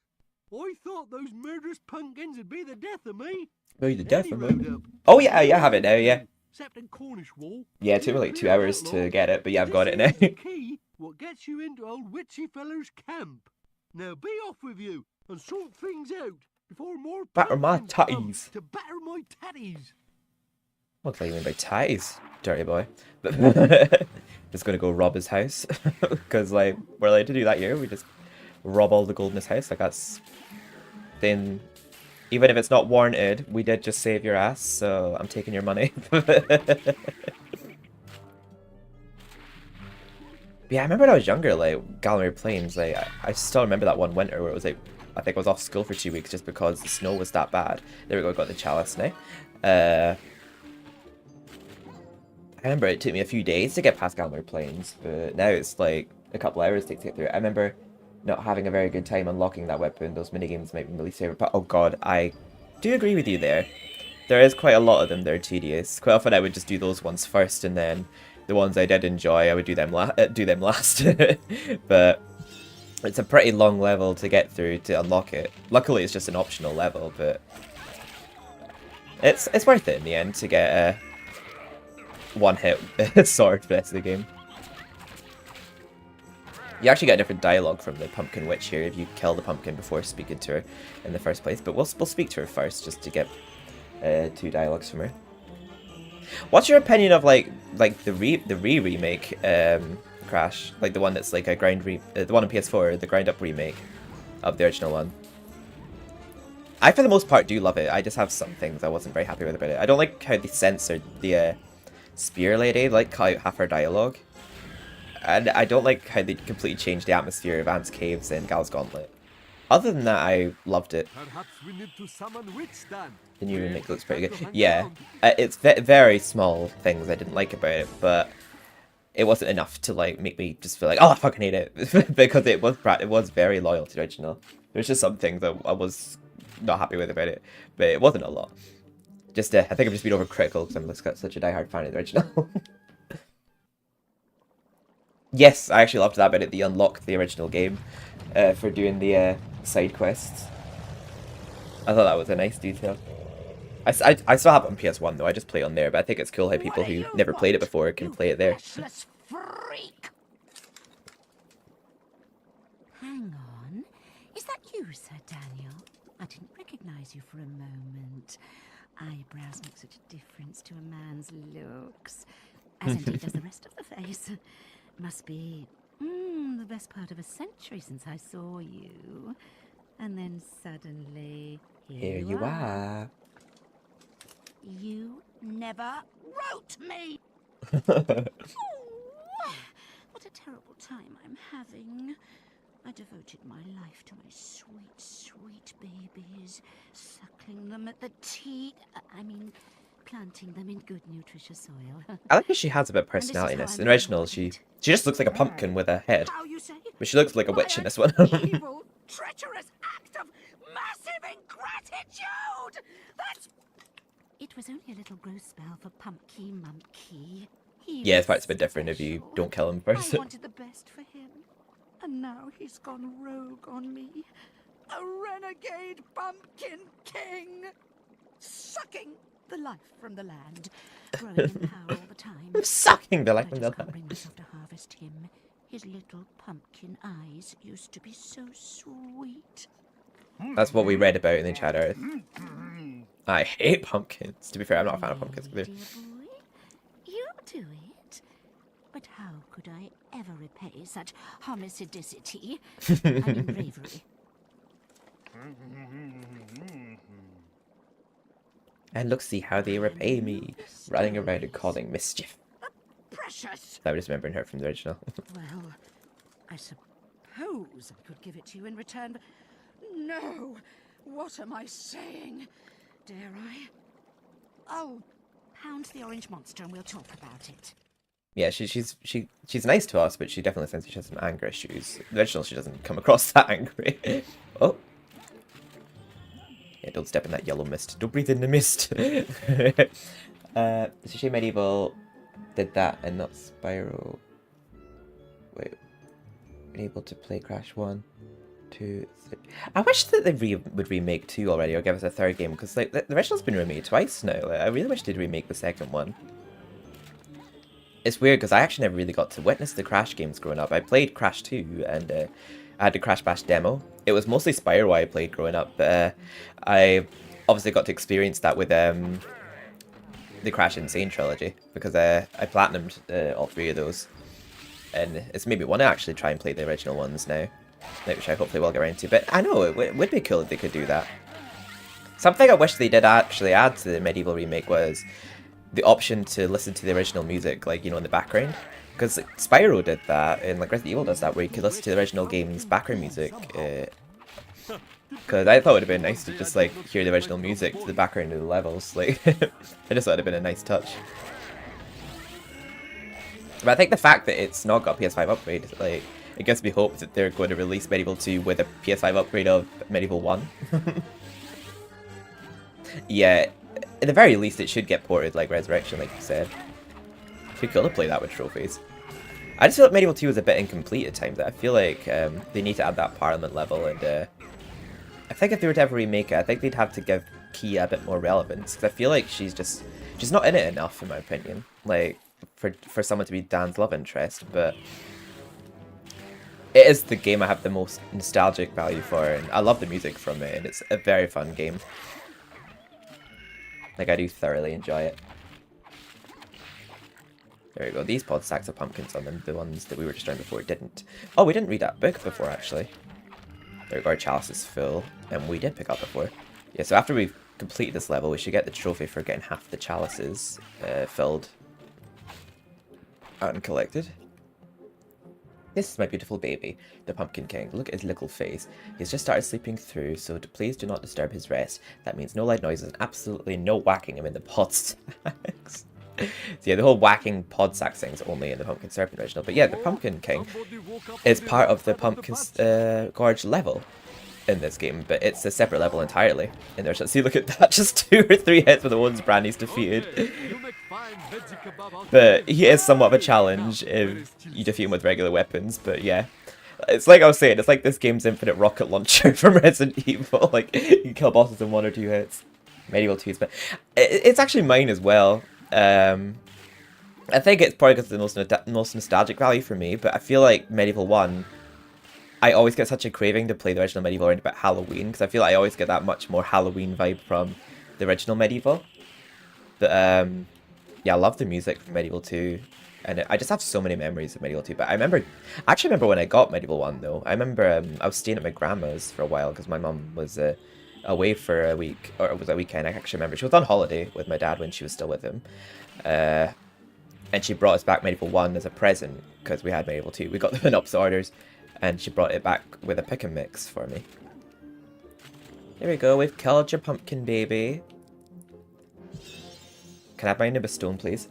I thought those murderous pumpkins would be the death of me. Oh, the death of me? Oh yeah, I have it now, yeah. Except in Cornishwall. Yeah, it took me like 2 hours to get it, but yeah, I've got it now. The key what gets you into old witchy feller's camp. Now be off with you and sort things out before more Batter my pumpkins tatties. come to batter my tatties. What do you mean by tatties, dirty boy? Just gonna go rob his house, because like we're allowed to do that here. We just rob all the gold in his house. Like that's then, even if it's not warranted, we did just save your ass. So I'm taking your money. Yeah, I remember when I was younger, like Galloway Plains. Like I still remember that one winter where it was like I think I was off school for 2 weeks just because the snow was that bad. There we go, got the chalice now. I remember it took me a few days to get past Galloway Plains, but now it's like a couple hours to get through it. I remember not having a very good time unlocking that weapon. Those minigames might be my least favorite, but oh god, I do agree with you there. There is quite a lot of them that are tedious. Quite often I would just do those ones first, and then the ones I did enjoy, I would do them last. But it's a pretty long level to get through to unlock it. Luckily, it's just an optional level, but it's worth it in the end to get a one-hit sword for the rest of the game. You actually get a different dialogue from the Pumpkin Witch here if you kill the pumpkin before speaking to her in the first place. But we'll speak to her first just to get 2 dialogues from her. What's your opinion of like the remake Crash, like the one that's like a the one on PS4, the grind up remake of the original one? I for the most part do love it. I just have some things I wasn't very happy with about it. I don't like how they censored the spear lady, like half her dialogue, and I don't like how they completely changed the atmosphere of Ant's Caves and Gal's Gauntlet. Other than that, I loved it. Perhaps we need to summon Witch then. The new remake looks pretty good. Yeah, it's very small things I didn't like about it, but it wasn't enough to like make me just feel like, oh, I fucking hate it, because it was very loyal to the original. There's just some things that I was not happy with about it, but it wasn't a lot. Just I think I'm just being overcritical because I'm such a diehard fan of the original. Yes, I actually loved that bit at the unlock the original game for doing the side quests. I thought that was a nice detail. I still have it on PS1 though, I just play on there, but I think it's cool how people who never played it before can play it there. Freak. Hang on. Is that you, Sir Daniel? I didn't recognize you for a moment. Eyebrows make such a difference to a man's looks, as indeed does the rest of the face. Must be the best part of a century since I saw you. And then suddenly, Here you are. You never wrote me. What a terrible time I'm having. I devoted my life to my sweet, sweet babies, suckling them at the teat. Planting them in good, nutritious soil. I like that she has a bit of personality in this. In the original, she just looks like a pumpkin with a head, but she looks like a witch in this one. Evil, treacherous act of massive ingratitude. That's It was only a little growth spell for Pumpky Mumpky. Yeah, this part's a bit different if you don't kill him first. I wanted the best for him, and now he's gone rogue on me. A renegade Pumpkin King, sucking the life from the land, growing in power all the time. Sucking the life from the I just can't land. bring myself to harvest him. His little pumpkin eyes used to be so sweet. That's what we read about in the chat Earth. I hate pumpkins. To be fair, I'm not a fan of pumpkins either. Dear boy, you do it. But how could I ever repay such homicidicity? I mean bravery. And look, see how they repay me, running around and causing mischief. Precious. I was remembering her from the original. Well, I suppose I could give it to you in return, but no. What am I saying? Dare I? I'll pound the orange monster and we'll talk about it. Yeah, she's nice to us, but she definitely seems she has some anger issues. The original, she doesn't come across that angry. Oh. Yeah, don't step in that yellow mist. Don't breathe in the mist. It's a shame MediEvil did that and not Spyro. Wait. Able to play Crash 1, 2, 3. I wish that they would remake 2 already, or give us a third game, because like the original's been remade twice now. Like, I really wish they'd remake the second one. It's weird because I actually never really got to witness the Crash games growing up. I played Crash 2 and I had the Crash Bash demo. It was mostly Spyro I played growing up, but I obviously got to experience that with the Crash Insane trilogy because I platinumed all 3 of those. And it's made me want to actually try and play the original ones now, which I hopefully will get around to. But I know it would be cool if they could do that. Something I wish they did actually add to the MediEvil remake was the option to listen to the original music, like, you know, in the background. Because like, Spyro did that, and like Resident Evil does that, where you could listen to the original game's background music. Because I thought it would have been nice to just like hear the original music to the background of the levels. Like, I just thought it would have been a nice touch. But I think the fact that it's not got a PS5 upgrade, like, it gives me hope that they're going to release MediEvil 2 with a PS5 upgrade of MediEvil 1. Yeah, at the very least it should get ported like Resurrection, like you said. It'd be cool to play that with trophies. I just feel like MediEvil 2 is a bit incomplete at times. I feel like they need to add that Parliament level, and I think if they were to ever remake it, I think they'd have to give Kia a bit more relevance, because I feel like she's not in it enough, in my opinion. Like, for someone to be Dan's love interest, but it is the game I have the most nostalgic value for, and I love the music from it, and it's a very fun game. Like, I do thoroughly enjoy it. There we go. These pod stacks have pumpkins on them. The ones that we were just trying before didn't. Oh, we didn't read that book before, actually. There we go. Our chalice is full, and we did pick up before. Yeah, so after we've completed this level, we should get the trophy for getting half the chalices filled and collected. This is my beautiful baby, the Pumpkin King. Look at his little face. He's just started sleeping through, so please do not disturb his rest. That means no loud noises and absolutely no whacking him in the pod sacks. So yeah, the whole whacking pod sack thing's only in the Pumpkin Serpent original. But yeah, the Pumpkin King is part of the Pumpkin Gorge level in this game, but it's a separate level entirely. And there's, see, look at that, just 2 or 3 hits with the ones Brandy's defeated. But he is somewhat of a challenge if you defeat him with regular weapons, but yeah. It's like I was saying, it's like this game's infinite rocket launcher from Resident Evil. Like, you can kill bosses in 1 or 2 hits. MediEvil 2's, but it's actually mine as well. I think it's probably because of the most nostalgic value for me, but I feel like MediEvil 1, I always get such a craving to play the original MediEvil around about Halloween, because I feel like I always get that much more Halloween vibe from the original MediEvil. But yeah, I love the music from MediEvil 2, and I just have so many memories of MediEvil 2. But I actually remember when I got MediEvil 1 though. I remember I was staying at my grandma's for a while because my mum was away for a week, or it was a weekend. I actually remember she was on holiday with my dad when she was still with him, and she brought us back MediEvil 1 as a present because we had MediEvil 2. We got them in opposite orders, and she brought it back with a pick and mix for me. There we go. We've killed your pumpkin baby. Can I buy Nimbus Stone, please?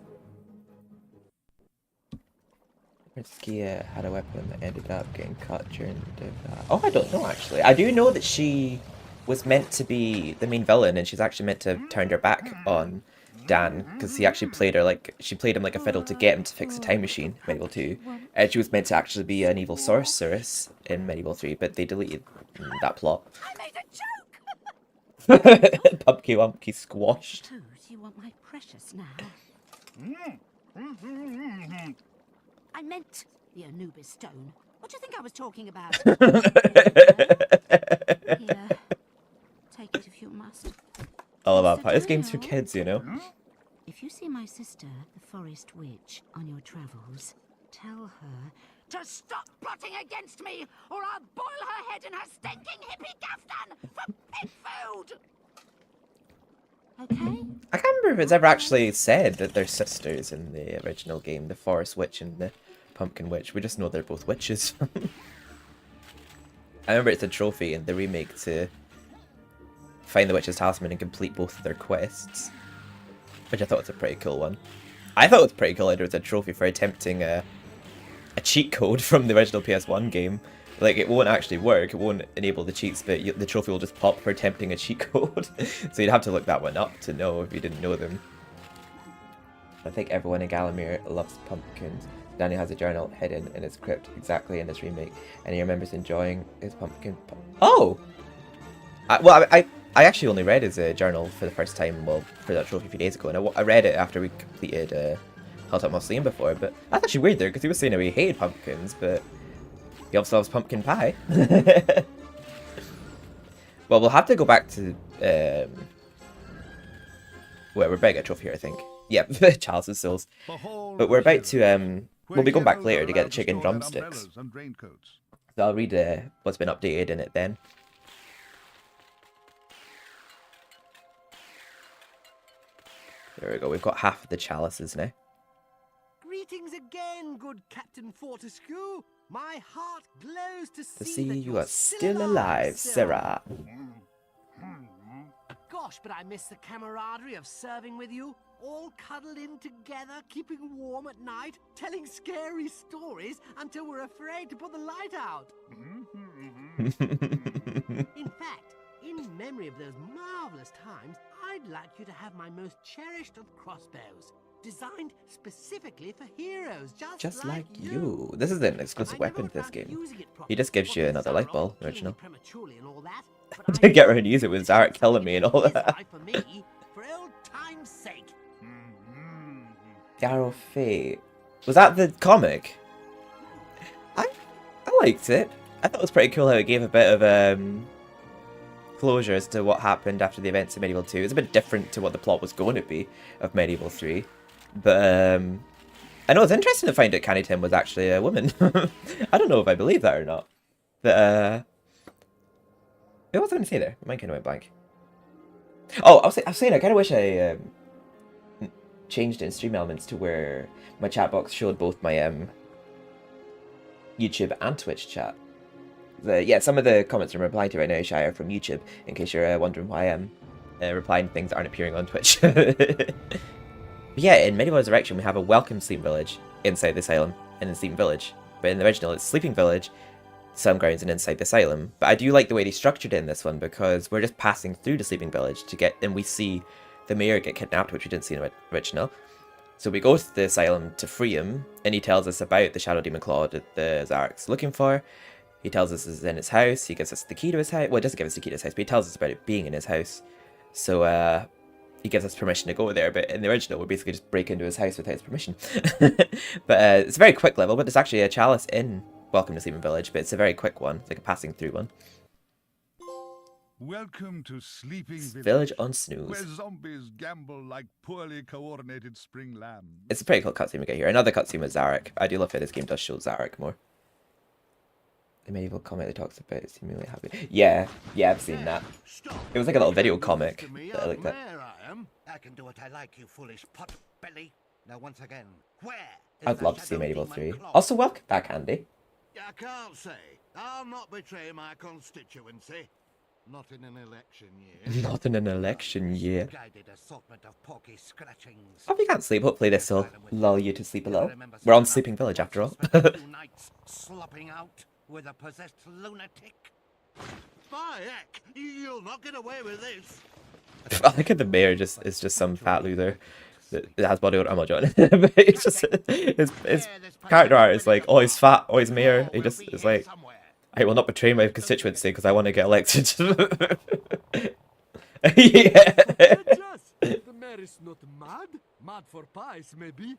Skia had a weapon that ended up getting cut during the... Oh, I don't know, actually. I do know that she was meant to be the main villain, and she's actually meant to have turned her back on Dan, because he actually played her like, she played him like a fiddle to get him to fix the time machine, Medieval 2. And she was meant to actually be an evil sorceress in Medieval 3, but they deleted that plot. I made a joke! Pumpkin Wumpy squashed. Suppose you want my precious now. I meant the Anubis stone. What do you think I was talking about? Here, take it if you must. All about fun. This game's for kids, you know. If you see my sister, the forest witch, on your travels, tell her to stop plotting against me, or I'll boil her head in her stinking hippie kaftan for pig food! Okay? I can't remember if it's ever actually said that they're sisters in the original game, the forest witch and the pumpkin witch. We just know they're both witches. I remember it's a trophy in the remake to find the witch's talisman and complete both of their quests, which I thought was a pretty cool one. I thought it was pretty cool that it was a trophy for attempting a cheat code from the original PS1 game. Like, it won't actually work, it won't enable the cheats, but the trophy will just pop for attempting a cheat code. So you'd have to look that one up to know if you didn't know them. I think everyone in Galamir loves pumpkins. Danny has a journal hidden in his crypt, exactly in this remake, and he remembers enjoying his pumpkin. Oh! I actually only read his journal for the first time, well, for that trophy a few days ago, and I read it after we completed Hilltop Mausoleum before, but that's actually weird there, because he was saying how he hated pumpkins, but he also loves pumpkin pie. Well, we'll have to go back to, well, we're about to get a trophy here, I think. Yep, Charles's Souls. But we're about to, we'll be going back later to get the chicken drumsticks. So I'll read what's been updated in it then. There we go, we've got half of the chalices now. Greetings again, good Captain Fortescue. My heart glows to To see see that you are still alive, Sarah. Gosh, but I miss the camaraderie of serving with you. All cuddled in together, keeping warm at night, telling scary stories until we're afraid to put the light out. In fact, in memory of those marvelous times, I'd like you to have my most cherished of crossbows, designed specifically for heroes just like you. This is an exclusive weapon to this game. He just gives you another light bulb, original. To get around to use it with Zarek killing me and all that. Arrow Fate. Was that the comic? I liked it. I thought it was pretty cool how it gave a bit of closure as to what happened after the events of Medieval 2. It's a bit different to what the plot was going to be of Medieval 3. But I know it's interesting to find out Canny Tim was actually a woman. I don't know if I believe that or not. But what was I going to say there? Mine kind of went blank. Oh, I was saying I kind of wish I changed it in Stream Elements to where my chat box showed both my YouTube and Twitch chat. Yeah, some of the comments I'm replying to right now, Shy, are from YouTube, in case you're wondering why I'm replying to things that aren't appearing on Twitch. But yeah, in MediEvil Resurrection, we have a welcome Sleeping Village inside the asylum and in Sleeping Village. But in the original, it's Sleeping Village, Some Grounds, and inside the asylum. But I do like the way they structured it in this one, because we're just passing through the Sleeping Village to get, and we see the mayor get kidnapped, which we didn't see in the original. So we go to the asylum to free him, and he tells us about the Shadow Demon Claw that the Zarek's looking for. He tells us it's in his house. He gives us the key to his house. Well, he doesn't give us the key to his house, but he tells us about it being in his house. So he gives us permission to go there. But in the original, we basically just break into his house without his permission. But it's a very quick level. But there's actually a chalice in Welcome to Sleeping Village. But it's a very quick one. It's like a passing through one. Welcome to Sleeping Village on Snooze, where zombies gamble like poorly coordinated spring lambs. It's a pretty cool cutscene we get here. Another cutscene with Zarek. I do love how this game does show Zarek more. The medieval comic that talks about it seemingly happy. Yeah, I've seen that. It was like a little video comic that I liked. I can do what I like, you foolish pot belly. Now once again, where? I'd love to see Medieval 3. Also, welcome back, Andy. I can't say. I'll not betray my constituency. Not in an election year. Not in an election year. Guided assortment of porky scratchings. Oh, if you can't sleep, hopefully this will lull you to sleep a little. We're on Sleeping Village after all. Nights slopping out with a possessed lunatic. by heck! You'll not get away with this. I think the mayor is just some fat loser that has body odor. I'm not joking. But it's just his character art is like, oh, he's fat, oh, he's mayor. He just is like, I will not betray my constituency because I want to get elected. Yeah. The mayor is not mad. Mad for pies, maybe.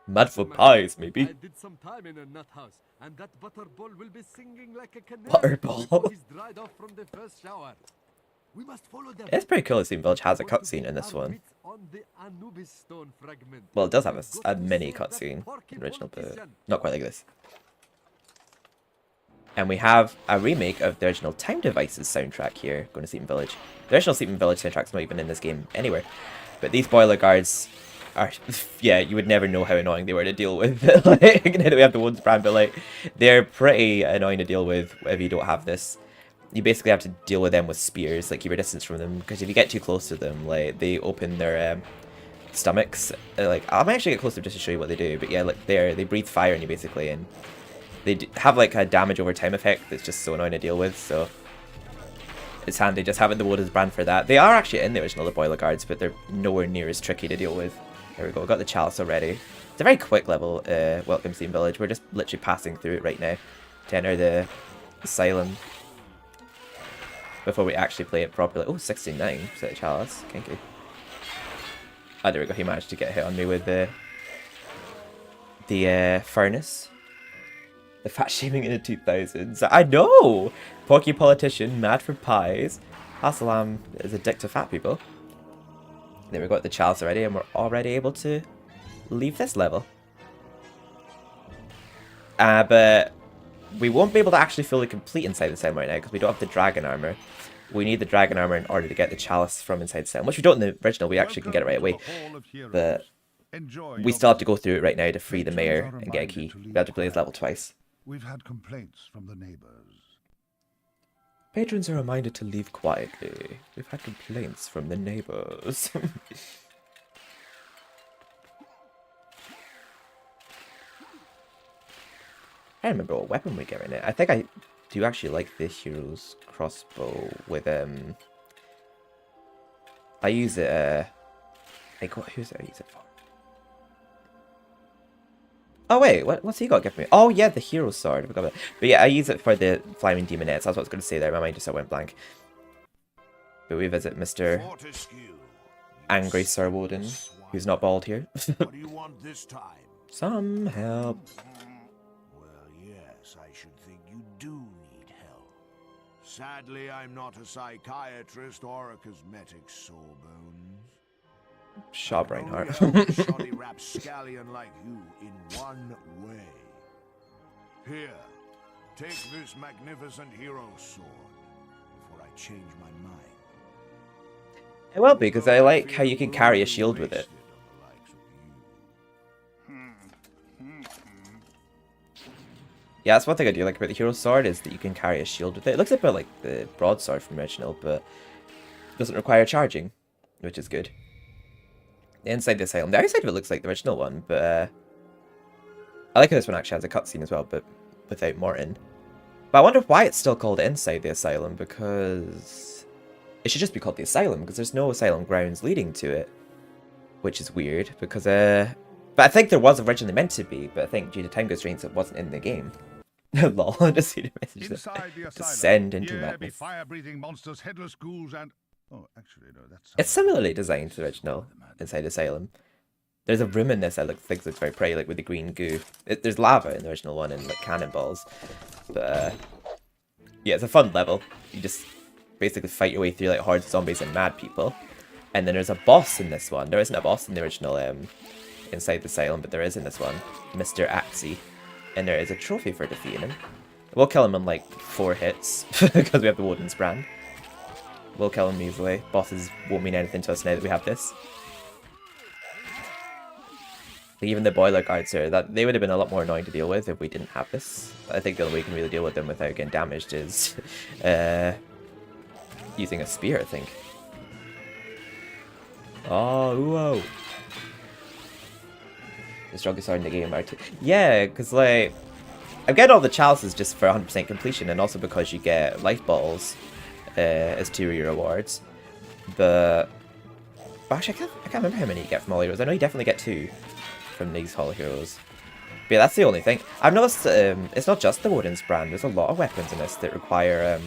Mad for pies, maybe. I did some time in a nut house, and that butterball will be singing like a canary Butterball? before he's dried off from the first shower. We must follow them. It's pretty cool that Steam Village has a cutscene in this one. Well, it does have a mini cutscene in the original, but not quite like this. And we have a remake of the original Time Devices soundtrack here, going to Steam Village. The original Steam Village soundtrack's not even in this game anywhere. But these boiler guards are, yeah, you would never know how annoying they were to deal with. Like, now that we have the Wounds brand, but like, they're pretty annoying to deal with if you don't have this. You basically have to deal with them with spears, like keep your distance from them, because if you get too close to them, like, they open their stomachs. Like, I might actually get closer just to show you what they do, but yeah, like, they breathe fire on you basically, and they have like a damage over time effect that's just so annoying to deal with, so it's handy just having the Woden's brand for that. They are actually in the original, the boiler guards, but they're nowhere near as tricky to deal with. There we go, we got the chalice already. It's a very quick level, Welcome Steam Village. We're just literally passing through it right now to enter the asylum before we actually play it properly. Oh, 69 set of chalice, kinky. Ah, there we go, he managed to get a hit on me with the furnace. The fat shaming in the 2000s. I know! Porky politician, mad for pies. Hassalam is a dick to fat people. There we got the chalice already, and we're already able to leave this level. But we won't be able to actually fully complete inside the cell right now because we don't have the dragon armor. We need the dragon armor in order to get the chalice from inside the cell, which we don't in the original. We actually can get it right away. But we still have to go through it right now to free the mayor and get a key. We have to play this level twice. We've had complaints from the neighbors. Patrons are reminded to leave quietly. We've had complaints from the neighbors. I don't remember what weapon we get in it. I think I do actually like the hero's crossbow with I use it like who's it I use it for? Oh wait, what's he got to give me? Oh yeah, the hero sword. I forgot about that. But yeah, I use it for the flaming demonettes. That's what I was going to say there. My mind just went blank. But we visit Mr. Angry Sir Woden, who's not bald here. What do you want this time? Some help. Well, yes, I should think you do need help. Sadly, I'm not a psychiatrist or a cosmetic sawbones. Shaw Brainheart. Shoddy rapscallion like you in one way. Here, take this magnificent hero sword before I change my mind. It will be, because I like how you can carry a shield with it. Yeah, that's one thing I do like about the hero sword, is that you can carry a shield with it. It looks a bit like the broadsword from original, but it doesn't require charging, which is good. Inside the asylum, the outside of it looks like the original one, but I like how this one actually has a cutscene as well, but without Morton. But I wonder why it's still called Inside the Asylum, because it should just be called the Asylum, because there's no asylum grounds leading to it, which is weird, because but I think there was originally meant to be, but I think due to time constraints it wasn't in the game. Lol, I just see the message there. Descend into madness. Fire-breathing monsters, headless ghouls, and oh, actually, no, that's... It's similarly designed to the original Inside Asylum. There's a room in this that looks very pretty, like with the green goo. There's lava in the original one and like cannonballs. But yeah, it's a fun level. You just basically fight your way through like hordes of zombies and mad people. And then there's a boss in this one. There isn't a boss in the original Inside the Asylum, but there is in this one. Mr. Axie. And there is a trophy for defeating him. We'll kill him in like 4 hits because we have the Woden's brand. We'll kill him easily. Bosses won't mean anything to us now that we have this. Even the boiler guards here, they would have been a lot more annoying to deal with if we didn't have this. I think the only way you can really deal with them without getting damaged is using a spear, I think. Oh, whoa. The strongest sword in the game are yeah, because like I'm getting all the chalices just for 100% completion, and also because you get life bottles as 2 of your rewards. But actually, I can't remember how many you get from all heroes. I know you definitely get 2 from these Hall heroes. But yeah, that's the only thing. I've noticed it's not just the Woden's brand. There's a lot of weapons in this that require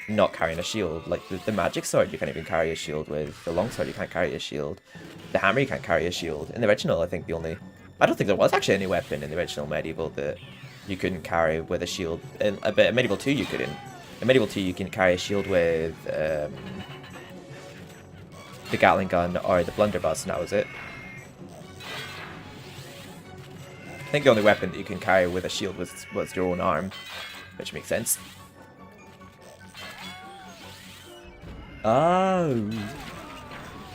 not carrying a shield. Like the magic sword, you can't even carry a shield with. The longsword, you can't carry a shield. The hammer, you can't carry a shield. In the original, I think I don't think there was actually any weapon in the original Medieval that you couldn't carry with a shield. But in Medieval 2, you couldn't. In Medieval 2, you can carry a shield with the Gatling gun or the blunderbuss, and that was it. I think the only weapon that you can carry with a shield was your own arm, which makes sense. Oh.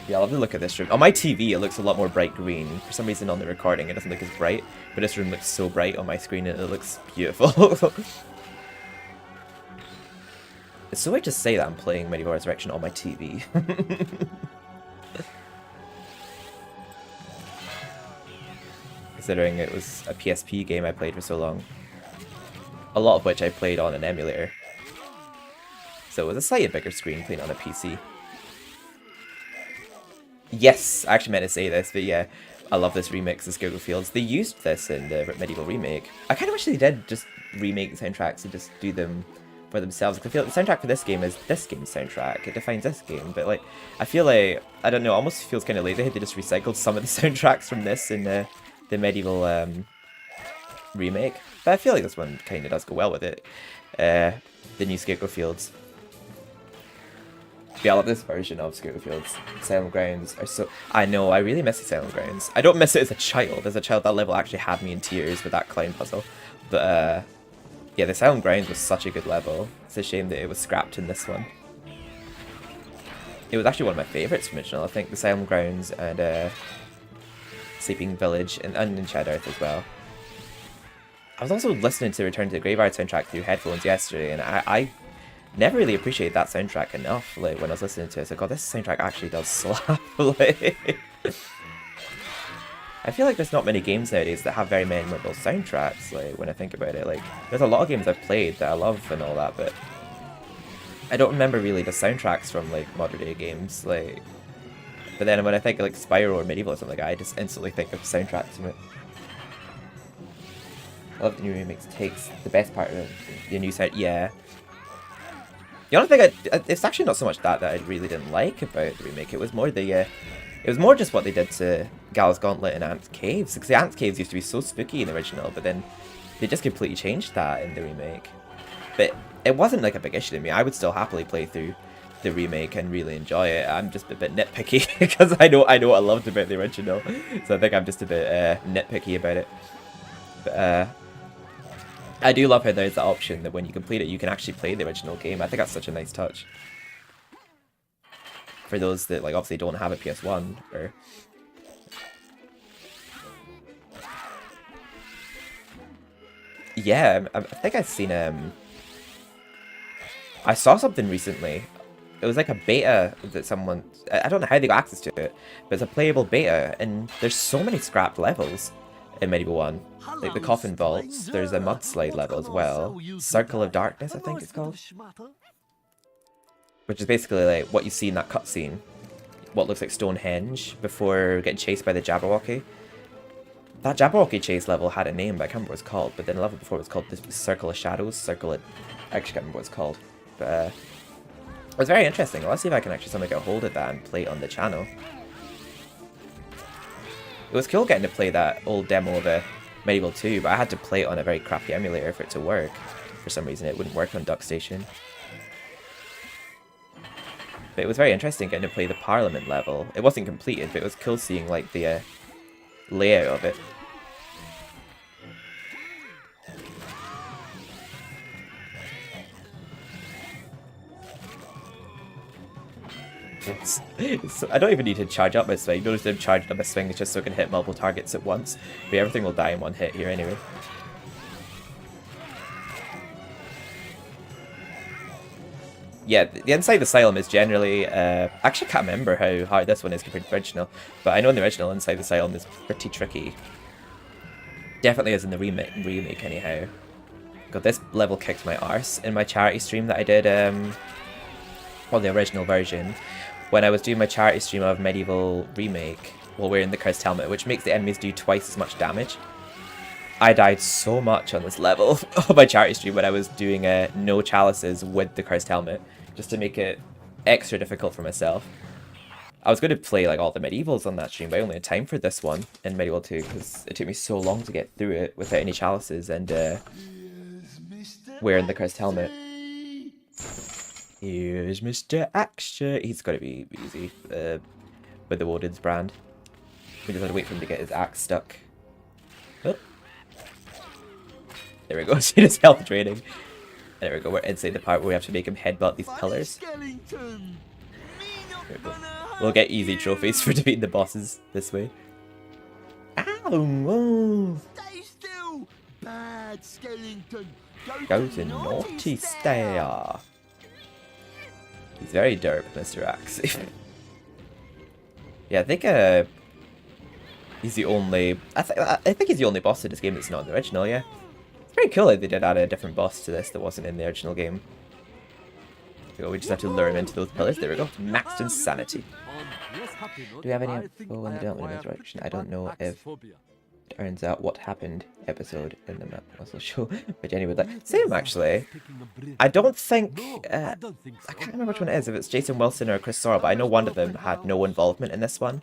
Yeah, I love the look of this room. On my TV, it looks a lot more bright green. For some reason on the recording, it doesn't look as bright, but this room looks so bright on my screen and it looks beautiful. It's so weird to say that I'm playing MediEvil Resurrection on my TV. Considering it was a PSP game I played for so long. A lot of which I played on an emulator. So it was a slightly bigger screen playing on a PC. Yes, I actually meant to say this, but yeah, I love this remix of Scarecrow Fields. They used this in the Medieval remake. I kind of wish they did just remake the soundtracks and just do them for themselves. Because I feel like the soundtrack for this game is this game's soundtrack. It defines this game, but like, I feel like, I don't know, almost feels kind of lazy. They just recycled some of the soundtracks from this in the Medieval remake. But I feel like this one kind of does go well with it. The new Scarecrow Fields. Yeah, I love this version of Scarecrow Fields. Silent Grounds are so... I know, I really miss the Silent Grounds. I don't miss it as a child. As a child, that level actually had me in tears with that clown puzzle. But, yeah, the Silent Grounds was such a good level. It's a shame that it was scrapped in this one. It was actually one of my favourites from original. I think the Silent Grounds and Sleeping Village and Enchanted Earth as well. I was also listening to Return to the Graveyard soundtrack through headphones yesterday, and I never really appreciated that soundtrack enough. Like when I was listening to it, I was like, "God, this soundtrack actually does slap." Like, I feel like there's not many games nowadays that have very memorable soundtracks. Like when I think about it, like there's a lot of games I've played that I love and all that, but I don't remember really the soundtracks from like modern day games. Like, but then when I think of like Spyro or Medieval or something like that, I just instantly think of soundtracks from it. I love the new remix. Takes the best part of the new sound. Yeah. The only thing it's actually not so much that I really didn't like about the remake. It was more it was more just what they did to Gal's Gauntlet and Ant's Caves. Because the Ant's Caves used to be so spooky in the original, but then they just completely changed that in the remake. But it wasn't like a big issue to me. I would still happily play through the remake and really enjoy it. I'm just a bit nitpicky because I know what I loved about the original. So I think I'm just a bit nitpicky about it. But I do love how there's the option that when you complete it, you can actually play the original game. I think that's such a nice touch. For those that like obviously don't have a PS1 or... Yeah, I think I've seen I saw something recently. It was like a beta that someone... I don't know how they got access to it, but it's a playable beta, and there's so many scrapped levels in Medieval 1. Like the Coffin Vaults, there's a Mudslide level as well. Circle of Darkness, I think it's called. Which is basically like what you see in that cutscene. What looks like Stonehenge before getting chased by the Jabberwocky. That Jabberwocky chase level had a name, but I can't remember what it's called. But then the level before it was called the Circle of Shadows. I actually can't remember what it's called. But it was very interesting. Let's see if I can actually somehow get a hold of that and play it on the channel. It was cool getting to play that old demo of Medieval 2, but I had to play it on a very crappy emulator for it to work. For some reason it wouldn't work on DuckStation. But it was very interesting getting to play the Parliament level. It wasn't completed, but it was cool seeing like the layout of it. I don't even need to charge up my swing. Notice I'm charging up my swing just so I can hit multiple targets at once. But everything will die in one hit here anyway. Yeah, the Inside Asylum is generally... I actually can't remember how hard this one is compared to the original. But I know in the original, Inside Asylum is pretty tricky. Definitely is in the remake anyhow. God, this level kicked my arse in my charity stream that I did or the original version, when I was doing my charity stream of MediEvil Remake while wearing the cursed helmet, which makes the enemies do twice as much damage. I died so much on this level of my charity stream when I was doing no chalices with the cursed helmet, just to make it extra difficult for myself. I was going to play like all the medievals on that stream, but I only had time for this one in MediEvil 2 because it took me so long to get through it without any chalices and wearing the cursed helmet. Here's Mr. Action. He's got to be easy with the Woden's brand. We just have to wait for him to get his axe stuck. Oh. There we go. See his health draining. There we go. We're inside the part where we have to make him headbutt these pillars. There we go. We'll get easy trophies for defeating the bosses this way. Ow! Stay still, bad skeleton. Go to naughty stare. He's very derp, Mr. Axe. Yeah, I think he's the only. I think he's the only boss in this game that's not in the original. Yeah, it's pretty cool that they did add a different boss to this that wasn't in the original game. We just have to lure him into those pillars. There we go. Maxed insanity. Do we have any info on the MediEvil Resurrection? I don't know if it turns out what happened episode in the map also show, which anyone would like. Same actually. I don't think I can't remember which one it is, if it's Jason Wilson or Chris Sorrell, but I know one of them had no involvement in this one.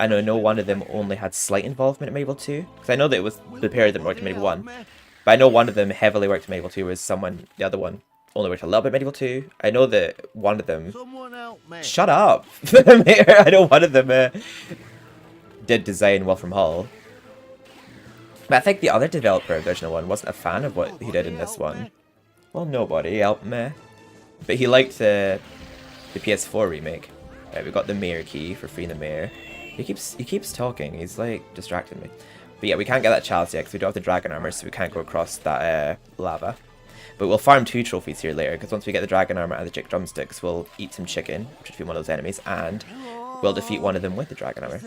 I know one of them only had slight involvement in MediEvil 2. Because I know that it was the pair of them worked in MediEvil 1. But I know one of them heavily worked in MediEvil 2, whereas the other one only worked a little bit in MediEvil 2. I know that one of them... Shut up! I know one of them did design Wolfram Hall. But I think the other developer of the original one wasn't a fan of what he did in this one. Well, nobody helped me. But he liked the PS4 remake. Right, we got the mayor key for freeing the mayor. He keeps talking. He's like distracting me. But yeah, we can't get that chalice yet because we don't have the dragon armor, so we can't go across that lava. But we'll farm 2 trophies here later, because once we get the dragon armor and the chick drumsticks, we'll eat some chicken, which will defeat one of those enemies, and we'll defeat one of them with the dragon armor.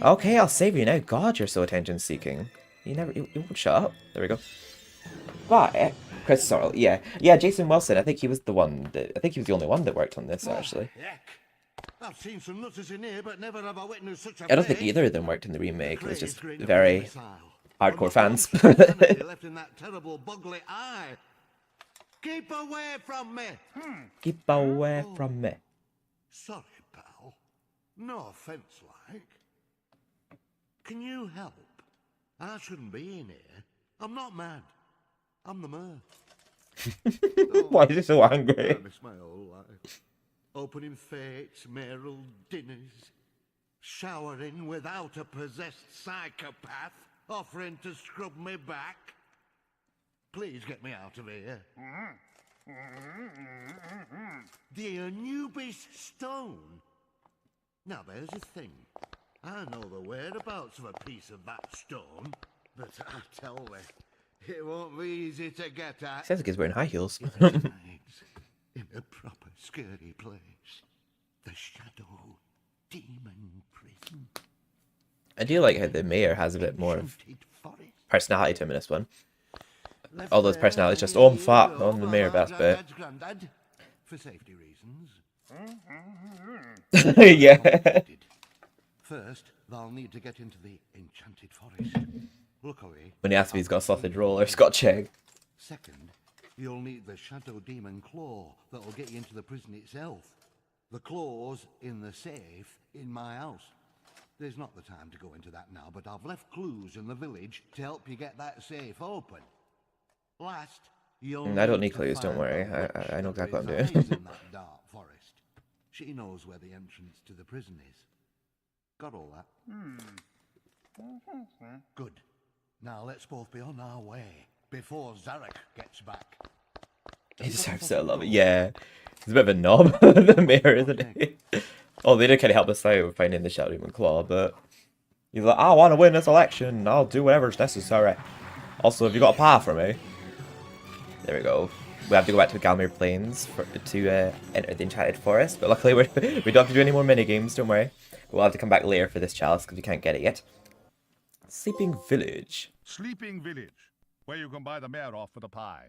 Okay, I'll save you now. God, you're so attention-seeking. You won't shut up. There we go. But Chris Sorrell, yeah, Jason Wilson. I think he was the one that. I think he was the only one that worked on this actually. I've seen some nutters in here, but never have I witnessed such a I don't think either of them worked in the remake. It was just very hardcore fans. Left in that terrible bugly eye. Keep away from me! Keep away from me. Sorry, pal. No offense, like. Can you help? I shouldn't be in here. I'm not mad. I'm the mayor. Why is he so angry? I miss my whole life. Opening fates, mayoral dinners, showering without a possessed psychopath offering to scrub me back. Please get me out of here. The Anubis stone. Now there's a thing. I know the whereabouts of a piece of that stone, but I tell you, it won't be easy to get at. Sounds like he's wearing high heels. It resides in a proper scary place. The Shadow Demon Prison. I do like how the mayor has a bit more of personality to him in this one. All those personalities just, oh, I'm fat on the mayor best bit. For safety reasons. Yeah. First, they'll need to get into the enchanted forest. Luckily, When he asks if he's got a sausage roll or scotch egg. second, you'll need the Shadow Demon Claw that'll get you into the prison itself. The claw's in the safe in my house. There's not the time to go into that now, but I've left clues in the village to help you get that safe open. Last, you'll I don't need to clues, don't find worry. out which I know exactly what I'm resides doing. in that dark forest. She knows where the entrance to the prison is. Got all that? Good. Now let's both be on our way before Zarek gets back. He deserves it, I love it. Yeah. He's a bit of a knob, the mayor, isn't he? Oh, they did kind of help us out with finding the Shadow Demon Claw, but he's like, I want to win this election. I'll do whatever's necessary. Also, have you got a path for me? There we go. We have to go back to Galmir Plains to enter the Enchanted Forest, but luckily we don't have to do any more mini-games, don't worry. We'll have to come back later for this chalice because we can't get it yet. Sleeping Village. Sleeping Village, where you can buy the mayor off for the pie.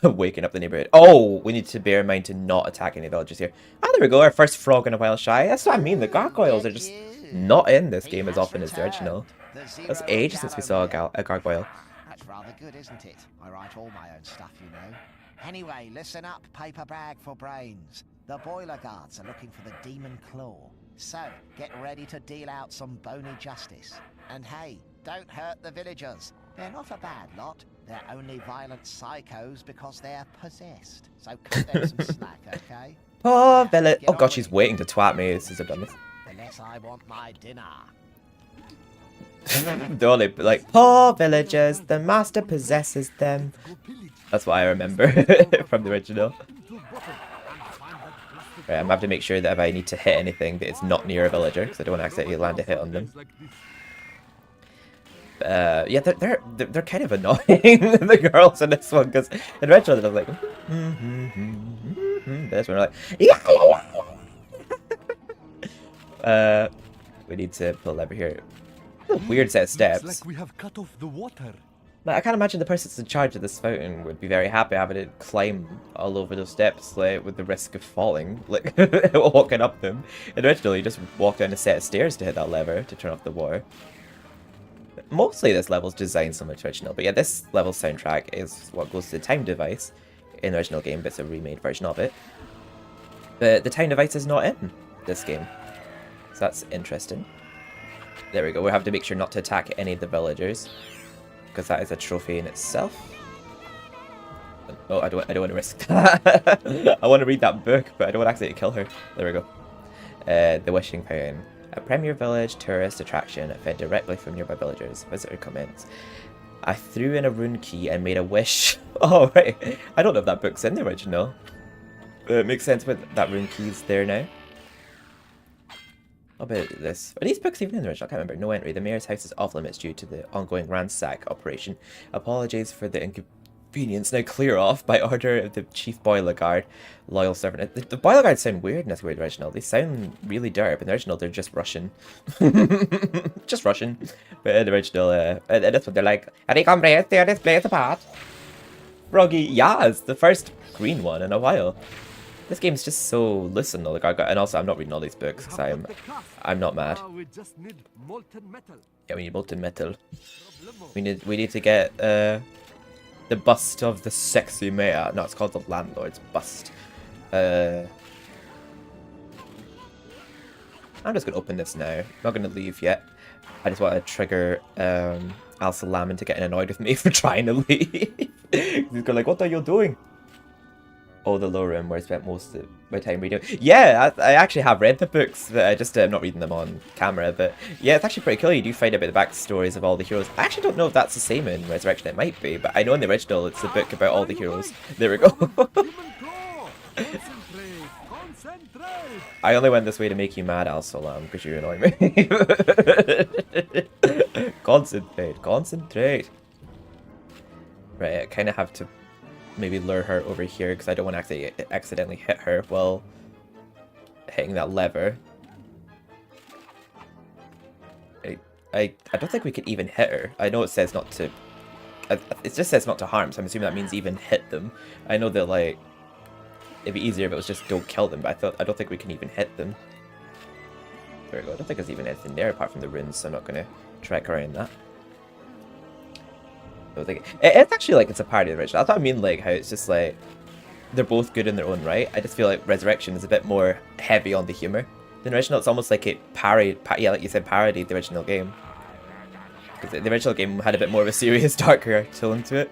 waking up the neighborhood. Oh, we need to bear in mind to not attack any villagers here. Ah, there we go, our first frog in a while shy. That's what I mean, the gargoyles are just not in this game as often as the original. That's ages since we saw a gargoyle. That's rather good, isn't it? I write all my own stuff, you know. Anyway, listen up, paper bag for brains. The boiler guards are looking for the demon claw. So, get ready to deal out some bony justice. And hey, don't hurt the villagers. They're not a bad lot. They're only violent psychos because they're possessed. So cut them some slack, okay? Poor village. Oh god, she's waiting to twat me since I've done this. Unless I want my dinner. They're only like, poor villagers, the master possesses them. That's what I remember from the original. Right, I'm gonna have to make sure that if I need to hit anything that it's not near a villager, because I don't want to accidentally land a hit on them. Yeah, they're kind of annoying, the girls in this one, because in the original they're like, this one they're like, we need to pull lever here. A weird set of steps. Looks like we have cut off the water. Like, I can't imagine the person that's in charge of this fountain would be very happy having to climb all over those steps, like, with the risk of falling, like, walking up them. In the original, you just walk down a set of stairs to hit that lever to turn off the water. Mostly this level's designed similar to original, but yeah, this level's soundtrack is what goes to the time device in the original game, but it's a remade version of it. But the time device is not in this game, so that's interesting. There we go, we have to make sure not to attack any of the villagers, because that is a trophy in itself. Oh, I don't want to risk that. I want to read that book, but I don't want to accidentally kill her. There we go. The Wishing Fountain. A premier village tourist attraction fed directly from nearby villagers. Visitor comments. I threw in a rune key and made a wish. Oh, right. I don't know if that book's in the original. It makes sense with that rune key's there now. How about this? Are these books even in the original? I can't remember. No entry. The mayor's house is off limits due to the ongoing ransack operation. Apologies for the inconvenience. Now clear off by order of the chief boiler guard. Loyal servant. The boiler guards sound weird in this weird original. They sound really derp. In the original, they're just Russian. Just Russian. But in the original, in this one, they're like, "Any comrades tear this place apart?" Froggy, yeah, it's the first green one in a while. This game's just so listen, all the guard, and also I'm not reading all these books because I'm not mad. We just need molten metal. Yeah, we need molten metal. We need to get the bust of the sexy mayor. No, it's called the landlord's bust. I'm just gonna open this now. I'm not gonna leave yet. I just want to trigger Al-Salam into getting annoyed with me for trying to leave. He's going like, "What are you doing?" Oh, the lower room where I spent most of my time reading. Yeah, I actually have read the books, but I just am not reading them on camera. But yeah, it's actually pretty cool. You do find out about the backstories of all the heroes. I actually don't know if that's the same in Resurrection. It might be, but I know in the original it's a book about all the heroes. There we go. I only went this way to make you mad, Al-Salam, because you annoy me. Concentrate, concentrate. Right, I kind of have to maybe lure her over here because I don't want to accidentally hit her while hitting that lever. I don't think we could even hit her. I know it says not to. It just says not to harm, so I'm assuming that means even hit them. I know that like it'd be easier if it was just don't kill them, but I don't think we can even hit them. There we go. I don't think there's even anything there apart from the runes, so I'm not gonna trek around that. It's actually like it's a parody of the original. That's what I mean, like how it's just like they're both good in their own right. I just feel like Resurrection is a bit more heavy on the humor. The original, it's almost like it yeah, like you said, parodied the original game. Because the original game had a bit more of a serious, darker tone to it,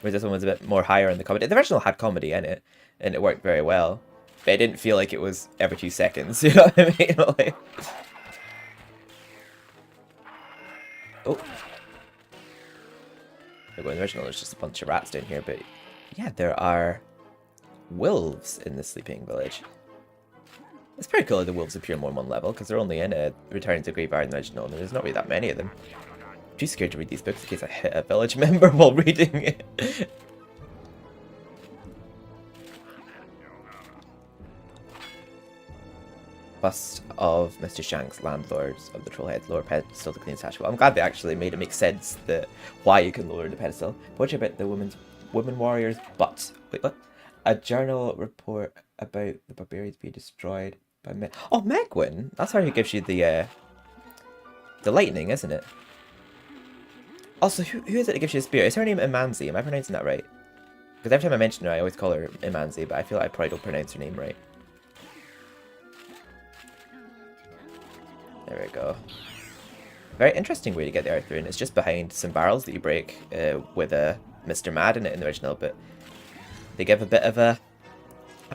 whereas this one was a bit more higher in the comedy. The original had comedy in it, and it worked very well. But I didn't feel like it was every 2 seconds. You know what I mean? Like, oh. In the original, there's just a bunch of rats down here, but yeah, there are wolves in the sleeping village. It's pretty cool that the wolves appear more on one level, because they're only in a Return to Graveyard in the original, and there's not really that many of them. I'm too scared to read these books in case I hit a village member while reading it. Bust of Mr. Shanks, landlords of the Trollhead, lower pedestal to clean statue. I'm glad they actually made it make sense that why you can lower the pedestal. What about the woman's women warriors, but wait, what? A journal report about the barbarians being destroyed by Oh, Megwin! That's her who gives you the lightning, isn't it? Also, who is it that gives you the spear? Is her name Imanzi? Am I pronouncing that right? Because every time I mention her, I always call her Imanzi, but I feel like I probably don't pronounce her name right. There we go. Very interesting way to get the Earth Rune. It's just behind some barrels that you break with a Mr. Mad in it in the original, but they give a bit of a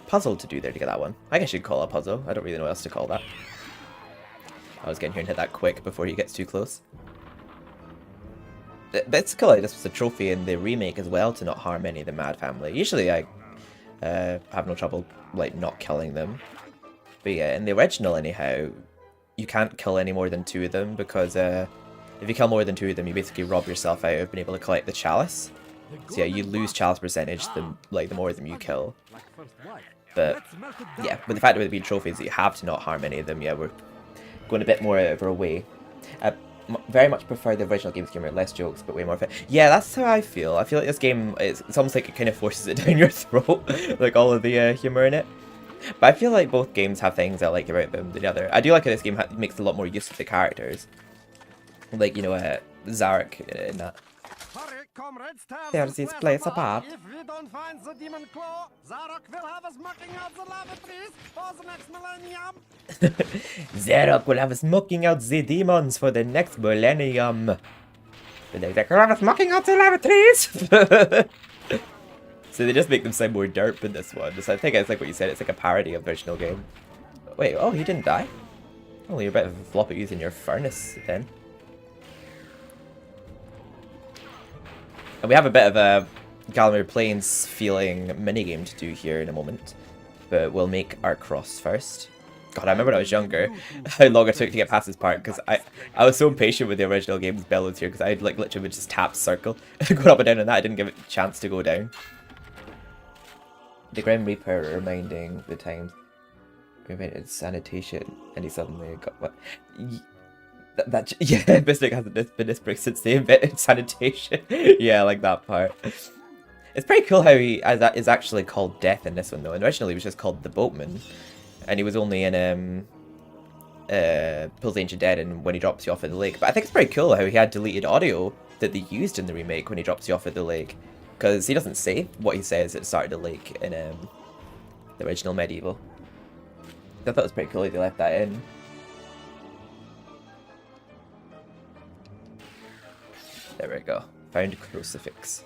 puzzle to do there to get that one. I guess you'd call it a puzzle. I don't really know what else to call that. I was getting here and hit that quick before he gets too close. It's cool, like, this was a trophy in the remake as well to not harm any of the Mad family. Usually I have no trouble like not killing them. But yeah, in the original anyhow, you can't kill any more than 2 of them because if you kill more than 2 of them, you basically rob yourself out of being able to collect the chalice. So yeah, you lose chalice percentage the more of them you kill. But yeah, with the fact that it being trophies, that you have to not harm any of them, yeah, we're going a bit more out of our way. Very much prefer the original game's humor, less jokes, but way more fun. Yeah, that's how I feel. I feel like this game, it's almost like it kind of forces it down your throat, like all of the humor in it. But I feel like both games have things I like about them than the other. I do like how this game makes a lot more use of the characters. Like, you know, Zarek in that. There's this place apart. If we don't find the demon claw, Zarok will have us mucking out the lava trees for the next millennium. Zarok will have us mucking out the demons for the next millennium. Zarok will have us mucking out the lava trees. So they just make them sound more derp in this one. So I think it's like what you said, it's like a parody of the original game. Wait, oh, he didn't die? Oh, you're a bit of a flop at using your furnace then. And we have a bit of a Galamir Plains feeling minigame to do here in a moment. But we'll make our cross first. God, I remember when I was younger, how long it took to get past this part, because I was so impatient with the original game's bellows here, because I like literally would just tap circle, go up and down on that, I didn't give it a chance to go down. The Grim Reaper reminding the times we invented sanitation, and he suddenly got what? Yeah, Mystic hasn't been this brick since they invented sanitation. Yeah, I like that part. It's pretty cool how he is actually called Death in this one though. And originally he was just called the Boatman, and he was only in Pulse Ancient Dead and when he drops you off at the lake. But I think it's pretty cool how he had deleted audio that they used in the remake when he drops you off at the lake, because he doesn't say what he says at the start of the lake in the original MediEvil. I thought it was pretty cool that they left that in. There we go. Found a crucifix.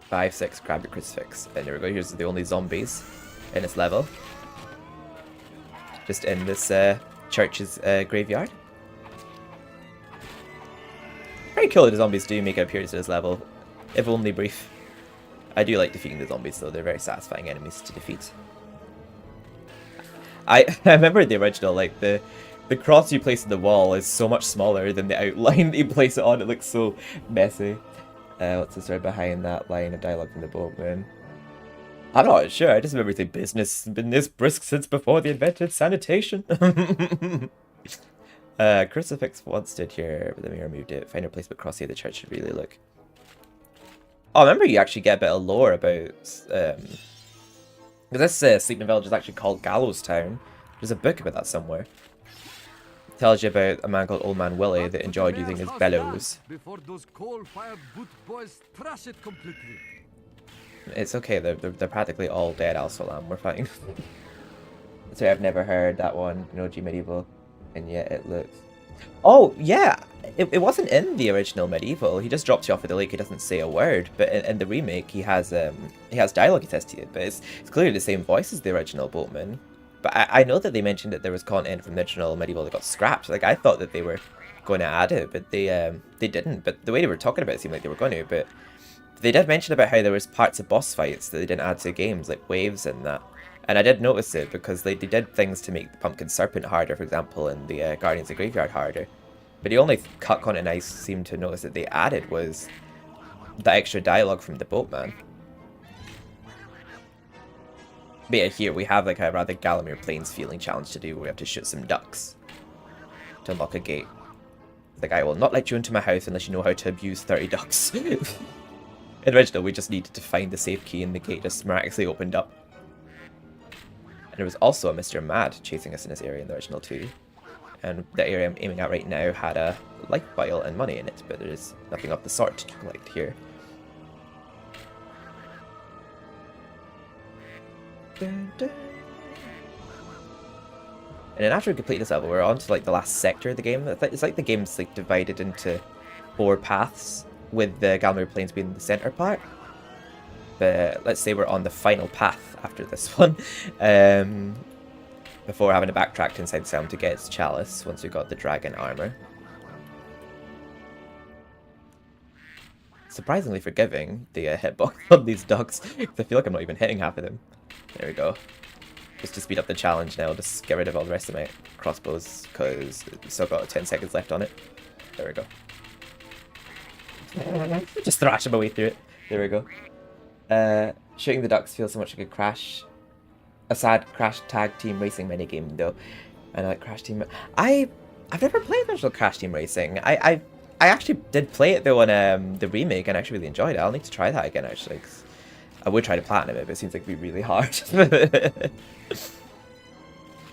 5, 6, grab your crucifix. And there we go, here's the only zombies in this level. Just in this church's graveyard. Very cool that the zombies do make an appearance in this level, if only brief. I do like defeating the zombies though, they're very satisfying enemies to defeat. I remember the original, like the cross you place on the wall is so much smaller than the outline that you place it on. It looks so messy. What's the story behind that line of dialogue from the Boatman? I'm not sure. I just remember saying business has been this brisk since before they invented sanitation. Crucifix once stood here, but then we removed it. Find a place but across here the church should really look. Oh, I remember you actually get a bit of lore about... Because this Sleeping Village is actually called Gallows Town. There's a book about that somewhere. Tells you about a man called Old Man Willie that enjoyed using his bellows. Before those coal-fired boot boys trash it completely. It's okay, they're practically all dead, Al-Salam, we're fine. Sorry, I've never heard that one, no G MediEvil, and yet it looks... Oh, yeah! It wasn't in the original MediEvil, he just drops you off at the lake, he doesn't say a word, but in the remake he has dialogue he says to you, but it's clearly the same voice as the original Boatman. But I know that they mentioned that there was content from the original MediEvil that got scrapped. Like, I thought that they were going to add it, but they didn't. But the way they were talking about it seemed like they were going to. But they did mention about how there was parts of boss fights that they didn't add to the games, like waves and that. And I did notice it because they did things to make the Pumpkin Serpent harder, for example, and the Guardians of the Graveyard harder. But the only cut content I seemed to notice that they added was the extra dialogue from the Boatman. But yeah, here we have like a rather Galamir Plains feeling challenge to do where we have to shoot some ducks to unlock a gate. Like, I will not let you into my house unless you know how to abuse 30 ducks. In the original, we just needed to find the safe key and the gate just miraculously opened up. And there was also a Mr. Mad chasing us in this area in the original too. And the area I'm aiming at right now had a life vial and money in it, but there's nothing of the sort to collect here. Dun, dun. And then after we complete this level, we're on to like the last sector of the game. It's like the game's like divided into 4 paths, with the Galmir Plains being the center part. But let's say we're on the final path after this one, before having to backtrack inside Selm to get its chalice once we got the dragon armor. Surprisingly forgiving, the hitbox on these ducks, because I feel like I'm not even hitting half of them. There we go. Just to speed up the challenge now, I'll just get rid of all the rest of my crossbows, because we've still got 10 seconds left on it. There we go. Just thrashing my way through it. There we go. Shooting the ducks feels so much like a sad Crash tag team racing minigame though. And like Crash Team... I've never played the original Crash Team Racing. I actually did play it though on the remake and actually really enjoyed it. I'll need to try that again actually, 'cause I would try to platinum it, but it seems like it'd be really hard.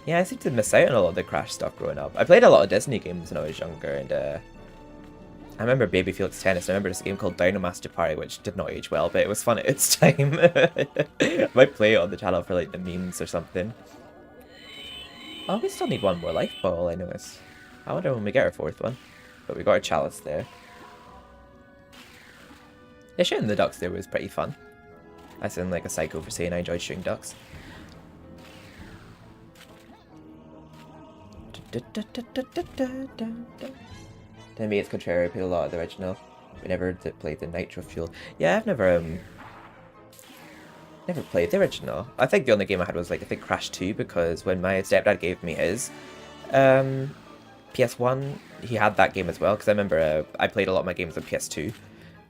Yeah, I seem to miss out on a lot of the Crash stuff growing up. I played a lot of Disney games when I was younger, and I remember Baby Felix Tennis. I remember this game called Dino Master Party, which did not age well, but it was fun at its time. I might play it on the channel for like the memes or something. Oh, we still need one more life ball, I notice. I wonder when we get our 4th one. But we got a chalice there. Yeah, shooting the ducks there was pretty fun. I sound like a psycho for saying I enjoyed shooting ducks. To me, it's contrary. I played a lot of the original. We never played the nitro fuel. Yeah, I've never played the original. I think the only game I had was like I think Crash 2, because when my stepdad gave me his PS1, he had that game as well. Because I remember I played a lot of my games on PS2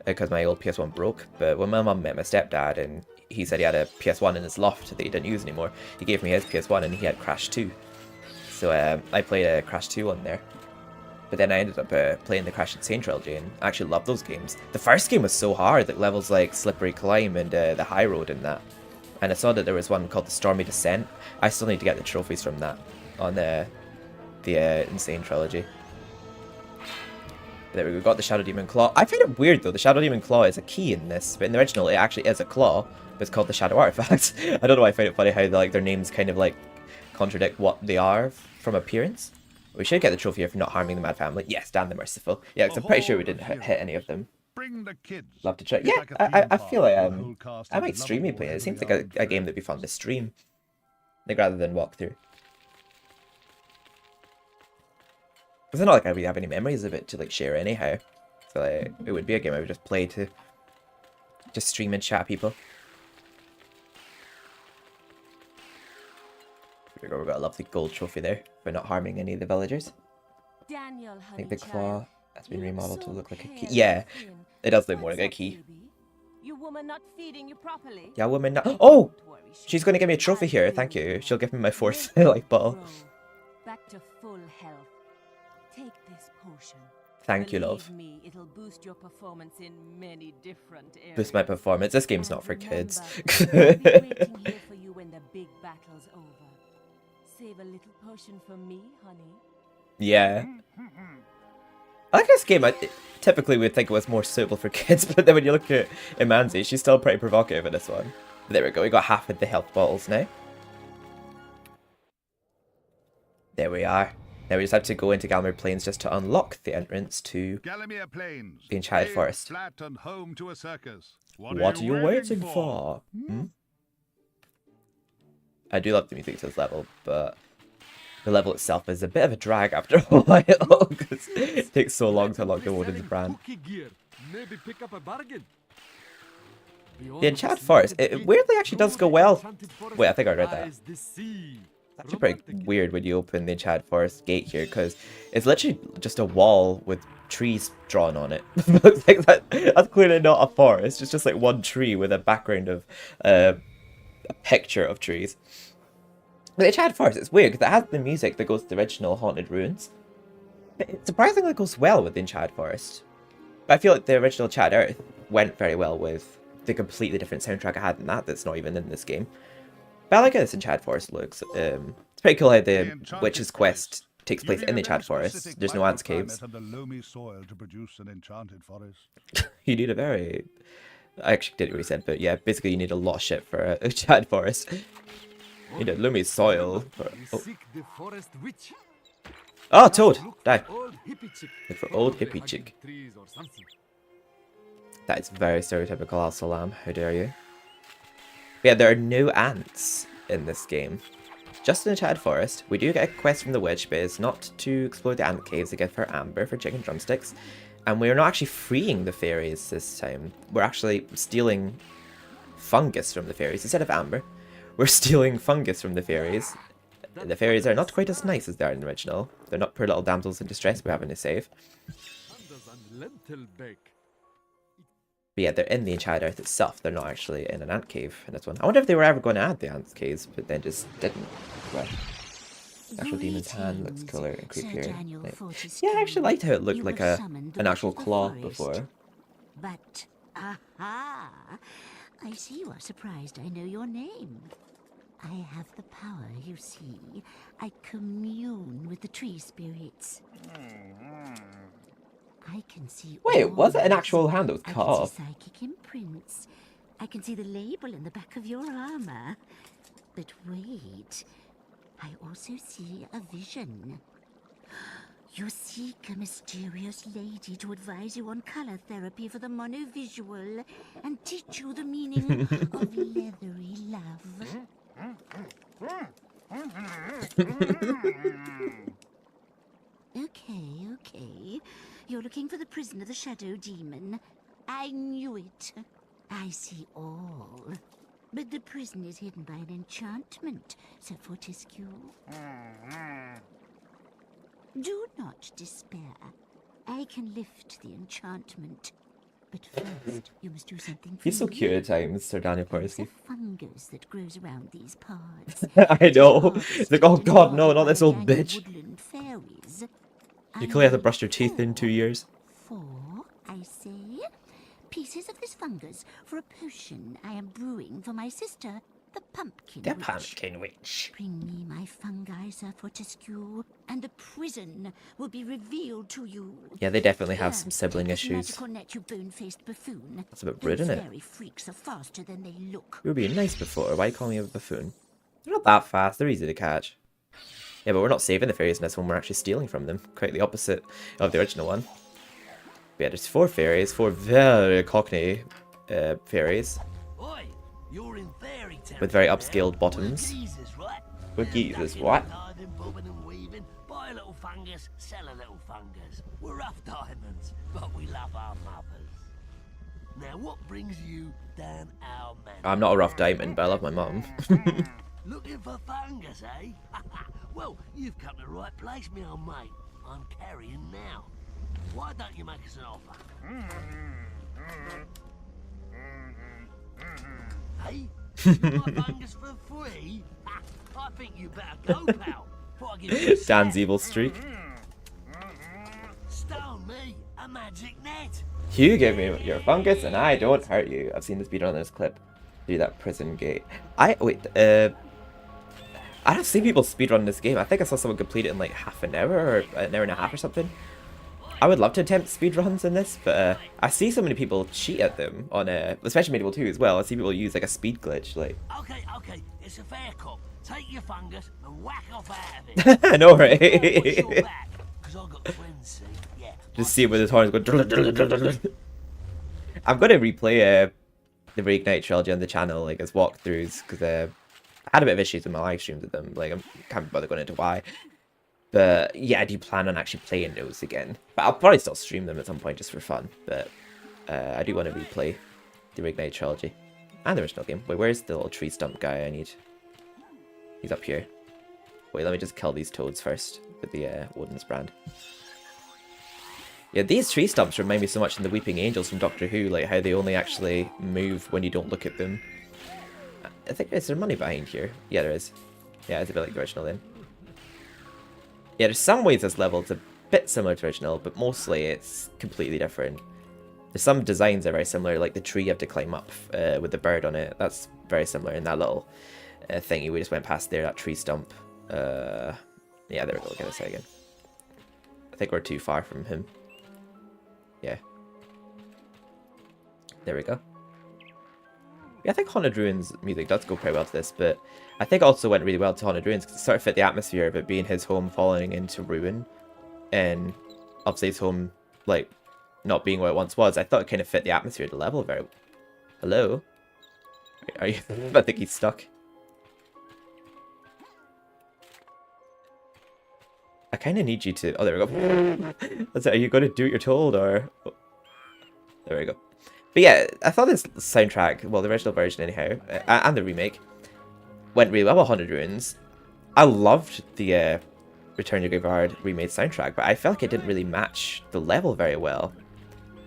because my old PS1 broke. But when my mum met my stepdad and he said he had a PS1 in his loft that he didn't use anymore, he gave me his PS1 and he had Crash 2. So I played a Crash 2 on there. But then I ended up playing the Crash Insane trilogy and I actually loved those games. The first game was so hard, like levels like Slippery Climb and the High Road and that. And I saw that there was one called the Stormy Descent. I still need to get the trophies from that on the Insane trilogy. There we go, got the Shadow Demon Claw. I find it weird though, the Shadow Demon Claw is a key in this, but in the original it actually is a claw, but it's called the Shadow Artifact. I don't know why I find it funny how like their names kind of like contradict what they are from appearance. We should get the trophy here for not harming the Mad Family. Yes, Dan the Merciful. Yeah, because I'm pretty sure we didn't hit any of them. Bring the kids. Love to try. Yeah, I feel like I might stream me play it. It seems like a game that'd be fun to stream, like rather than walk through. It's not like I really have any memories of it to like share anyhow. So like, it would be a game I would just play to just stream and chat people. Here we go, we've got a lovely gold trophy there for not harming any of the villagers. Daniel, I think the claw has been remodeled to look like a key. Yeah, it does look more like a key. You woman not feeding you properly? Yeah, woman not. Oh! She's going to give me a trophy here, thank you. She'll give me my 4th life ball. Back to full health. Take this potion. Thank you, love. Me, it'll boost your performance in many different areas. Boost my performance. This game's not for kids. I'll be waiting here for you when the big battle's over. Save a little potion for me, honey. Yeah. I like this game. I typically would think it was more suitable for kids, but then when you look at Imanzi, she's still pretty provocative in this one. But there we go. We got half of the health bottles now. There we are. Now we just have to go into Galmir Plains just to unlock the entrance to Galamir Plains, the Enchanted Forest. Flat and home to a circus. What are you waiting for? I do love the music to this level, but the level itself is a bit of a drag after a while because it takes so long to unlock the Woden's brand. The Enchanted Forest, it weirdly actually does go well. Wait, I think I read that. It's actually pretty weird when you open the Enchanted Forest gate here because it's literally just a wall with trees drawn on it. Looks like that's clearly not a forest. It's just like one tree with a background of a picture of trees. But the Enchanted Forest, it's weird because it has the music that goes to the original Haunted Ruins. It surprisingly goes well with the Enchanted Forest. But I feel like the original Enchanted Earth went very well with the completely different soundtrack I had in that's not even in this game. But I like how this Enchanted Forest looks. It's pretty cool how the Witch's Quest takes place in the Enchanted Forest. There's no ants caves. And a loamy soil to produce an enchanted forest. You need a very... I actually didn't really said, but yeah, basically you need a lot of shit for a Enchanted Forest. You need a loamy soil. Oh, Toad! Die. Look for old hippie chick. That is very stereotypical Al-Salam. How dare you? But yeah, there are no ants in this game. Just in the Enchanted Forest. We do get a quest from the witch, but it's not to explore the ant caves. Again, for amber, for chicken drumsticks. And we're not actually freeing the fairies this time. We're actually stealing fungus from the fairies instead of amber. We're stealing fungus from the fairies. The fairies are not quite as nice as they are in the original. They're not poor little damsels in distress we're having to save. But yeah, they're in the Enchanted Earth itself. They're not actually in an ant cave in this one. I wonder if they were ever going to add the ant caves, but then just didn't. Well, the actual demon's hand looks cooler and creepier. Yeah, I actually liked how it looked like an actual claw before. But, aha! I see you are surprised I know your name. I have the power, you see. I commune with the tree spirits. I can see. Wait, was it an actual hand that was cut off? Psychic imprints. I can see the label in the back of your armor. But wait, I also see a vision. You seek a mysterious lady to advise you on color therapy for the monovisual and teach you the meaning of leathery love. Okay. You're looking for the prison of the Shadow Demon. I knew it. I see all. But the prison is hidden by an enchantment, Sir Fortescue. Do not despair. I can lift the enchantment. But first, you must do something for He's so cute at times, Sir Daniel Fortescue. There's a fungus that grows around these parts. I know. It's like, oh god, no, not this old bitch. Woodland fairies. You clearly have to brush your teeth in 2 years. 4, I say. Pieces of this fungus for a potion I am brewing for my sister, the Pumpkin The Witch. Pumpkin Witch. Bring me my fungi, Sir Fortescue, and the prison will be revealed to you. Yeah, they definitely have some sibling This issues. magical net, you bone-faced buffoon. That's a bit rude, isn't it? Fairy freaks are faster than they look. You were being nice before. Why are you calling me a buffoon? They're not that fast. They're easy to catch. Yeah, but we're not saving the fairies in this one. We're actually stealing from them. Quite the opposite of the original one. But yeah, there's 4 fairies. 4 very cockney fairies. Oi, you're in fairy territory. With very upscaled bottoms. We're geezers, what? Buy a little fungus, sell a little fungus. We're rough diamonds, but we love our mothers. Now, what brings you down our manor? I'm not a rough diamond, but I love my mum. Looking for fungus, eh? Well, you've come to the right place, me old mate. I'm carrying now. Why don't you make us an offer? Hey, my fungus for free? I think you better go, pal. Before I give you a Dan's slap. evil streak. Stone me a magic net. You give me your fungus and I don't hurt you. I've seen this beat on this clip. Do that prison gate. I have seen people speedrun this game. I think I saw someone complete it in like half an hour or an hour and a half or something. I would love to attempt speedruns in this, but I see so many people cheat at them on especially Medieval 2 as well. I see people use like a speed glitch, like. Okay, it's a fair cop. Take your fungus and whack off out of it. I know, right? Just see where this horns go. I'm gonna replay the Reignite trilogy on the channel, like as walkthroughs, because I had a bit of issues with my live streams with them. Like I can't bother going into why. But yeah, I do plan on actually playing those again. But I'll probably still stream them at some point just for fun. But I do want to replay the Reignite trilogy and the original game. Wait, where's the little tree stump guy I need? He's up here. Wait, let me just kill these toads first with the Woden's brand. Yeah, these tree stumps remind me so much of the Weeping Angels from Doctor Who, like how they only actually move when you don't look at them. I think, is there money behind here? Yeah, there is. Yeah, it's a bit like the original then. Yeah, there's some ways this level's a bit similar to original, but mostly it's completely different. There's some designs that are very similar, like the tree you have to climb up with the bird on it. That's very similar in that little thingy we just went past there, that tree stump. Yeah, there we go, get this again. I think we're too far from him. Yeah. There we go. Yeah, I think Haunted Ruins music does go pretty well to this, but I think it also went really well to Haunted Ruins because it sort of fit the atmosphere of it being his home falling into ruin, and obviously his home, like, not being what it once was. I thought it kind of fit the atmosphere of the level very well. Hello? Are you... I think he's stuck. I kind of need you to... Oh, there we go. Are you going to do what you're told, or... Oh. There we go. But yeah, I thought this soundtrack, well, the original version anyhow, and the remake, went really well with Haunted Ruins. I loved the Return to Graveyard remade soundtrack, but I felt like it didn't really match the level very well.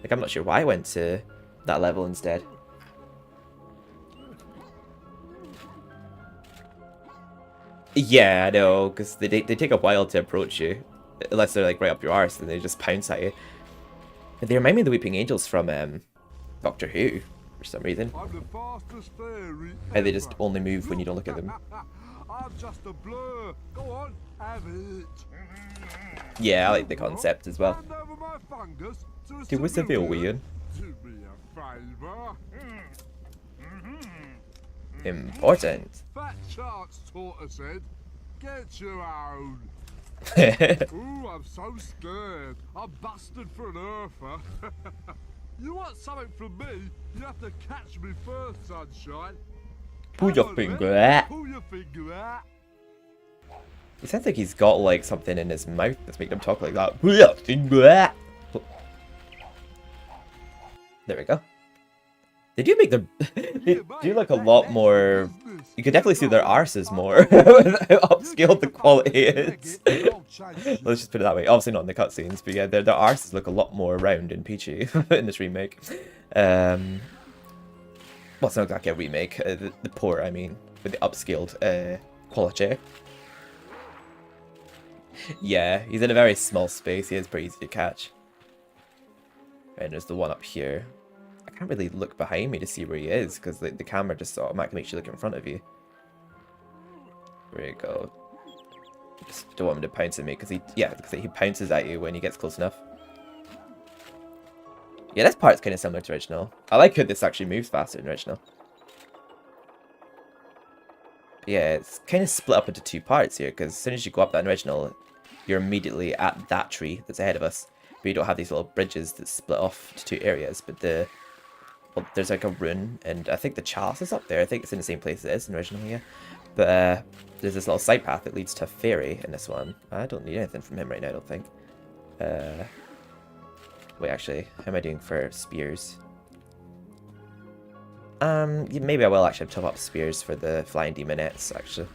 Like, I'm not sure why I went to that level instead. Yeah, I know, because they take a while to approach you. Unless they're, like, right up your arse, and they just pounce at you. And they remind me of the Weeping Angels from Doctor Who, for some reason. And they just only move when you don't look at them. I'm just a blur. Go on, have it. Yeah, I like the concept as well. Do us a feel weird. Do me a favour. Important. Fat Charts Tortoise said, get your own. Ooh, I'm so scared. I'm busted for an earther. You want something from me? You have to catch me first, sunshine. Pull your finger out. Pull your finger out. He sounds like he's got like something in his mouth that's making him talk like that. Pull your finger out. There we go. They do make them. They do like a lot more. You could definitely see their arses more. How upscaled the quality is. Let's just put it that way. Obviously not in the cutscenes, but yeah, their arses look a lot more round and peachy in this remake. Well, it's not exactly a remake. The port, I mean, with the upscaled quality. Yeah, he's in a very small space. He is pretty easy to catch. And there's the one up here. I can't really look behind me to see where he is because the camera just automatically makes you look in front of you. There you go. Just don't want him to pounce at me because he pounces at you when he gets close enough. Yeah, this part's kind of similar to original. I like how this actually moves faster than original. Yeah, it's kind of split up into two parts here because as soon as you go up that original, you're immediately at that tree that's ahead of us. But you don't have these little bridges that split off to two areas. But well, there's like a rune, and I think the chalice is up there. I think it's in the same place it is in original here. But there's this little side path that leads to a fairy in this one. I don't need anything from him right now, I don't think. Wait, actually, how am I doing for spears? Maybe I will actually top up spears for the flying demonettes, actually.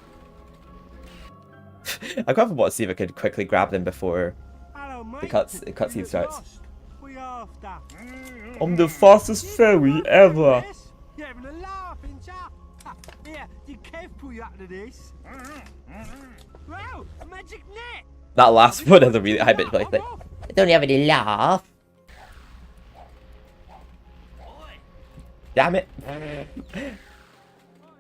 I quite want to see if I could quickly grab them before the cutscene starts. I'm the fastest fairy ever. You're having a laugh, ain't ya? Here, did Kev put you up to this? Wow, a magic net! That last one has a really high bit like that. I don't have any laugh. Damn it.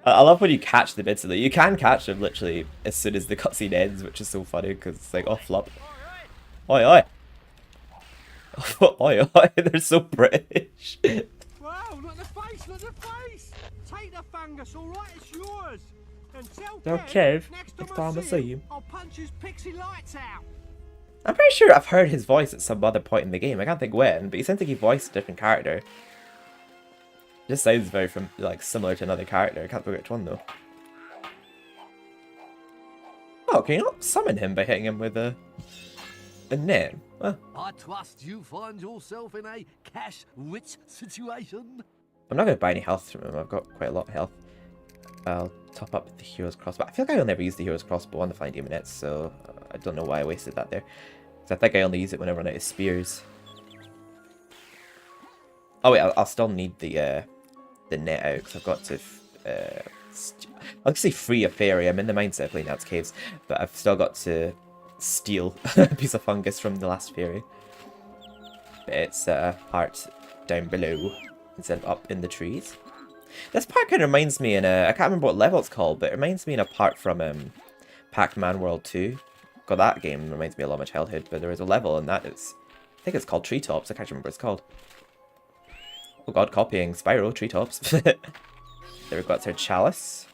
I love when you catch them instantly. You can catch them literally as soon as the cutscene ends, which is so funny because it's like, oh, flop. Oi, oi. Oi, oi. They're so British. Wow, not the face, not the face. Take the fungus, alright, it's yours. And tell Kev, next time I see him, I'll punch his pixie lights out. I'm pretty sure I've heard his voice at some other point in the game. I can't think when, but he sounds like he voiced a different character. Just sounds very similar to another character. I can't figure which one though. Oh, can you not summon him by hitting him with a net? Well, I trust you find yourself in a cash-rich situation. I'm not going to buy any health from him. I've got quite a lot of health. I'll top up the hero's crossbow. I feel like I'll never use the hero's crossbow on the flying demonettes, so I don't know why I wasted that there. Because I think I only use it when I run out of spears. Oh wait, I'll still need the net out because I've got to. I'll say free a fairy. I'm in the mindset of playing out caves, but I've still got to steal a piece of fungus from the last fairy. But it's part down below instead of up in the trees. This part kind of reminds me I can't remember what level it's called, but it reminds me in a part from Pac-Man World 2. God, that game reminds me a lot of my childhood, but there was a level in that I think it's called Treetops. I can't remember what it's called. Oh god, copying Spyro, Treetops. There we go, that's our chalice.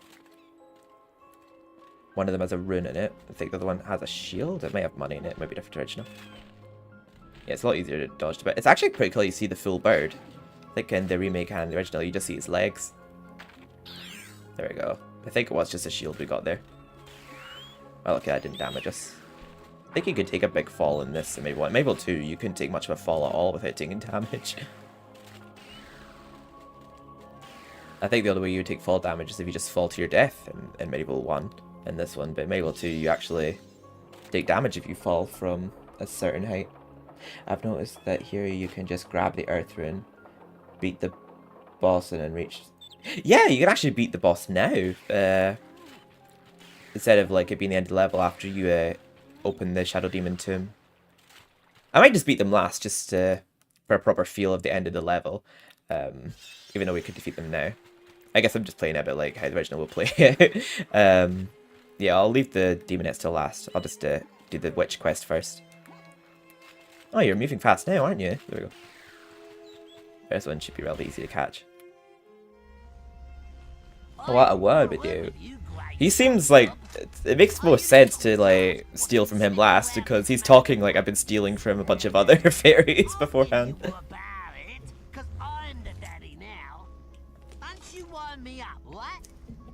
One of them has a rune in it. I think the other one has a shield. It may have money in it, maybe different original. Yeah, it's a lot easier to dodge, but it's actually pretty cool you see the full bird. I think in the remake and the original you just see his legs. There we go. I think it was just a shield we got there. Well, okay, that didn't damage us. I think you could take a big fall in this, and maybe one. MediEvil 2, you couldn't take much of a fall at all without taking damage. I think the only way you would take fall damage is if you just fall to your death in MediEvil 1 and this one, but MediEvil 2, you actually take damage if you fall from a certain height. I've noticed that here you can just grab the earth rune, beat the boss, and then reach... Yeah, you can actually beat the boss now. Instead of like it being the end of the level after you open the Shadow Demon tomb. I might just beat them last, just for a proper feel of the end of the level. Even though we could defeat them now. I guess I'm just playing a bit like how the original will play. Yeah, I'll leave the Demonettes till last. I'll just do the witch quest first. Oh, you're moving fast now, aren't you? There we go. This one should be relatively easy to catch. Oh, what a word with you. He seems like... It makes more sense to, like, steal from him last, because he's talking like I've been stealing from a bunch of other fairies beforehand.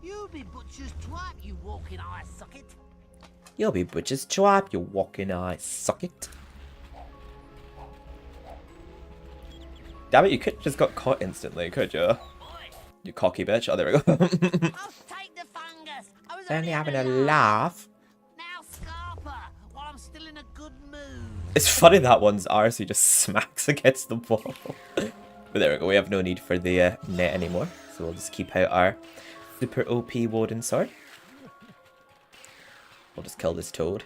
You'll be butcher's twat, you walking eye socket. You'll be butcher's twat, you walking eye socket. Damn it, you could just got caught instantly, could you? You cocky bitch. Oh, there we go. I'll take the fungus. I was only having a laugh. Now Scarper, while I'm still in a good mood. It's funny that one's ours, he just smacks against the wall. But there we go, we have no need for the net anymore. So we'll just keep out our super OP Woden sword. We'll just kill this toad.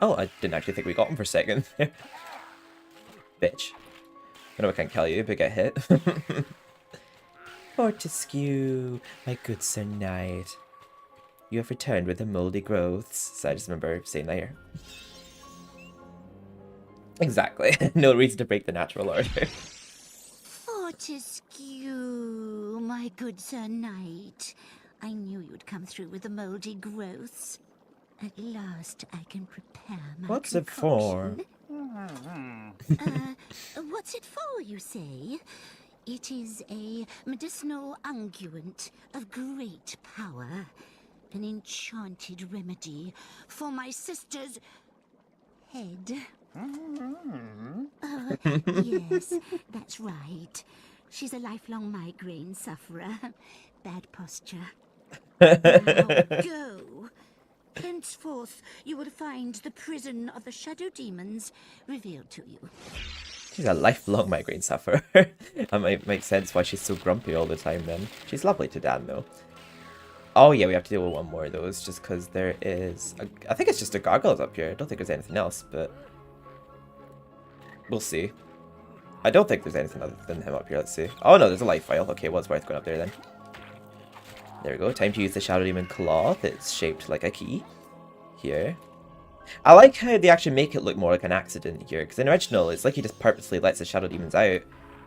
Oh, I didn't actually think we got him for a second. Bitch. I know I can't kill you, but get hit. Fortescue, my good sir knight. You have returned with the moldy growths. So I just remember saying that here. Exactly. No reason to break the natural order. Fortescue, my good sir knight. I knew you'd come through with the moldy growths. At last I can prepare my What's it for? What's it for, you say? It is a medicinal unguent of great power. An enchanted remedy for my sister's head. Yes, that's right. She's a lifelong migraine sufferer. Bad posture. Now go. Henceforth, you will find the prison of the shadow demons revealed to you. She's a lifelong migraine sufferer. That might make sense why she's so grumpy all the time then. She's lovely to Dan though. Oh yeah, we have to deal with one more of those just because there is... I think it's just a gargoyles up here. I don't think there's anything else, but... We'll see. I don't think there's anything other than him up here. Let's see. Oh no, there's a life file. Okay, well, it's worth going up there then. There we go. Time to use the Shadow Demon Claw. It's shaped like a key. Here. I like how they actually make it look more like an accident here. Because in the original, it's like he just purposely lets the Shadow Demons out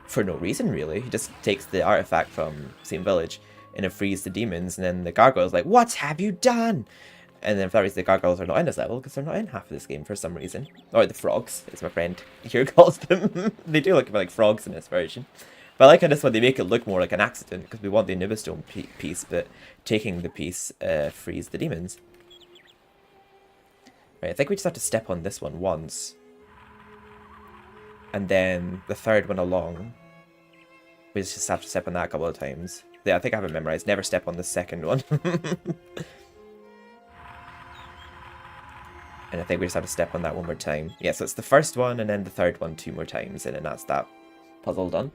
for no reason, really. He just takes the artifact from Same Village and it frees the demons. And then the gargoyles like, what have you done? And then for that reason, the gargoyles are not in this level because they're not in half of this game for some reason. Or the frogs, as my friend here calls them. They do look like frogs in this version. But I like how this one they make it look more like an accident because we want the Anubis Stone piece, but taking the piece frees the demons. Right, I think we just have to step on this one once. And then the third one along. We just have to step on that a couple of times. Yeah, I think I have it memorized. Never step on the second one. And I think we just have to step on that one more time. Yeah, so it's the first one and then the third one 2 more times. And then that's that puzzle done.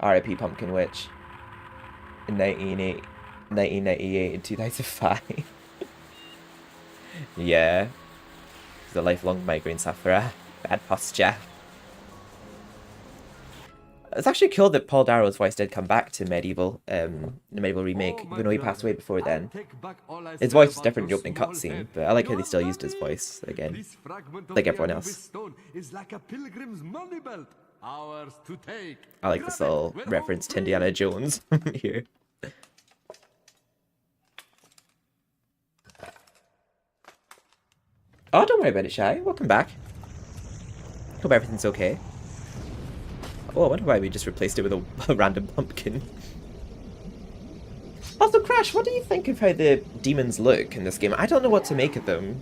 R.I.P. Pumpkin Witch. In 1998 and 2005. Yeah. the lifelong migraine sufferer. Bad posture. It's actually cool that Paul Darrow's voice did come back to MediEvil, the MediEvil remake, even though he passed away before then. His voice was different in the opening cutscene, but I like how they still used his voice again, like everyone else. I like this little reference to Indiana Jones here. Oh, don't worry about it, Shy. Welcome back. Hope everything's okay. Oh, I wonder why we just replaced it with a random pumpkin. Also, Crash, what do you think of how the demons look in this game? I don't know what to make of them.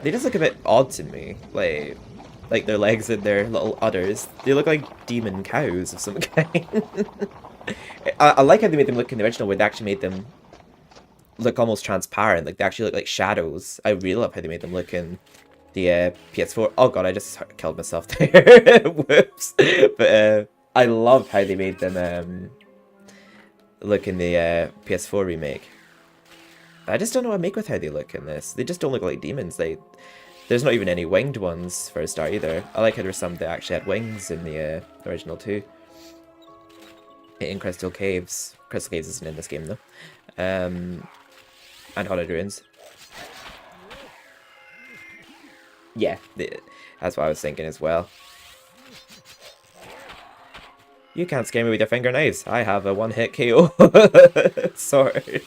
They just look a bit odd to me. Like their legs and their little udders. They look like demon cows of some kind. I like how they made them look in the original, where they actually made them look almost transparent. Like, they actually look like shadows. I really love how they made them look in the PS4. Oh god, I just killed myself there. Whoops. But I love how they made them look in the PS4 remake. I just don't know what to make with how they look in this. They just don't look like demons. There's not even any winged ones for a start either. I like how there's some that actually had wings in the original too. In Crystal Caves. Crystal Caves isn't in this game though. And Haunted Ruins. Yeah, that's what I was thinking as well. You can't scare me with your finger knives. I have a one-hit KO. Sorry.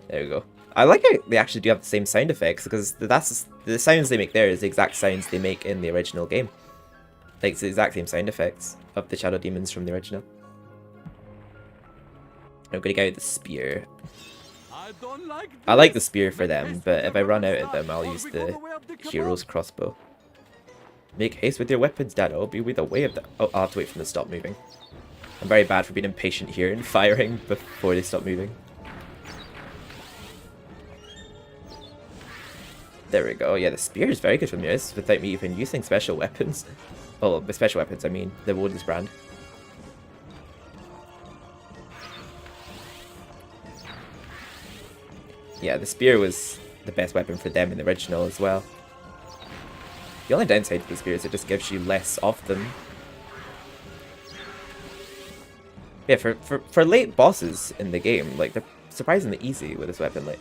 There we go. I like how they actually do have the same sound effects, because the sounds they make there is the exact sounds they make in the original game. Like, it's the exact same sound effects of the Shadow Demons from the original. I'm gonna go with the spear. I like the spear for them, but if I run out of them, I'll use the hero's crossbow. Make haste with your weapons, Dad. I'll be with the way of the... Oh, I'll have to wait for them to stop moving. I'm very bad for being impatient here and firing before they stop moving. There we go. Yeah, the spear is very good from this without me even using special weapons. Oh, by special weapons, I mean the Woden's brand. Yeah, the spear was the best weapon for them in the original as well. The only downside to the spear is it just gives you less of them. Yeah, for late bosses in the game, like, they're surprisingly easy with this weapon, like.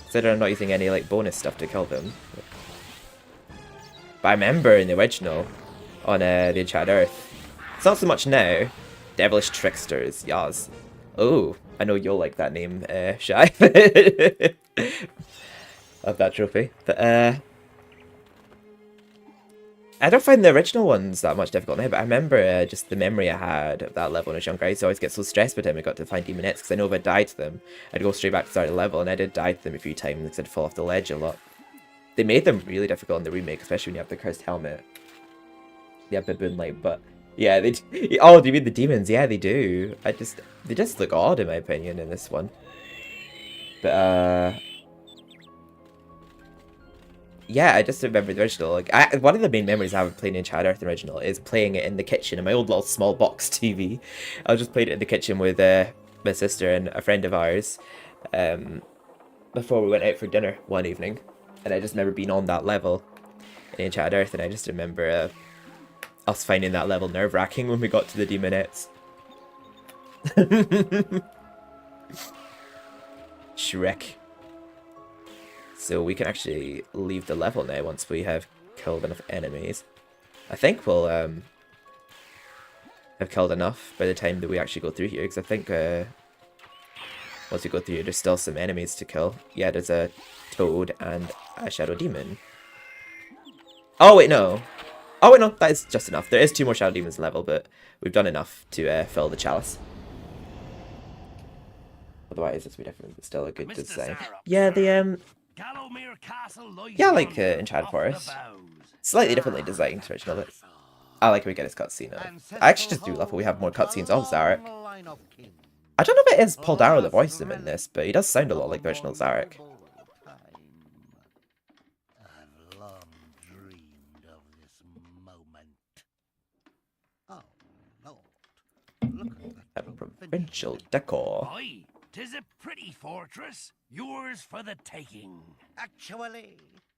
Consider I'm not using any, like, bonus stuff to kill them. But I remember in the original, on the Enchanted Earth, it's not so much now, Devilish Tricksters, yas. Oh, I know you'll like that name, Shy. Of that trophy. But, I don't find the original ones that much difficult now, but I remember just the memory I had of that level when I was younger. I used to always get so stressed by the time I got to find demonettes, because I know if I died to them, I'd go straight back to start the level, and I did die to them a few times because I'd fall off the ledge a lot. They made them really difficult in the remake, especially when you have the cursed helmet. Yeah, Baboon Light, but yeah, they... Oh, do you mean the demons? Yeah, they do. They just look odd in my opinion in this one. But, yeah, I just remember the original. Like, one of the main memories I have of playing Enchanted Earth original is playing it in the kitchen in my old little small box TV. I just played it in the kitchen with my sister and a friend of ours before we went out for dinner one evening. And I just remember being on that level in Enchanted Earth, and I just remember us finding that level nerve-wracking when we got to the demonettes. Shrek. So we can actually leave the level now once we have killed enough enemies. I think we'll have killed enough by the time that we actually go through here, because I think once we go through here, there's still some enemies to kill. Yeah, there's a toad and a shadow demon. Oh wait, no. Oh wait, no, that is just enough. There is 2 more shadow demons in level, but we've done enough to fill the chalice. Otherwise, it's definitely still a good design. Yeah, the yeah, I like Enchanted Forest. Slightly differently designed to original, but I like how we get his cutscene. I actually just do love how we have more cutscenes of Zarek. I don't know if it is Paul Darrow that voices him in this, but he does sound a lot like the original Zarek. Provincial decor. Aye, 'tis a pretty fortress, yours for the taking. Actually,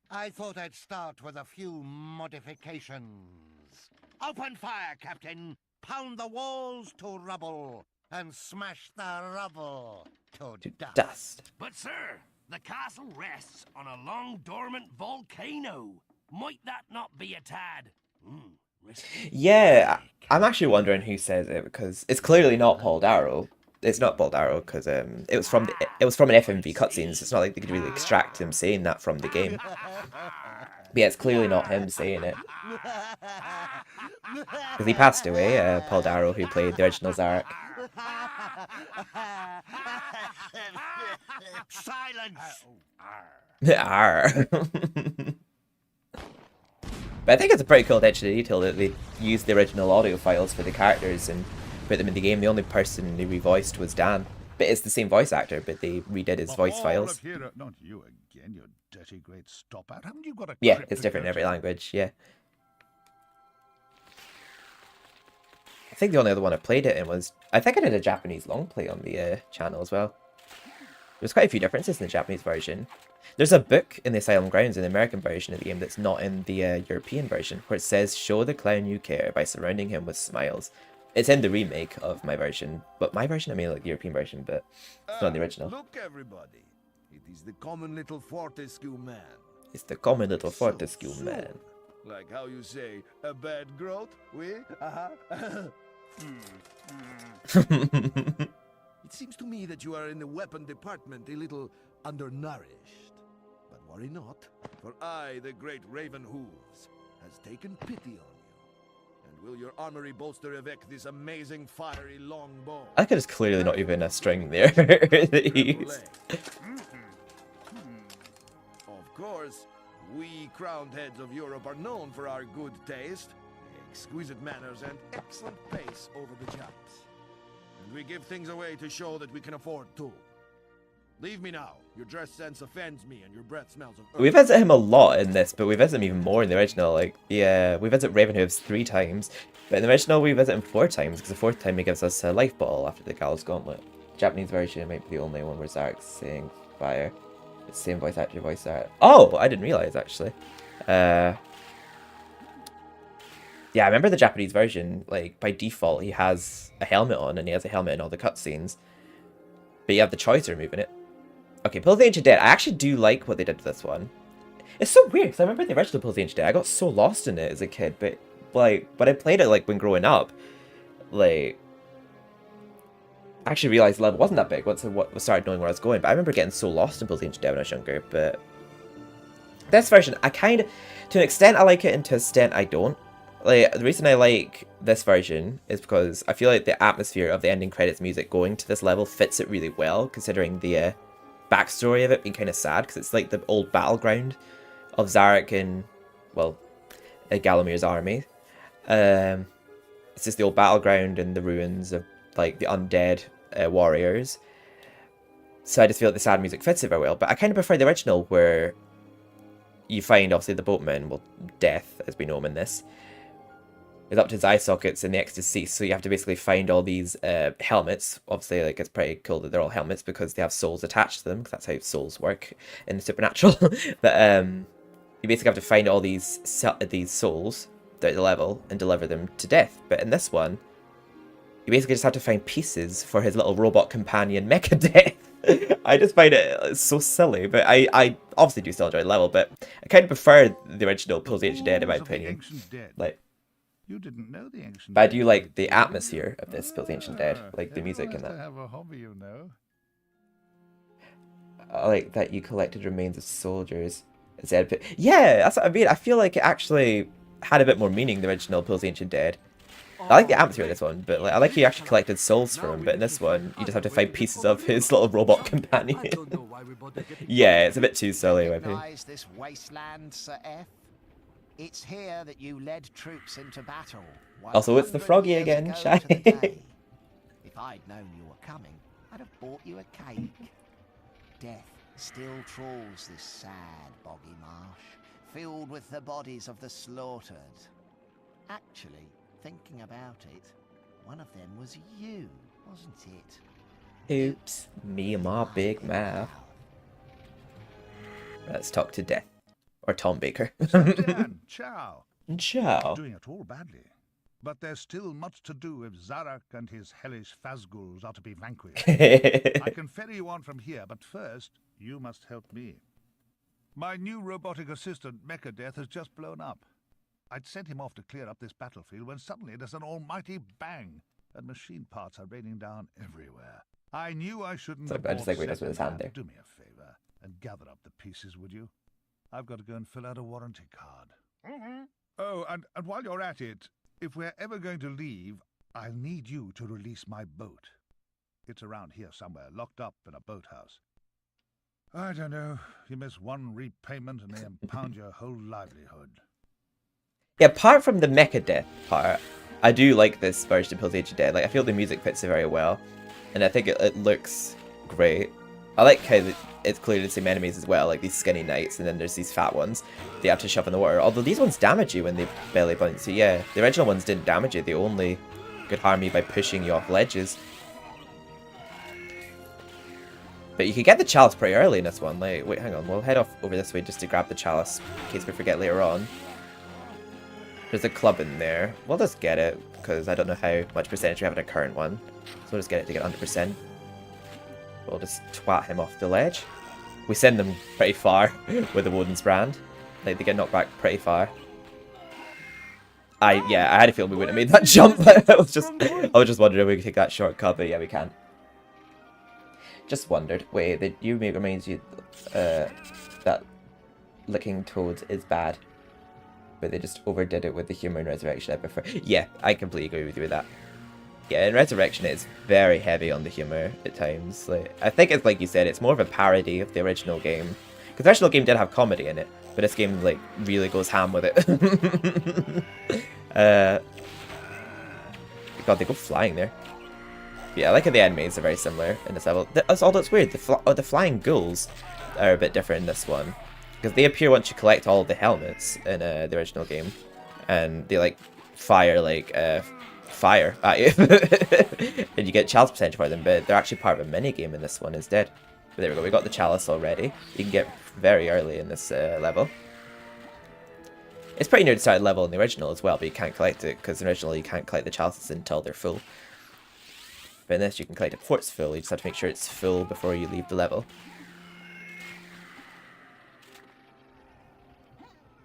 I thought I'd start with a few modifications. Open fire, Captain! Pound the walls to rubble, and smash the rubble to dust. But sir, the castle rests on a long dormant volcano. Might that not be a tad? Risky? Yeah, I'm actually wondering who says it, because it's clearly not Paul Darrow. It's not Paul Darrow because it was from an FMV cutscenes. It's not like they could really extract him saying that from the game. But yeah, it's clearly not him saying it. Because he passed away, Paul Darrow, who played the original Zarek. Silence! Arr. But I think it's a pretty cool attention to detail that they used the original audio files for the characters and put them in the game. The only person they revoiced was Dan. But it's the same voice actor, but they redid his voice files. Not you again, you dirty great stop-out. Haven't you got a Yeah, it's different in every language, yeah. I think the only other one I played it in was... I think I did a Japanese long play on the channel as well. There's quite a few differences in the Japanese version. There's a book in the Asylum Grounds in the American version of the game that's not in the European version, where it says, "Show the clown you care by surrounding him with smiles." It's in the remake of my version, but my version, I mean like the European version, but it's not the original. Look, everybody. It is the common little Fortescue man. It's the common little Fortescue man. Like how you say, a bad growth, oui? It seems to me that you are in the weapon department a little undernourished. But worry not, for I, the great Raven Hooves, has taken pity on you. And will your armory bolster evict this amazing fiery longbow? I think it's clearly not even a string there that he used. Of course, we crowned heads of Europe are known for our good taste, exquisite manners, and excellent pace over the jumps. And we give things away to show that we can afford to. Leave me now. Your dress sense offends me, and your breath smells of earth. We visit him a lot in this, but we visit him even more in the original. Like, yeah, we visit Ravenhooves 3 times, but in the original we visit him 4 times, because the 4th time he gives us a life bottle after the Gallows Gauntlet. Japanese version might be the only one where Zarek's saying fire. It's the same voice actor, voice art. Oh, I didn't realize actually. Yeah, I remember the Japanese version, like, by default, he has a helmet on, and he has a helmet in all the cutscenes. But you have the choice of removing it. Okay, Pull of the Ancient Dead. I actually do like what they did to this one. It's so weird, because I remember the original Pull of the Ancient Dead. I got so lost in it as a kid, but, like, when I played it, like, when growing up, like, I actually realized the level wasn't that big once I started knowing where I was going, but I remember getting so lost in Pull of the Ancient Dead when I was younger, but... This version, I kind of... To an extent, I like it, and to an extent, I don't. Like, the reason I like this version is because I feel like the atmosphere of the ending credits music going to this level fits it really well, considering the backstory of it being kind of sad, because it's like the old battleground of Zarek and, well, Galomir's army. It's just the old battleground and the ruins of, like, the undead warriors. So I just feel like the sad music fits it very well, but I kind of prefer the original, where you find, obviously, the boatman, well, Death, as we know him in this, is up to his eye sockets and the ecstasy, so you have to basically find all these helmets. Obviously, like, it's pretty cool that they're all helmets because they have souls attached to them, because that's how souls work in the supernatural. But you basically have to find all these souls throughout the level and deliver them to Death. But in this one, you basically just have to find pieces for his little robot companion Mecha Death. I just find it so silly, but I obviously do still enjoy the level, but I kind of prefer the original Pull of the Ancient Dead in my opinion. Like, you didn't know the ancient but I do like the atmosphere of this Pull of the Ancient Dead, like the music and that. Have a hobby, you know. I like that you collected remains of soldiers instead of... Yeah, that's what I mean. I feel like it actually had a bit more meaning, the original Pull of the Ancient Dead. I like the atmosphere of this one, but like, I like you actually collected souls for him, but in this one, you just have to find pieces of his little robot companion. Yeah, it's a bit too silly, in my opinion. This wasteland, Sir F? It's here that you led troops into battle. Also, it's the Froggy again, Shy. If I'd known you were coming, I'd have bought you a cake. Death still trawls this sad boggy marsh, filled with the bodies of the slaughtered. Actually, thinking about it, one of them was you. wasn't it? Oops, me and my big mouth. Let's talk to Death. Or Tom Baker. Dan, ciao. Ciao. Doing it all badly. But there's still much to do if Zarak and his hellish Phasgul's are to be vanquished. I can ferry you on from here, but first, you must help me. My new robotic assistant, Mechadeath, has just blown up. I'd sent him off to clear up this battlefield when suddenly there's an almighty bang, and machine parts are raining down everywhere. I knew I shouldn't So have I just think we bought just with his hand second-hand. there. Do me a favor and gather up the pieces, would you? I've got to go and fill out a warranty card. Oh, and while you're at it, if we're ever going to leave, I'll need you to release my boat. It's around here somewhere, locked up in a boathouse. I don't know. You miss one repayment and they impound your whole livelihood. Yeah, apart from the Mechadeath part, I do like this version of Pills Age of Dead. Like, I feel the music fits it very well, and I think it looks great. I like how it's clearly the same enemies as well, like these skinny knights, and then there's these fat ones they have to shove in the water. Although these ones damage you when they belly bounce you. Yeah, the original ones didn't damage you, they only could harm you by pushing you off ledges. But you could get the chalice pretty early in this one. Like, wait, hang on, we'll head off over this way just to grab the chalice in case we forget later on. There's a club in there. We'll just get it, because I don't know how much percentage we have in a current one. So we'll just get it to get 100%. We'll just twat him off the ledge. We send them pretty far with the Woden's brand. Like, they get knocked back pretty far. I had a feeling we wouldn't have made that jump. I was just wondering if we could take that shortcut, but yeah, we can. Just wondered. Wait, the new mate reminds you that licking toads is bad. But they just overdid it with the humor in Resurrection, I prefer. Yeah, I completely agree with you with that. Yeah, in Resurrection it's very heavy on the humor at times. Like, I think it's like you said, it's more of a parody of the original game. Because the original game did have comedy in it, but this game like really goes ham with it. God, they go flying there. Yeah, I like how the enemies are very similar in this level. Although it's weird, the flying ghouls are a bit different in this one. Because they appear once you collect all of the helmets in the original game. And they like fire like fire at you. And you get chalice percentage for them, but they're actually part of a mini game in this one instead. But there we go, we got the chalice already. You can get very early in this level. It's pretty near the start of the level in the original as well, but you can't collect it, because in the original you can't collect the chalices until they're full. But in this you can collect it before it's full, you just have to make sure it's full before you leave the level.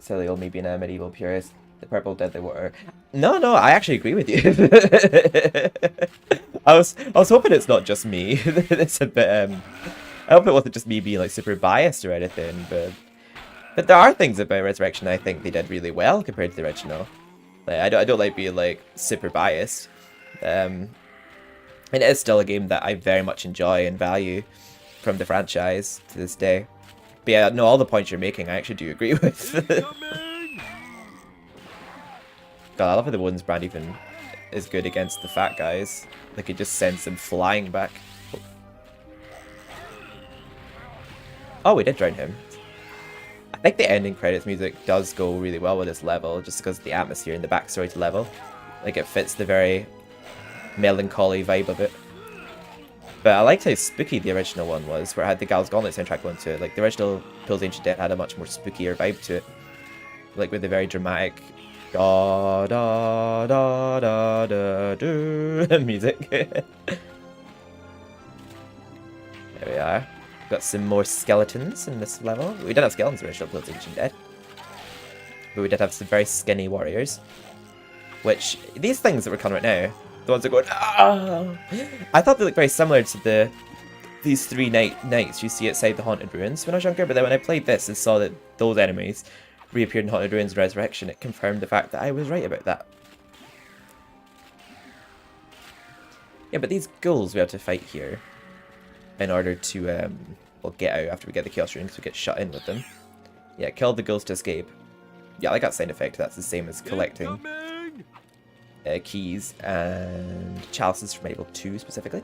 Silly old me being a medieval purist. The purple deadly water. No, I actually agree with you. I was hoping it's not just me. It's a bit I hope it wasn't just me being like super biased or anything, but there are things about Resurrection I think they did really well compared to the original. Like, I don't like being like super biased. And it is still a game that I very much enjoy and value from the franchise to this day. But yeah, no, all the points you're making I actually do agree with. God, I love how the Woden's brand even is good against the fat guys. Like, it just sends them flying back. Oh, we did drown him. I think the ending credits music does go really well with this level, just because of the atmosphere and the backstory to the level. Like, it fits the very melancholy vibe of it. But I liked how spooky the original one was, where it had the Gal's Gauntlet soundtrack going to it. Like, the original Pills Ancient Death had a much more spookier vibe to it. Like, with the very dramatic da da da da da do music. There we are. Got some more skeletons in this level. We didn't have skeletons in the original Pills Ancient Dead. But we did have some very skinny warriors. Which, these things that we're coming right now, the ones that are going, ah! I thought they looked very similar to these three knights you see outside the Haunted Ruins when I was younger, but then when I played this and saw that those enemies reappeared in Haunted Ruins and Resurrection, it confirmed the fact that I was right about that. Yeah, but these ghouls we have to fight here in order to, well, get out after we get the Chaos Rune, because we get shut in with them. Yeah, kill the ghouls to escape. Yeah, I like that sound effect. That's the same as collecting keys and chalices from MediEvil 2 specifically.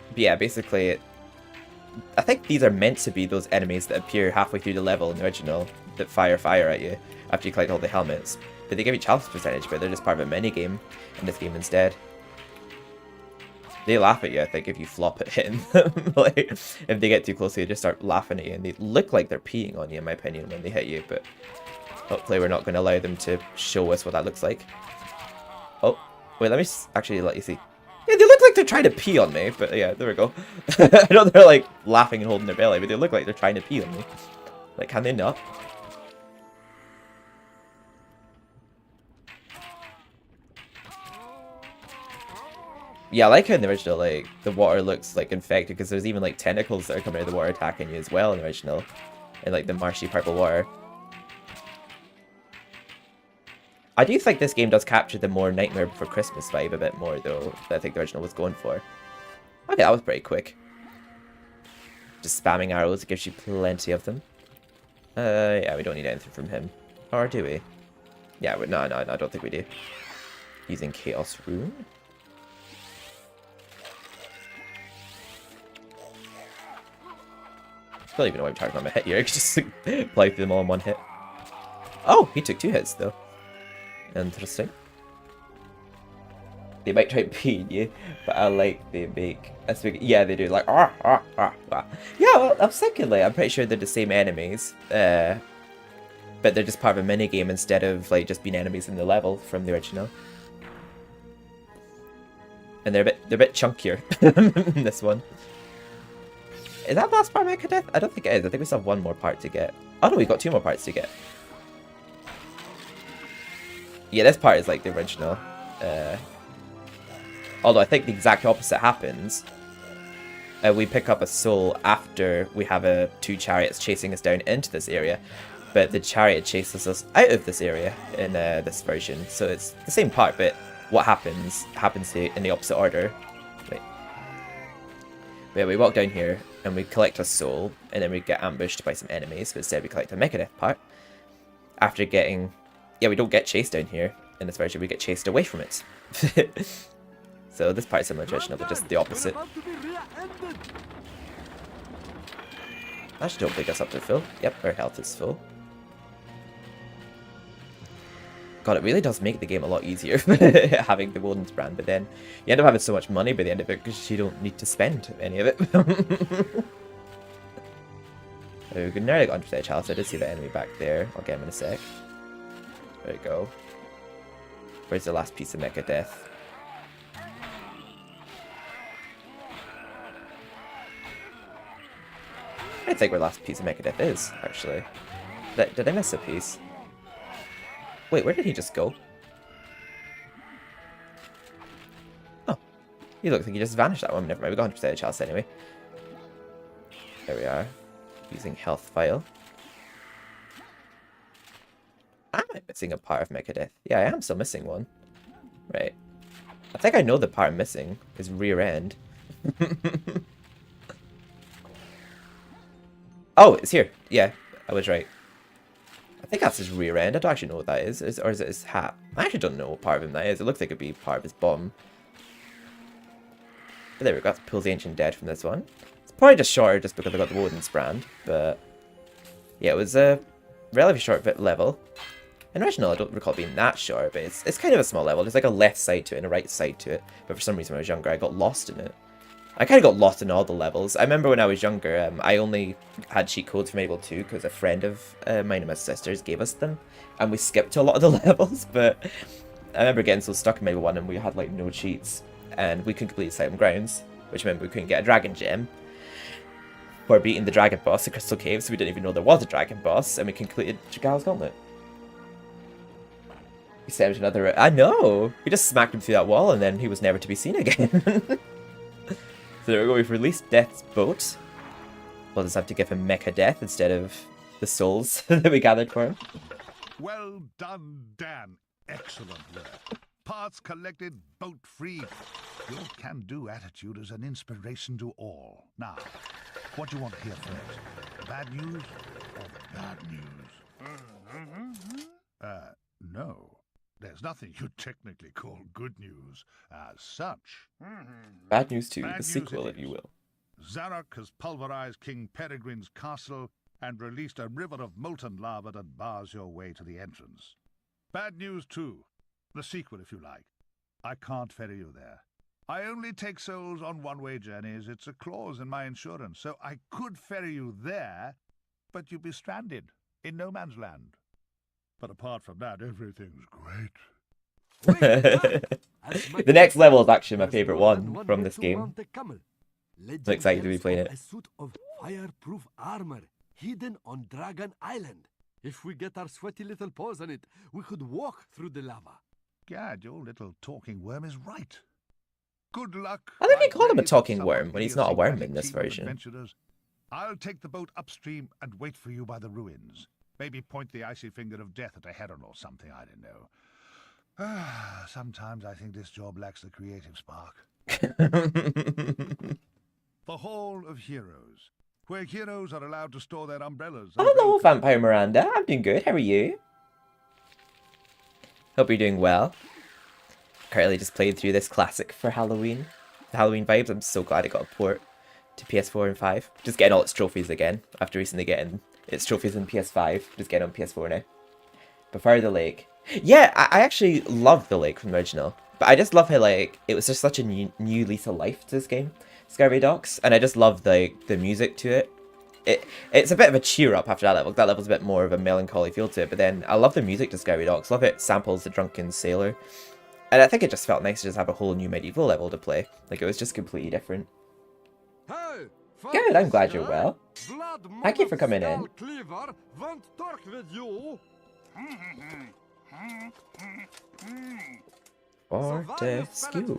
But yeah, basically, I think these are meant to be those enemies that appear halfway through the level in the original that fire at you after you collect all the helmets. But they give you chalice percentage, but they're just part of a mini game in this game instead. They laugh at you, I think, if you flop at hitting them. Like, if they get too close, they just start laughing at you, and they look like they're peeing on you, in my opinion, when they hit you, but hopefully we're not going to allow them to show us what that looks like. Oh, wait, let me actually let you see. Yeah, they look like they're trying to pee on me, but yeah, there we go. I know they're like laughing and holding their belly, but they look like they're trying to pee on me. Like, can they not? Yeah, I like how in the original, like, the water looks like infected, because there's even like tentacles that are coming out of the water attacking you as well in the original. In like the marshy purple water. I do think this game does capture the more Nightmare Before Christmas vibe a bit more, though, than I think the original was going for. Okay, that was pretty quick. Just spamming arrows, it gives you plenty of them. Yeah, we don't need anything from him. Or do we? Yeah, no, I don't think we do. Using Chaos Rune. I don't even know why I'm talking about my hit here. I could just apply them all in one hit. Oh, he took 2 hits, though. Interesting. They might try and pee you, but I like they make us big. Yeah, they do like ah. Yeah, well, I'm thinking like I'm pretty sure they're the same enemies, but they're just part of a mini game instead of like just being enemies in the level from the original. And they're a bit chunkier in this one. Is that the last part of Mecha I don't think it is. I think we still have one more part to get. Oh no, we've got 2 more parts to get. Yeah, this part is like the original. Although I think the exact opposite happens. We pick up a soul after we have 2 chariots chasing us down into this area. But the chariot chases us out of this area in this version. So it's the same part, but what happens in the opposite order. Wait. But yeah, we walk down here and we collect a soul. And then we get ambushed by some enemies. But instead we collect a Megadeth part. After getting... Yeah, we don't get chased down here in this version, we get chased away from it. So this part is similar to original, but just the opposite. Actually, don't pick us up to full. Yep, our health is full. God, it really does make the game a lot easier having the Woden's brand, but then you end up having so much money by the end of it because you don't need to spend any of it. We can nearly got 100% chalice. I did see the enemy back there. I'll get him in a sec. There we go. Where's the last piece of Mecha Death? I don't think where the last piece of Mecha Death is, actually. Did I miss a piece? Wait, where did he just go? Oh. He looks like he just vanished that one. Never mind, we got 100% chalice anyway. There we are. Using health file. Am I missing a part of Mecha Death? Yeah, I am still missing one. Right. I think I know the part I'm missing is rear end. Oh, it's here. Yeah, I was right. I think that's his rear end. I don't actually know what that is. Or is it his hat? I actually don't know what part of him that is. It looks like it'd be part of his bomb. But there we go. That pulls the Ancient Dead from this one. It's probably just shorter just because I got the Woden's brand. But yeah, it was a relatively short bit level. In original, I don't recall it being that short, but it's kind of a small level. There's like a left side to it and a right side to it. But for some reason when I was younger, I got lost in it. I kind of got lost in all the levels. I remember when I was younger, I only had cheat codes for MediEvil 2 because a friend of mine and my sisters gave us them. And we skipped a lot of the levels, but I remember getting so stuck in MediEvil 1 and we had like no cheats. And we couldn't complete Silent Grounds, which meant we couldn't get a dragon gem. For beating the dragon boss at Crystal Cave, so we didn't even know there was a dragon boss, and we completed Jagal's Gauntlet. We saved another... I know! We just smacked him through that wall, and then he was never to be seen again. So there we go, we've released Death's Boat. We'll just have to give him Mecha Death instead of the souls that we gathered for him. Well done, Dan. Excellent work. Parts collected, boat free. Your can-do attitude is an inspiration to all. Now, what do you want to hear first? Bad news or bad news? No. There's nothing you'd technically call good news as such. Bad News 2, Bad the sequel, if you will. Zarok has pulverized King Peregrine's castle and released a river of molten lava that bars your way to the entrance. Bad News 2, the sequel, if you like. I can't ferry you there. I only take souls on one-way journeys. It's a clause in my insurance, so I could ferry you there, but you'd be stranded in no man's land. But apart from that, everything's great. The next level is actually my favorite one from this game. I'm excited to be playing it. A suit of fireproof armor hidden on Dragon Island. If we get our sweaty little paws on it, we could walk through the lava. Gad, your little talking worm is right. Good luck. I think they call him a talking worm when he's not a worm in this version. Adventurers. I'll take the boat upstream and wait for you by the ruins. Maybe point the icy finger of death at a heron or something, I don't know. Sometimes I think this job lacks the creative spark. The Hall of Heroes, where heroes are allowed to store their umbrellas. Hello, Vampire Miranda. I'm doing good. How are you? Hope you're doing well. Currently just played through this classic for Halloween. The Halloween vibes. I'm so glad it got a port to PS4 and 5. Just getting all its trophies again after recently getting its trophies in PS5. Just getting on PS4 now. Prefer the lake. Yeah, I actually love the lake from the original. But I just love how, like, it was just such a new lease of life to this game, Scary Docks. And I just love the music to it. It's a bit of a cheer up after that level. That level's a bit more of a melancholy feel to it. But then I love the music to Scary Docks. Love it samples the Drunken Sailor. And I think it just felt nice to just have a whole new medieval level to play. Like, it was just completely different. Good, I'm glad you're well. Thank you for coming in. Fortescue.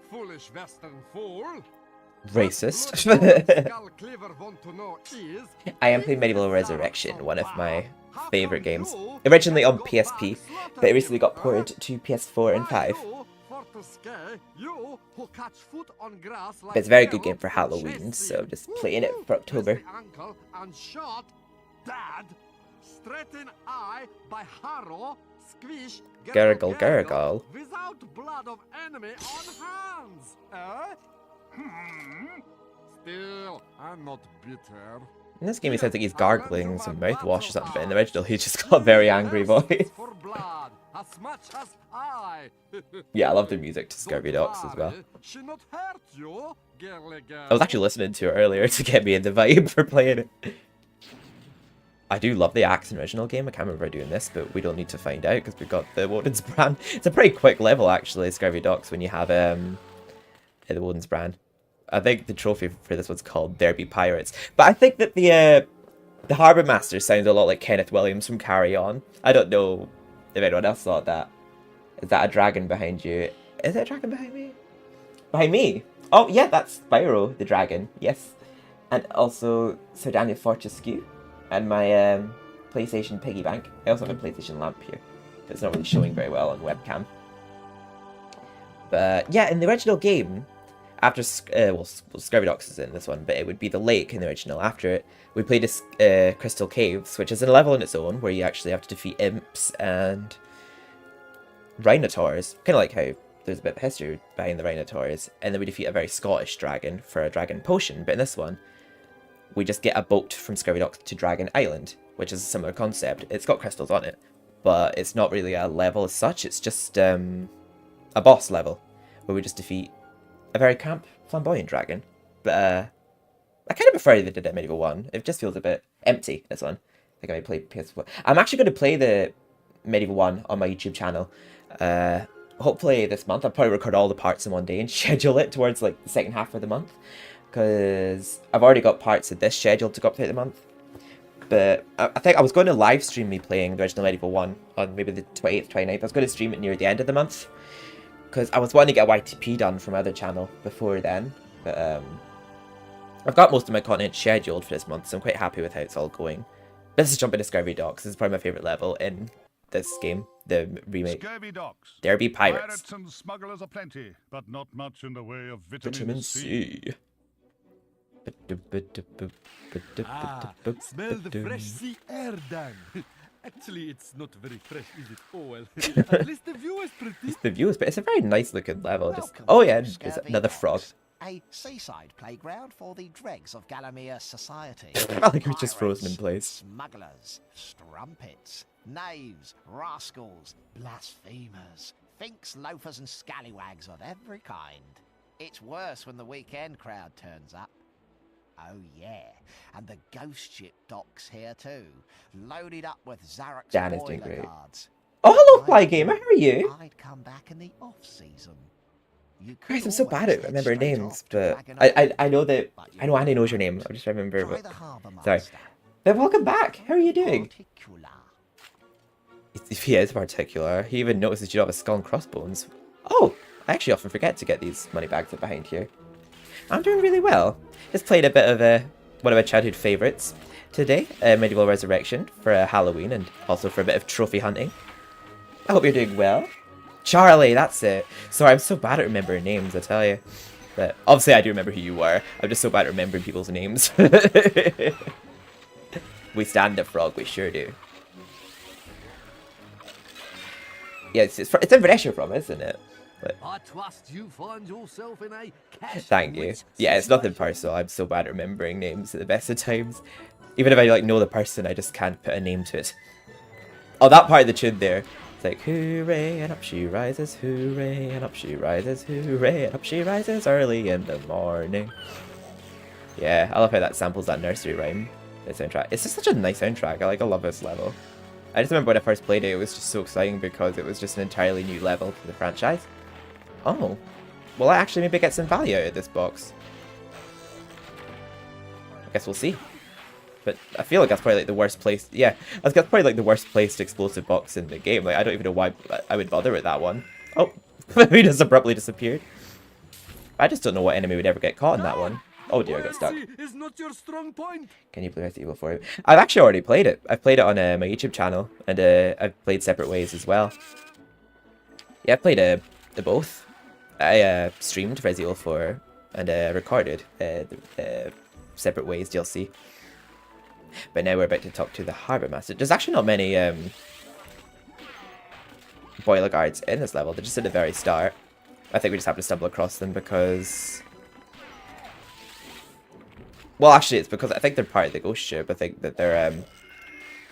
Foolish Western fool. Racist. I am playing MediEvil Resurrection, one of my favourite games. Originally on PSP, but it recently got ported to PS4 and 5. But it's a very good game for Halloween, so I'm just playing it for October. Gurgle, gurgle. Without blood of enemy on hands. Still, I'm not bitter. In this game he sounds like he's gargling some mouthwash or something, but in the original he just got a very angry voice. Yeah, I love the music to Scurvy Docks as well. I was actually listening to it earlier to get me in the vibe for playing it. I do love the axe in the original game. I can't remember doing this, but we don't need to find out because we've got the Woden's Brand. It's a pretty quick level actually, Scurvy Docks, when you have the Woden's Brand. I think the trophy for this one's called There Be Pirates. But I think that the Harbour Master sounds a lot like Kenneth Williams from Carry On. I don't know if anyone else thought that. Is that a dragon behind you? Is there a dragon behind me? Behind me? Oh, yeah, that's Spyro, the dragon. Yes. And also Sir Daniel Fortescue. And my PlayStation piggy bank. I also have a PlayStation lamp here. But it's not really showing very well on webcam. But yeah, in the original game, after, Scurvy Docks is in this one, but it would be the lake in the original. After it, we played this Crystal Caves, which is a level in its own, where you actually have to defeat imps and Rhinotaurs. Kind of like how there's a bit of history behind the Rhinotaurs. And then we defeat a very Scottish dragon for a dragon potion. But in this one, we just get a boat from Scurvy Docks to Dragon Island, which is a similar concept. It's got crystals on it, but it's not really a level as such. It's just a boss level, where we just defeat a very camp, flamboyant dragon. But I kind of prefer they did it in MediEvil 1. It just feels a bit empty, this one. I think I might play PS4. I'm actually going to play the MediEvil 1 on my YouTube channel. Hopefully this month. I'll probably record all the parts in one day and schedule it towards like the second half of the month. Because I've already got parts of this scheduled to go up throughout the month. But I think I was going to live stream me playing the original MediEvil 1 on maybe the 28th, 29th. I was going to stream it near the end of the month. Because I was wanting to get a YTP done from my other channel before then. But I've got most of my content scheduled for this month, so I'm quite happy with how it's all going. Let's just jump into Scurvy Docks. This is probably my favourite level in this game, the remake. Scurvy Docks. There be pirates. Pirates and smugglers aplenty, but not much in the way of vitamin C. Smell the fresh sea air, Dan. Actually, it's not very fresh, is it? Oh well. At least the view is pretty. The view is, but it's a very nice looking level. Just oh yeah, there's another frog. A seaside playground for the dregs of Gallowmere society. I think it was just frozen in place. Smugglers, strumpets, knaves, rascals, blasphemers, finks, loafers, and scallywags of every kind. It's worse when the weekend crowd turns up. Oh yeah, and the ghost ship docks here too, loaded up with Zarok's Dan is doing boiler great. guards. Oh, hello, Fly Gamer. How are you? I'd come back in the off-season. Guys, I'm so bad at remembering names, but I know that I know Annie knows your name. I just remember. But, sorry. But welcome back. How are you doing? He is particular. He even notices you don't have a skull and crossbones. Oh, I actually often forget to get these money bags up behind here. I'm doing really well. Just played a bit of one of my childhood favourites today, MediEvil Resurrection, for Halloween and also for a bit of trophy hunting. I hope you're doing well. Charlie, that's it. Sorry, I'm so bad at remembering names, I tell you. But obviously I do remember who you are. I'm just so bad at remembering people's names. We stand the frog, we sure do. Yeah, it's Inverness you're from, isn't it? But I trust you find yourself in a thank you. Yeah, it's nothing personal. I'm so bad at remembering names at the best of times. Even if I like know the person, I just can't put a name to it. Oh, that part of the tune there. It's like, hooray, and up she rises, hooray, and up she rises, hooray, and up she rises early in the morning. Yeah, I love how that samples that nursery rhyme. The soundtrack. It's just such a nice soundtrack. I love this level. I just remember when I first played it, it was just so exciting because it was just an entirely new level for the franchise. Oh, well, I actually maybe get some value out of this box. I guess we'll see. But I feel like that's probably like the worst place. Yeah, that's probably like the worst placed explosive box in the game. Like I don't even know why I would bother with that one. Oh, he just abruptly disappeared. I just don't know what enemy would ever get caught in that one. Oh dear, I got stuck. Is not your strong point. Can you play Resident Evil 4? I've actually already played it. I've played it on my YouTube channel, and I've played separate ways as well. Yeah, I played the both. I streamed Resident Evil 4 and recorded the separate ways DLC. But now we're about to talk to the Harbour Master. There's actually not many boiler guards in this level. They're just at the very start. I think we just have to stumble across them because... Well, actually, it's because I think they're part of the ghost ship. I think that they're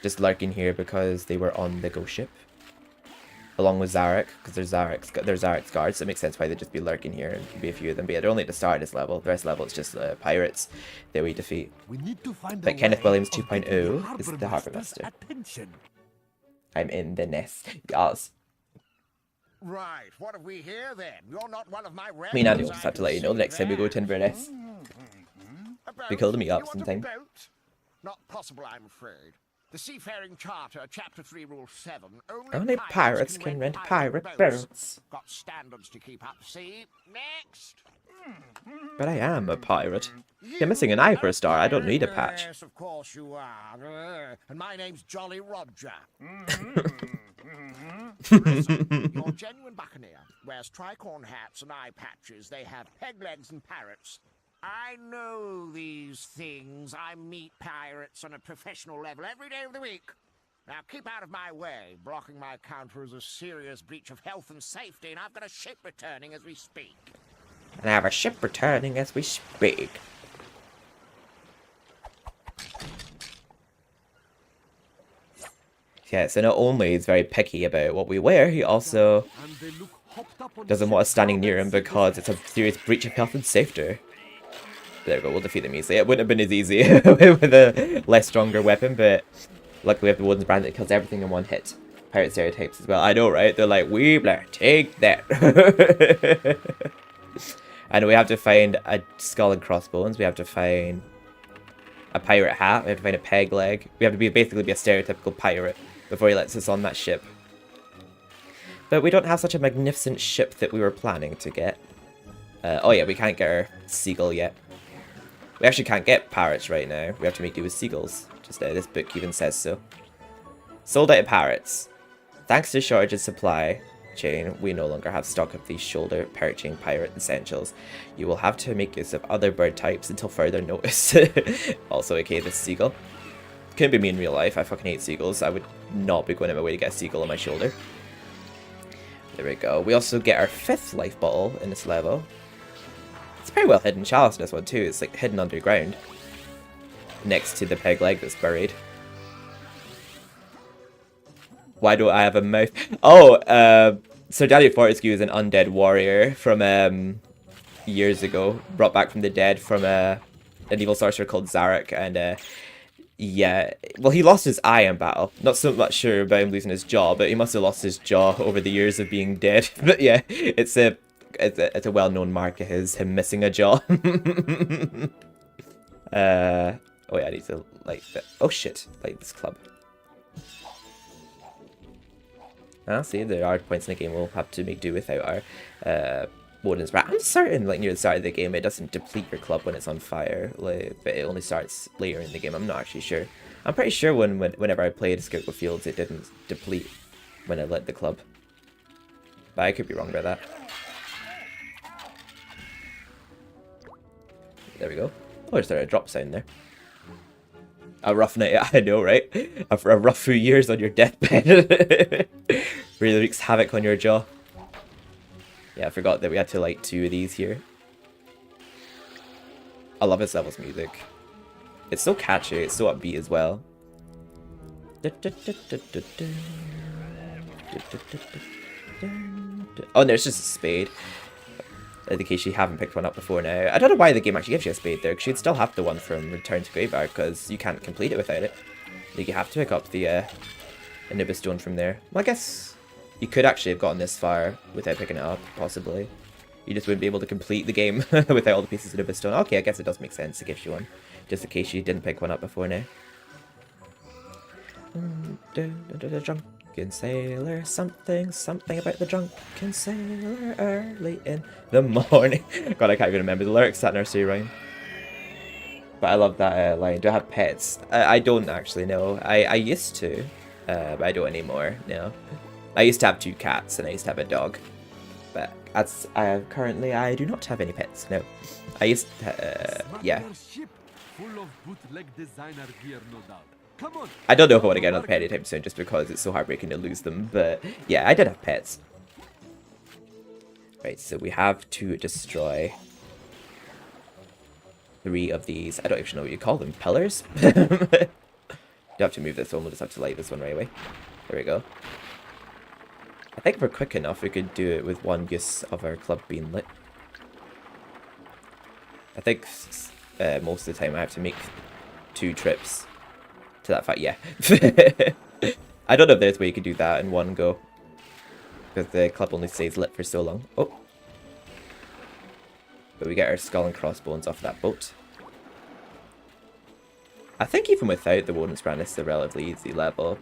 just lurking here because they were on the ghost ship. Along with Zarok, because there's Zarok's guards, so it makes sense why they'd just be lurking here and be a few of them. But yeah, they're only at the start of this level. The rest of the level is just pirates that we defeat. We need to find but Kenneth Williams 2.0 is the Harbour Master. Attention. I'm in the nest. Yes. Right, what have we here then? You're not one of my I mean, Andy will just have to let you know the next time we go to Inverness. We killed me up sometime. Not possible, I'm afraid. The Seafaring Charter, Chapter 3, Rule 7. Only pirates can rent pirate boats. Got standards to keep up. See? Next. But I am a pirate. You're missing an eye for a star. I don't need a patch. Yes, of course you are. And my name's Jolly Roger. Listen, you're a genuine buccaneer. Wears tricorn hats and eye patches. They have peg legs and parrots. I know these things. I meet pirates on a professional level every day of the week. Now keep out of my way. Blocking my counter is a serious breach of health and safety, and I've got a ship returning as we speak. And I have a ship returning as we speak. Yeah, so not only is very picky about what we wear, he also doesn't want us standing near him because it's a serious breach of health and safety. There we go, we'll defeat them easily. It wouldn't have been as easy with a less stronger weapon, but luckily we have the Wooden's brand that kills everything in one hit. Pirate stereotypes as well. I know, right? They're like, Weebler, take that. And we have to find a skull and crossbones. We have to find a pirate hat. We have to find a peg leg. We have to basically be a stereotypical pirate before he lets us on that ship. But we don't have such a magnificent ship that we were planning to get. Oh yeah, we can't get our seagull yet. We actually can't get parrots right now. We have to make do with seagulls. Just this book even says so. Sold out of parrots. Thanks to shortage of supply chain, we no longer have stock of these shoulder perching pirate essentials. You will have to make use of other bird types until further notice. Also, okay, this seagull. Couldn't be me in real life. I fucking hate seagulls. I would not be going out of my way to get a seagull on my shoulder. There we go. We also get our 5th life bottle in this level. It's very well hidden chalice in this one too. It's like hidden underground. Next to the peg leg that's buried. Why don't I have a mouth? Oh, Sir Daniel Fortescue is an undead warrior from years ago, brought back from the dead from an evil sorcerer called Zarek, and yeah, well, he lost his eye in battle. Not so much sure about him losing his jaw, but he must have lost his jaw over the years of being dead. But yeah, it's a well-known mark of him missing a jaw. Oh yeah, I need to light that. Oh shit, light this club. See, there are points in the game we'll have to make do without our Warden's Wrath. I'm certain, like, near the start of the game, it doesn't deplete your club when it's on fire, like, but it only starts later in the game. I'm not actually sure. I'm pretty sure whenever I played Scarecrow Fields, it didn't deplete when I lit the club. But I could be wrong about that. There we go. Oh, there's a drop sound there. A rough night, I know, right? A rough few years on your deathbed. Really wreaks havoc on your jaw. Yeah, I forgot that we had to light 2 of these here. I love this level's music. It's so catchy, it's so upbeat as well. Oh, and there's just a spade. In case you haven't picked one up before now. I don't know why the game actually gives you a spade there, because you'd still have the one from Return to Graveyard, because you can't complete it without it. Like, you have to pick up the Anubis Stone from there. Well, I guess you could actually have gotten this far without picking it up, possibly. You just wouldn't be able to complete the game without all the pieces of Anubis Stone. Okay, I guess it does make sense to give you one, just in case you didn't pick one up before now. Drunken sailor, something about the drunken sailor early in the morning. God, I can't even remember the lyrics to that nursery rhyme. But I love that line. Do I have pets? I don't actually know. I used to, but I don't anymore. No. I used to have 2 cats and I used to have a dog. But currently I do not have any pets. No. I used to, yeah. I don't know if I want to get another pet anytime soon, just because it's so heartbreaking to lose them, but yeah, I did have pets. Right, so we have to destroy 3 of these, I don't even know what you call them, pillars? Don't have to move this one, we'll just have to light this one right away. There we go. I think if we're quick enough, we could do it with 1 use of our club being lit. I think most of the time I have to make 2 trips to that fact, yeah. I don't know if there's a way you could do that in 1 go, because the club only stays lit for so long. Oh. But we get our skull and crossbones off that boat. I think even without the Warden's Brand, it's a relatively easy level.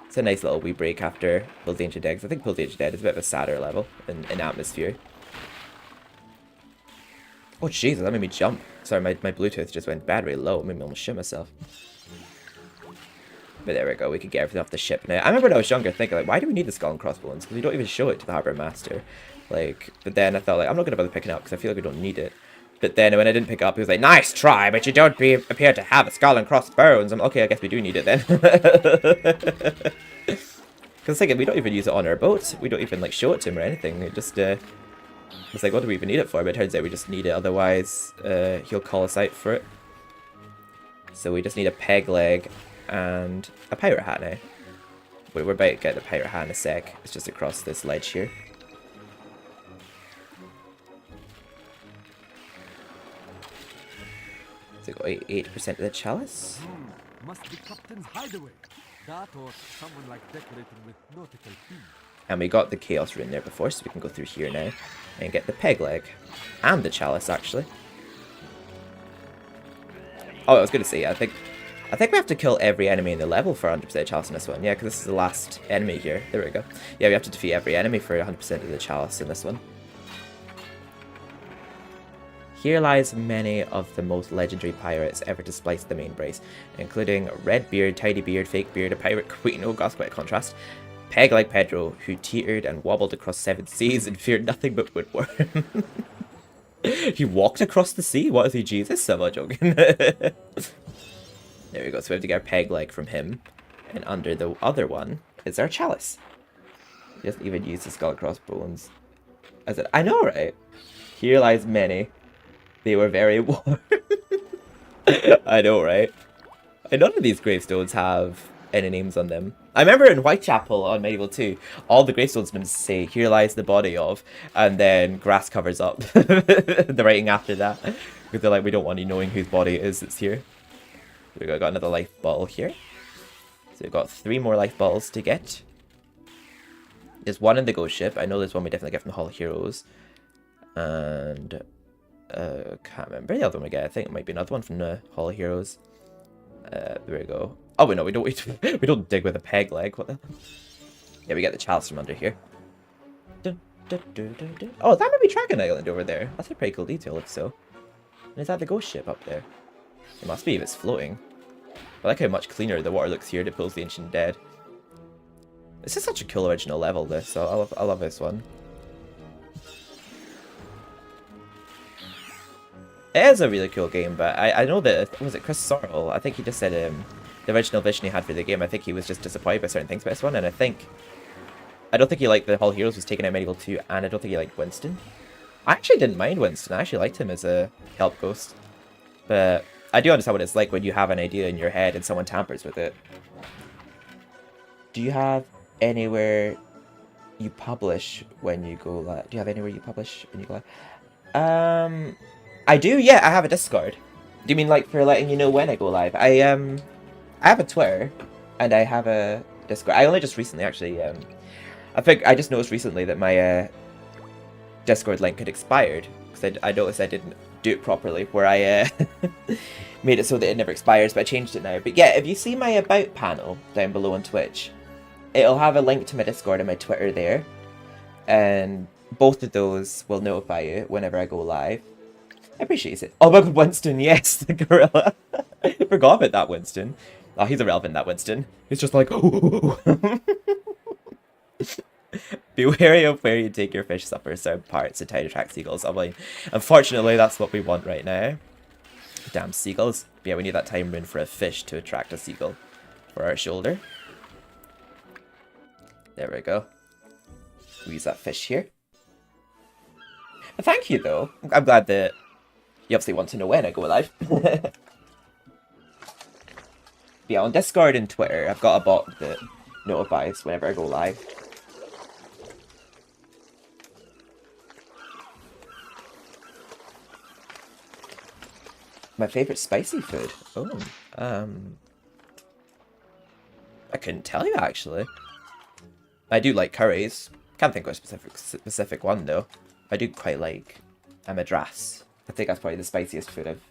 It's a nice little wee break after Pill's Ancient Dead. I think Pill's Ancient Dead is a bit of a sadder level in atmosphere. Oh Jesus, that made me jump. Sorry, my Bluetooth just went battery low. It made me almost shit myself. But there we go, we can get everything off the ship now. I remember when I was younger thinking, like, why do we need the skull and crossbones? Because we don't even show it to the Harbour Master. Like, but then I thought, like, I'm not going to bother picking it up because I feel like we don't need it. But then when I didn't pick it up, he was like, nice try, but you don't appear to have a skull and crossbones. I'm like, okay, I guess we do need it then. Because we don't even use it on our boat. We don't even, like, show it to him or anything. It just, it's like, what do we even need it for? But it turns out we just need it, otherwise he'll call us out for it. So we just need a peg leg and a pirate hat now. We're about to get the pirate hat in a sec. It's just across this ledge here. So got 80% of the chalice. Must be Captain's hideaway. That or someone like decorating with nautical themes. And we got the chaos rune there before, so we can go through here now and get the peg leg and the chalice actually. Oh, I was gonna say, I think we have to kill every enemy in the level for 100% chalice in this one. Yeah, because this is the last enemy here. There we go. Yeah, we have to defeat every enemy for 100% of the chalice in this one. Here lies many of the most legendary pirates ever to splice the main brace, including Red Beard, Tidy Beard, Fake Beard, a pirate queen, oh gosh, quite a contrast, Peg like Pedro, who teetered and wobbled across 7 seas and feared nothing but woodworm. He walked across the sea? What is he, Jesus? I'm not joking. There we go, so we have to get our peg leg from him, and under the other one is our chalice. He doesn't even use the skull and crossbones. I know, right? Here lies many. They were very warm. I know, right? And none of these gravestones have any names on them. I remember in Whitechapel on Medieval 2, all the gravestones meant to say, "Here lies the body of," and then grass covers up the writing after that. Because they're like, we don't want you knowing whose body it is that's here. We got another life bottle here. So we've got 3 more life bottles to get. There's one in the ghost ship. I know there's one we definitely get from the Hall of Heroes. And can't remember the other one we get. I think it might be another one from the Hall of Heroes. There we go. Oh wait, no, we don't. We don't dig with a peg leg. What the? Yeah, we get the chalice from under here. Oh, that might be Dragon Island over there. That's a pretty cool detail, if so. And is that the ghost ship up there? It must be if it's floating. I like how much cleaner the water looks here to pulls the Ancient Dead. This is such a cool original level, this. So I love this one. It is a really cool game, but I know that, was it Chris Sorrell? I think he just said the original vision he had for the game, I think he was just disappointed by certain things about this one, and I don't think he liked the Hall of Heroes was taken out Medieval 2, and I don't think he liked Winston. I actually didn't mind Winston, I actually liked him as a help ghost. But I do understand what it's like when you have an idea in your head and someone tampers with it. Do you have anywhere you publish when you go live? Do you have anywhere you publish when you go live? I do, yeah, I have a Discord. Do you mean like for letting you know when I go live? I have a Twitter, and I have a Discord. I only just recently, actually, I think I just noticed recently that my Discord link had expired, because I noticed I didn't do it properly, where I made it so that it never expires, but I changed it now. But yeah, if you see my About panel down below on Twitch, it'll have a link to my Discord and my Twitter there, and both of those will notify you whenever I go live. I appreciate it. Oh my god, Winston, yes, the gorilla. I forgot about that Winston. Oh, he's irrelevant, that Winston. He's just like, oh. Be wary of where you take your fish supper, certain parts to try to attract seagulls. I'm like, unfortunately, that's what we want right now. Damn seagulls. But yeah, we need that time rune for a fish to attract a seagull for our shoulder. There we go. We use that fish here. But thank you, though. I'm glad that you obviously want to know when I go live. Yeah, on Discord and Twitter, I've got a bot that notifies whenever I go live. My favourite spicy food? Oh, I couldn't tell you, actually. I do like curries. Can't think of a specific one, though. I do quite like a madras. I think that's probably the spiciest food I've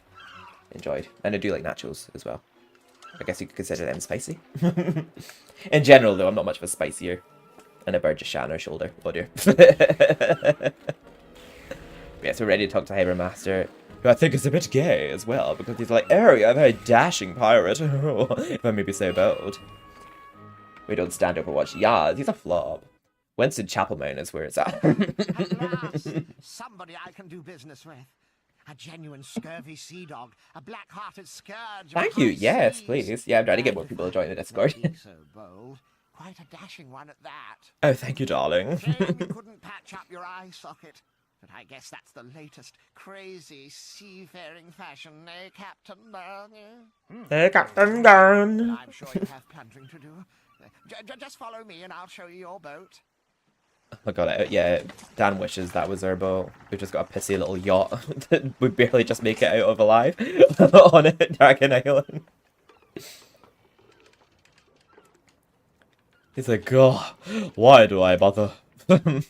enjoyed. And I do like nachos as well. I guess you could consider them spicy. In general, though, I'm not much of a spicier. And a bird just shat on our shoulder. Oh dear. Yeah, so we're ready to talk to Hypermaster, who I think is a bit gay as well, because he's like, oh, you're a very dashing pirate. If I may be so bold. We don't stand Overwatch. Yeah, he's a flop. Winston Chapel Mountain is where it's at. At last, somebody I can do business with. A genuine scurvy sea dog, a black-hearted scourge. Thank you. Yes, please. Yeah, I'm trying to get more people to join the Discord. So bold. Quite a dashing one at that. Oh, thank you, darling. Shame you couldn't patch up your eye socket. But I guess that's the latest crazy seafaring fashion, eh, Captain Burn? Hey, Captain Burn. I'm sure you have plundering to do. Just follow me and I'll show you your boat. Oh my god, yeah, Dan wishes that was our boat. We've just got a pissy little yacht that would barely just make it out of alive on it, Dragon Island. He's like, oh, why do I bother? So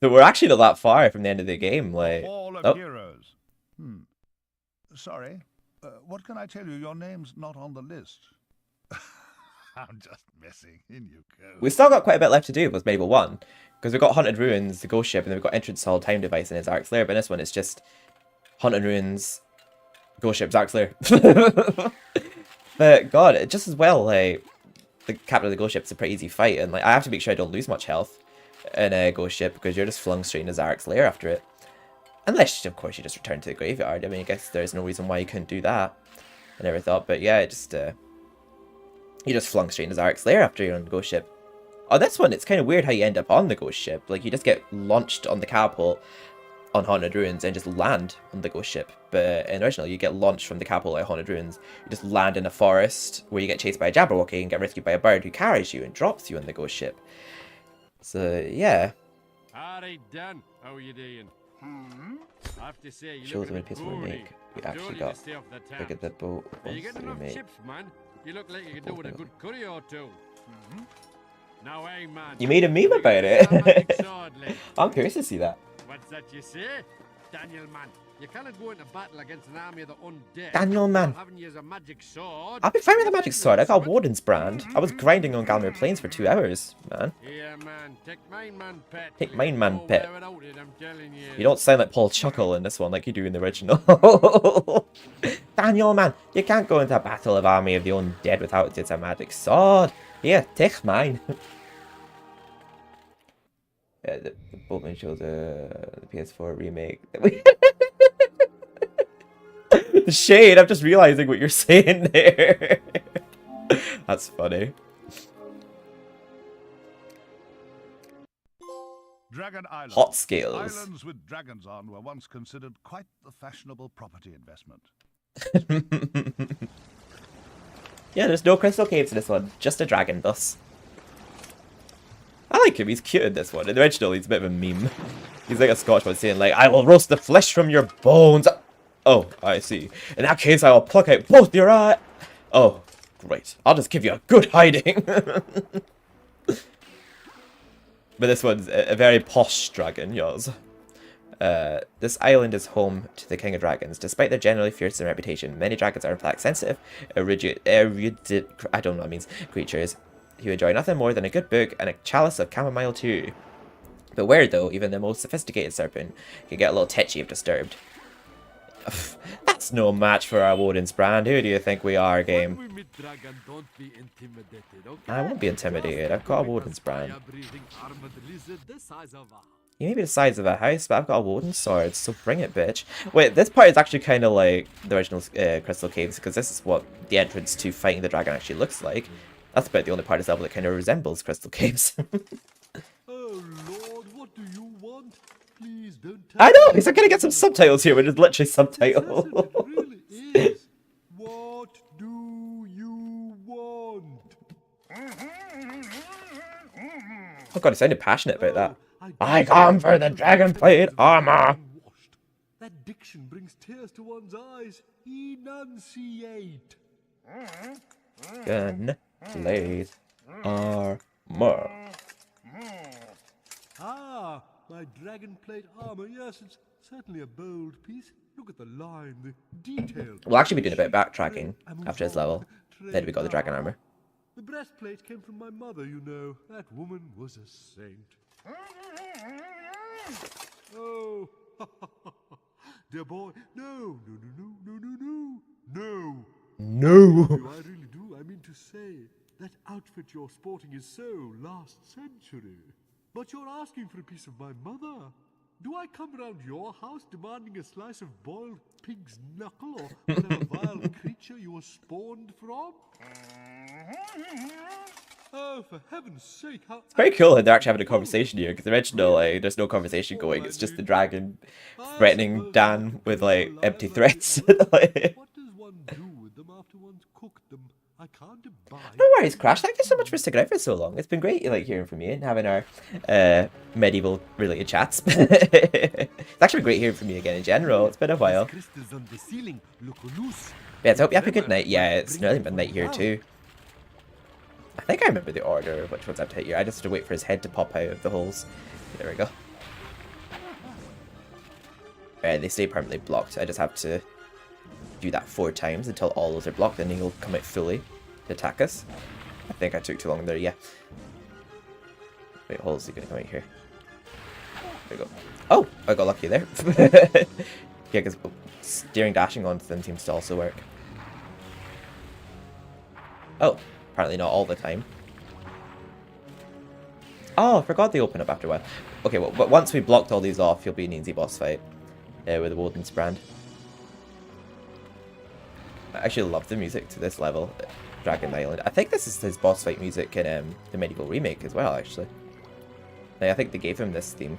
we're actually not that far from the end of the game, like... Hall of Heroes. Sorry. What can I tell you? Your name's not on the list. I'm just messing. In you go. We've still got quite a bit left to do with Medieval 1. Because we've got Haunted Ruins, the Ghost Ship, and then we've got Entrance Hall, Time Device, and his Arc Slayer. But in this one, it's just Haunted Ruins, Ghost Ship, Arc Slayer. But god, just as well, like, the captain of the Ghost Ship's a pretty easy fight. And like, I have to make sure I don't lose much health in a Ghost Ship, because you're just flung straight into Zarik's lair after it. Unless, of course, you just return to the graveyard. I mean, I guess there's no reason why you couldn't do that. I never thought, but yeah, it just, you just flung straight into Zarik's lair after you're on the Ghost Ship. On this one, it's kind of weird how you end up on the Ghost Ship. Like, you just get launched on the catapult on Haunted Ruins and just land on the ghost ship. But in the original, you get launched from the capital at Haunted Ruins. You just land in a forest where you get chased by a Jabberwocky and get rescued by a bird who carries you and drops you on the ghost ship. So, yeah. Alright, Dan. How are you doing? I have to say, you Shows look when PS4 remake. We actually got look at the boat Are you once getting the enough remake. chips, man? You look like you could do with a good curry or two. Now, hey, man. You made a meme about it. I'm curious to see that. What's that you say? Daniel, man. You cannot go into battle against an army of the undead. Daniel, man. Having used a magic sword. I'll be fine with a magic sword. I got Warden's brand. I was grinding on Galmir Plains for 2 hours, man. Yeah, man. Take mine, man, pet. Take mine, man, pet. Without it, I'm telling you. You don't sound like Paul Chuckle in this one like you do in the original. Daniel, man, you can't go into a battle of army of the undead without just a magic sword. Here, take mine. The Boatman shows the PS4 remake. The shade, I'm just realizing what you're saying there. That's funny. Dragon Island. Hot scales. Islands with dragons on were once considered quite the fashionable property investment. Yeah, there's no crystal caves in this one. Just a dragon thus. I like him, he's cute in this one. In the original, he's a bit of a meme. He's like a Scotchman saying, like, I will roast the flesh from your bones. Oh, I see. In that case, I will pluck out both your eyes. Oh, great. I'll just give you a good hiding. But this one's a very posh dragon, yours. This island is home to the King of Dragons. Despite their generally fearsome reputation, many dragons are in fact sensitive, erudite, I don't know what it means, creatures who enjoy nothing more than a good book and a chalice of chamomile too. Beware though, even the most sophisticated serpent can get a little tetchy if disturbed. That's no match for our Warden's brand. Who do you think we are, game? I won't be intimidated. I've got a Warden's brand. You may be the size of a house, but I've got a Warden sword, so bring it, bitch. Wait, this part is actually kind of like the original Crystal Caves, because this is what the entrance to fighting the dragon actually looks like. That's about the only part of this level that kind of resembles Crystal Caves. Oh Lord, what do you want? Please don't tell I know! He's not gonna get some subtitles here, but it's literally subtitles. It really is. What do you want? Oh god, he sounded passionate about that. I come for the dragon plate armor! That diction brings tears to one's eyes. Enunciate. Gun plate armor. Ah, my dragon plate armor. Yes, it's certainly a bold piece. Look at the line, the detail. We'll actually be doing a bit of backtracking after this level. Then we got the dragon armor. The breastplate came from my mother, you know. That woman was a saint. Oh, dear boy, no. No. I really do. I mean to say, that outfit you're sporting is so last century. But you're asking for a piece of my mother. Do I come round your house demanding a slice of boiled pig's knuckle or whatever vile creature you were spawned from? Oh, for heaven's sake, how... It's very cool that they're actually having a conversation here, because the original, like, there's no conversation going, it's just the dragon threatening Dan with, like, empty threats. What does one do with them after one's cooked them? I can't abide. No worries, Crash. Thank you so much for sticking out for so long. It's been great, like, hearing from you and having our medieval-related chats. It's actually been great hearing from you again in general. It's been a while. Yeah, so I hope you have a good night. Yeah, it's nearly midnight here too. I think I remember the order of which ones I have to hit here. I just have to wait for his head to pop out of the holes. There we go. They stay permanently blocked. I just have to do that 4 times until all those are blocked, and he'll come out fully to attack us. I think I took too long there, yeah. Wait, holes are gonna come out here. There we go. Oh, I got lucky there. Yeah, because steering dashing onto them seems to also work. Oh, apparently not all the time. Oh, I forgot they open up after a while. Okay, well, but once we blocked all these off, you'll be an easy boss fight with the Woden's brand. I actually love the music to this level, Dragon Island. I think this is his boss fight music in the MediEvil remake as well, actually. I think they gave him this theme.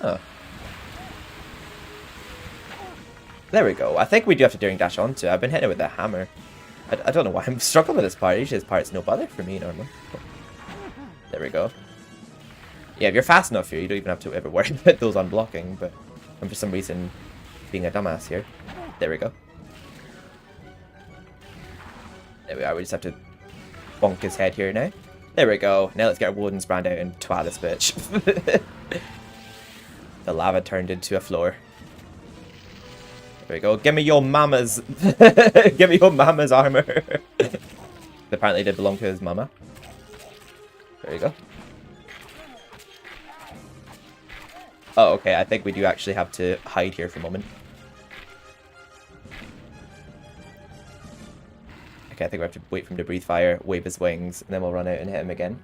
Oh. There we go. I think we do have to daring dash onto it. I've been hitting it with a hammer. I don't know why I'm struggling with this part. Usually this part's no bother for me normally. There we go. Yeah, if you're fast enough here, you don't even have to ever worry about those unblocking, but I'm for some reason being a dumbass here. There we go. There we are. We just have to bonk his head here now. There we go. Now let's get our Woden's brand out and twat this bitch. The lava turned into a floor. There we go. Give me your mama's. Give me your mama's armor. Apparently, it did belong to his mama. There you go. Oh, okay. I think we do actually have to hide here for a moment. Okay, I think we have to wait for him to breathe fire, wave his wings, and then we'll run out and hit him again.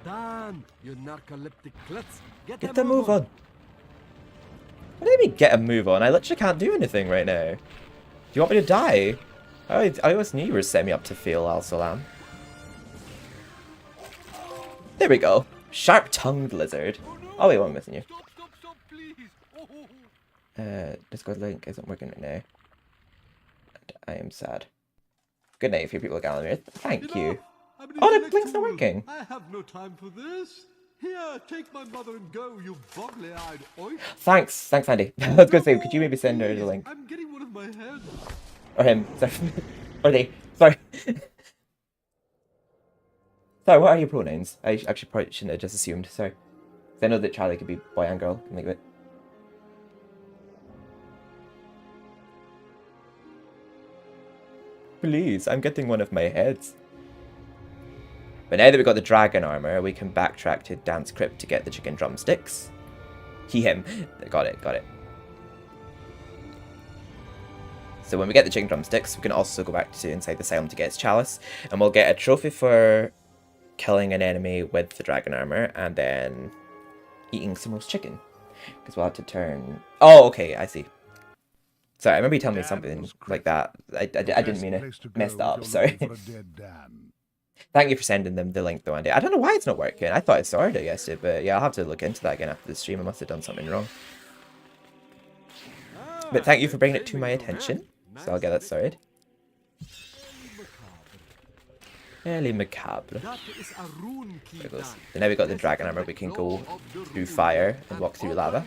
Dan, you narcoleptic klutz. Get the move on. What do you mean, get a move on? I literally can't do anything right now. Do you want me to die? I always knew you were setting me up to fail, Al Salam. There we go. Sharp-tongued lizard. Oh wait, I'm missing you. Stop, please. Discord link isn't working right now. I am sad. Good night, few people at Gallery. Thank you. Oh, the blink's not working. I have no time for this. Here, take my mother and go, you boggly-eyed oif. Thanks, Andy. I was gonna say, could you maybe send her the link? I'm getting one of my heads. Or him, sorry. Or they. Sorry. Sorry, what are your pronouns? I actually probably shouldn't have just assumed, sorry. I know that Charlie could be boy and girl, can think of it. Please, I'm getting one of my heads. But now that we've got the dragon armor, we can backtrack to Dan's crypt to get the chicken drumsticks. Him. Got it. So when we get the chicken drumsticks, we can also go back to inside the asylum to get its chalice. And we'll get a trophy for killing an enemy with the dragon armor and then eating some roast chicken. Because we'll have to turn... Oh, okay, I see. Sorry, I remember you telling me something like that. I didn't mean to mess that up, sorry. Thank you for sending them the link though, Andy. I don't know why it's not working. I thought I sorted it yesterday, but yeah, I'll have to look into that again after the stream. I must have done something wrong. But thank you for bringing it to my attention. So I'll get that sorted. Fairly macabre. There it goes. So now we've got the dragon armor, we can go through fire and walk through lava.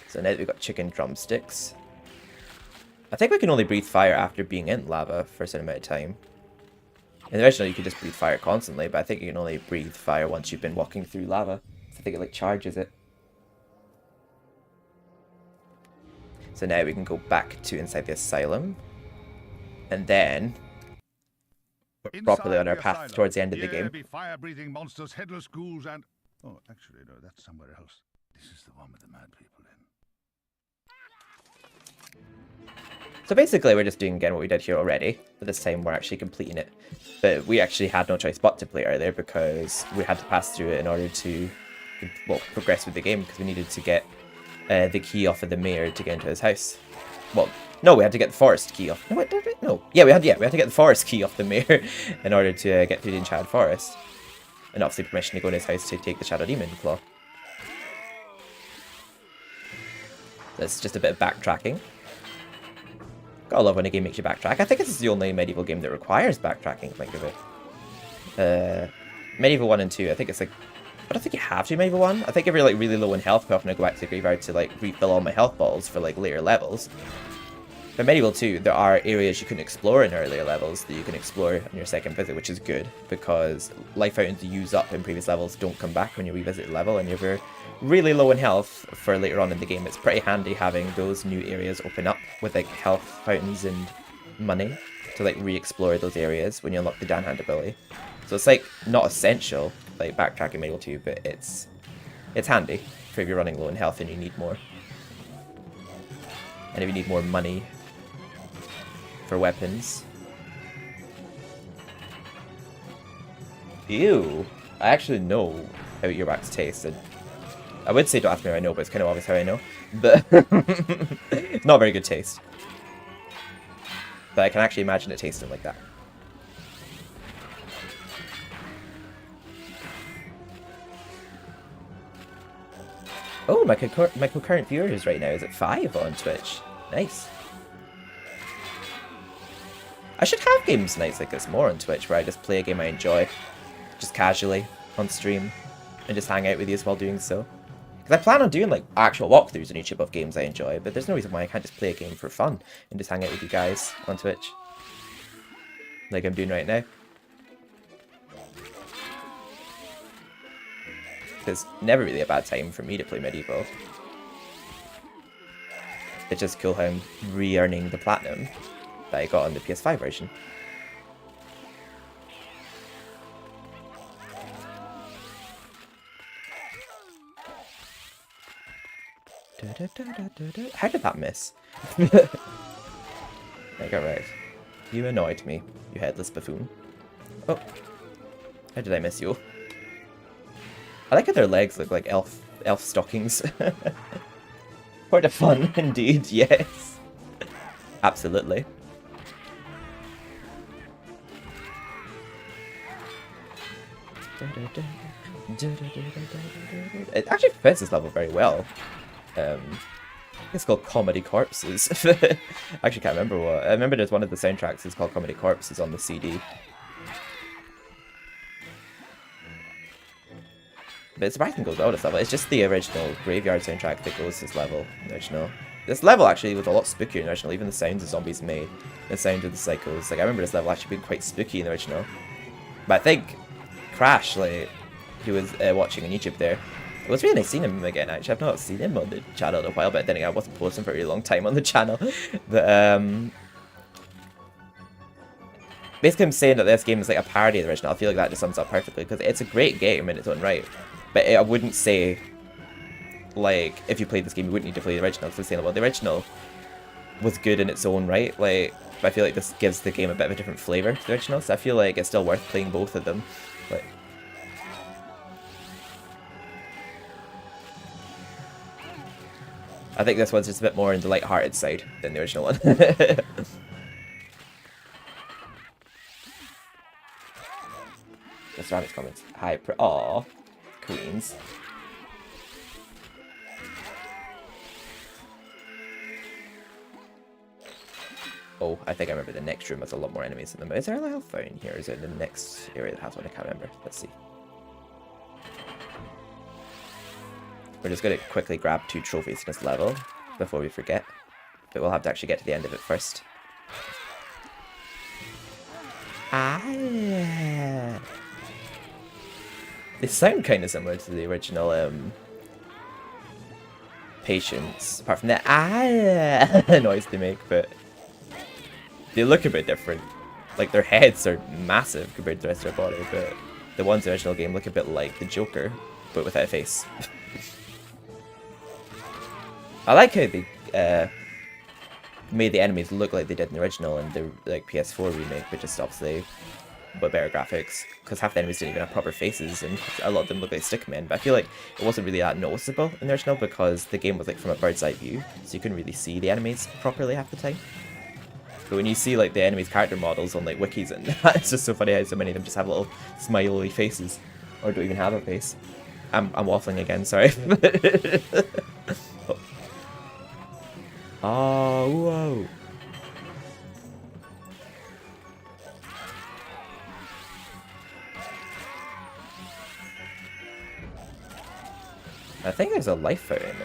So now that we've got chicken drumsticks. I think we can only breathe fire after being in lava for a certain amount of time. In the original, you could just breathe fire constantly, but I think you can only breathe fire once you've been walking through lava. So I think it like charges it. So now we can go back to inside the asylum. And then we're properly on our path towards the end of the game. Be fire-breathing monsters, headless ghouls, and... Oh, actually, no, that's somewhere else. This is the one with the mad people in. So basically, we're just doing again what we did here already, but this time we're actually completing it. But we actually had no choice but to play earlier because we had to pass through it in order to, well, progress with the game because we needed to get the key off of the mayor to get into his house. Well, no, we had to get the forest key off. No, wait, no. Yeah, we had to get the forest key off the mayor in order to get through the enchanted forest, and obviously permission to go in his house to take the shadow demon claw. That's just a bit of backtracking. Gotta love when a game makes you backtrack. I think this is the only medieval game that requires backtracking, think of it. Medieval 1 and 2, I think it's like... I don't think you have to Medieval 1. I think if you're like really low in health, quite often I go back to the graveyard to like refill all my health balls for like later levels. But Medieval 2, there are areas you can explore in earlier levels that you can explore on your second visit, which is good, because life fountains you use up in previous levels don't come back when you revisit the level, and if you're really low in health for later on in the game, it's pretty handy having those new areas open up with like health fountains and money to like re-explore those areas when you unlock the Dan Hand ability. So it's like not essential, like backtracking Medieval 2, but it's handy for if you're running low in health and you need more. And if you need more money for weapons. Ew. I actually know how earwax taste. I would say don't ask me how I know, but it's kind of obvious how I know. But it's not very good taste. But I can actually imagine it tasting like that. Oh, my concurrent viewers right now is at 5 on Twitch. Nice. I should have games nights like this more on Twitch, where I just play a game I enjoy, just casually, on stream, and just hang out with you while doing so. Because I plan on doing like actual walkthroughs on YouTube of games I enjoy, but there's no reason why I can't just play a game for fun, and just hang out with you guys on Twitch. Like I'm doing right now. It's never really a bad time for me to play MediEvil. It's just cool how I'm re-earning the platinum that I got on the PS5 version. How did that miss? I got right. You annoyed me, you headless buffoon. Oh. How did I miss you? I like how their legs look like elf stockings. Quite a fun, indeed, yes. Absolutely. It actually fits this level very well. It's called Comedy Corpses. I actually can't remember what. I remember there's one of the soundtracks is called Comedy Corpses on the CD. But it's surprising it goes well this level. It's just the original Graveyard soundtrack that goes this level. The original. This level actually was a lot spookier in the original. Even the sounds the zombies made, the sound of the cycles. Like I remember this level actually being quite spooky in the original. But I think Crash, like he was watching on YouTube there. It was really nice seeing him again. Actually, I've not seen him on the channel in a while, but then again, I wasn't posting for a really long time on the channel. But basically, I'm saying that this game is like a parody of the original. I feel like that just sums up perfectly because it's a great game in its own right. But I wouldn't say, like, if you played this game, you wouldn't need to play the original. Because I'm saying, well, the original was good in its own right. Like, but I feel like this gives the game a bit of a different flavor to the original. So I feel like it's still worth playing both of them. But I think this one's just a bit more in the light-hearted side than the original one. Just around his comments. Hi, aww. Queens. Oh, I think I remember the next room has a lot more enemies in them. Is there a health in here? Is it the next area that has one? I can't remember. Let's see. We're just going to quickly grab 2 trophies in this level before we forget. But we'll have to actually get to the end of it first. Ah. They sound kind of similar to the original Patience, apart from that noise they make, but they look a bit different. Like their heads are massive compared to the rest of their body, but the ones in the original game look a bit like the Joker, but without a face. I like how they made the enemies look like they did in the original and the like PS4 remake, but just obviously with better graphics, because half the enemies didn't even have proper faces and a lot of them look like stickmen. But I feel like it wasn't really that noticeable in the original because the game was like from a bird's eye view, so you couldn't really see the enemies properly half the time. But when you see like the enemies' character models on like wikis and that, it's just so funny how so many of them just have little smiley faces or don't even have a face. I'm waffling again, sorry. Oh, whoa. I think there's a life fountain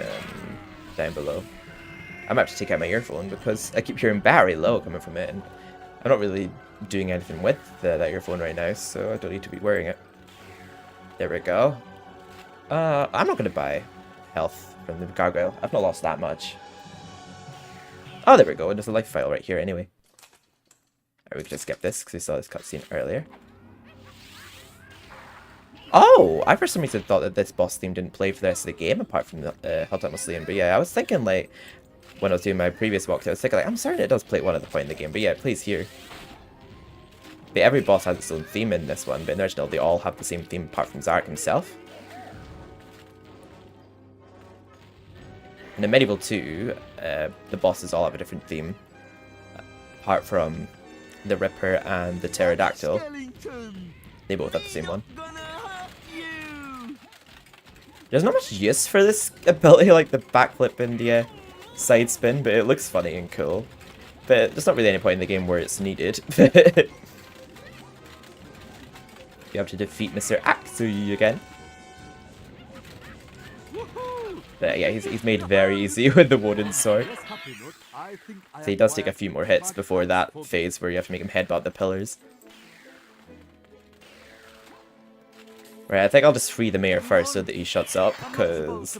down below. I might have to take out my earphone because I keep hearing battery low coming from it, and I'm not really doing anything with that earphone right now, so I don't need to be wearing it. There we go. I'm not going to buy health from the gargoyle. I've not lost that much. Oh, there we go. And there's a life file right here anyway. Alright, we can just skip this because we saw this cutscene earlier. Oh, I for some reason thought that this boss theme didn't play for the rest of the game apart from the Helltime Mausoleum. But yeah, I was thinking like, when I was doing my previous walkthrough, I was thinking like, I'm certain it does play at one other point in the game. But yeah, it plays here. But every boss has its own theme in this one, but in the original they all have the same theme apart from Zarek himself. And in MediEvil 2, the bosses all have a different theme, apart from the Ripper and the Pterodactyl. They both have the same one. There's not much use for this ability, like the backflip and the side spin, but it looks funny and cool. But there's not really any point in the game where it's needed. You have to defeat Mr. Axui again. But yeah, he's made very easy with the wooden sword. So he does take a few more hits before that phase where you have to make him headbutt the pillars. Right, I think I'll just free the mayor first so that he shuts up, because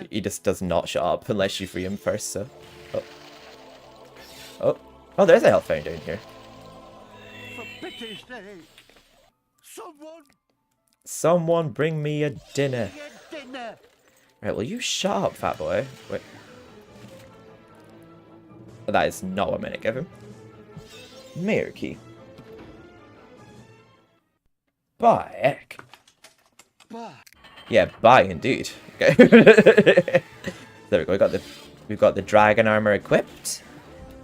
he just does not shut up unless you free him first, so... Oh. Oh. Oh, there's a health fountain down here. For pity's sake. Someone bring me a dinner. Dinner. Right, will you shut up, fat boy? Wait. That is not what I'm gonna give him. Mayor key. Buy, heck. Yeah, buy indeed. Okay. There we go. We've got the dragon armor equipped,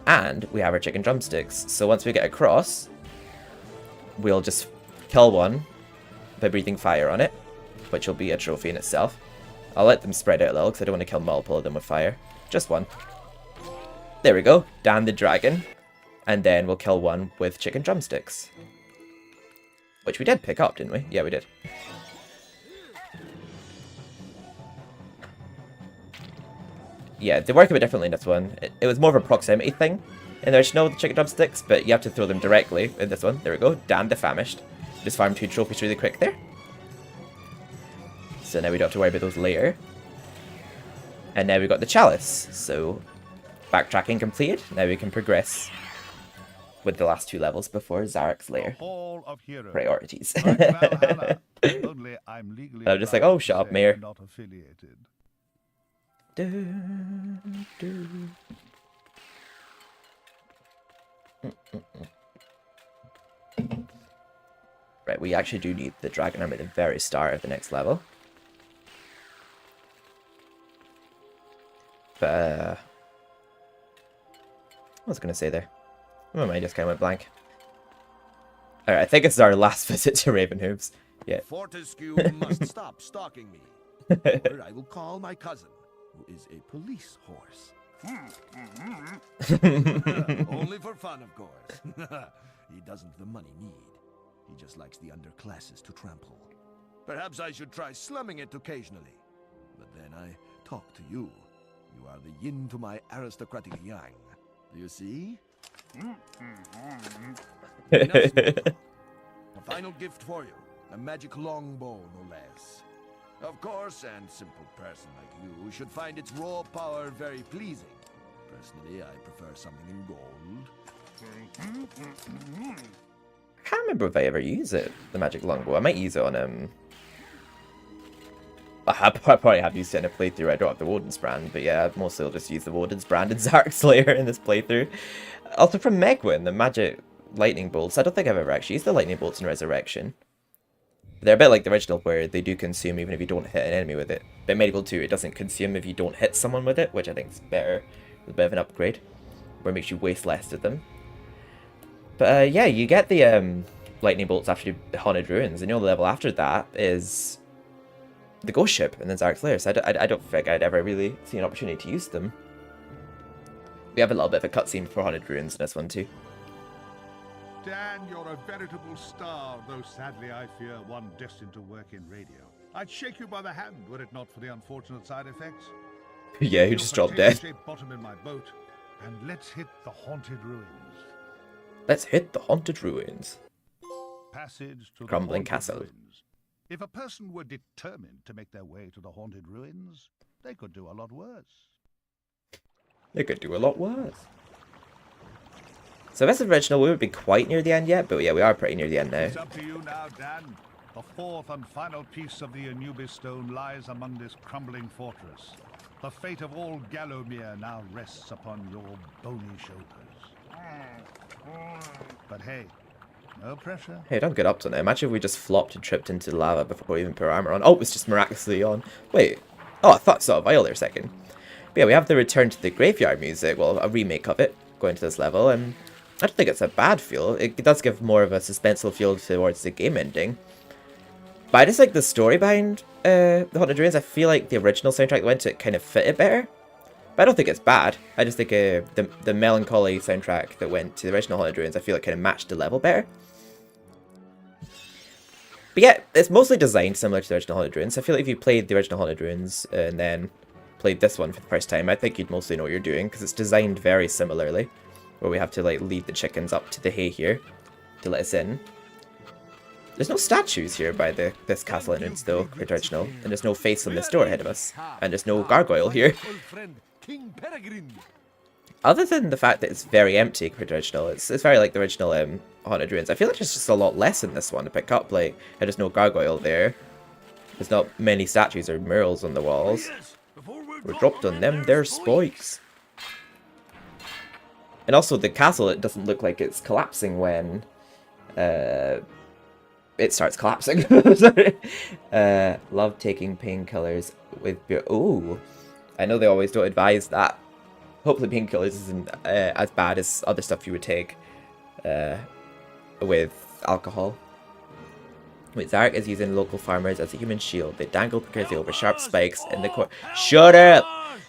and we have our chicken drumsticks. So once we get across, we'll just kill one by breathing fire on it, which will be a trophy in itself. I'll let them spread out a little because I don't want to kill multiple of them with fire. Just one. There we go. Down the dragon, and then we'll kill one with chicken drumsticks, which we did pick up, didn't we? Yeah, we did. Yeah, they work a bit differently in this one. It was more of a proximity thing in the original with the chicken drumsticks, but you have to throw them directly in this one. There we go. Damn the famished. Just farmed 2 trophies really quick there. So now we don't have to worry about those later. And now we've got the chalice. So backtracking completed. Now we can progress with the last 2 levels before Zarek's lair. Priorities. I'm just like, oh, shut up, Mayor. Right, we actually do need the dragon armor at the very start of the next level. But, what was I going to say there? Oh, my just kind of went blank. Alright, I think this is our last visit to Ravenhooves. Yeah. Fortescue must stop stalking me, or I will call my cousin, who is a police horse. Only for fun, of course. He doesn't the money need. He just likes the underclasses to trample. Perhaps I should try slumming it occasionally. But then I talk to you. You are the yin to my aristocratic yang. Do you see? A final gift for you. A magic longbow, no less. Of course, and simple person like you should find its raw power very pleasing. Personally, I prefer something in gold. I can't remember if I ever use it, the magic longbow. I might use it on, I probably have used it in a playthrough. I don't have the Woden's brand, but yeah, mostly I'll just use the Woden's brand in Zarek's Lair in this playthrough. Also from Megwin, the magic lightning bolts. I don't think I've ever actually used the lightning bolts in Resurrection. They're a bit like the original, where they do consume even if you don't hit an enemy with it. But MediEvil 2, it doesn't consume if you don't hit someone with it, which I think is better. It's a bit of an upgrade, where it makes you waste less of them. But yeah, you get the lightning bolts after the Haunted Ruins, and the level after that is the Ghost Ship and then Zarek's Lair. So I don't think I'd ever really see an opportunity to use them. We have a little bit of a cutscene for Haunted Ruins in this one too. Dan, you're a veritable star, though sadly I fear one destined to work in radio. I'd shake you by the hand were it not for the unfortunate side effects. Yeah, who just dropped dead. Bottom in my boat, and let's hit the Haunted Ruins. Let's hit the Haunted Ruins. Passage to Crumbling the Castle. Ruins. If a person were determined to make their way to the Haunted Ruins, they could do a lot worse. They could do a lot worse. So this original, we won't be quite near the end yet, but yeah, we are pretty near the end now. It's up to you now, Dan. The 4th and final piece of the Anubis stone lies among this crumbling fortress. The fate of all Gallowmere now rests upon your bony shoulders. But hey, no pressure. Hey, don't get up to it. Imagine if we just flopped and tripped into the lava before we even put our armor on. Oh, it's just miraculously on. Wait. Oh, I thought I saw a vial there a second. But yeah, we have the Return to the Graveyard music. Well, a remake of it going to this level. And I don't think it's a bad feel. It does give more of a suspenseful feel towards the game ending. But I just like the story behind the Haunted Ruins. I feel like the original soundtrack that went to it kind of fit it better. But I don't think it's bad. I just think the melancholy soundtrack that went to the original Haunted Ruins, I feel like kind of matched the level better. But yeah, it's mostly designed similar to the original Haunted Ruins. I feel like if you played the original Haunted Ruins and then played this one for the first time, I think you'd mostly know what you're doing, because it's designed very similarly. Where we have to like lead the chickens up to the hay here to let us in. There's no statues here by this castle entrance though, for the original, and there's no face on this door ahead of us, and there's no gargoyle here. Other than the fact that it's very empty compared to the original, it's very like the original Haunted Ruins. I feel like there's just a lot less in this one to pick up, like there's no gargoyle there. There's not many statues or murals on the walls. We're dropped on them, they're spikes. And also the castle, it doesn't look like it's collapsing when it starts collapsing. Sorry. Love taking painkillers with beer. Ooh, I know they always don't advise that. Hopefully painkillers isn't as bad as other stuff you would take with alcohol. Wait, Zarek is using local farmers as a human shield. They dangle precariously over sharp spikes in the Shut up!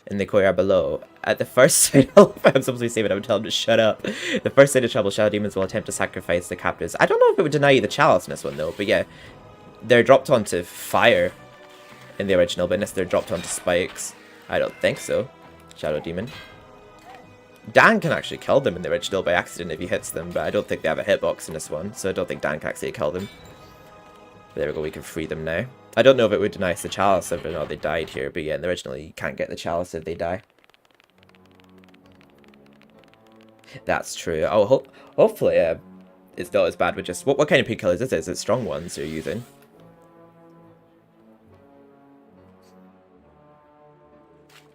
In the courtyard below. At the first sight, I'm supposed to be saying it, I would tell them to shut up. The first sight of trouble, shadow demons will attempt to sacrifice the captives. I don't know if it would deny you the chalice in this one though, but yeah. They're dropped onto fire in the original, but unless they're dropped onto spikes. I don't think so. Shadow demon. Dan can actually kill them in the original by accident if he hits them, but I don't think they have a hitbox in this one, so I don't think Dan can actually kill them. But there we go, we can free them now. I don't know if it would deny us the chalice if or not they died here, but yeah, in the original you can't get the chalice if they die. That's true. Oh, hopefully it's not as bad with just... What kind of painkillers is it? Is it strong ones you're using?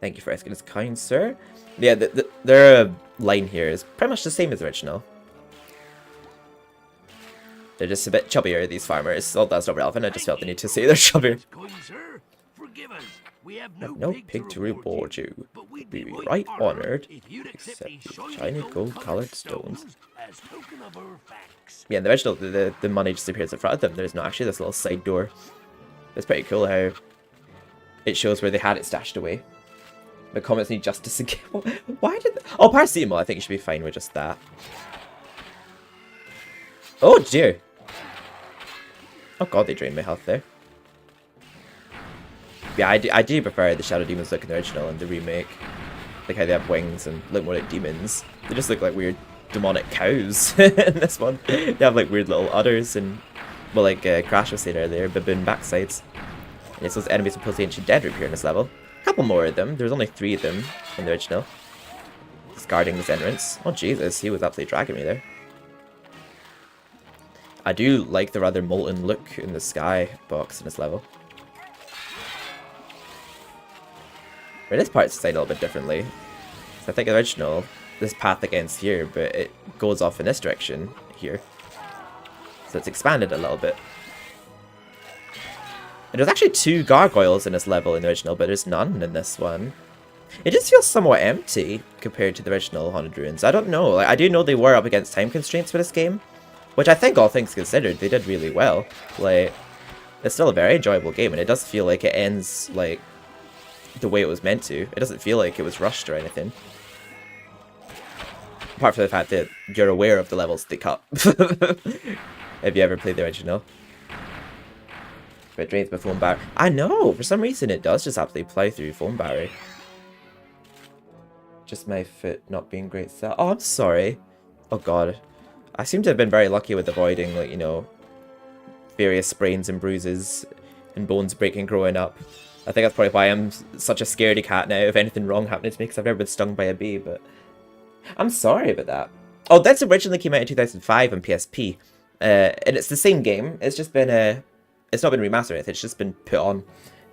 Thank you for asking us, kind sir. Yeah, their line here is pretty much the same as the original. They're just a bit chubbier, these farmers. Well, that's not relevant, I just felt the need to say they're chubbier. We have no pig to reward you. We'd be right honoured, except the shiny gold-coloured stones. Yeah, in the original, the money just appears in front of them. There's not actually this little side door. It's pretty cool how it shows where they had it stashed away. The comments need justice again. Why did... Oh, paracetamol, I think you should be fine with just that. Oh, dear. Oh god, they drained my health there. Yeah, I do prefer the Shadow Demons look in the original and the remake. Like how they have wings and look more like demons. They just look like weird demonic cows in this one. They have like weird little udders and, well, like Crash was saying earlier, baboon backsides. And it's those enemies from the Ancient Dead appear in this level. A couple more of them. There's only 3 of them in the original. Just guarding this entrance. Oh Jesus, he was absolutely dragging me there. I do like the rather molten look in the sky box in this level. But this part's designed a little bit differently. So I think the original, this path against here, but it goes off in this direction here. So it's expanded a little bit. And there's actually 2 gargoyles in this level in the original, but there's none in this one. It just feels somewhat empty compared to the original Haunted Ruins. I don't know. Like, I do know they were up against time constraints for this game, which I think, all things considered, they did really well. Like, it's still a very enjoyable game, and it does feel like it ends, like, the way it was meant to. It doesn't feel like it was rushed or anything. Apart from the fact that you're aware of the levels they cut. If you ever played the original. But it drains my foam barrier. I know! For some reason it does just absolutely plow through foam barrier. Just my foot not being great set. Oh, I'm sorry. Oh god. I seem to have been very lucky with avoiding, like, you know, various sprains and bruises and bones breaking growing up. I think that's probably why I'm such a scaredy cat now if anything wrong happening to me, because I've never been stung by a bee, but... I'm sorry about that. Oh, this originally came out in 2005 on PSP. And it's the same game, it's just been, it's not been remastered, it's just been put on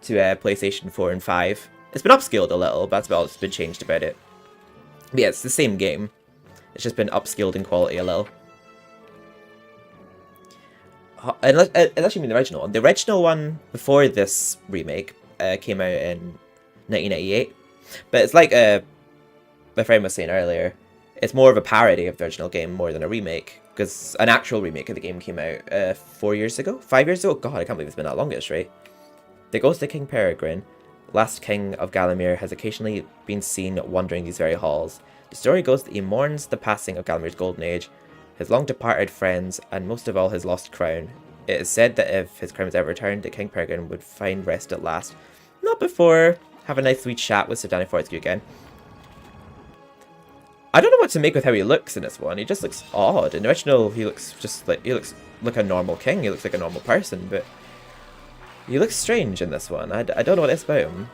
to PlayStation 4 and 5. It's been upscaled a little, but that's about all that's been changed about it. But yeah, it's the same game. It's just been upscaled in quality a little. Unless you mean the original one. The original one before this remake came out in 1998. But it's like my friend was saying earlier, It's more of a parody of the original game more than a remake, because an actual remake of the game came out 4 years ago? 5 years ago? God, I can't believe it's been that long at this rate. The ghost of King Peregrine, last king of Gallowmere, has occasionally been seen wandering these very halls. The story goes that he mourns the passing of Gallowmere's golden age, his long-departed friends, and most of all his lost crown. It is said that if his crown was ever returned, that King Peregrine would find rest at last. Not before have a nice sweet chat with Sir Daniel Fortescue again. I don't know what to make with how he looks in this one. He just looks odd. In the original, he looks like a normal king. He looks like a normal person, but he looks strange in this one. I don't know what it's about him.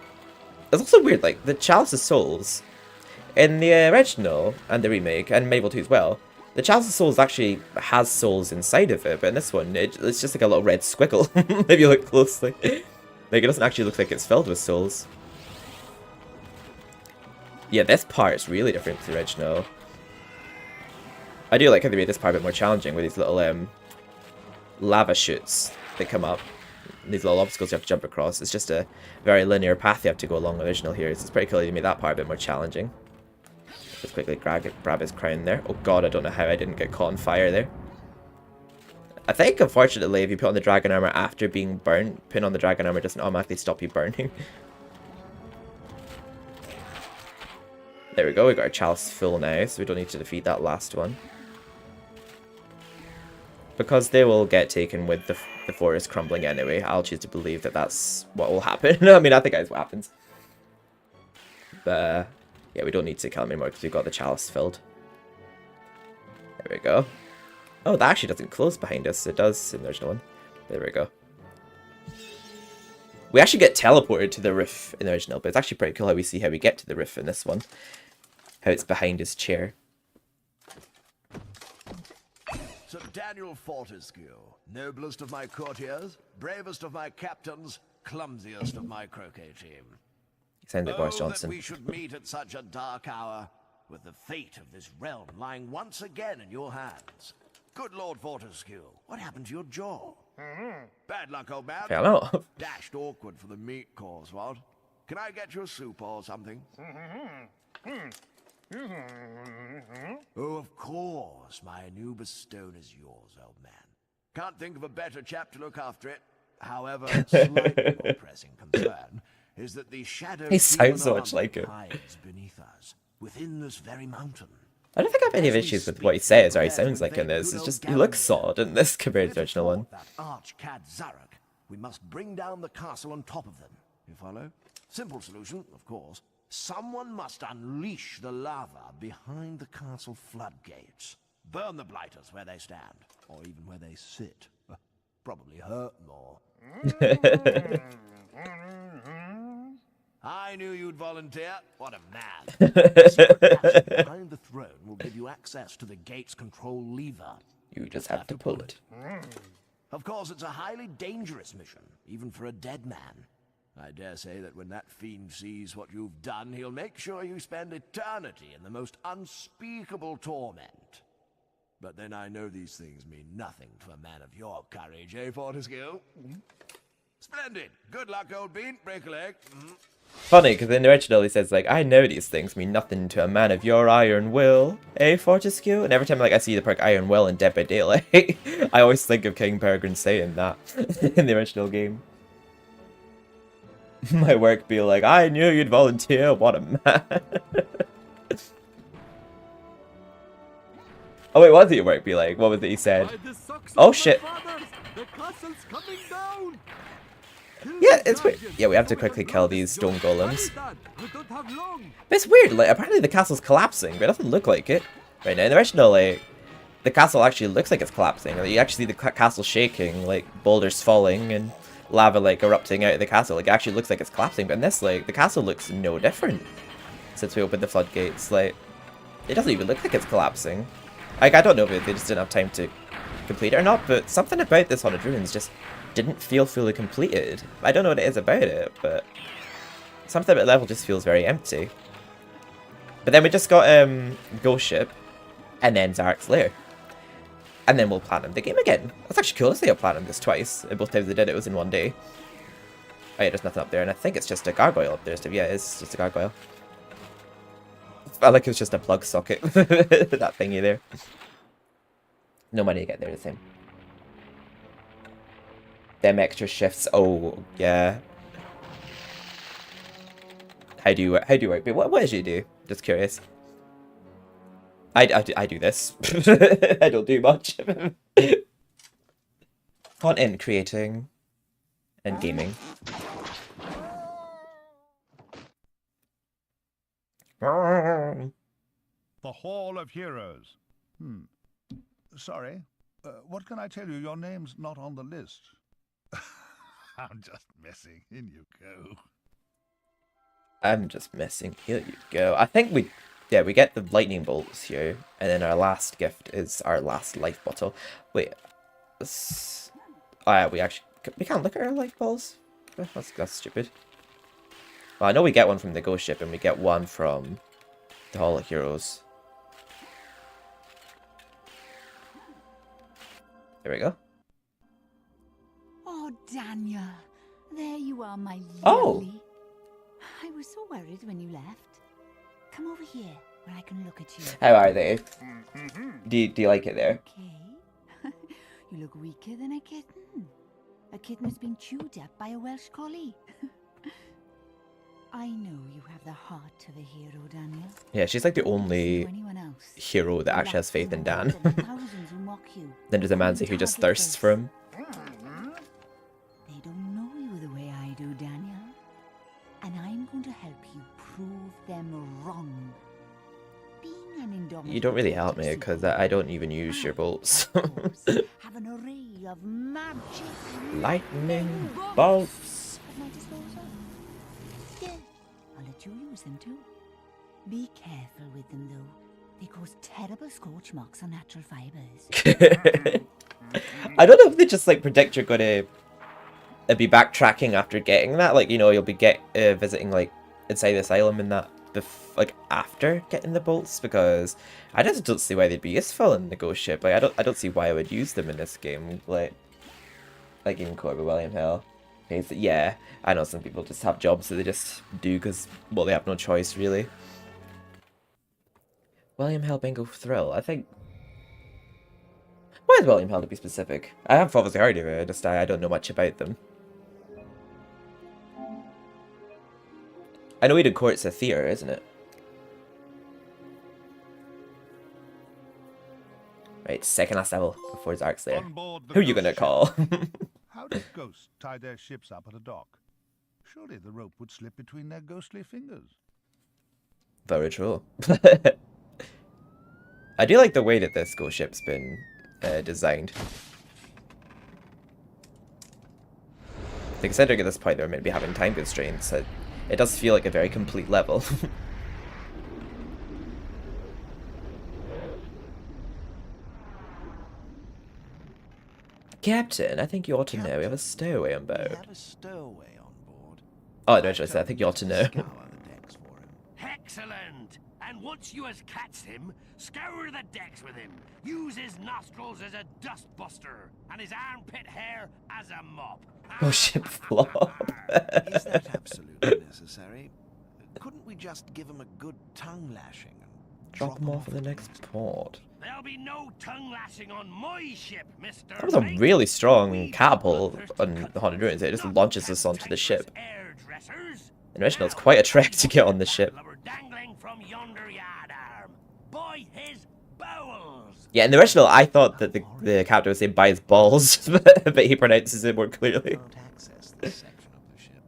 It's also weird, like, the Chalice of Souls in the original and the remake, and MediEvil 2 as well, the Chalice of Souls actually has souls inside of it, but in this one, it's just like a little red squiggle, if you look closely. Like, it doesn't actually look like it's filled with souls. Yeah, this part is really different to the original. I do like how they made this part a bit more challenging with these little lava chutes that come up. These little obstacles you have to jump across. It's just a very linear path you have to go along the original here. So it's pretty cool they made that part a bit more challenging. Just quickly grab his crown there. Oh god, I don't know how I didn't get caught on fire there. I think, unfortunately, if you put on the dragon armor after being burnt, putting on the dragon armor doesn't automatically stop you burning. There we go, we got our chalice full now, so we don't need to defeat that last one. Because they will get taken with the forest crumbling anyway, I'll choose to believe that that's what will happen. I mean, I think that's what happens. But, yeah, we don't need to kill them anymore because we've got the chalice filled. There we go. Oh, that actually doesn't close behind us. It does in the original one. There we go. We actually get teleported to the roof in the original, but it's actually pretty cool how we see how we get to the roof in this one. How it's behind his chair. Sir Daniel Fortescue, noblest of my courtiers, bravest of my captains, clumsiest of my croquet team. He sounds like Boris That Johnson. we should meet at such a dark hour, with the fate of this realm lying once again in your hands. Good Lord Fortescue, what happened to your jaw? Bad luck, old man. I don't know. Dashed awkward for the meat course, what? Can I get you a soup or something? Oh, of course. My Anubis stone is yours, old man. Can't think of a better chap to look after it. However, slightly more pressing concern is that the shadow He sounds so much like him. hides beneath us, within this very mountain. I don't think I have any issues with what he says or he sounds like in this. It's just, he looks solid in this compared to the original one. That arch-cad Zarok, we must bring down the castle on top of them. You follow? Simple solution, of course. Someone must unleash the lava behind the castle floodgates. Burn the blighters where they stand, or even where they sit. Probably hurt more. I knew you'd volunteer. What a man. Behind the throne will give you access to the gate's control lever. You just have to pull it. Of course, it's a highly dangerous mission, even for a dead man. I dare say that when that fiend sees what you've done, he'll make sure you spend eternity in the most unspeakable torment. But then I know these things mean nothing to a man of your courage, eh, Fortescue? Splendid. Good luck, old bean. Break a leg. Funny, because in the original he says, like, I know these things mean nothing to a man of your iron will, eh, Fortescue? And every time, like, I see the perk Iron Will in Dead by Daylight, I always think of King Peregrine saying that in the original game. My work be like, I knew you'd volunteer, what a man. Oh wait, what did your work be like? What was it he said? Oh shit. Yeah, it's weird. Yeah, we have to quickly kill these stone golems. But it's weird, like, apparently the castle's collapsing, but it doesn't look like it. Right now, in the original, like, the castle actually looks like it's collapsing. Like, you actually see the castle shaking, like, boulders falling, and lava, like, erupting out of the castle. Like, it actually looks like it's collapsing, but in this, like, the castle looks no different since we opened the floodgates. Like, it doesn't even look like it's collapsing. Like, I don't know if they just didn't have time to complete it or not, but something about this Haunted Ruins just didn't feel fully completed. I don't know what it is about it, but something about the level just feels very empty. But then we just got Ghost Ship, and then Zarok's Lair. And then we'll platinum the game again. That's actually cool to say I'll platinum this twice. Both times they did it was in one day. Oh yeah, there's nothing up there, and I think it's just a gargoyle up there. So yeah, it's just a gargoyle. felt like it was just a plug socket. That thingy there. No money to get there the same. Them extra shifts. Oh, yeah. How do you work? But what did you do? Just curious. I do this. I don't do much. Content creating and gaming. The Hall of Heroes. Sorry. What can I tell you? Your name's not on the list. I'm just messing. In you go. I'm just messing. Here you go. I think we get the lightning bolts here, and then our last gift is our last life bottle. Wait, we can't look at our life balls. That's stupid. Well, I know we get one from the ghost ship, and we get one from the Hall of Heroes. There we go. Oh, Daniel, there you are, my Oh. lovely. I was so worried when you left. Come over here where I can look at you. How are they? Do you like it there? Okay. You look weaker than a kitten. A kitten that's been chewed up by a Welsh collie. I know you have the heart of a hero, Daniel. Yeah, she's like the only Anyone else? hero that actually has faith in Dan. Thousands who mock you. Then there's a Manzi who just thirsts for him. They don't know you the way I do, Daniel. And I'm going to help you prove them wrong. Being an indomitable You don't really help me because I don't even use your bolts. have an array of magic Lightning bolts. at my disposal. Yeah, I'll let you use them too. Be careful with them though. They cause terrible scorch marks on natural fibers. I don't know if they just like predict you're gonna be backtracking after getting that. Like, you know, you'll be visiting like inside the asylum and that like after getting the bolts, because I just don't see why they'd be useful in the ghost ship. Like I don't see why I would use them in this game. Like even Corby William Hill. Yeah, I know some people just have jobs that they just do because, well, they have no choice really. William Hill Bingo Thrill. I think. Why is William Hill to be specific? I have obviously heard of it. Just I don't know much about them. I know Eden Court's a theatre, isn't it? Right, second last level before Dark Slayer. Who are you gonna call? How do ghosts tie their ships up at a dock? Surely the rope would slip between their ghostly fingers. Very true. I do like the way that this ghost ship's been designed. Considering at this point they're maybe having time constraints, it does feel like a very complete level. Captain, I think you ought to know we have a stowaway on board. We have a stowaway on board. Oh, no, actually, I think you ought to know. Excellent! And once you has catched him, scour the decks with him. Use his nostrils as a dust buster, and his armpit hair as a mop. Oh shit, flop. Is that absolutely necessary? Couldn't we just give him a good tongue lashing and Drop him off at the next port. There'll be no tongue lashing on my ship, Mr. That was a really strong catapult on the Haunted Ruins. It just launches us onto the ship. In the original, it's quite a trek to get on the ship. Yeah, in the original, I thought that the captain was saying by his balls, but he pronounces it more clearly. access this section of the ship?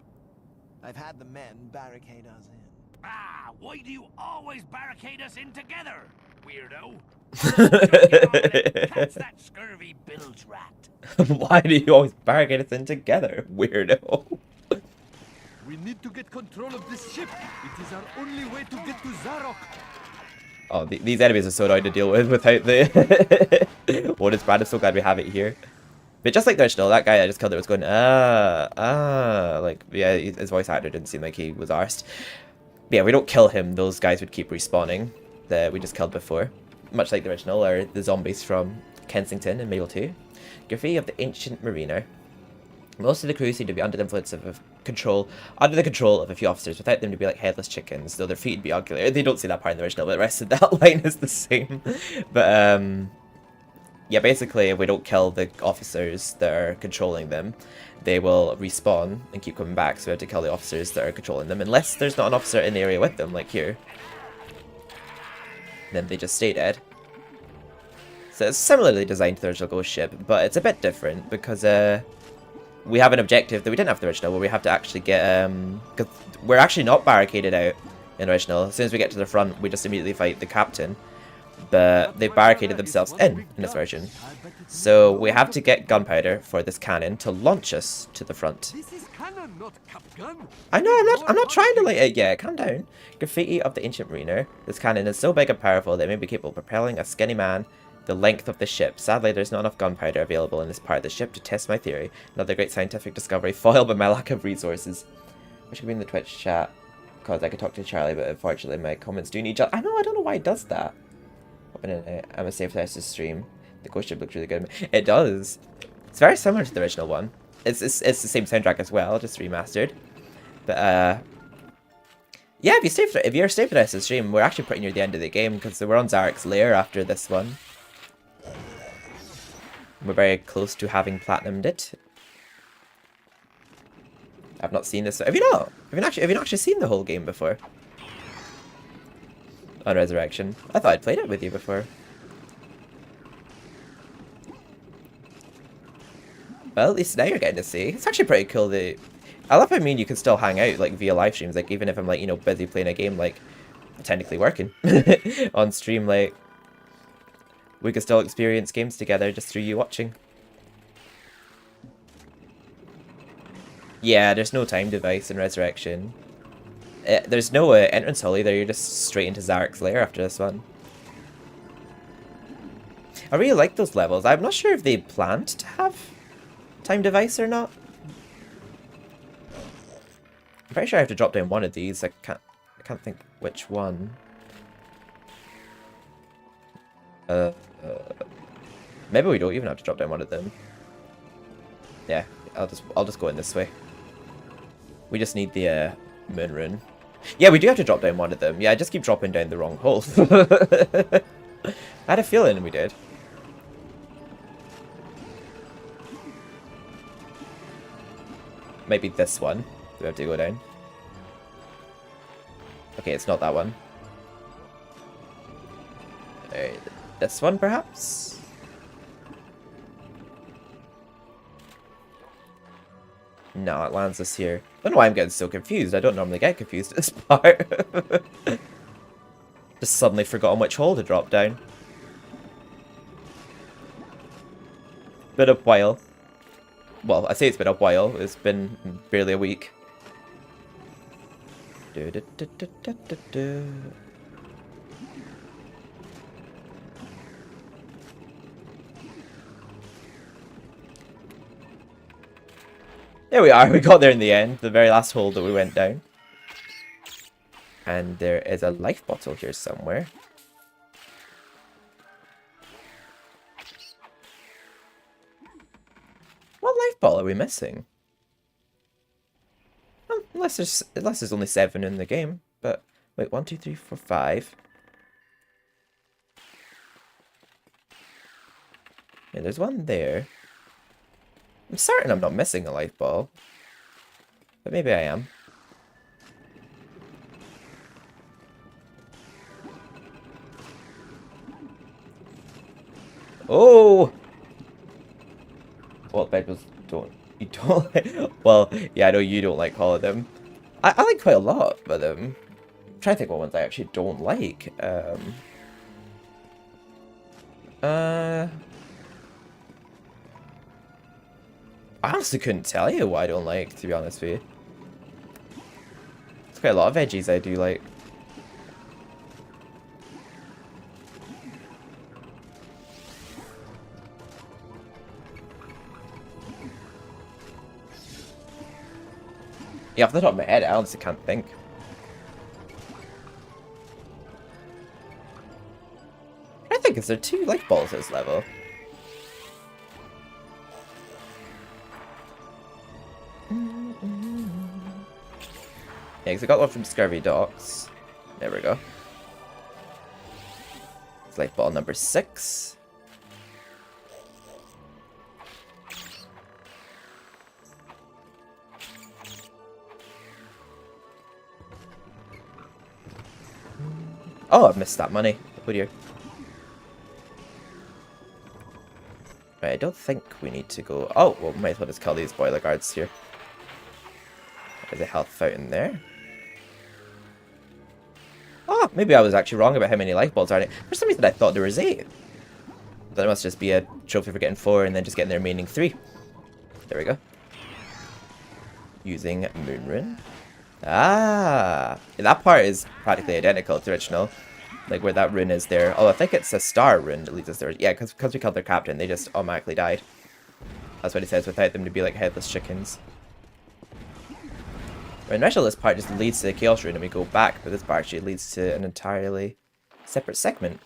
I've had the men barricade us in. Ah, why do you always barricade us in together, weirdo? Catch that scurvy bilge rat. Why do you always barricade us in together, weirdo? We need to get control of this ship. It is our only way to get to Zarok. Oh, these enemies are so annoying to deal with without the bonus brand. I'm so glad we have it here. But just like the original, that guy I just killed it was going, like, yeah, his voice actor didn't seem like he was arsed. But yeah, we don't kill him, those guys would keep respawning that we just killed before. Much like the original, or the zombies from Kensington and MediEvil 2. Graffiti of the Ancient Mariner. Most of the crew seem to be under the influence of under the control of a few officers, without them to be like headless chickens, though their feet would be ugly. They don't say that part in the original, but the rest of that line is the same. But, yeah, basically, if we don't kill the officers that are controlling them, they will respawn and keep coming back, so we have to kill the officers that are controlling them, unless there's not an officer in the area with them, like here. Then they just stay dead. So it's similarly designed to the original Ghost ship, but it's a bit different, because, we have an objective that we didn't have the original, where we have to actually get, because we're actually not barricaded out in the original. As soon as we get to the front, we just immediately fight the captain. But they've barricaded themselves in this version. So we have to get gunpowder for this cannon to launch us to the front. This is cannon, not cap gun. I know, I'm not trying to light it yet, calm down. Graffiti of the ancient mariner. This cannon is so big and powerful that it may be capable of propelling a skinny man the length of the ship. Sadly, there's not enough gunpowder available in this part of the ship to test my theory. Another great scientific discovery foiled by my lack of resources. I should be in the Twitch chat, because I could talk to Charlie, but unfortunately my comments do need... I don't know why it does that. I'm a safe test to stream. The Ghost ship looks really good. It does. It's very similar to the original one. It's the same soundtrack as well, just remastered. But, yeah, if you're staying for the rest of the stream, we're actually pretty near the end of the game, because we're on Zarek's lair after this one. We're very close to having platinumed it. I've not seen this. Have you not? Have you not actually seen the whole game before? On Resurrection. I thought I'd played it with you before. Well, at least now you're getting to see. It's actually pretty cool. I love how you can still hang out like via live streams. Like even if I'm like, you know, busy playing a game, like technically working on stream, like we can still experience games together just through you watching. Yeah, there's no time device in Resurrection. There's no entrance hall either, you're just straight into Zarek's lair after this one. I really like those levels. I'm not sure if they planned to have time device or not. I'm pretty sure I have to drop down one of these. I can't think which one. Maybe we don't even have to drop down one of them. Yeah, I'll just go in this way. We just need the moon rune. Yeah, we do have to drop down one of them. Yeah, I just keep dropping down the wrong hole. I had a feeling we did. Maybe this one. We have to go down. Okay, it's not that one. Alright, this one perhaps? No, it lands us here. I don't know why I'm getting so confused. I don't normally get confused at this part. Just suddenly forgotten which hole to drop down. Been a while. Well, I say it's been a while. It's been barely a week. There we are, we got there in the end, the very last hole that we went down. And there is a life bottle here somewhere. What life bottle are we missing? Well, unless there's only 7 in the game. But wait, 1, 2, 3, 4, 5. Yeah, there's one there. I'm certain I'm not missing a life ball. But maybe I am. Oh! Well, bedwars you don't like, well, yeah, I know you don't like all of them. I like quite a lot of them. I'm trying to think what ones I actually don't like. I honestly couldn't tell you what I don't like, to be honest with you. There's quite a lot of veggies I do like. Yeah, off the top of my head, I honestly can't think. I think, is there 2 life balls at this level? Yeah, because I got one from Scurvy Docks. There we go. It's life ball number 6. Oh, I've missed that money. Oh dear. Right, I don't think we need to go... Oh, well, might as well just kill these boiler guards here. There's a health fountain there. Oh, maybe I was actually wrong about how many life balls are in it. For some reason I thought there was 8. But it must just be a trophy for getting 4 and then just getting the remaining 3. There we go. Using Moonrune. Ah! That part is practically identical to the original. Like where that rune is there. Oh, I think it's a star rune that leads us there. Yeah, because we killed their captain, they just automatically died. That's what he says, without them to be like headless chickens. In the original, this part just leads to the Chaos Rune and we go back, but this part actually leads to an entirely separate segment.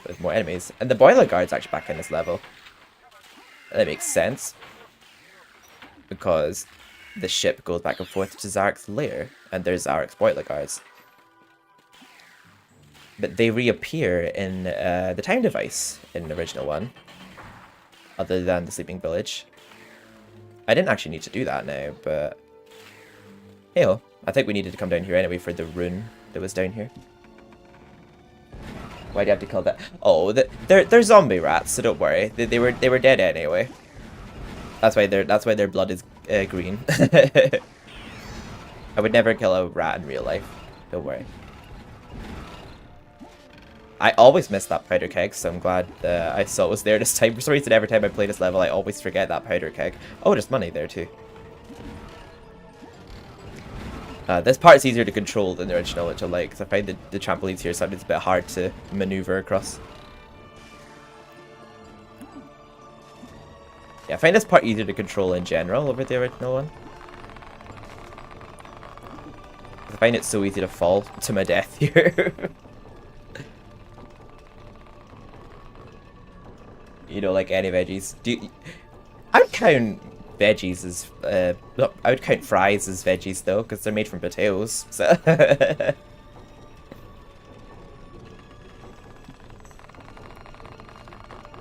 With more enemies. And the boiler guard's actually back in this level. And that makes sense. Because the ship goes back and forth to Zarek's lair, and there's Zarek's boiler guards. But they reappear in the time device in the original one, other than the sleeping village. I didn't actually need to do that now, but hey, well, I think we needed to come down here anyway for the rune that was down here. Why do you have to kill that? Oh, they're zombie rats, so don't worry. They were dead anyway. That's why their blood is green. I would never kill a rat in real life. Don't worry. I always miss that powder keg, so I'm glad I saw it was there this time. For some reason, every time I play this level, I always forget that powder keg. Oh, there's money there too. This part's easier to control than the original, which I like, because I find that the trampolines here sometimes a bit hard to maneuver across. Yeah, I find this part easier to control in general over the original one. I find it so easy to fall to my death here. You know, like any veggies. I would count veggies as no, I would count fries as veggies though, because they're made from potatoes. So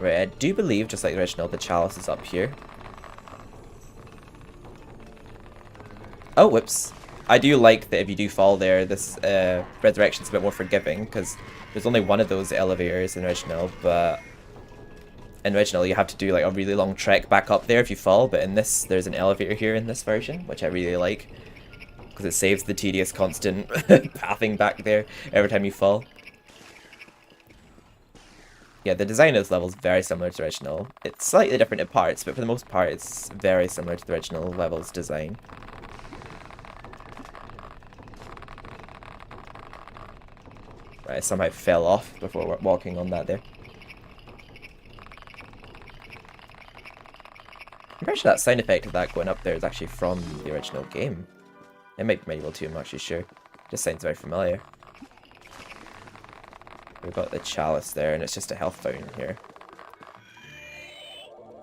right, I do believe, just like the original, the chalice is up here. Oh, whoops. I do like that if you do fall there, this resurrection's a bit more forgiving, because there's only one of those elevators in the original, but in the original you have to do like a really long trek back up there if you fall, but in this, there's an elevator here in this version, which I really like, because it saves the tedious constant pathing back there every time you fall. Yeah, the design of this level is very similar to the original. It's slightly different in parts, but for the most part it's very similar to the original level's design. Right, I somehow fell off before walking on that there. I'm pretty sure that sound effect of that going up there is actually from the original game. It might be MediEvil 2, I'm not actually sure. Just sounds very familiar. We've got the chalice there, and it's just a health fountain here.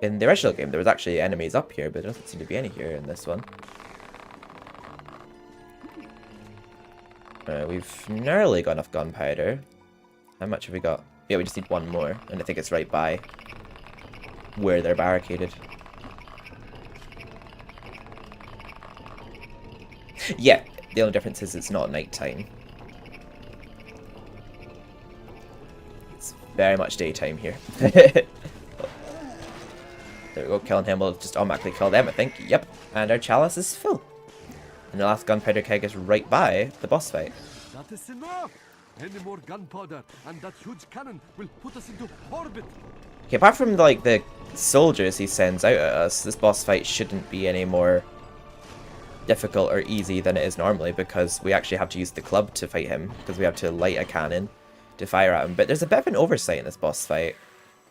In the original game, there was actually enemies up here, but there doesn't seem to be any here in this one. We've nearly got enough gunpowder. How much have we got? Yeah, we just need one more, and I think it's right by where they're barricaded. Yeah, the only difference is it's not nighttime. It's very much daytime here. There we go, killing him will just automatically kill them, I think. Yep, and our chalice is full. And the last gunpowder keg is right by the boss fight. That is enough! Any more gunpowder, and that huge cannon will put us into orbit! Okay, apart from like the soldiers he sends out at us, this boss fight shouldn't be any more difficult or easy than it is normally, because we actually have to use the club to fight him, because we have to light a cannon to fire at him. But there's a bit of an oversight in this boss fight,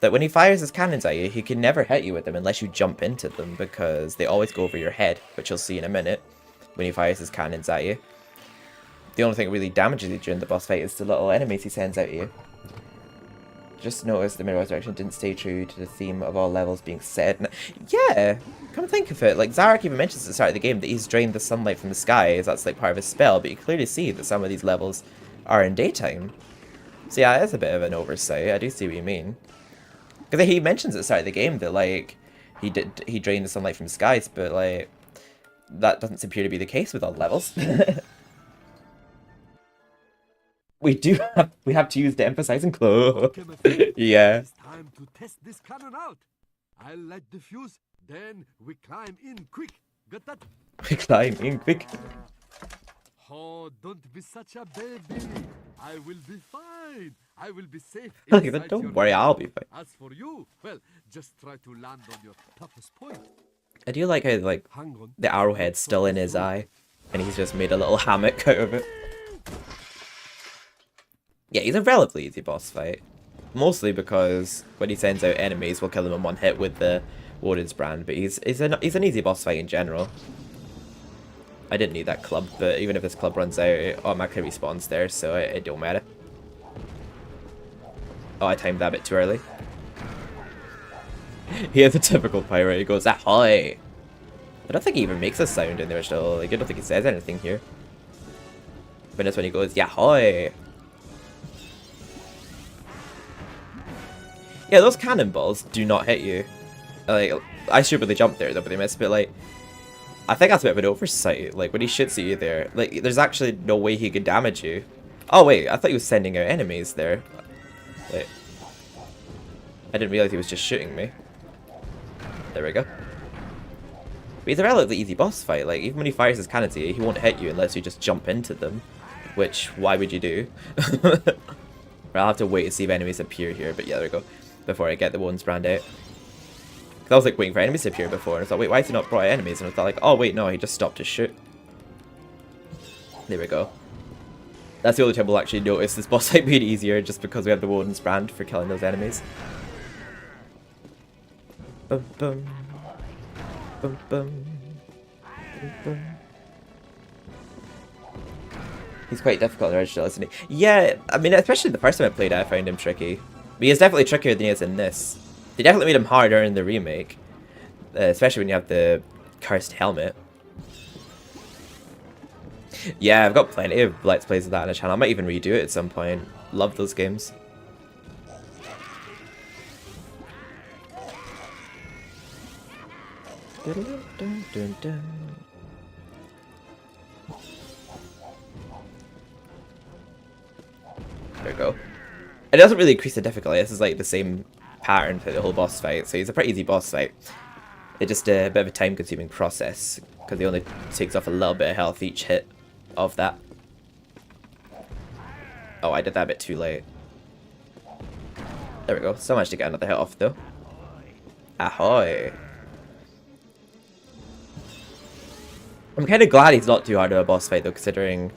that when he fires his cannons at you, he can never hit you with them unless you jump into them, because they always go over your head, which you'll see in a minute when he fires his cannons at you. The only thing that really damages you during the boss fight is the little enemies he sends out at you. Just noticed the MediEvil Resurrection didn't stay true to the theme of all levels being set. Yeah, come think of it. Like, Zarek even mentions at the start of the game that he's drained the sunlight from the skies. That's like part of his spell, but you clearly see that some of these levels are in daytime. So yeah, it's a bit of an oversight. I do see what you mean. Because he mentions at the start of the game that, like, he drained the sunlight from the skies, but, like, that doesn't appear to be the case with all levels. We have to use the emphasizing claw. Yeah. It's time to test this cannon out. I'll light the fuse, then we climb in quick. Got that? We climb in quick. Oh, don't be such a baby. I will be fine. I will be safe. Don't worry, I'll be fine. As for you, well, just try to land on your toughest point. I do like how, like, the arrowhead's still in his eye, and he's just made a little hammock out of it. Yeah, he's a relatively easy boss fight. Mostly because when he sends out enemies, we'll kill them in one hit with the Warden's Brand, but he's an easy boss fight in general. I didn't need that club, but even if this club runs out, it automatically respawns there, so it don't matter. Oh, I timed that a bit too early. He has a typical pirate, he goes, ahoy! I don't think he even makes a sound in the original, like, I don't think he says anything here. But that's when he goes, yahoy! Yeah, those cannonballs do not hit you. Like, I stupidly jumped there though, but they missed. But like, I think that's a bit of an oversight. Like, when he shoots at you there, like, there's actually no way he could damage you. Oh wait, I thought he was sending out enemies there. Wait, I didn't realize he was just shooting me. There we go. But he's a relatively easy boss fight. Like, even when he fires his cannons at you, he won't hit you unless you just jump into them. Which, why would you do? I'll have to wait to see if enemies appear here. But yeah, there we go. Before I get the Warden's Brand out. I was like waiting for enemies to appear before, and I thought, wait, why has he not brought out enemies? And I thought like, oh wait, no, he just stopped to shoot. There we go. That's the only time we'll actually notice this boss fight being easier, just because we have the Warden's Brand for killing those enemies. Bum bum. Bum bum. Bum bum. He's quite difficult in the original, isn't he? Yeah, I mean, especially the first time I played it, I found him tricky. But he is definitely trickier than he is in this. They definitely made him harder in the remake. Especially when you have the cursed helmet. Yeah, I've got plenty of Let's Plays of that on the channel. I might even redo it at some point. Love those games. Dun, dun, dun, dun. There we go. It doesn't really increase the difficulty. This is like the same pattern for the whole boss fight, so he's a pretty easy boss fight. It's just a bit of a time-consuming process because he only takes off a little bit of health each hit of that. Oh, I did that a bit too late. There we go. So managed to get another hit off though. Ahoy! I'm kind of glad he's not too hard of a boss fight though, considering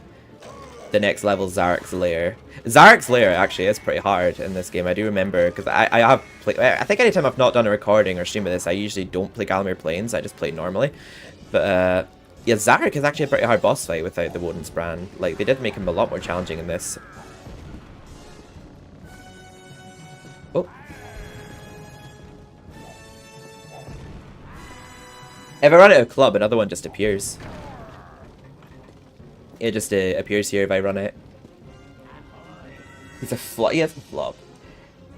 the next level, Zarek's Lair. Zarek's Lair actually is pretty hard in this game. I do remember, because I have played... I think anytime I've not done a recording or stream of this, I usually don't play Gallowmere Plains. I just play normally. But, yeah, Zarek is actually a pretty hard boss fight without the Warden's Brand. Like, they did make him a lot more challenging in this. Oh. If I run out of club, another one just appears. It just appears here if I run it. He's a flop. He has a flop.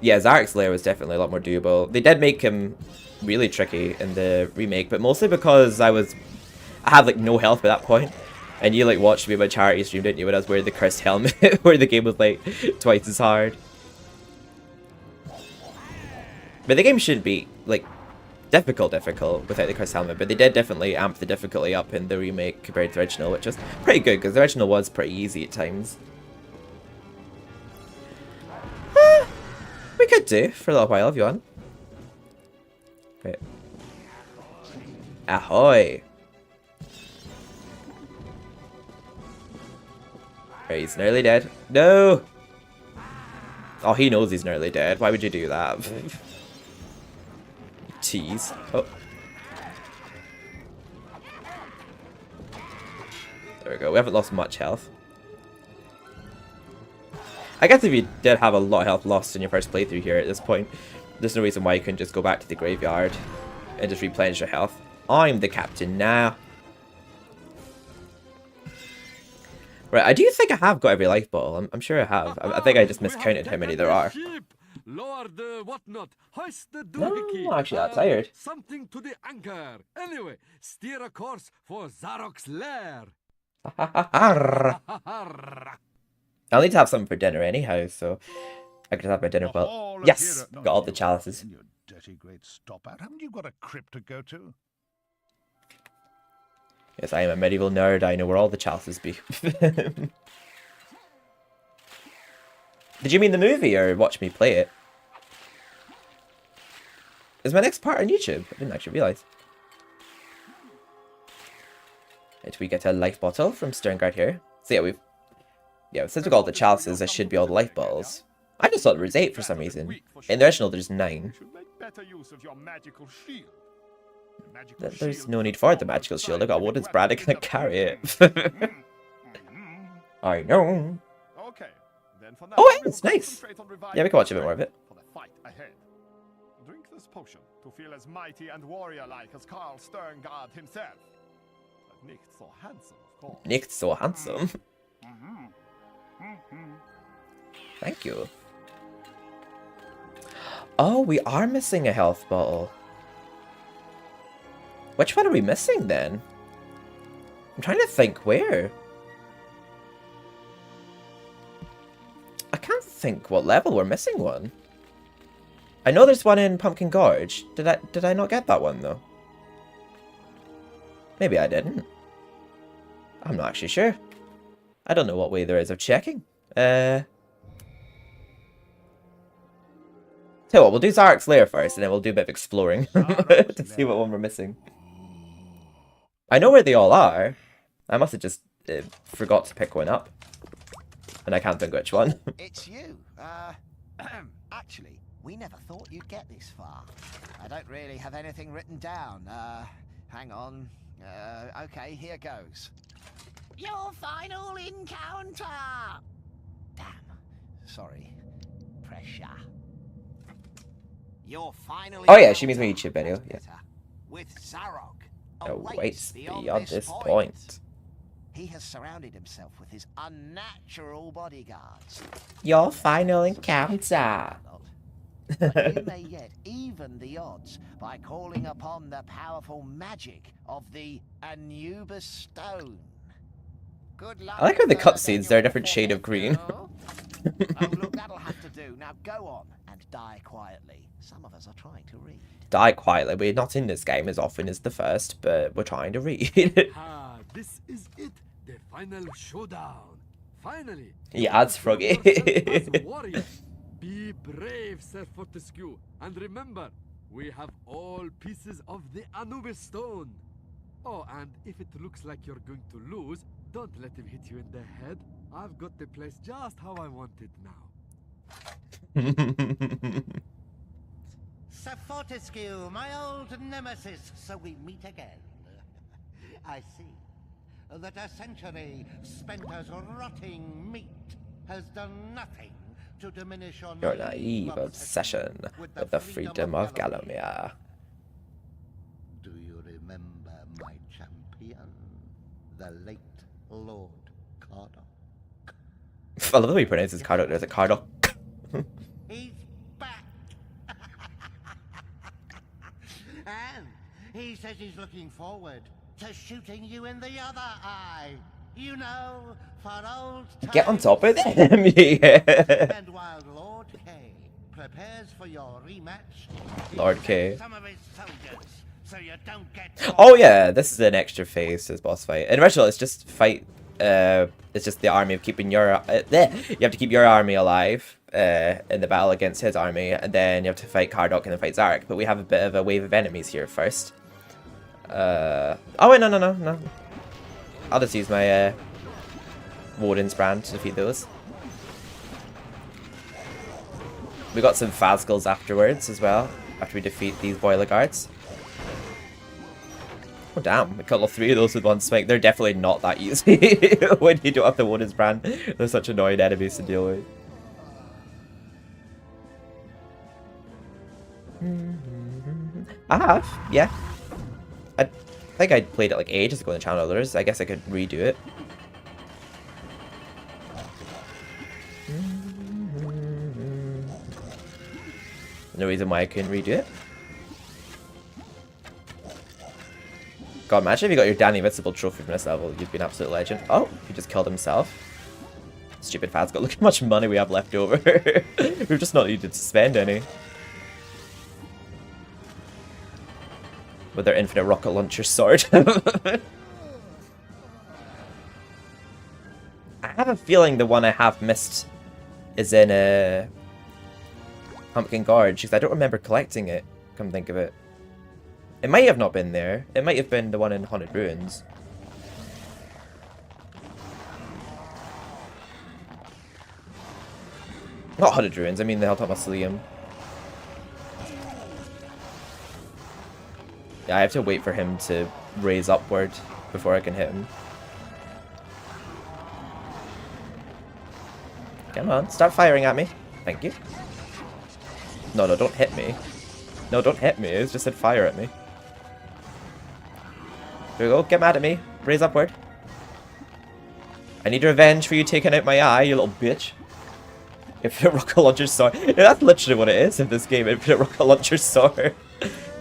Yeah, Zarek's Lair was definitely a lot more doable. They did make him really tricky in the remake, but mostly because I had like no health by that point. And you like watched me on my charity stream, didn't you, when I was wearing the cursed helmet, where the game was like twice as hard. But the game shouldn't be like difficult without the cursed helmet, but they did definitely amp the difficulty up in the remake compared to the original, which was pretty good because the original was pretty easy at times. We could do for a little while if you want. Right. Ahoy! Right, he's nearly dead. No! Oh, he knows he's nearly dead. Why would you do that? Tease. Oh. There we go. We haven't lost much health. I guess if you did have a lot of health lost in your first playthrough here at this point, there's no reason why you couldn't just go back to the graveyard and just replenish your health. I'm the captain now. Right, I do think I have got every life bottle. I'm sure I have. I think I just miscounted how many there are. Lower the whatnot, hoist the No, doohickey. I'm actually not tired. Something to the anchor. Anyway, steer a course for Zarok's lair. I'll need to have something for dinner anyhow, so I could have my dinner well. Yes, got all the chalices. You dirty great stop out. Haven't you got a crypt to go to? Yes, I am a medieval nerd. I know where all the chalices be. Did you mean the movie or watch me play it? Is my next part on YouTube? I didn't actually realise. Did we get a life bottle from Sterngard here? So yeah, since we got all the chalices, there should be all the life bottles. I just thought there was 8 for some reason. In the original, there's 9. There's no need for the magical shield. I got Woden's brand. I can't carry it. I know. Oh, it's nice. Yeah, we can watch a bit more of it. Drink this potion to feel as mighty and warrior-like as Carl Sterngard himself. But nicht so handsome, of course. Nicht so handsome. Thank you. Oh, we are missing a health bottle. Which one are we missing then? I'm trying to think where. I can't think what level we're missing one. I know there's one in Pumpkin Gorge. Did I not get that one though? Maybe I didn't. I'm not actually sure. I don't know what way there is of checking. Tell you what, we'll do Zarok's lair first, and then we'll do a bit of exploring to see what one we're missing. I know where they all are. I must have just forgot to pick one up. And I can't think which one. It's you. Actually, we never thought you'd get this far. I don't really have anything written down. Hang on. Okay, here goes. Your final encounter! Damn. Sorry. Pressure. Your final Oh yeah, she means my YouTube video. Yeah. With Zarok. Awaits beyond this point. He has surrounded himself with his unnatural bodyguards. Your final encounter. But you may yet even the odds by calling upon the powerful magic of the Anubis Stone. Good luck. I like how the cutscenes, they're a different shade of green. Oh, look, that'll have to do. Now go on and die quietly. Some of us are trying to read. Die quietly. We're not in this game as often as the first, but we're trying to read. Ah, this is it. The final showdown. Finally. Yeah, it's Froggy. Be brave, Sir Fortescue. And remember, we have all pieces of the Anubis Stone. Oh, and if it looks like you're going to lose, don't let him hit you in the head. I've got the place just how I want it now. Sir Fortescue, my old nemesis, so we meet again. I see that a century spent as rotting meat has done nothing to diminish your naive obsession with the freedom of Gallowmere. Do you remember my champion, the late Lord Cardok? I love the way he pronounces Cardok. There's a Cardok. He's back! And he says he's looking forward to shooting you in the other eye. You know, for old times. Get on top of them, yeah. And while Lord K prepares for your rematch, Lord K. some of his soldiers, so you don't get. Oh yeah, this is an extra phase to this boss fight. In original, it's just fight. It's just the army of keeping your. You have to keep your army alive in the battle against his army, and then you have to fight Cardok and then fight Zarok. But we have a bit of a wave of enemies here first. Oh wait, no. I'll just use my Warden's brand to defeat those. We got some Phasgals afterwards as well, after we defeat these boiler guards. Oh damn, we killed all 3 of those with one swing. They're definitely not that easy when you don't have the Warden's brand. They're such annoying enemies to deal with. I have, yeah. I think I played it like ages ago on the channel others. I guess I could redo it. No reason why I couldn't redo it. God, imagine if you got your Danny Invincible trophy from this level, you'd be an absolute legend. Oh, he just killed himself. Stupid Fazgo, look how much money we have left over. We've just not needed to spend any. With their infinite rocket launcher sword. I have a feeling the one I have missed is in Pumpkin Gorge, because I don't remember collecting it, come think of it. It might have not been there. It might have been the one in Haunted Ruins. Not Haunted Ruins, I mean the Hilltop Mausoleum. Yeah, I have to wait for him to raise upward before I can hit him. Come on, start firing at me. Thank you. No, don't hit me. No, don't hit me. It's just said fire at me. There we go. Get mad at me. Raise upward. I need revenge for you taking out my eye, you little bitch. Infinite rocket launcher sword. Yeah, that's literally what it is in this game. Infinite rocket launcher sword.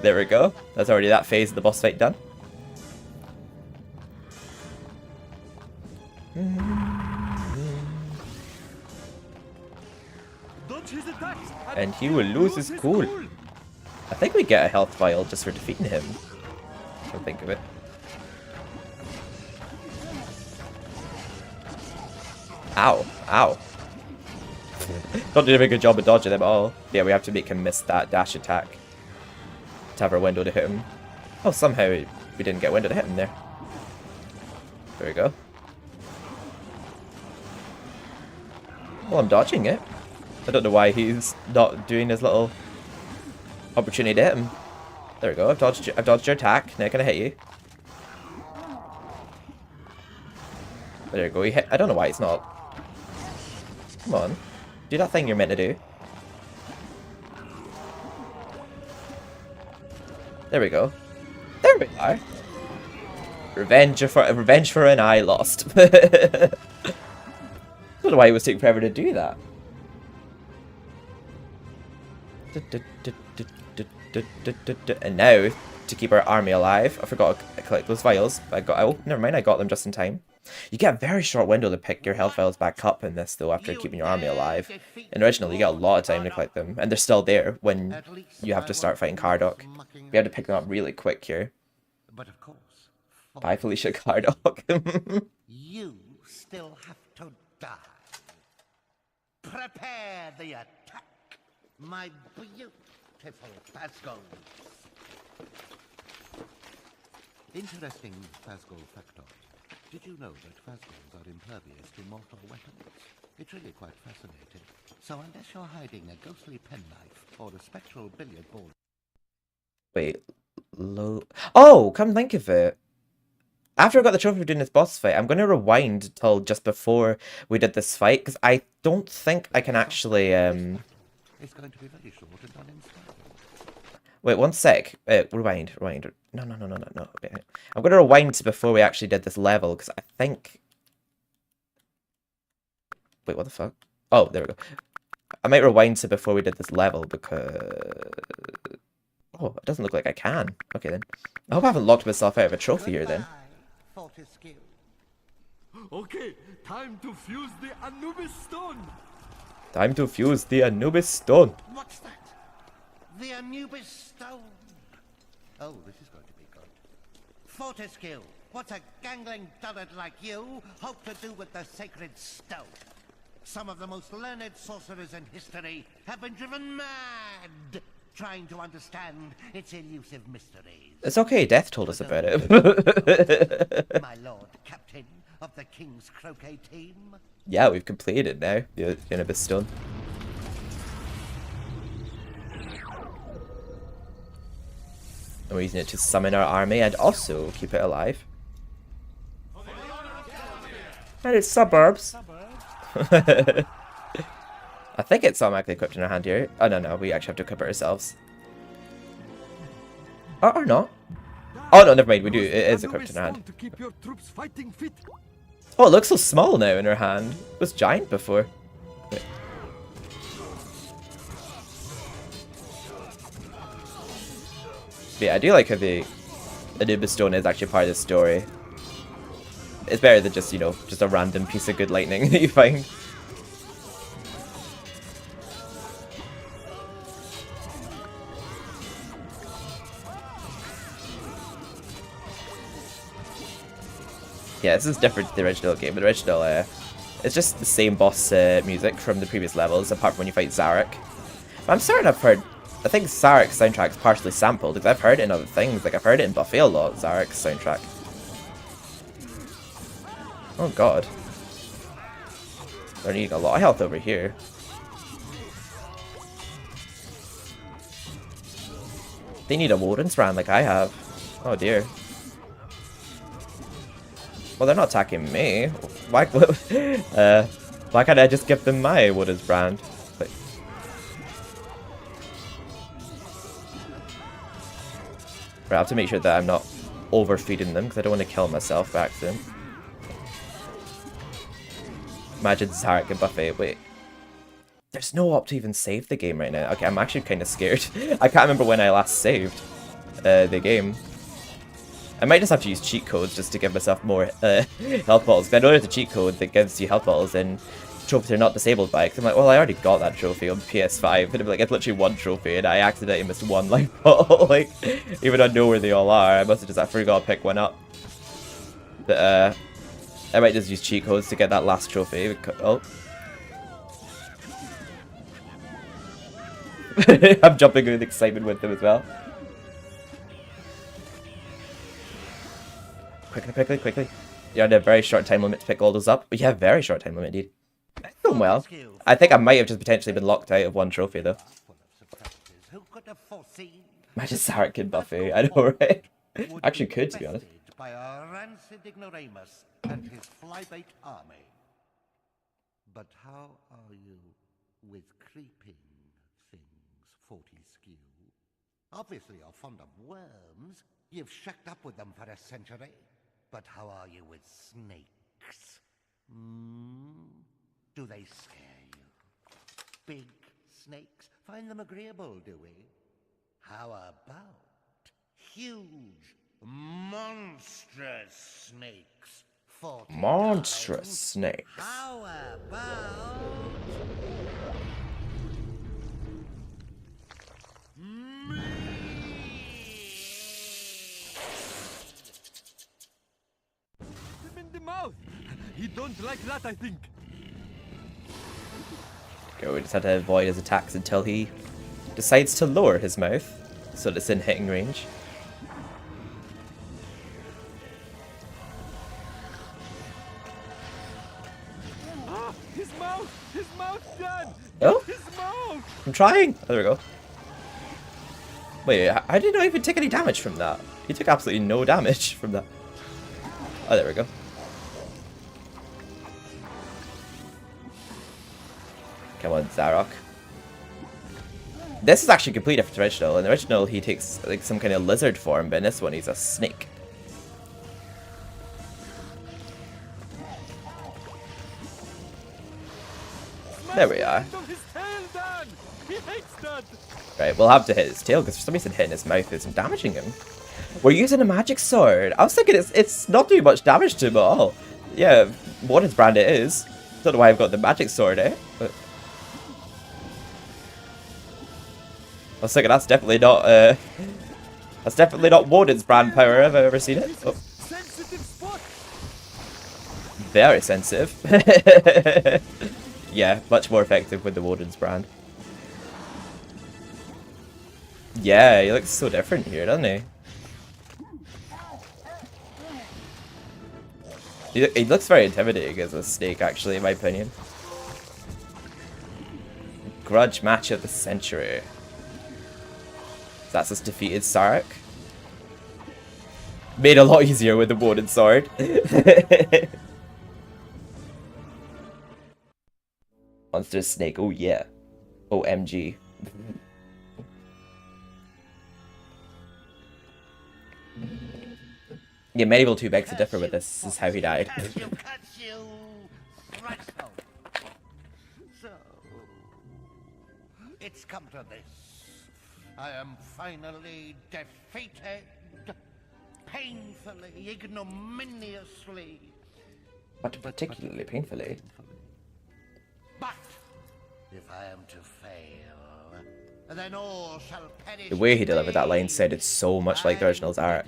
There we go. That's already that phase of the boss fight done. And he will lose his cool. I think we get a health vial just for defeating him. Don't think of it. Ow. Ow. Not doing a good job of dodging him at all. Yeah, we have to make him miss that dash attack to have our window to hit him. Oh, somehow we didn't get window to hit him there. There we go. Well, I'm dodging it. I don't know why he's not doing his little opportunity to hit him. There we go. I've dodged your attack. Now can I hit you? There we go. He hit. I don't know why he's not. Come on. Do that thing you're meant to do. There we go. There we are. Revenge for an eye lost. I don't know why it was taking forever to do that. And now, to keep our army alive, I forgot to collect those vials. Oh, never mind, I got them just in time. You get a very short window to pick your health vials back up in this, though, after keeping your army alive. In original, you get a lot of time to collect them, and they're still there when you have to start fighting Cardok. You have to pick them up really quick here. But of course, bye, Felicia Cardok. You still have to die. Prepare the attack, my beautiful Fazgos. Interesting Fazgol factoid. Did you know that Fazgols are impervious to mortal weapons? It's really quite fascinating. So unless you're hiding a ghostly penknife or a spectral billiard ball... Wait, oh, come think of it. After I got the trophy for doing this boss fight, I'm going to rewind till just before we did this fight, because I don't think I can actually, It's going to be very short and uninspiring. Wait, one sec. Rewind. No. Okay. I'm going to rewind to before we actually did this level, because I think... Wait, what the fuck? Oh, there we go. I might rewind to before we did this level, because... Oh, it doesn't look like I can. Okay, then. I hope I haven't locked myself out of a trophy here, then. Okay, time to fuse the Anubis stone. Time to fuse the Anubis stone. What's that? The Anubis stone. Oh, this is going to be good. Fortescue, what's a gangling dullard like you hope to do with the sacred stone? Some of the most learned sorcerers in history have been driven mad trying to understand its elusive mysteries. It's okay, Death told us about it. My lord, captain of the King's Croquet team. Yeah, we've completed it now, the Anubis stone. And we're using it to summon our army and also keep it alive. And it's suburbs. I think it's automatically equipped in our hand here. Oh no, we actually have to equip it ourselves. Or not. Oh no, never mind. We do. It is equipped in hand. To keep your troops fighting fit. Oh, it looks so small now in her hand. It was giant before. Wait. Yeah, I do like how the Anubis Stone is actually part of the story. It's better than just, you know, just a random piece of good lightning that you find. Yeah, this is different to the original game. The original, it's just the same boss music from the previous levels, apart from when you fight Zarek. But I'm certain I've heard, I think Zarek's soundtrack is partially sampled, because I've heard it in other things. Like, I've heard it in Buffy a lot, Zarek's soundtrack. Oh god. They're needing a lot of health over here. They need a Warden's Brand like I have. Oh dear. Well, they're not attacking me. Why can't I just give them my Warden's Brand? Like, right, I have to make sure that I'm not overfeeding them, because I don't want to kill myself by accident. Imagine Zarek and Buffy. Wait. There's no op to even save the game right now. Okay, I'm actually kind of scared. I can't remember when I last saved the game. I might just have to use cheat codes just to give myself more health bottles. Because I know there's a cheat code that gives you health bottles and trophies are not disabled by it. Because I'm like, well, I already got that trophy on PS5. And I'm like, it's literally one trophy and I accidentally missed one life bottle. Like, even though I know where they all are, I must have just, I forgot to pick one up. But, I might just use cheat codes to get that last trophy. Oh. I'm jumping with excitement with them as well. Quickly. You had a very short time limit to pick all those up. But yeah, very short time limit indeed. Doing well. I think I might have just potentially been locked out of one trophy though. Imagine Zarek and Buffy. I know, right? Actually could, to be honest. By a rancid ignoramus and his flybait army. But how are you with creeping things, 40 skew? Obviously you're fond of worms. You've shacked up with them for a century. But how are you with snakes? Do they scare you? Big snakes? Find them agreeable, do we? How about huge, monstrous snakes? Monstrous snakes. How about... Mouth. He don't like that, I think. Okay, we just have to avoid his attacks until he decides to lower his mouth so that it's in hitting range. Ah, his mouth done. Oh, his mouth. I'm trying. Oh, there we go. Wait, I did not even take any damage from that. He took absolutely no damage from that. Oh, there we go. Come on, Zarok. This is actually completely different to the original. In the original, he takes like some kind of lizard form, but in this one, he's a snake. There we are. Right, we'll have to hit his tail because for some reason hitting his mouth isn't damaging him. We're using a magic sword. I was thinking it's not doing much damage to him at all. Yeah, Warden's Brand it is. Don't know why I've got the magic sword, but I was thinking that's definitely not Warden's Brand power if I've ever seen it. Oh. Very sensitive. Yeah, much more effective with the Warden's Brand. Yeah, he looks so different here, doesn't he? He looks very intimidating as a snake, actually, in my opinion. Grudge match of the century. That's us defeated Zarek. Made a lot easier with the Warden sword. Monster snake, oh yeah. OMG. Yeah, MediEvil 2 begs to differ with this. This is how he died. So, it's come to this. I am finally defeated. Painfully, ignominiously. But particularly painfully. But if I am to fail, then all shall perish. The way he delivered that line sounded so much like the original Zarek.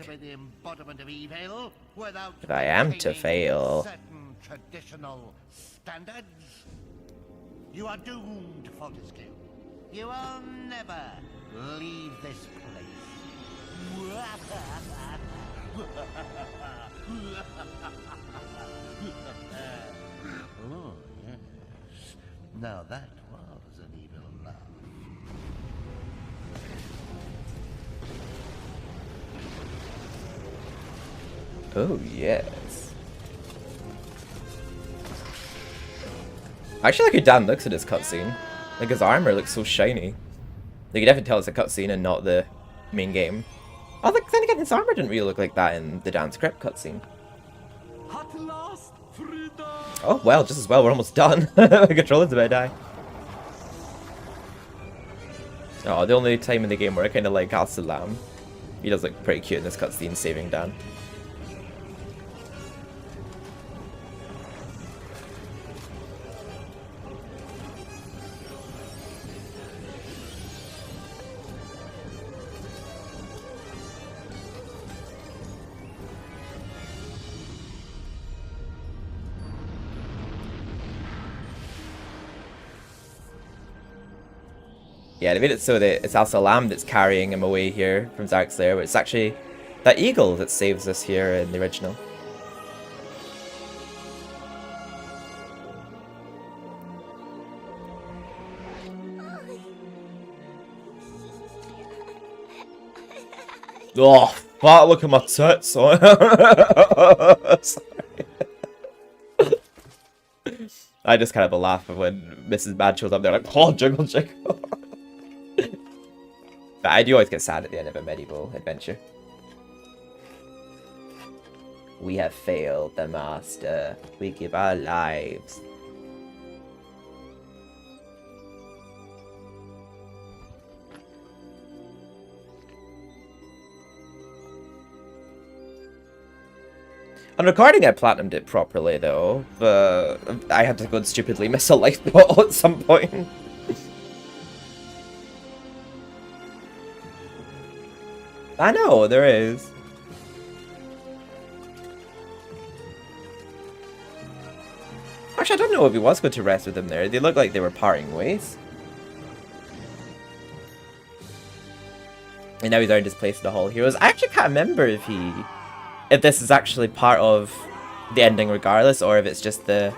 If I am to fail. Certain traditional standards, you are doomed, Fortescue. You will never leave this place. Oh, yes. Now that was an evil laugh. Oh, yes. I actually like how Dan looks at this cutscene. Like, his armor looks so shiny. You can definitely tell it's a cutscene and not the main game. Oh, like, then again, his armor didn't really look like that in the Dan script cutscene. Oh, well, just as well, we're almost done. My controller's about to die. Oh, the only time in the game where I kind of like Al-Salam. He does look pretty cute in this cutscene, saving Dan. Yeah, they made it so that it's Al-Salam that's carrying him away here from Zarek's lair, but it's actually that eagle that saves us here in the original. Oh, fuck, look at my tits. Sorry. I just kind of a laugh when Mrs. Bad shows up there like, oh, jiggle, jiggle. But I do always get sad at the end of a MediEvil adventure. We have failed the master. We give our lives. On recording, I platinumed it properly though, but I had to go and stupidly miss a life bottle at some point. I know, there is. Actually, I don't know if he was going to rest with them there. They looked like they were parting ways. And now he's earned his place in the Hall of Heroes. I actually can't remember if this is actually part of the ending regardless, or if it's just the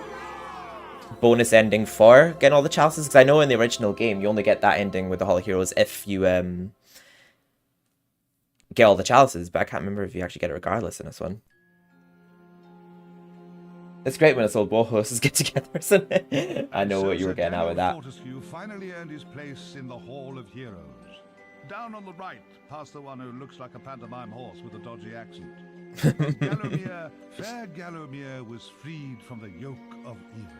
bonus ending for getting all the chalices. Because I know in the original game, you only get that ending with the Hall of Heroes if you get all the chalices, but I can't remember if you actually get it regardless in this one. It's great when it's all both hosts get together, isn't it? I know what you were getting out with that. Fortescue finally earned his place in the Hall of Heroes. Down on the right, past the one who looks like a pantomime horse with a dodgy accent. Gallowmere, fair Gallowmere was freed from the yoke of evil.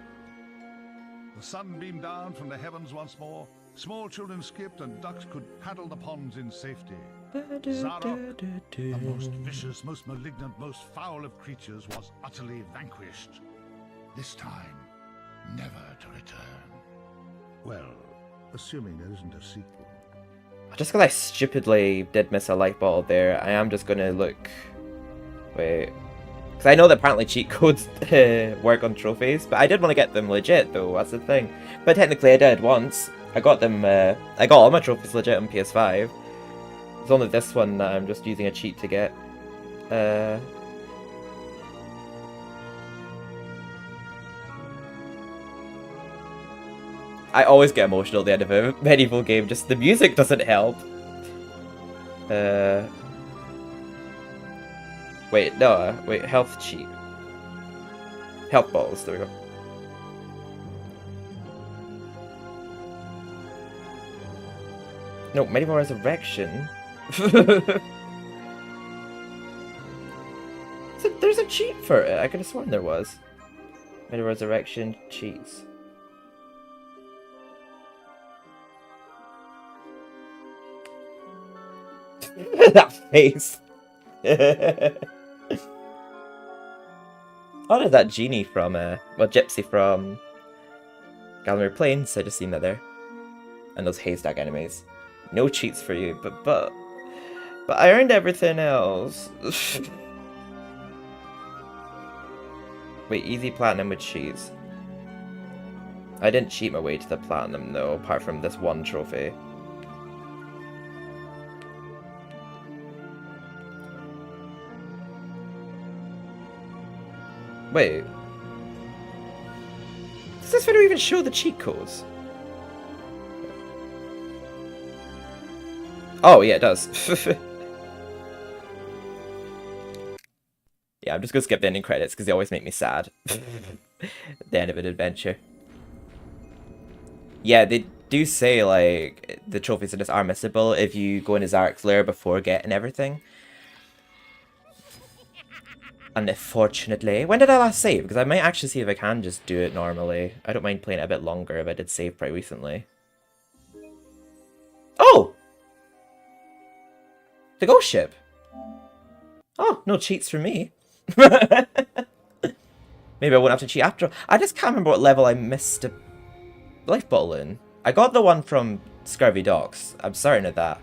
The sun beamed down from the heavens once more. Small children skipped and ducks could paddle the ponds in safety. Zarok, the most vicious, most malignant, most foul of creatures, was utterly vanquished. This time, never to return. Well, assuming there isn't a sequel. Just because I stupidly did miss a life bottle there, I am just going to look... Wait. Because I know that apparently cheat codes work on trophies, but I did want to get them legit though, that's the thing. But technically I did once. I got them, I got all my trophies legit on PS5. It's only this one that I'm just using a cheat to get. I always get emotional at the end of a MediEvil game, just the music doesn't help. Wait, no, wait, health cheat. Health balls, there we go. No, MediEvil Resurrection. cheat for it? I could have sworn there was. MediEvil Resurrection cheats. That face. Oh, there's that genie from, well, Gypsy from Gallimere Plains. I just seen that there. And those haystack enemies. No cheats for you, but I earned everything else. Wait, easy platinum with cheats. I didn't cheat my way to the platinum though, apart from this one trophy. Wait. Does this video even show the cheat codes? Oh, yeah, it does. Yeah, I'm just gonna skip the ending credits because they always make me sad. The end of an adventure. Yeah, they do say, like, the trophies in this are missable if you go into Zarek's lair before getting everything. Unfortunately. When did I last save? Because I might actually see if I can just do it normally. I don't mind playing it a bit longer if I did save pretty recently. Oh! The ghost ship. Oh, no cheats for me. Maybe I won't have to cheat after. I just can't remember what level I missed a life bottle in. I got the one from Scurvy Docks. I'm certain of that.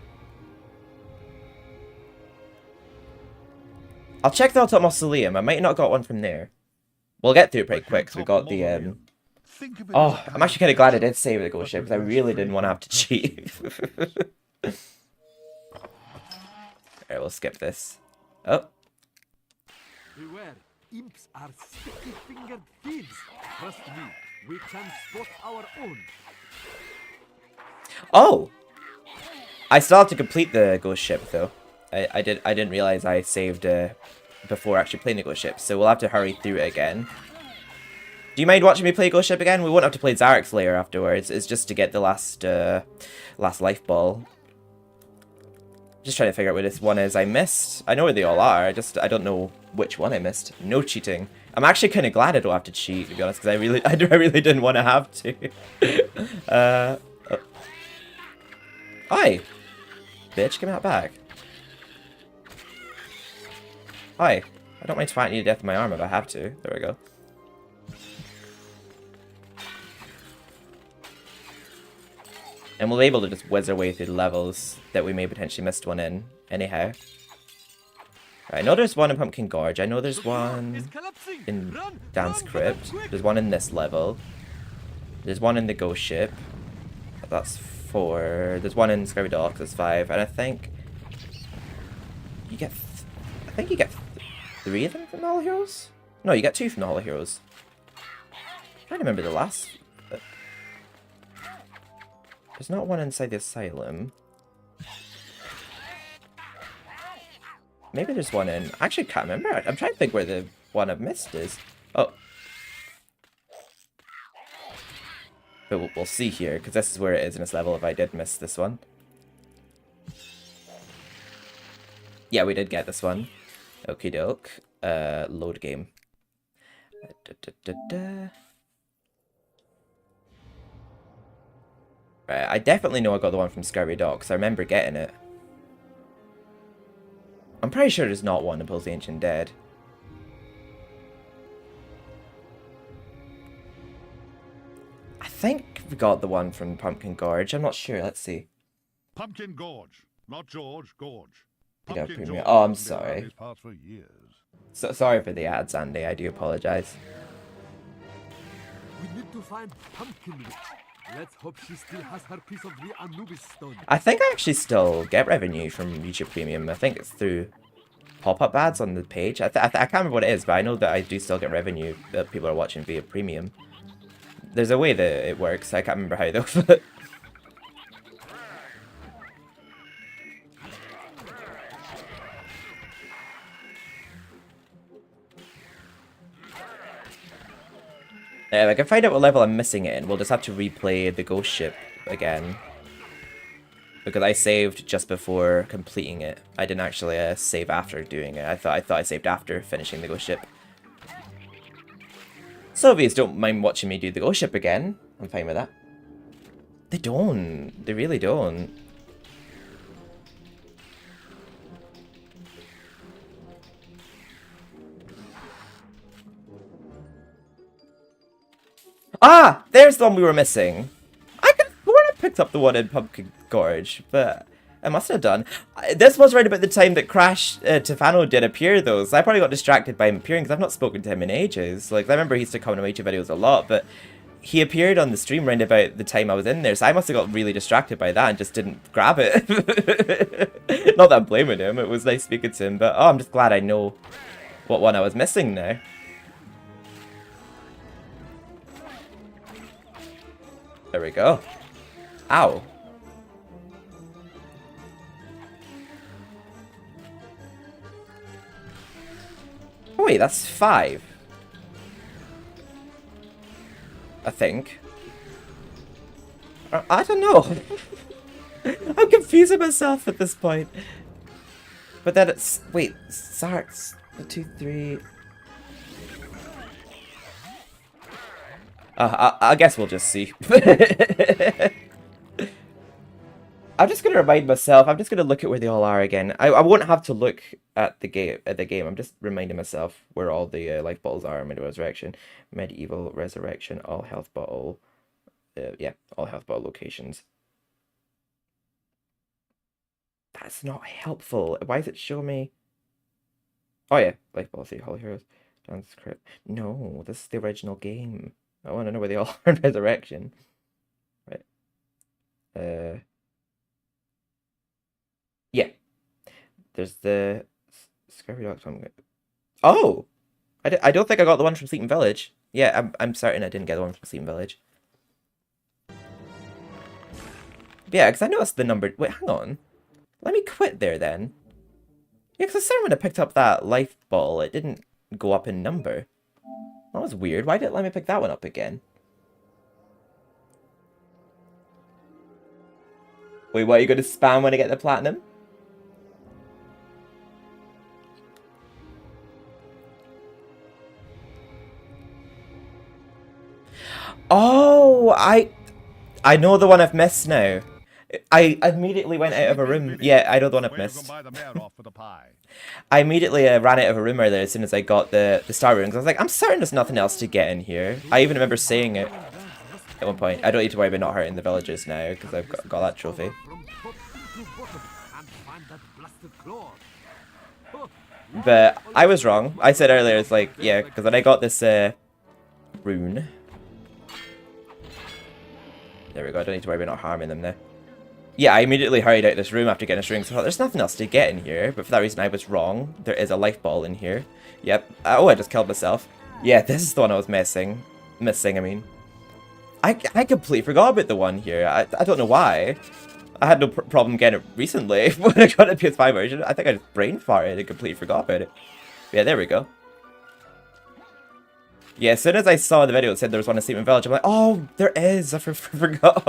I'll check the Top Mausoleum. I might not got one from there. We'll get through it pretty quick, because we got the, Oh, I'm actually kind of glad I did save the ghost ship, because I really didn't want to have to cheat. Alright, we'll skip this. Oh. Beware, imps are sticky-fingered thieves. Trust me, we can spot our own. Oh! I still have to complete the ghost ship, though. I didn't realize I saved before actually playing the ghost ship, so we'll have to hurry through it again. Do you mind watching me play ghost ship again? We won't have to play Zarek's lair afterwards. It's just to get the last life ball. Just trying to figure out where this one is I missed. I know where they all are. I don't know which one I missed. No cheating. I'm actually kind of glad I don't have to cheat, to be honest, because I really didn't want to have to. Hi, bitch, give me that back. Hi. I don't mind fighting you to death with my arm if I have to. There we go. And we'll be able to just whiz our way through the levels that we may potentially missed one in. Anyhow. Right, I know there's one in Pumpkin Gorge. I know there's one in Dance Crypt. There's one in this level. There's one in the Ghost Ship. That's 4. There's one in Scurvy Docks. That's 5. And I think you get... I think you get 3 of them from the Hall of Heroes? No, you get 2 from the Hall of Heroes. I'm trying to remember the last... There's not one inside the asylum. Maybe there's one in... I actually can't remember. I'm trying to think where the one I've missed is. Oh. But we'll see here, because this is where it is in this level if I did miss this one. Yeah, we did get this one. Okie doke. Load game. Right, I definitely know I got the one from Scurvy Docks. I remember getting it. I'm pretty sure there's not one in Pulse the Ancient Dead. I think we got the one from Pumpkin Gorge. I'm not sure. Let's see. Pumpkin Gorge, not George, Gorge. Pumpkin Gorge. Oh, I'm sorry. So sorry for the ads, Andy. I do apologize. We need to find Pumpkin Witch. Let's hope she still has her piece of the Anubis stone. I think I actually still get revenue from YouTube Premium. I think it's through pop-up ads on the page. I can't remember what it is, but I know that I do still get revenue that people are watching via Premium. There's a way that it works. I can't remember how though. I can find out what level I'm missing it in. We'll just have to replay the ghost ship again. Because I saved just before completing it. I didn't actually save after doing it. I thought I saved after finishing the ghost ship. Soviets don't mind watching me do the ghost ship again. I'm fine with that. They don't. They really don't. Ah! There's the one we were missing. I could have sworn I picked up the one in Pumpkin Gorge, but I must have done. This was right about the time that Crash Tefano did appear, though, so I probably got distracted by him appearing, because I've not spoken to him in ages. Like, I remember he used to come to my YouTube videos a lot, but he appeared on the stream round about the time I was in there, so I must have got really distracted by that and just didn't grab it. Not that I'm blaming him, it was nice speaking to him, but oh, I'm just glad I know what one I was missing now. There we go. Ow. Oh wait, that's 5. I think. I don't know. I'm confusing myself at this point. But then it's... Wait, Sark's... 2, 3... I guess we'll just see. I'm just gonna remind myself. I'm just gonna look at where they all are again. I won't have to look at the game. I'm just reminding myself where all the life bottles are. MediEvil Resurrection, MediEvil Resurrection, all health bottle. Yeah, all health bottle locations. That's not helpful. Why does it show me? Oh yeah, life bottle. See, Holy Heroes, Dance Crypt. No, this is the original game. I want to know where they all are in Resurrection. Right. Yeah. There's the Scurvy Dogs one. Oh! I don't think I got the one from Sleeping Village. Yeah, I'm certain I didn't get the one from Sleeping Village. Yeah, because I noticed the number... Wait, hang on. Let me quit there then. Yeah, because I said when I picked up that life ball, it didn't go up in number. That was weird. Why did it let me pick that one up again? Wait, what, are you going to spam when I get the platinum? Oh, I know the one I've missed now. I immediately went out of a room. Yeah, I know the one I've missed. I immediately ran out of a room earlier as soon as I got the star runes. I was like, I'm certain there's nothing else to get in here. I even remember saying it at one point. I don't need to worry about not hurting the villagers now because I've got that trophy. But I was wrong. I said earlier, it's like, yeah, because when I got this rune. There we go, I don't need to worry about not harming them now. Yeah, I immediately hurried out of this room after getting a ring, so I thought there's nothing else to get in here, but for that reason I was wrong. There is a life ball in here. Yep. Oh, I just killed myself. Yeah, this is the one I was missing. I mean. I completely forgot about the one here. I don't know why. I had no problem getting it recently when I got a PS5 version. I think I just brain farted and completely forgot about it. Yeah, there we go. Yeah, as soon as I saw the video it said there was one in Sleeping Village, I'm like, oh, there is. I forgot.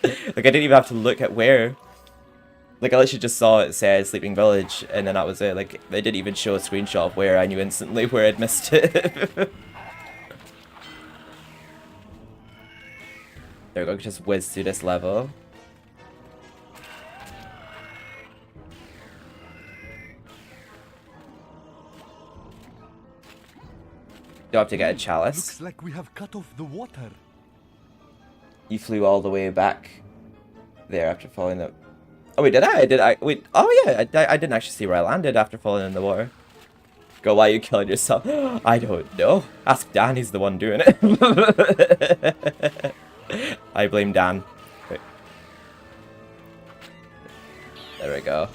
Like, I didn't even have to look at where. Like, I literally just saw it said Sleeping Village, and then that was it. Like, they didn't even show a screenshot of where. I knew instantly where I'd missed it. There we go, just whiz through this level. Do I have to get a chalice? Looks like we have cut off the water. You flew all the way back there after falling up. Oh wait, did I? Wait. Oh yeah, I didn't actually see where I landed after falling in the water. Go, why are you killing yourself? I don't know. Ask Dan. He's the one doing it. I blame Dan. Wait. There we go.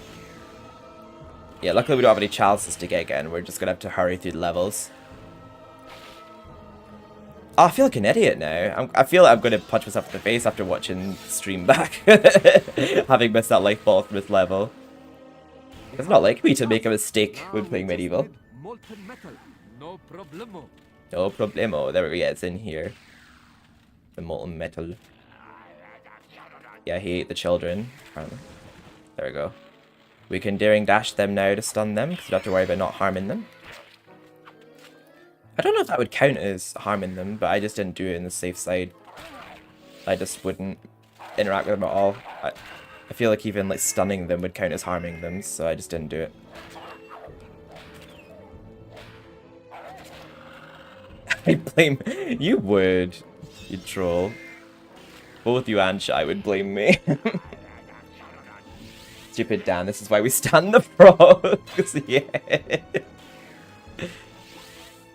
Yeah, luckily we don't have any chalices to get again. We're just gonna have to hurry through the levels. Oh, I feel like an idiot now. I feel like I'm going to punch myself in the face after watching stream back. Having missed that life ball from this level. It's not like me to make a mistake when playing MediEvil. No problemo. No problemo. There we go. Yeah, it's in here. The molten metal. Yeah, he ate the children. There we go. We can daring dash them now to stun them, because we don't have to worry about not harming them. I don't know if that would count as harming them, but I just didn't do it in the safe side. I just wouldn't interact with them at all. I feel like even like stunning them would count as harming them, so I just didn't do it. I blame you would, you troll. Both you and Shy would blame me. Stupid Dan, this is why we stand the frogs. Yeah.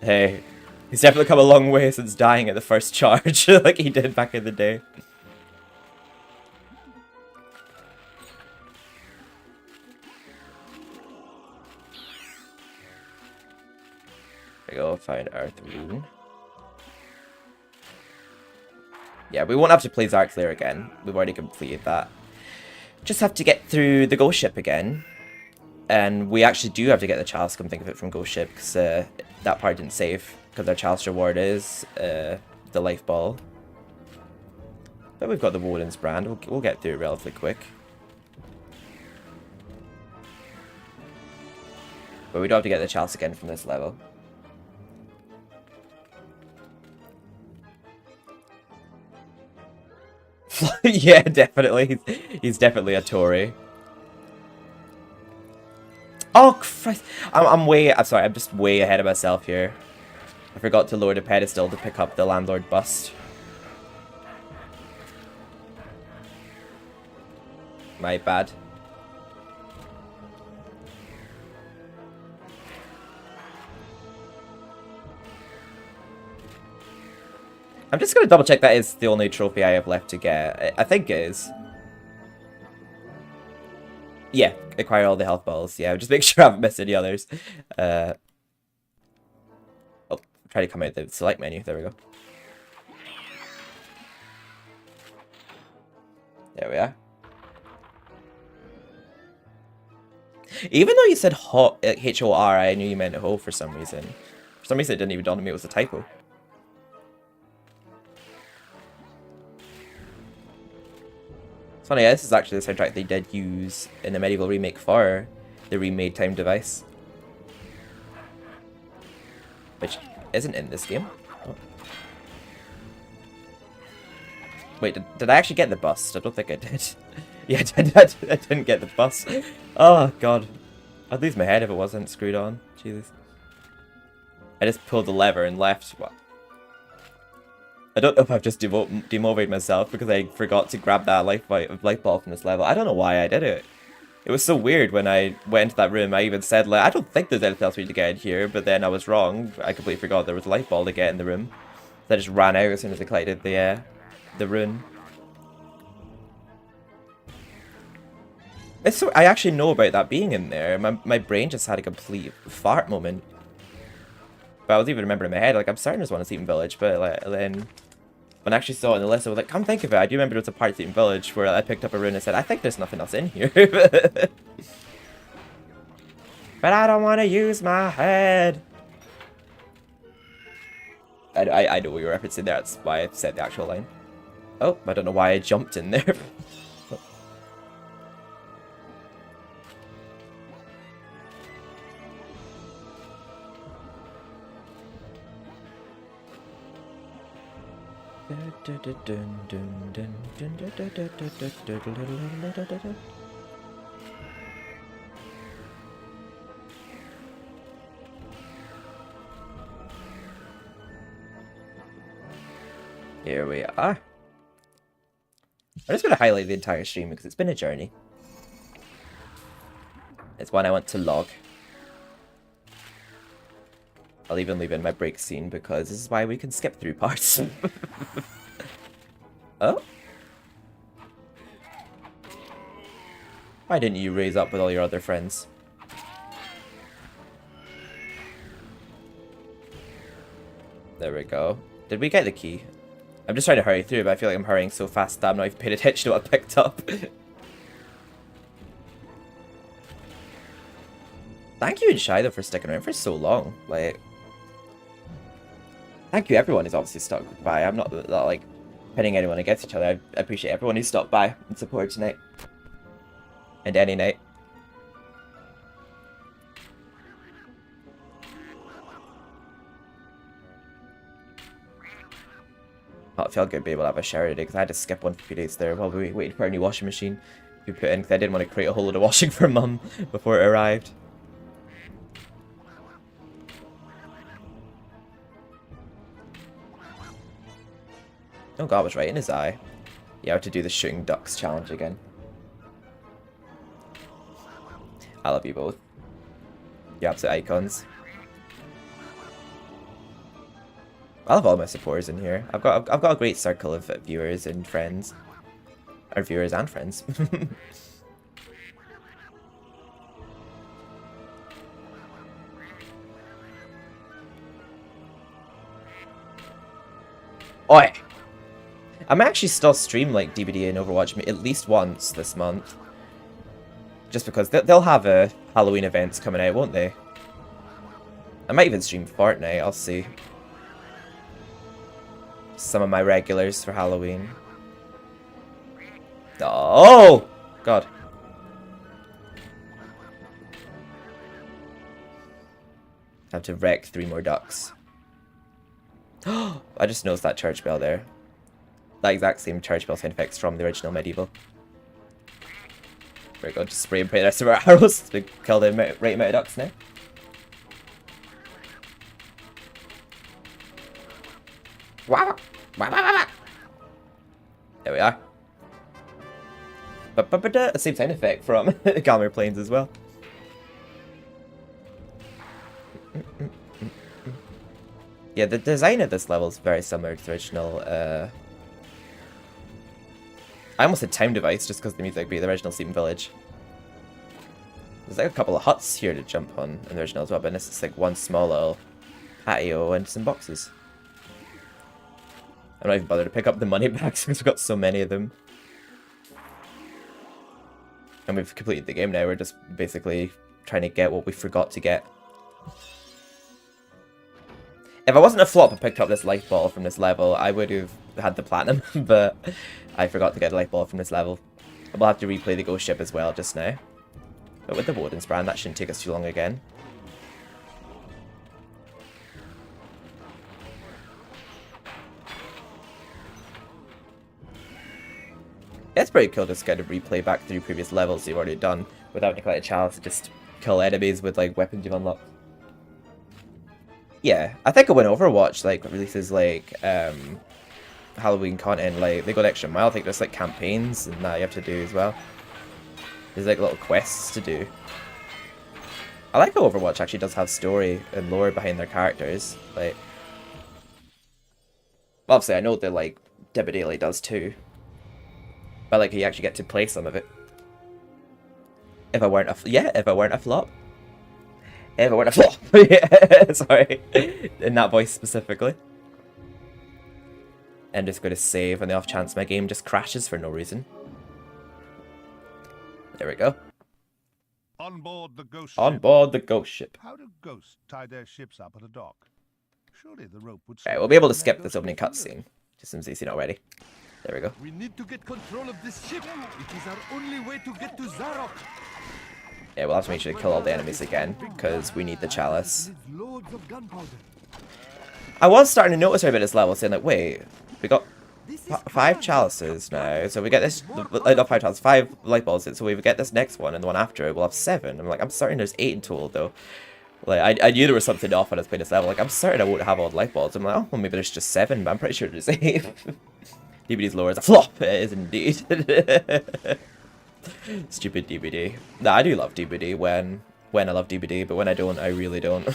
Hey, he's definitely come a long way since dying at the first charge, like he did back in the day. There we go, find Earth Rune. Yeah, we won't have to play Zarkslayer again. We've already completed that. Just have to get through the Ghost Ship again. And we actually do have to get the Chalice, come think of it, from Ghost Ship, because that part didn't save, because our Chalice reward is the Life Ball. But we've got the Woden's Brand, we'll get through it relatively quick. But we don't have to get the Chalice again from this level. Yeah, definitely. He's definitely a Tory. Oh, Christ. I'm sorry, I'm just way ahead of myself here. I forgot to lower the pedestal to pick up the Landlord bust. My bad. I'm just going to double check that is the only trophy I have left to get. I think it is. Yeah, acquire all the health balls. Yeah, just make sure I haven't missed any others. Oh, try to come out the select menu. There we go. There we are. Even though you said hot, H-O-R, I knew you meant ho for some reason. For some reason it didn't even dawn on me it was a typo. It's funny, yeah, this is actually the soundtrack they did use in the MediEvil remake for the remade time device. Which isn't in this game. Oh. Wait, did I actually get the bust? I don't think I did. Yeah, I didn't get the bust. Oh, God. I'd lose my head if it wasn't screwed on. Jesus. I just pulled the lever and left. What? I don't know if I've just demoted myself because I forgot to grab that life ball from this level. I don't know why I did it. It was so weird when I went into that room. I even said, like, I don't think there's anything else we need to get in here, but then I was wrong. I completely forgot there was a life ball to get in the room. So I just ran out as soon as I collected the rune. It's so I actually know about that being in there. My brain just had a complete fart moment. But I was even remembering in my head, like, I'm starting to just want to Seaton Village, but like, then when I actually saw it on the list, I was like, come think of it, I do remember there was a part of Seaton Village where I picked up a rune and said, I think there's nothing else in here. But I don't want to use my head. I know what you're referencing there, that's why I said the actual line. Oh, I don't know why I jumped in there. Here we are. I'm just going to highlight the entire stream because it's been a journey. It's one I want to log. I'll even leave in my break scene because this is why we can skip through parts. Oh? Why didn't you raise up with all your other friends? There we go. Did we get the key? I'm just trying to hurry through, but I feel like I'm hurrying so fast that I'm not even paying attention to what I picked up. Thank you and Shy though for sticking around for so long. Like, thank you everyone who's obviously stuck by. I'm not like pitting anyone against each other. I appreciate everyone who stopped by and supported tonight. And any night. Not feel good to be able to have a shower today because I had to skip one for a few days there while we waited for our new washing machine to be put in because I didn't want to create a whole load of washing for Mum before it arrived. Oh god, I was right in his eye. Yeah, I have to do the shooting ducks challenge again. I love you both. You're absolute icons. I love all my supporters in here. I've got a great circle of viewers and friends. Or viewers and friends. Oi! I might actually still stream like DBD and Overwatch at least once this month. Just because they'll have Halloween events coming out, won't they? I might even stream Fortnite, I'll see. Some of my regulars for Halloween. Oh! God. I have to wreck 3 more ducks. I just noticed that church bell there. That exact same church bell sound effects from the original MediEvil. Very good. Just spray and pray the rest of our arrows to kill the right amount of ducks now. Wow! There we are. The same sound effect from Galmer Plains as well. Yeah, the design of this level is very similar to the original. I almost said Time Device just because the music beat the original Sleeping Village. There's like a couple of huts here to jump on in the original as well, but this is like one small little patio and some boxes. I'm not even bothered to pick up the money bags because we've got so many of them. And we've completed the game now, we're just basically trying to get what we forgot to get. If I wasn't a flop and picked up this life ball from this level, I would have had the platinum, but I forgot to get a life ball from this level. We'll have to replay the ghost ship as well just now. But with the Warden's brand, that shouldn't take us too long again. It's pretty cool just kind of replay back through previous levels you've already done without having to collect a chalice to just kill enemies with like weapons you've unlocked. Yeah, I think when Overwatch like releases like Halloween content, like they go the extra mile. I think there's like campaigns and that you have to do as well. There's like little quests to do. I like how Overwatch actually does have story and lore behind their characters. Like, obviously I know that like DBD does too. But like you actually get to play some of it. If I weren't a flop. If I weren't a flop. Yeah, sorry. In that voice specifically. I'm just going to save on the off chance my game just crashes for no reason. There we go. On board the ghost ship. On board the ghost ship. How do ghosts tie their ships up at a dock? Surely the rope would. Alright, we'll be able to skip this opening cutscene. Just since you've seen it already. There we go. We need to get control of this ship. It is our only way to get to Zarok. Yeah, we'll have to make sure to kill all the enemies again, because we need the chalice. I was starting to notice right about this level, saying like, wait, we got 5 chalices now, so we get this, not 5 chalices, 5 light balls, so we get this next one, and the one after it, we'll have 7. I'm like, I'm certain there's 8 in total, though. Like, I knew there was something off when I was playing this level, like, I'm certain I won't have all the light balls. I'm like, oh, well, maybe there's just 7, but I'm pretty sure there's 8. DBD's lore is a flop, it is indeed. Stupid DBD. Nah, I do love DBD when I love DBD, but when I don't, I really don't.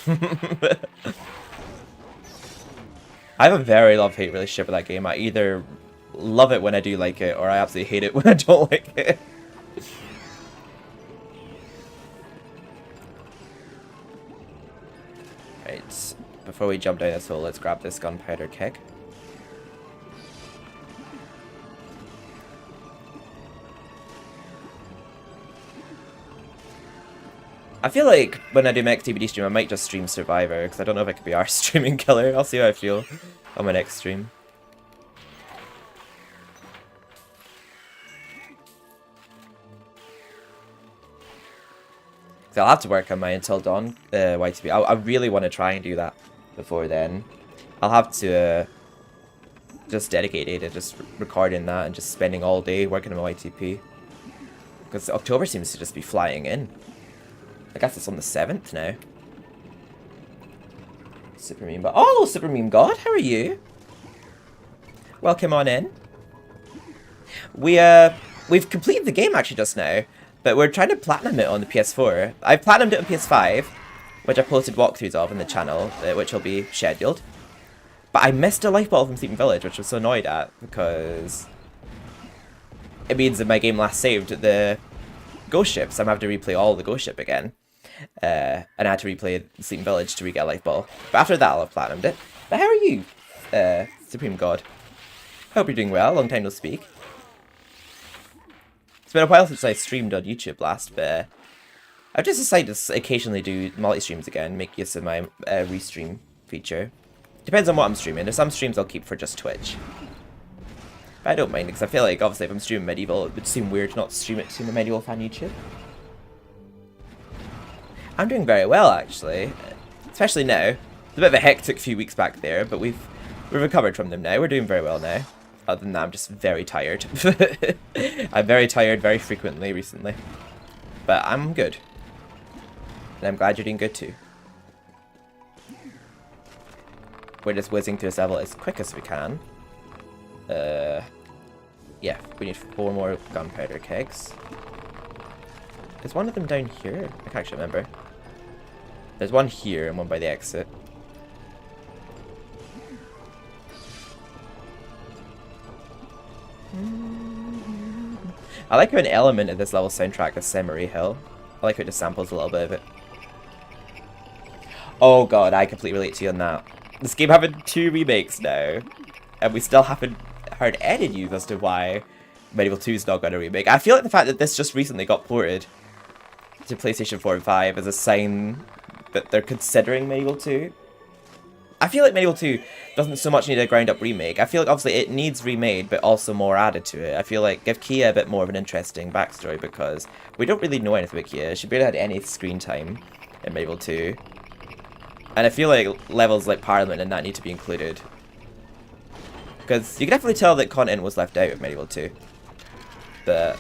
I have a very love-hate relationship with that game. I either love it when I do like it, or I absolutely hate it when I don't like it. Right, before we jump down this hole, let's grab this gunpowder keg. I feel like when I do my next TBD stream, I might just stream Survivor, because I don't know if I could be our streaming killer. I'll see how I feel on my next stream. So I'll have to work on my Until Dawn YTB. I really want to try and do that before then. I'll have to just dedicated to just recording that and just spending all day working on my YTP. Because October seems to just be flying in. I guess it's on the 7th now. Super Meme God. Oh, Super Meme God, how are you? Welcome on in. We've completed the game actually just now, but we're trying to platinum it on the PS4. I platinumed it on PS5, which I posted walkthroughs of in the channel, which will be scheduled. But I missed a life bottle from Sleeping Village, which I was so annoyed at, because it means that my game last saved the ghost ship, so I'm having to replay all the ghost ship again. And I had to replay Sleeping Village to re-get a life bottle. But after that, I'll have platinumed it. But how are you, Supreme God? Hope you're doing well. Long time no speak. It's been a while since I streamed on YouTube last, but I've just decided to occasionally do multi-streams again, make use of my restream feature. Depends on what I'm streaming. There's some streams I'll keep for just Twitch. But I don't mind, because I feel like, obviously, if I'm streaming MediEvil, it would seem weird not to stream it to my MediEvil fan YouTube. I'm doing very well, actually. Especially now. It's a bit of a hectic few weeks back there, but we've recovered from them now. We're doing very well now. Other than that, I'm just very tired. I'm very tired very frequently recently. But I'm good. And I'm glad you're doing good too. We're just whizzing through this level as quick as we can. Yeah, we need 4 more gunpowder kegs. Is one of them down here? I can't actually remember. There's one here and one by the exit. I like how an element of this level soundtrack is Semory Hill. I like how it just samples a little bit of it. Oh god, I completely relate to you on that. This game having 2 remakes now, and we still haven't heard any news as to why MediEvil 2's not got a remake. I feel like the fact that this just recently got ported to PlayStation 4 and 5 is a sign that they're considering MediEvil 2. I feel like MediEvil 2 doesn't so much need a ground-up remake. I feel like obviously it needs remade, but also more added to it. I feel like give Kia a bit more of an interesting backstory, because we don't really know anything about Kia. She barely had any screen time in MediEvil 2. And I feel like levels like Parliament and that need to be included. Because you can definitely tell that content was left out of MediEvil 2. But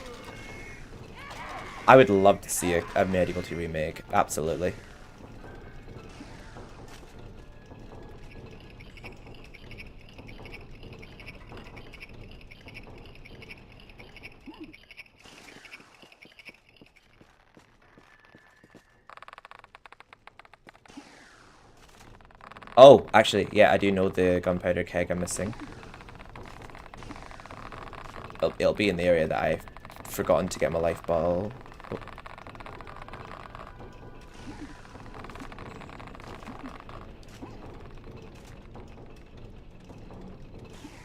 I would love to see a MediEvil 2 remake, absolutely. Oh, actually, yeah, I do know the gunpowder keg I'm missing. It'll be in the area that I've forgotten to get my life bottle. Oh.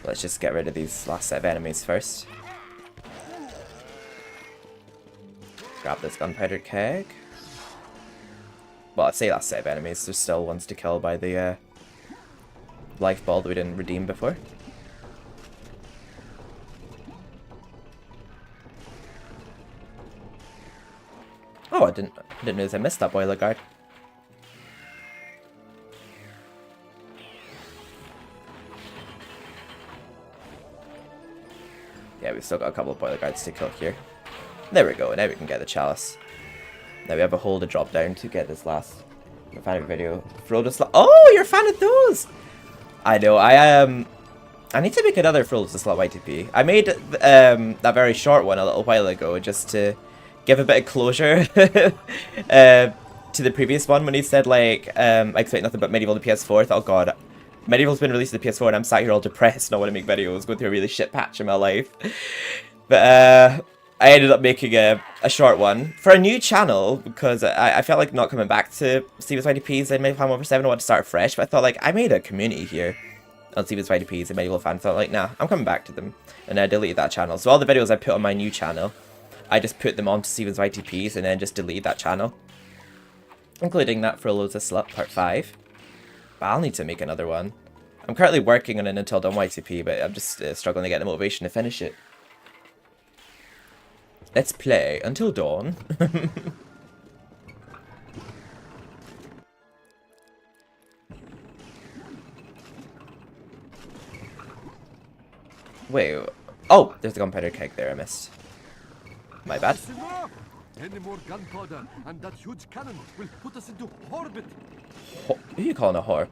Let's just get rid of these last set of enemies first. Grab this gunpowder keg. Well, I'd say last set of enemies. There's still ones to kill by the life ball that we didn't redeem before. Oh, I didn't notice I missed that boiler guard. Yeah, we've still got a couple of boiler guards to kill here. There we go, now we can get the chalice. Now we have a hole to drop down to get this last fan of video. Frodo's oh, you're a fan of those! I know, I need to make another Frodo's the Slot YTP. I made that very short one a little while ago just to give a bit of closure to the previous one when he said like, I expect nothing but MediEvil to PS4. I thought, oh god, MediEvil's been released to the PS4 and I'm sat here all depressed and I want to make videos, going through a really shit patch in my life. But I ended up making a short one for a new channel because I felt like not coming back to Steven's YTPs and MediEvil Fan 147. I wanted to start fresh, but I thought like I made a community here on Steven's YTPs and MediEvil Fan. I thought like, nah, I'm coming back to them, and I deleted that channel. So all the videos I put on my new channel, I just put them onto Steven's YTPs and then just delete that channel, including that for Loads of Slut Part 5. But I'll need to make another one. I'm currently working on an Until Dawn YTP, but I'm just struggling to get the motivation to finish it. Let's play Until Dawn. Wait. Oh, there's a gunpowder keg there. I missed. My bad. Any more gunpowder, and that huge cannon will put us into orbit. Who are you calling a whore?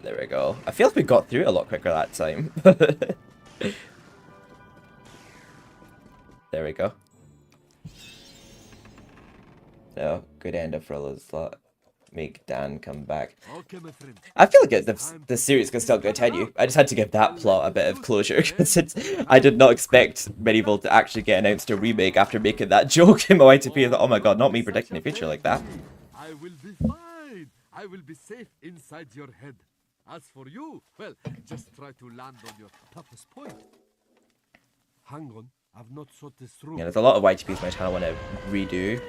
There we go. I feel like we got through it a lot quicker that time. There we go. No, good end of Frollo's slot. Make Dan come back. Okay, my friend. I feel like the series can still continue. I just had to give that plot a bit of closure because I did not expect MediEvil to actually get announced a remake after making that joke in my YTP. I thought, oh my god, not me predicting the future like that. I will be fine. I will be safe inside your head. As for you, well, just try to land on your toughest point. Hang on, I've not thought this through. Yeah, there's a lot of YTPs my channel want to redo.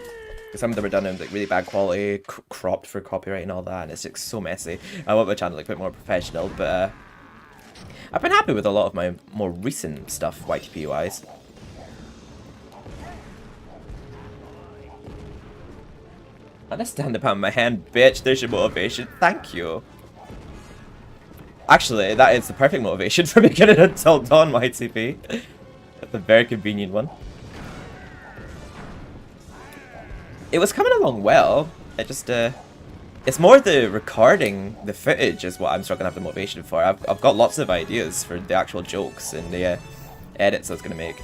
Some of them are done in like really bad quality, cropped for copyright and all that, and it's like so messy. I want my channel like a bit more professional, but I've been happy with a lot of my more recent stuff, YTP wise. And I stand up on my hand, bitch. There's your motivation. Thank you. Actually, that is the perfect motivation for making it Until Dawn YTP. That's a very convenient one. It was coming along well. It just, it's more the recording, the footage is what I'm struggling to have the motivation for. I've got lots of ideas for the actual jokes and the edits I was going to make.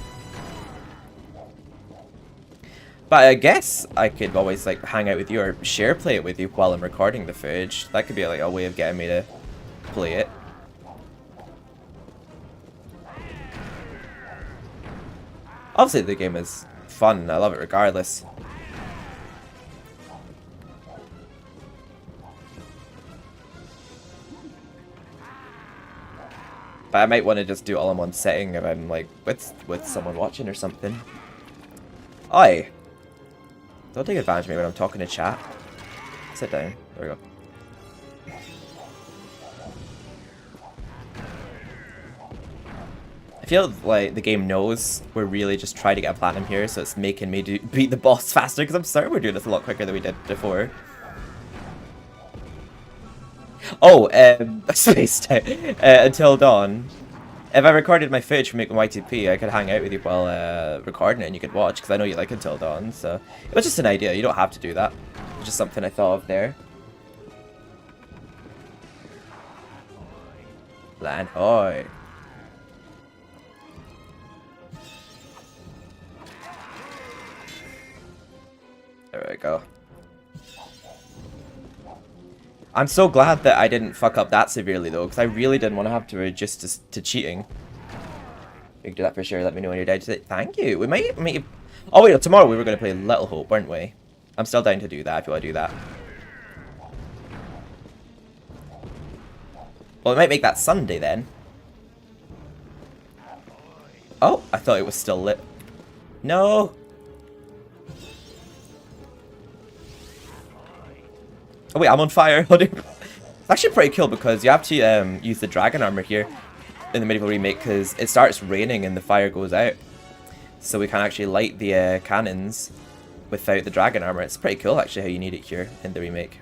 But I guess I could always like hang out with you or share play it with you while I'm recording the footage. That could be like a way of getting me to play it. Obviously the game is fun. I love it regardless. But I might want to just do it all in one setting if I'm like with someone watching or something. Oi! Don't take advantage of me when I'm talking to chat. Sit down. There we go. I feel like the game knows we're really just trying to get a platinum here, so it's making me beat the boss faster because I'm certain we're doing this a lot quicker than we did before. Oh, spaced out. Until Dawn. If I recorded my footage from making YTP, I could hang out with you while recording it and you could watch, because I know you like Until Dawn, so... It was just an idea, you don't have to do that. It's just something I thought of there. Land hoy. There we go. I'm so glad that I didn't fuck up that severely though, because I really didn't want to have to reduce to cheating. You can do that for sure. Let me know when you're down to it. Thank you. We might. Oh wait, tomorrow we were going to play Little Hope, weren't we? I'm still down to do that if you want to do that. Well, we might make that Sunday then. Oh, I thought it was still lit. No. Oh wait, I'm on fire. It's actually pretty cool because you have to use the dragon armor here in the MediEvil remake because it starts raining and the fire goes out. So we can actually light the cannons without the dragon armor. It's pretty cool actually how you need it here in the remake.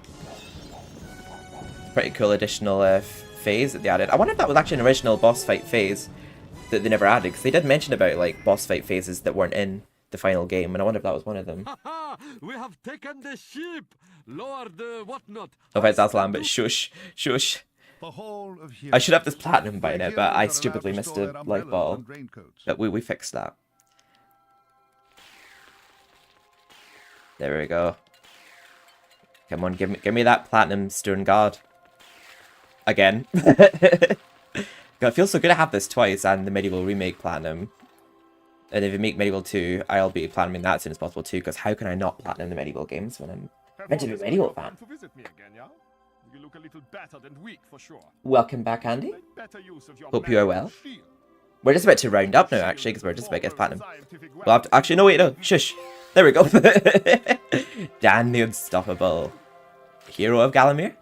Pretty cool additional phase that they added. I wonder if that was actually an original boss fight phase that they never added, because they did mention about like boss fight phases that weren't in the final game, and I wonder if that was one of them. We have taken the ship. Lower the whatnot. No offense, Aslan, but shush, shush. I should have this platinum by now, but I stupidly missed a light ball. But we fixed that. There we go. Come on, give me that platinum stone guard. Again. It feels so good to have this twice and the MediEvil remake platinum. And if you make MediEvil 2, I'll be platinuming that as soon as possible too, because how can I not platinum the MediEvil games when I'm meant to be a MediEvil fan? You look a little battered and weak for sure. Welcome back, Andy. Hope you are well. We're just about to round up now, actually, because we're just about to get platinum. We'll have to... Actually, no, wait, no. Shush. There we go. Dan the Unstoppable. Hero of Galamir?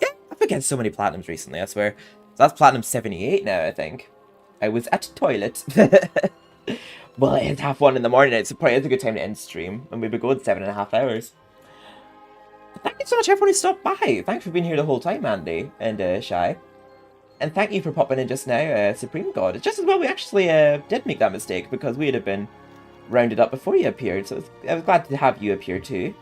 Yeah, I've been getting so many platinums recently, I swear. So that's platinum 78 now, I think. I was at the toilet. Well, it's 1:30 in the morning. It's probably a good time to end stream. And we've been going 7.5 hours. Thank you so much, everyone who stopped by. Thanks for being here the whole time, Andy and Shy. And thank you for popping in just now, Supreme God. It's just as well we actually did make that mistake, because we'd have been rounded up before you appeared, so I was glad to have you appear too.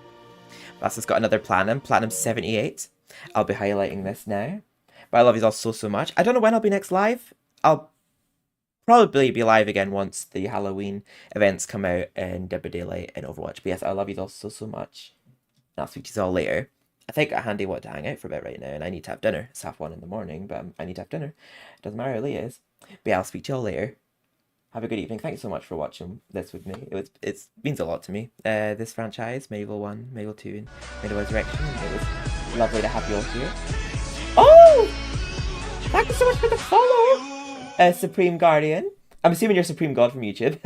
That's got another Platinum 78. I'll be highlighting this now. But I love you all so much. I don't know when I'll be next live. I'll probably be live again once the Halloween events come out in Dead by Daylight and Overwatch. But yes, I love you all so much. And I'll speak to you all later. I think Handy want to hang out for a bit right now, and I need to have dinner. It's 1:30 in the morning, but I need to have dinner. Doesn't matter how late it is. But yeah, I'll speak to you all later. Have a good evening. Thank you so much for watching this with me. It means a lot to me. This franchise, MediEvil 1, MediEvil 2, and MediEvil Resurrection. It was lovely to have you all here. Oh! Thank you so much for the follow, Supreme Guardian. I'm assuming you're Supreme God from YouTube.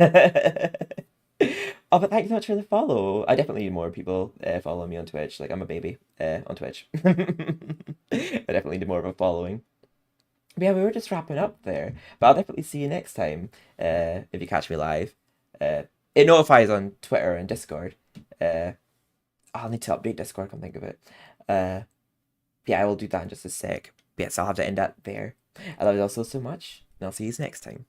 Oh, but thank you so much for the follow. I definitely need more people follow me on Twitch. Like, I'm a baby on Twitch. I definitely need more of a following. But yeah, we were just wrapping up there. But I'll definitely see you next time if you catch me live. It notifies on Twitter and Discord. I'll need to update Discord, come think of it. Yeah, I will do that in just a sec. But yes, I'll have to end that there. I love you all so much, and I'll see you next time.